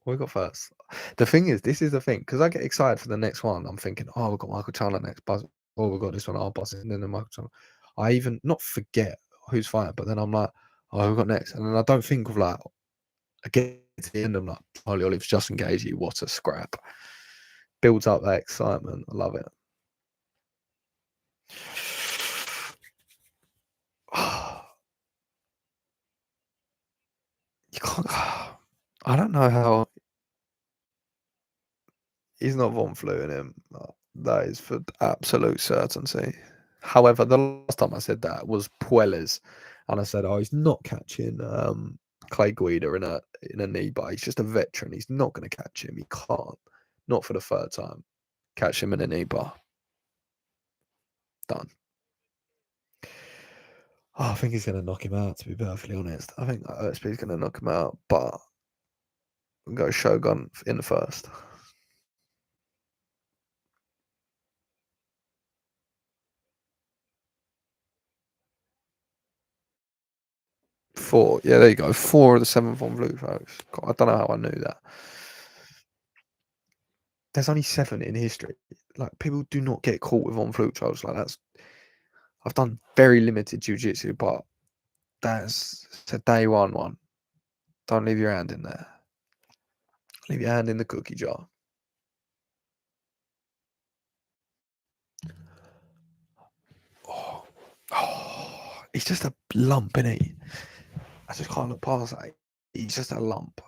what we got first? The thing is, this is the thing, because I get excited for the next one. I'm thinking, oh, we've got Michael Chandler next. Buzz. Oh, we've got this one. I'll buzz it. And then Michael Chandler. I even not forget who's fighting, but then I'm like, oh, we've got next. And then I don't think of like, I get to the end, I'm like, Holy Olives, Justin Gaethje, what a scrap. Builds up that excitement. I love it. You can't. I don't know how. He's not Von Flew in him. That is for absolute certainty. However, the last time I said that was Puelles, and I said, "Oh, he's not catching Clay Guida in a knee bar. He's just a veteran. He's not going to catch him. He can't. Not for the third time. Catch him in a knee bar. Done." Oh, I think he's going to knock him out, to be perfectly honest. I think OSP is going to knock him out, but we'll go Shogun in the first. 4. Yeah, there you go. 4 of the 7 Von Blue, folks. God, I don't know how I knew that. There's only 7 in history. Like, people do not get caught with on fluke throws. Like, I've done very limited jiu-jitsu, but it's a day one. Don't leave your hand in there. Leave your hand in the cookie jar. He's just a lump, isn't he? I just can't look past that. He's just a lump.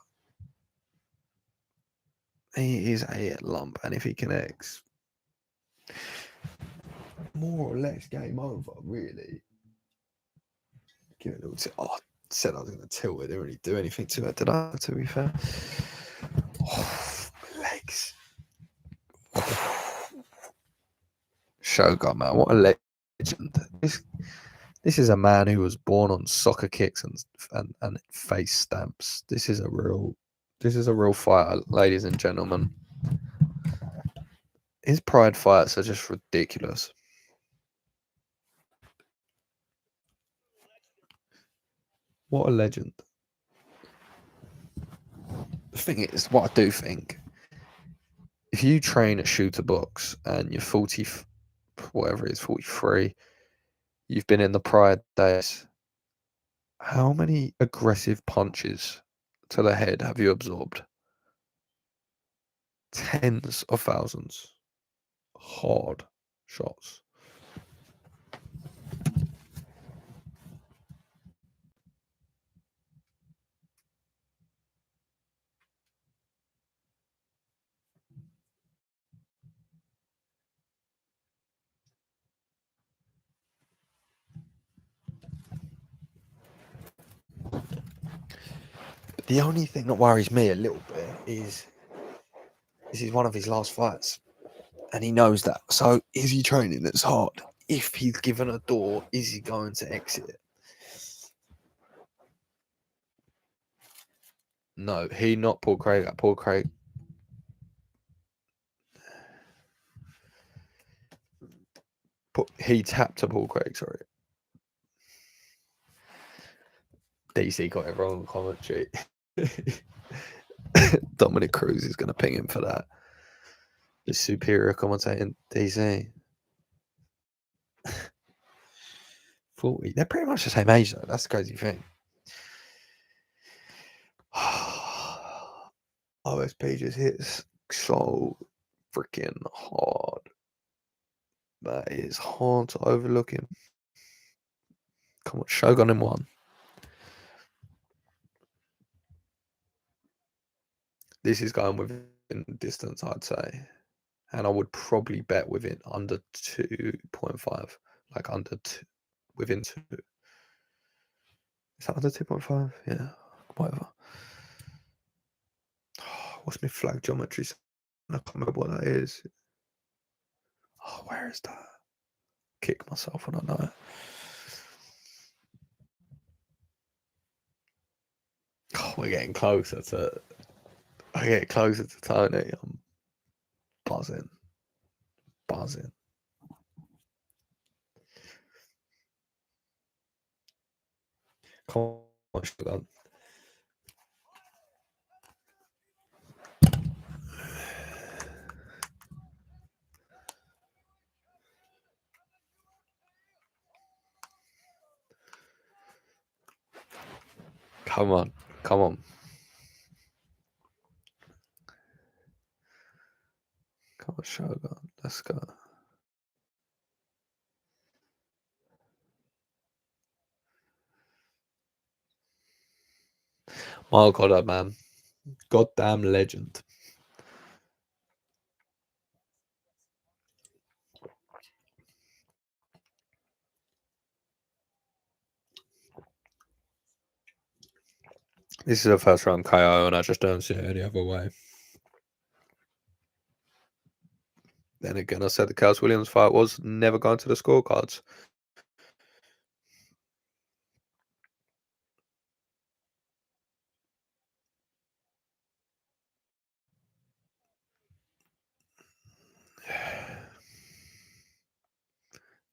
He is a lump, and if he connects, more or less game over, really. Give it a little I said I was going to tilt it. Didn't really do anything to it, did I? To be fair. Legs. Shogun, man, what a legend! This is a man who was born on soccer kicks and face stamps. This is a real fighter, ladies and gentlemen. His pride fights are just ridiculous. What a legend. The thing is, what I do think, if you train at shooter box and you're 40, whatever it is, 43, you've been in the pride days, how many aggressive punches to the head have you absorbed? Tens of thousands. Hard shots. The only thing that worries me a little bit is this is one of his last fights, and he knows that. So is he training that's hard? If he's given a door, is he going to exit it? No, he not Paul Craig. Paul Craig. He tapped to Paul Craig, sorry. DC got it wrong on commentary. Dominic Cruz is going to ping him for that. The superior commentating DC. 40. They're pretty much the same age, though. That's the crazy thing. OSP just hits so freaking hard. That is hard to overlook him. Come on, Shogun in 1. This is going within distance, I'd say. And I would probably bet within under 2.5. Like under 2. Within 2. Is that under 2.5? Yeah. Whatever. What's my flag geometry? I can't remember what that is. Oh, where is that? Kick myself when I know it. Oh, we're getting closer to. I get closer to Tony. I'm buzzing. Come on, Shogun. Come on. Come on, Shogun. Let's go. My God, man. Goddamn legend. This is a first round KO, and I just don't see it any other way. Then again, I said the Chaos Williams fight was never going to the scorecards.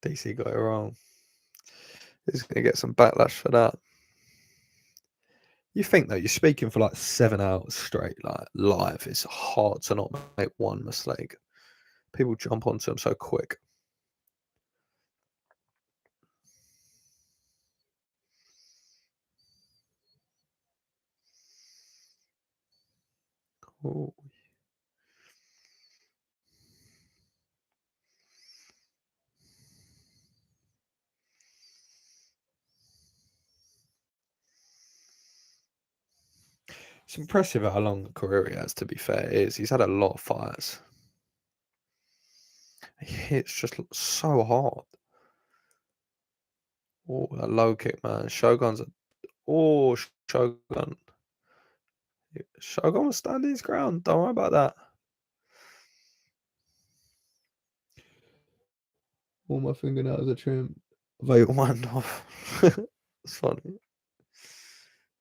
DC got it wrong. He's going to get some backlash for that. You think though, you're speaking for like 7 hours straight, like live. It's hard to not make one mistake. People jump onto them so quick. Ooh. It's impressive how long a career he has, to be fair. It is. He's had a lot of fights. He hits just so hard. Oh, that low kick, man. Shogun's a... Oh, Shogun. Shogun was standing his ground. Don't worry about that. All my fingernails are trimmed. Wait, one off. It's funny.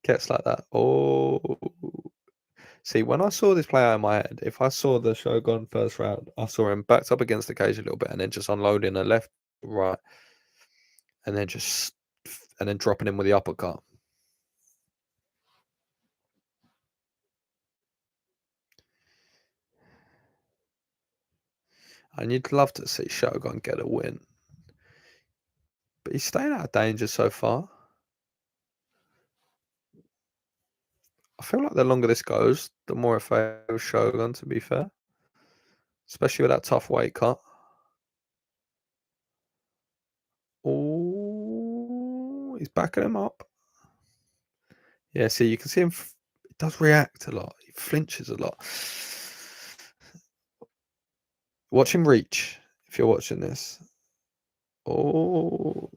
Gets like that. Oh. See, when I saw this play out in my head, if I saw the Shogun first round, I saw him backed up against the cage a little bit and then just unloading a left, right, and then dropping him with the uppercut. And you'd love to see Shogun get a win. But he's staying out of danger so far. I feel like the longer this goes, the more it favors Shogun, to be fair. Especially with that tough weight cut. Oh, he's backing him up. Yeah, see, you can see him. He does react a lot. He flinches a lot. Watch him reach if you're watching this. Oh,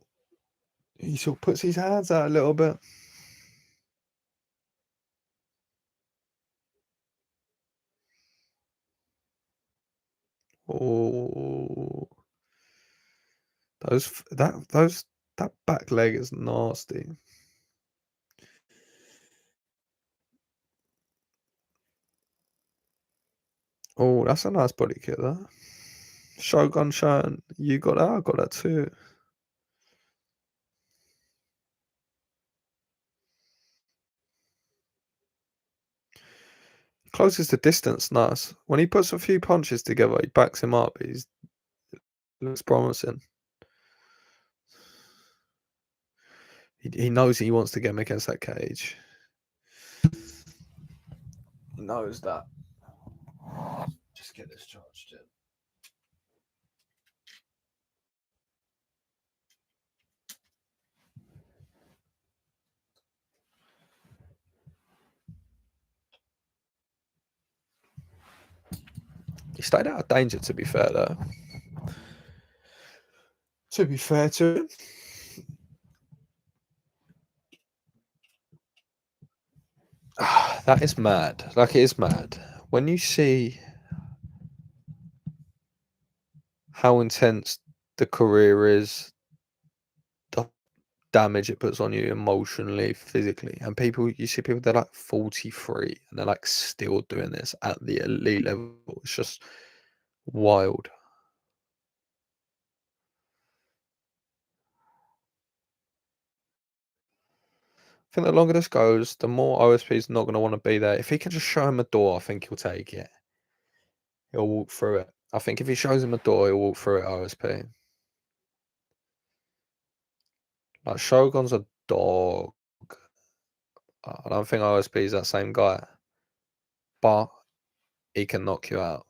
he sort of puts his hands out a little bit. Oh, that back leg is nasty. Oh, that's a nice body kick, that. Shogun shine. You got that? I got that too. Closes the distance, nice. When he puts a few punches together, he backs him up. He looks promising. He knows he wants to get him against that cage. He knows that. Just get this charged in. He stayed out of danger, to be fair, though. To be fair to him. That is mad. Like, it is mad. When you see how intense the career is, the damage it puts on you emotionally, physically, and you see people, they're like 43 and they're like still doing this at the elite level. It's just wild. I think the longer this goes, the more OSP is not going to want to be there. If he can just show him a door, I think he'll take it. He'll walk through it. I think if he shows him a door, he'll walk through it, OSP. Like, Shogun's a dog. I don't think OSP is that same guy. But he can knock you out.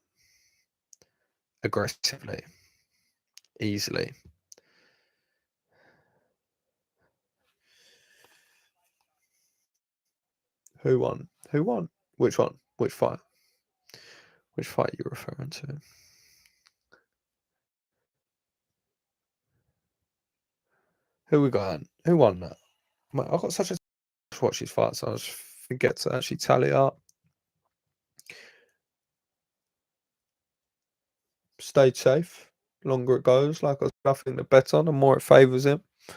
Aggressively. Easily. Who won? Who won? Which one? Which fight? Which fight are you referring to? Who we got? Who won that? I've got such a to watch these fights, I just forget to actually tally up. Stayed safe. Longer it goes, like I think the better, the more it favours him. I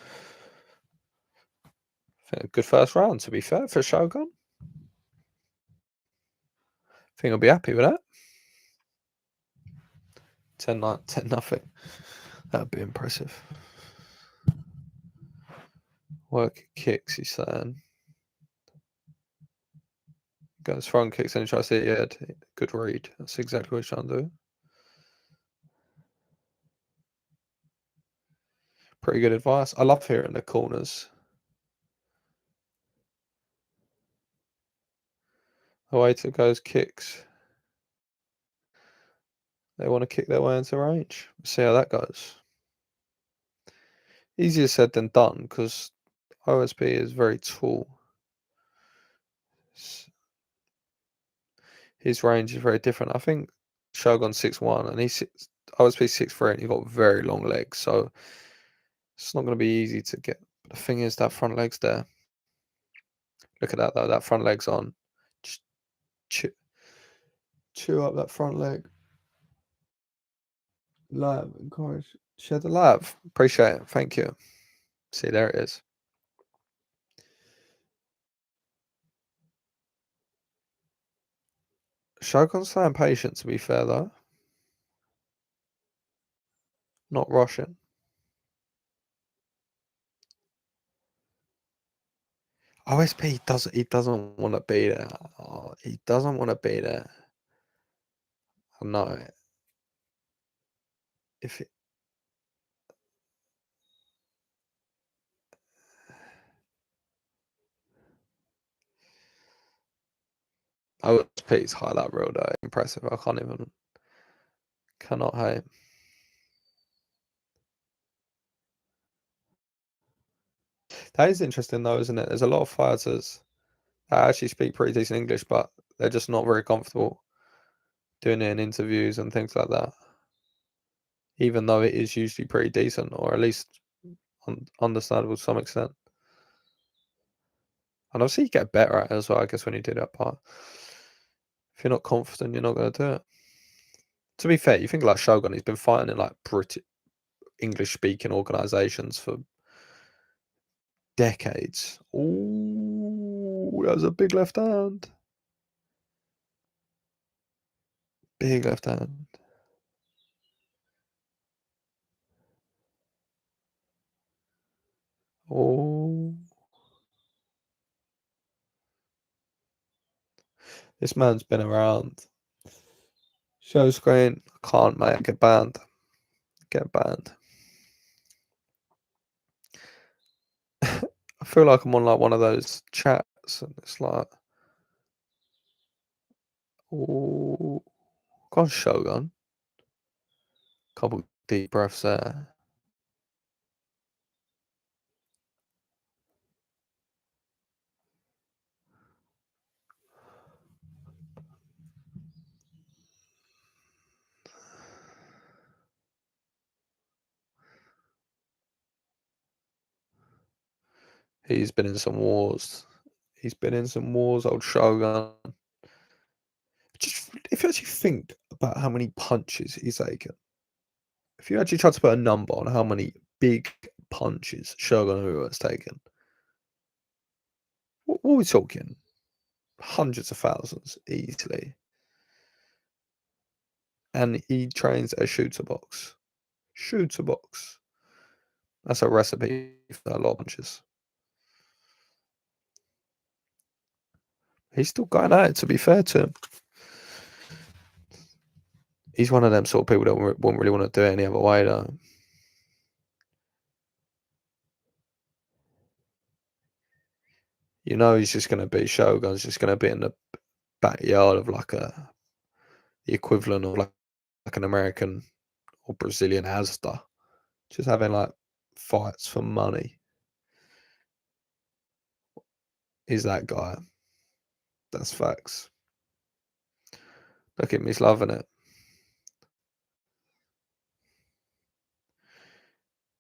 think a good first round, to be fair, for Shogun. I think I'll be happy with that. 10-0. That'd be impressive. Work kicks, he's saying. Goes front kicks and tries to hit your head. Good read. That's exactly what he's trying to do. Pretty good advice. I love hearing the corners. Away to goes kicks. They want to kick their way into range. See how that goes. Easier said than done because OSP is very tall. His range is very different. I think Shogun's 6'1" and OSP 6'3" and he's got very long legs, so it's not going to be easy to get. But the thing is, that front leg's there. Look at that though. That front leg's on. Chew up that front leg. Love, encourage, share the love. Appreciate it. Thank you. See, there it is. Shogun's staying patient, to be fair, though. Not rushing. OSP he doesn't want to be there. Oh, he doesn't want to be there. I know it. If it, OSP's highlight reel though, impressive. I cannot hate. That is interesting though, isn't it? There's a lot of fighters that actually speak pretty decent English, but they're just not very comfortable doing it in interviews and things like that. Even though it is usually pretty decent, or at least understandable to some extent. And obviously you get better at it as well, I guess, when you do that part. If you're not confident, you're not going to do it. To be fair, you think like Shogun, he's been fighting in like British English-speaking organisations for decades. Ooh, that was a big left hand. Big left hand. Oh. This man's been around. Show screen. Can't, mate. Get banned. Get banned. I feel like I'm on like one of those chats and it's like, oh, go on, Shogun. Couple deep breaths there. He's been in some wars. He's been in some wars, old Shogun. Just if you actually think about how many punches he's taken, if you actually try to put a number on how many big punches Shogun Rua has taken, what are we talking? Hundreds of thousands easily. And he trains a shooter box. Shooter box. That's a recipe for a lot of punches. He's still going at it, to be fair to him. He's one of them sort of people that won't really want to do it any other way, though. You know he's just going to be Shogun's just going to be in the backyard of like the equivalent of like an American or Brazilian Asda. Just having like fights for money. He's that guy. That's facts. Look at me, he's loving it.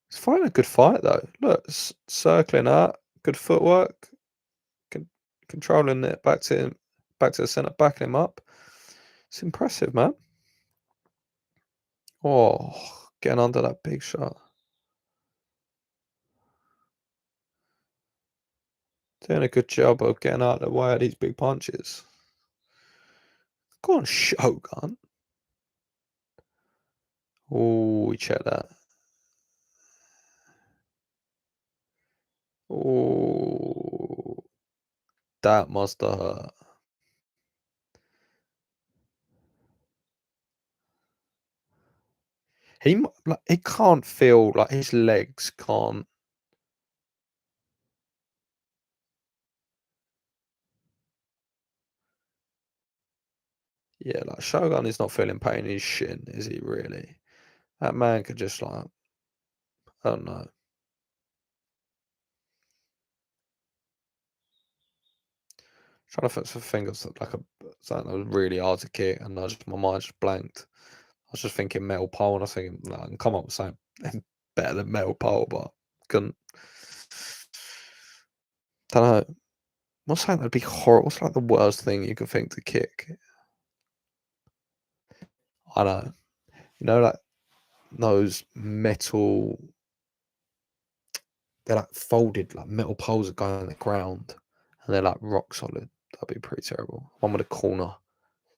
He's fighting a good fight though. Look, circling out, good footwork, controlling it back to him, back to the centre, backing him up. It's impressive, man. Oh, getting under that big shot. Doing a good job of getting out of the way of these big punches. Go on, Shogun. Oh, check that. Oh, that must have hurt. Like, he can't feel like his legs can't. Yeah, like Shogun is not feeling pain in his shin, is he really? That man could just like, I don't know. Trying to think of like something that was really hard to kick, and my mind just blanked. I was just thinking metal pole, and I was thinking, like, I can come up with something better than metal pole, but couldn't. Don't know. What's something that'd be horrible? What's like the worst thing you could think to kick? I know. You know, like those metal, they're like folded, like metal poles that go on the ground, and they're like rock solid. That'd be pretty terrible. One with a corner,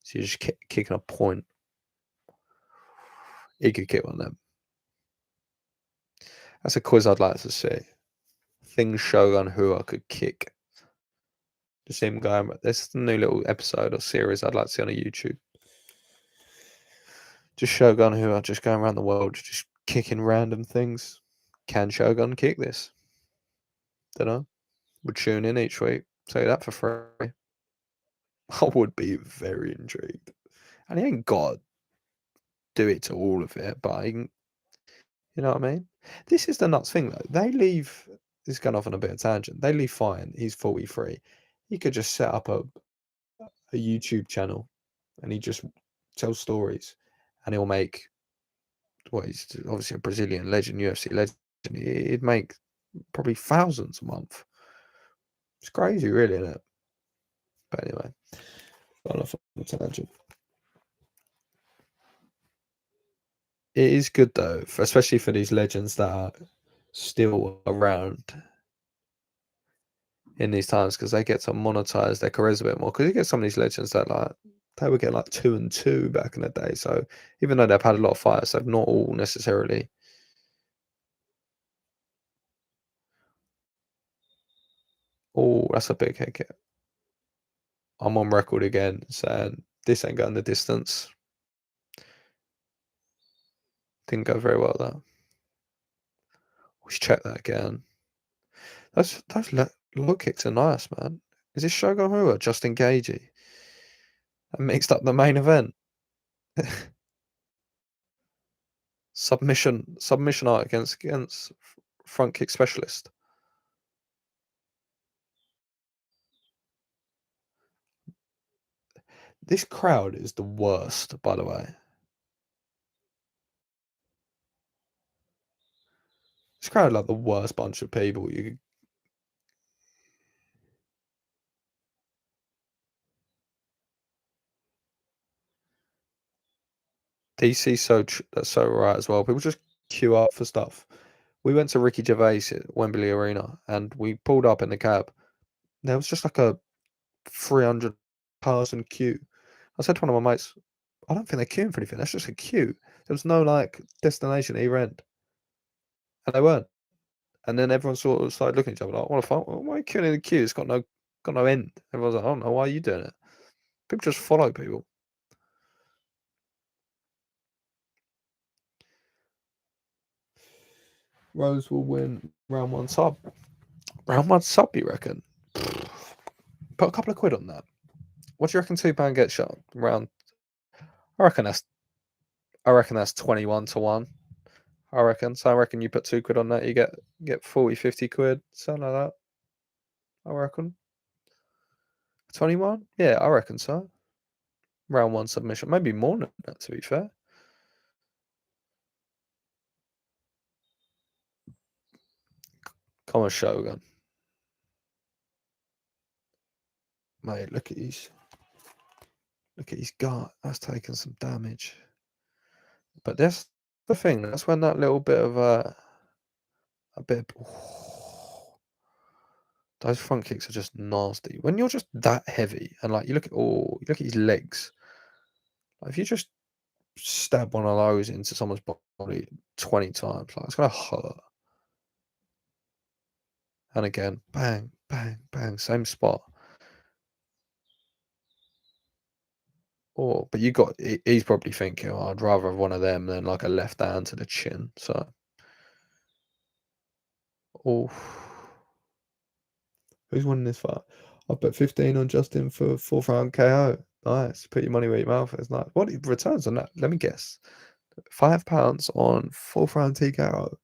so you're just kicking a point. He could kick one of them. That's a quiz I'd like to see. Things Shogun Hua could kick. Just him going, but there's a new little episode or series I'd like to see on a YouTube. Just Shogun Hua just going around the world, just kicking random things. Can Shogun kick this? Don't know. Would tune in each week. Say that for free. I would be very intrigued. And he ain't got to do it to all of it, but he can, you know what I mean? This is the nuts thing, though. They leave, this is going off on a bit of tangent. They leave fine. He's 43. He could just set up a YouTube channel and he just tells stories and he'll make, well, he's obviously a Brazilian legend, UFC legend. He'd make probably thousands a month. It's crazy, really, isn't it? But anyway, gone off on a tangent. It is good though, especially for these legends that are still around in these times because they get to monetize their careers a bit more. Because you get some of these legends that like they would get like 2-2 back in the day. So even though they've had a lot of fights, they've not all necessarily. Oh, that's a big hit. I'm on record again saying this ain't going the distance. Didn't go very well though. Let's check that again. Those low kicks are nice, man. Is this Shogun Rua just engaging? I mixed up the main event. Submission art against front kick specialist. This crowd is the worst, by the way. This crowd like the worst bunch of people. DC that's so right as well. People just queue up for stuff. We went to Ricky Gervais at Wembley Arena and we pulled up in the cab. There was just like a 300-person queue. I said to one of my mates, I don't think they're queuing for anything. That's just a queue. There was no like destination either end. And they weren't. And then everyone sort of started looking at each other like, what the fuck? Why are you queuing in the queue? It's got no end. Everyone's like, I don't know, why are you doing it? People just follow people. Rose will win round one sub. Round one sub, you reckon? Put a couple of quid on that. What do you reckon £2 gets shot? Round I reckon that's 21 to 1. I reckon. So I reckon you put £2 on that, you get 40, 50 quid, something like that. I reckon. 21? Yeah, I reckon so. Round one submission. Maybe more than that, to be fair. Come on, Shogun. Mate, look at his gut. That's taken some damage. But that's the thing. That's when that little bit of a bit. Those front kicks are just nasty. When you're just that heavy and like you look at his legs. Like, if you just stab one of those into someone's body 20 times, like it's gonna hurt. And again, bang, bang, bang, same spot. Or, but he's probably thinking, oh, I'd rather have one of them than like a left hand to the chin. So, oh, who's winning this fight? I bet 15 on Justin for 4th round KO. Nice. Put your money where your mouth is. Nice. What returns on that? Let me guess. £5 on 4th round TKO.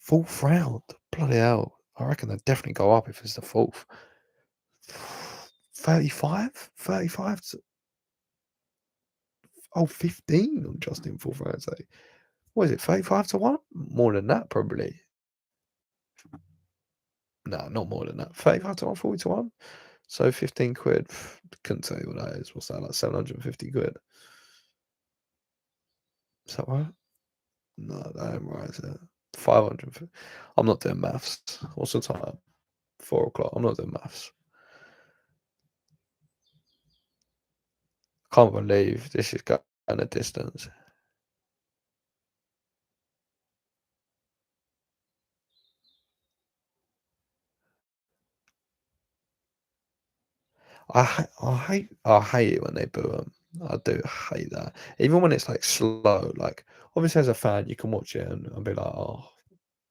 4th round. Bloody hell. I reckon they'd definitely go up if it's the 4th. 35? 35 to, 15 on Justin 4th round. So, what is it? 35 to 1? More than that, probably. No, not more than that. 35 to 1, 40 to 1. So 15 quid. Couldn't tell you what that is. What's that, like 750 quid? Is that right? No, that ain't right, is it? 500. I'm not doing maths. What's the time? 4 o'clock. I'm not doing maths. Can't believe this is going a distance. I hate it when they boo them. I do hate that. Even when it's like slow. Like obviously as a fan, you can watch it and be like, oh,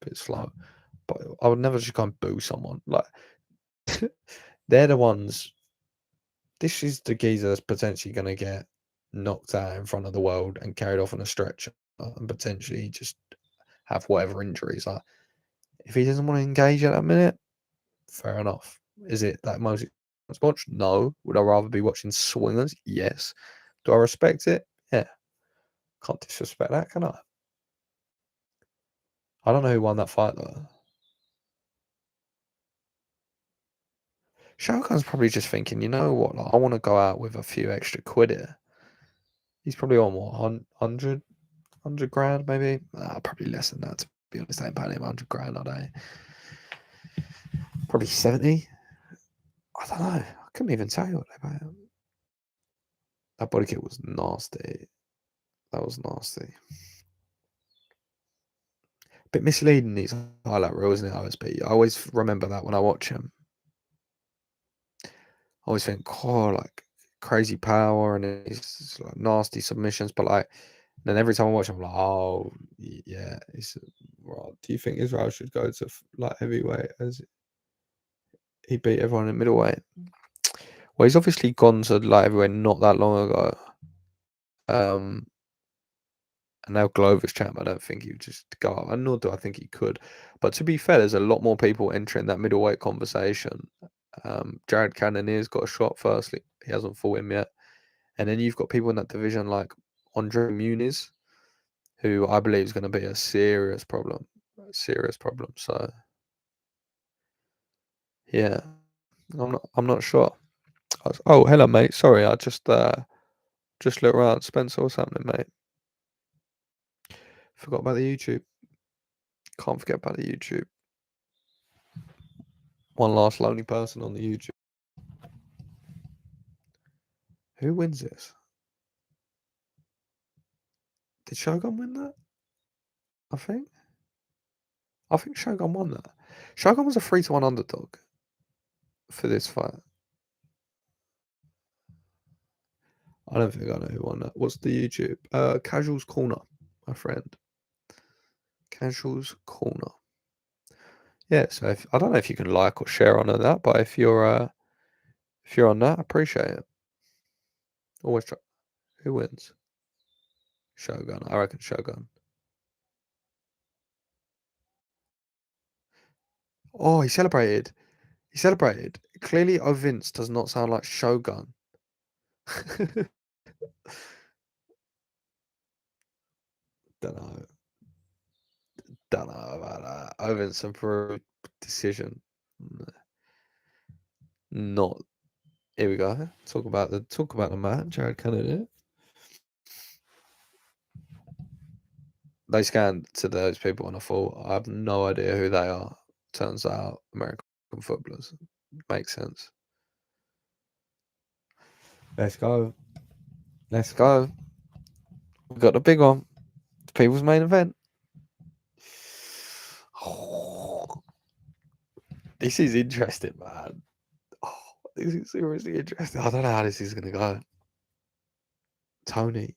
a bit slow. But I would never just go and boo someone. Like they're the ones. This is the geezer that's potentially going to get knocked out in front of the world and carried off on a stretcher and potentially just have whatever injuries. Like if he doesn't want to engage at that minute, fair enough. Is it that most watch? No. Would I rather be watching swingers? Yes. Do I respect it? Yeah. Can't disrespect that, can I? I don't know who won that fight though. Shogun's probably just thinking, you know what? Like, I want to go out with a few extra quid here. He's probably on what, 100 grand maybe? Probably less than that, to be honest. I ain't paying him 100 grand, are they? Probably 70. I don't know. I couldn't even tell you what they pay him. That body kit was nasty. That was nasty. Bit misleading, these highlight reels, isn't it, OSB? I always remember that when I watch him. I always think, oh, like crazy power and it's like nasty submissions, but like then every time I watch him, I'm like, oh yeah, it's right. Do you think Israel should go to like heavyweight as he beat everyone in middleweight? Well, he's obviously gone to like heavyweight not that long ago. And now Glover's champ, I don't think he would just go up, and nor do I think he could. But to be fair, there's a lot more people entering that middleweight conversation. Jared Cannonier's got a shot. Firstly, he hasn't fought him yet, and then you've got people in that division like Andre Muniz, who I believe is going to be a serious problem. So yeah, I'm not sure. Oh, hello, mate. Sorry, I just looked around. Spencer, what's happening, mate? Forgot about the YouTube. Can't forget about the YouTube. One last lonely person on the YouTube. Who wins this? Did Shogun win that? I think Shogun won that. Shogun was a 3-1 underdog for this fight. I don't think I know who won that. What's the YouTube? Casuals Corner, my friend. Casuals Corner. Yeah, so I don't know if you can like or share on that, but if you're on that, I appreciate it. Always try. Who wins? Shogun. I reckon Shogun. Oh, he celebrated. Clearly, Oh Vince does not sound like Shogun. Don't know. Don't know about that. Oh Vince approved decision. Not. Here we go. Talk about the man, Jared Cannonier. They scanned to those people and I thought, I have no idea who they are. Turns out American footballers. Makes sense. Let's go. Let's go. We got the big one. The people's main event. This is interesting, man. This is seriously interesting. I don't know how this is going to go. Tony,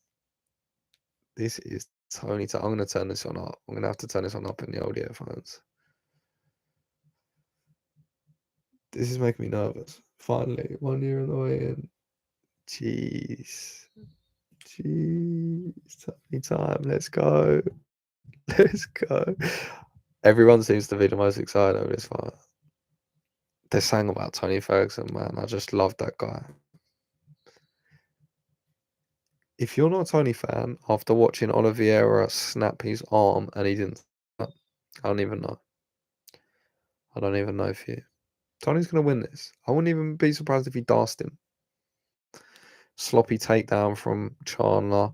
this is Tony. I'm going to turn this on up. I'm going to have to turn this on up in the old earphones. This is making me nervous. Finally, 1 year on the way in. Jeez. Tony time. Let's go. Let's go. Everyone seems to be the most excited over this fight. They're saying about Tony Ferguson, man. I just love that guy. If you're not a Tony fan, after watching Oliveira snap his arm and he didn't, I don't even know. I don't even know if you. Tony's going to win this. I wouldn't even be surprised if he dashed him. Sloppy takedown from Chandler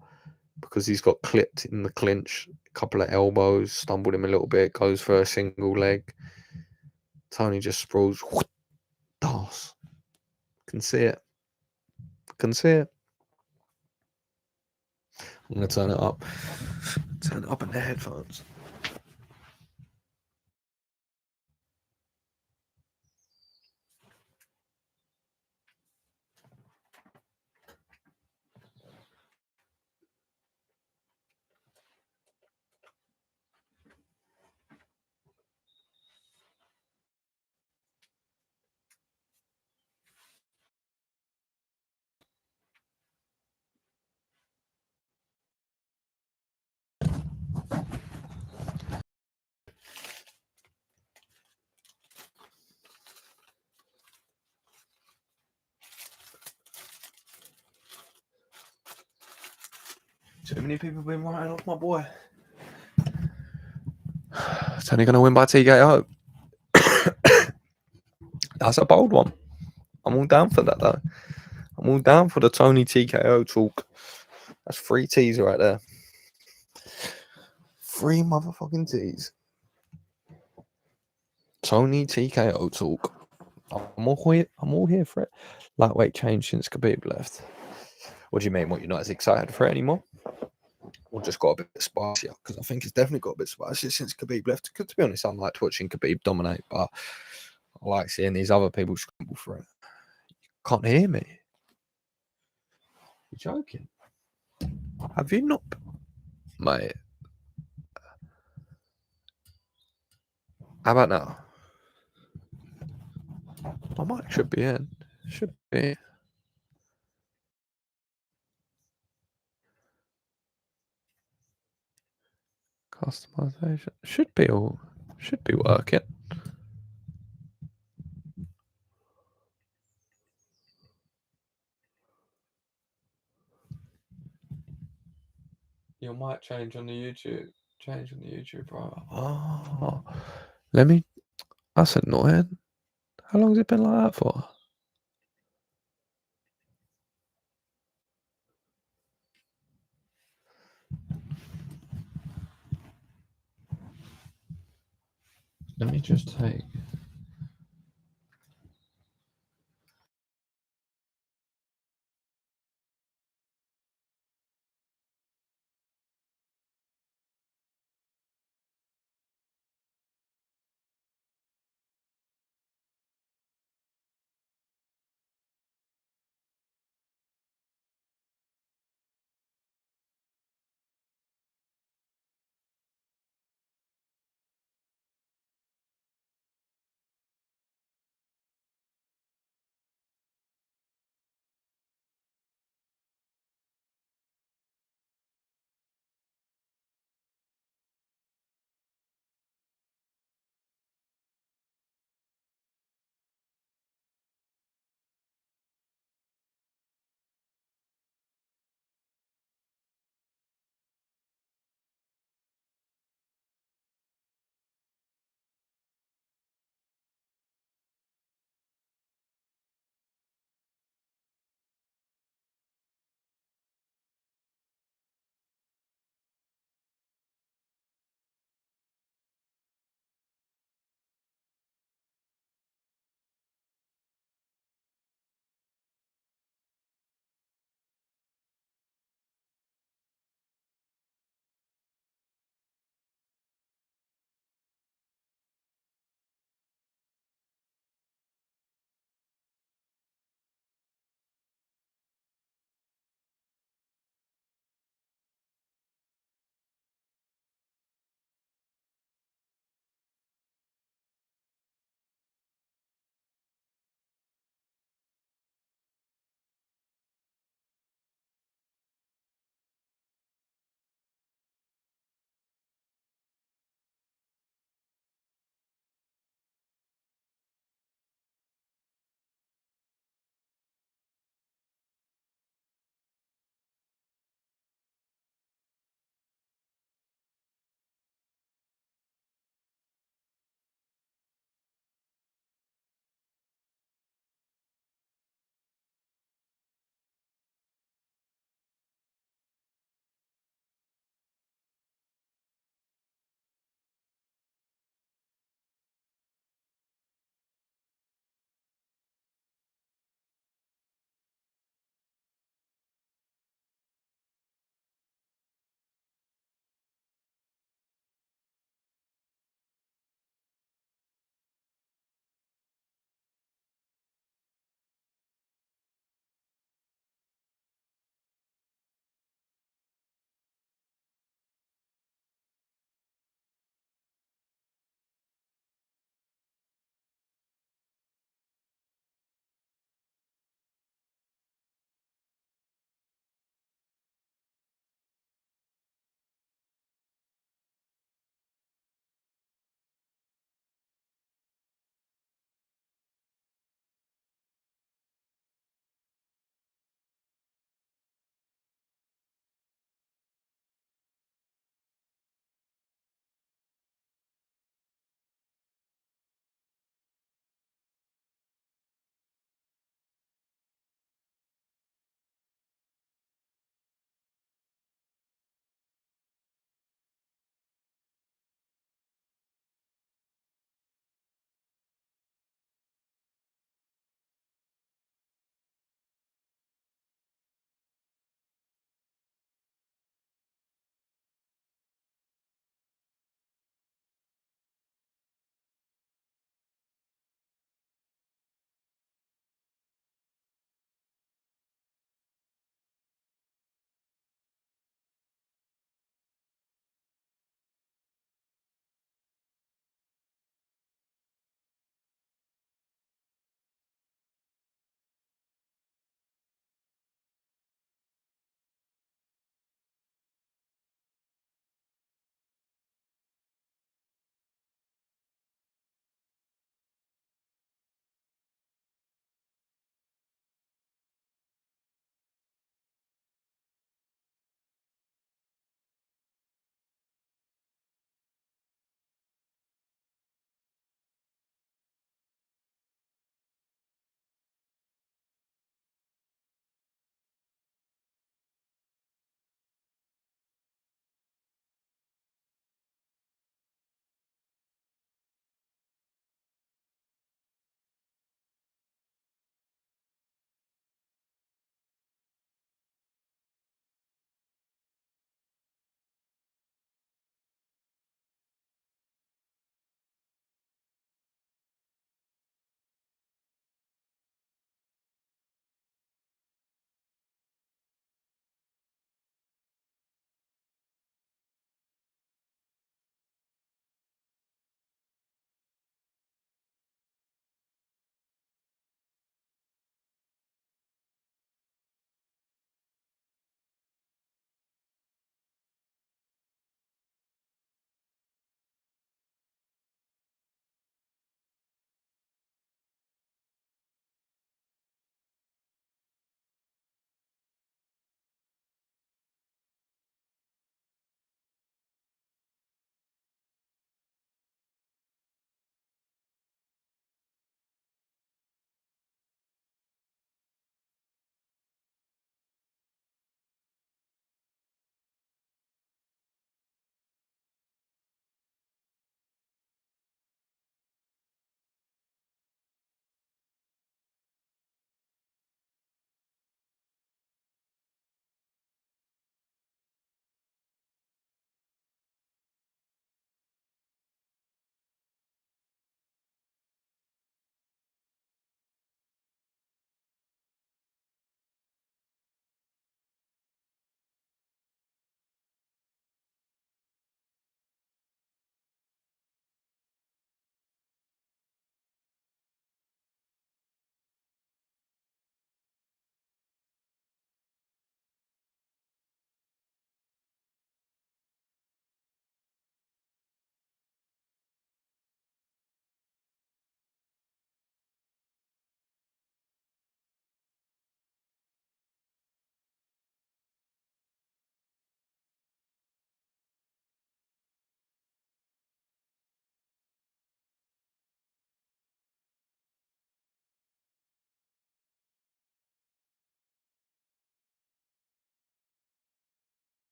because he's got clipped in the clinch. A couple of elbows, stumbled him a little bit, goes for a single leg. Tony just sprawls. Das. Can see it. Can see it. I'm going to turn it up. Turn it up in the headphones. Too many people have been writing off my boy. Tony going to win by TKO. That's a bold one. I'm all down for that, though. I'm all down for the Tony TKO talk. That's 3 T's right there. 3 motherfucking T's. Tony TKO talk. I'm all here for it. Lightweight change since Khabib left. What do you mean? What, you're not as excited for it anymore? Or just got a bit spicier? Because I think it's definitely got a bit spicier since Khabib left. Because to be honest, I liked watching Khabib dominate, but I like seeing these other people scramble for it. You can't hear me. You're joking. Have you not, mate? How about now? My mic should be in. Should be. Customization should be working. Your mic change on the YouTube. Change on the YouTube, bro. Oh, let me. That's annoying. How long has it been like that for? Let me just take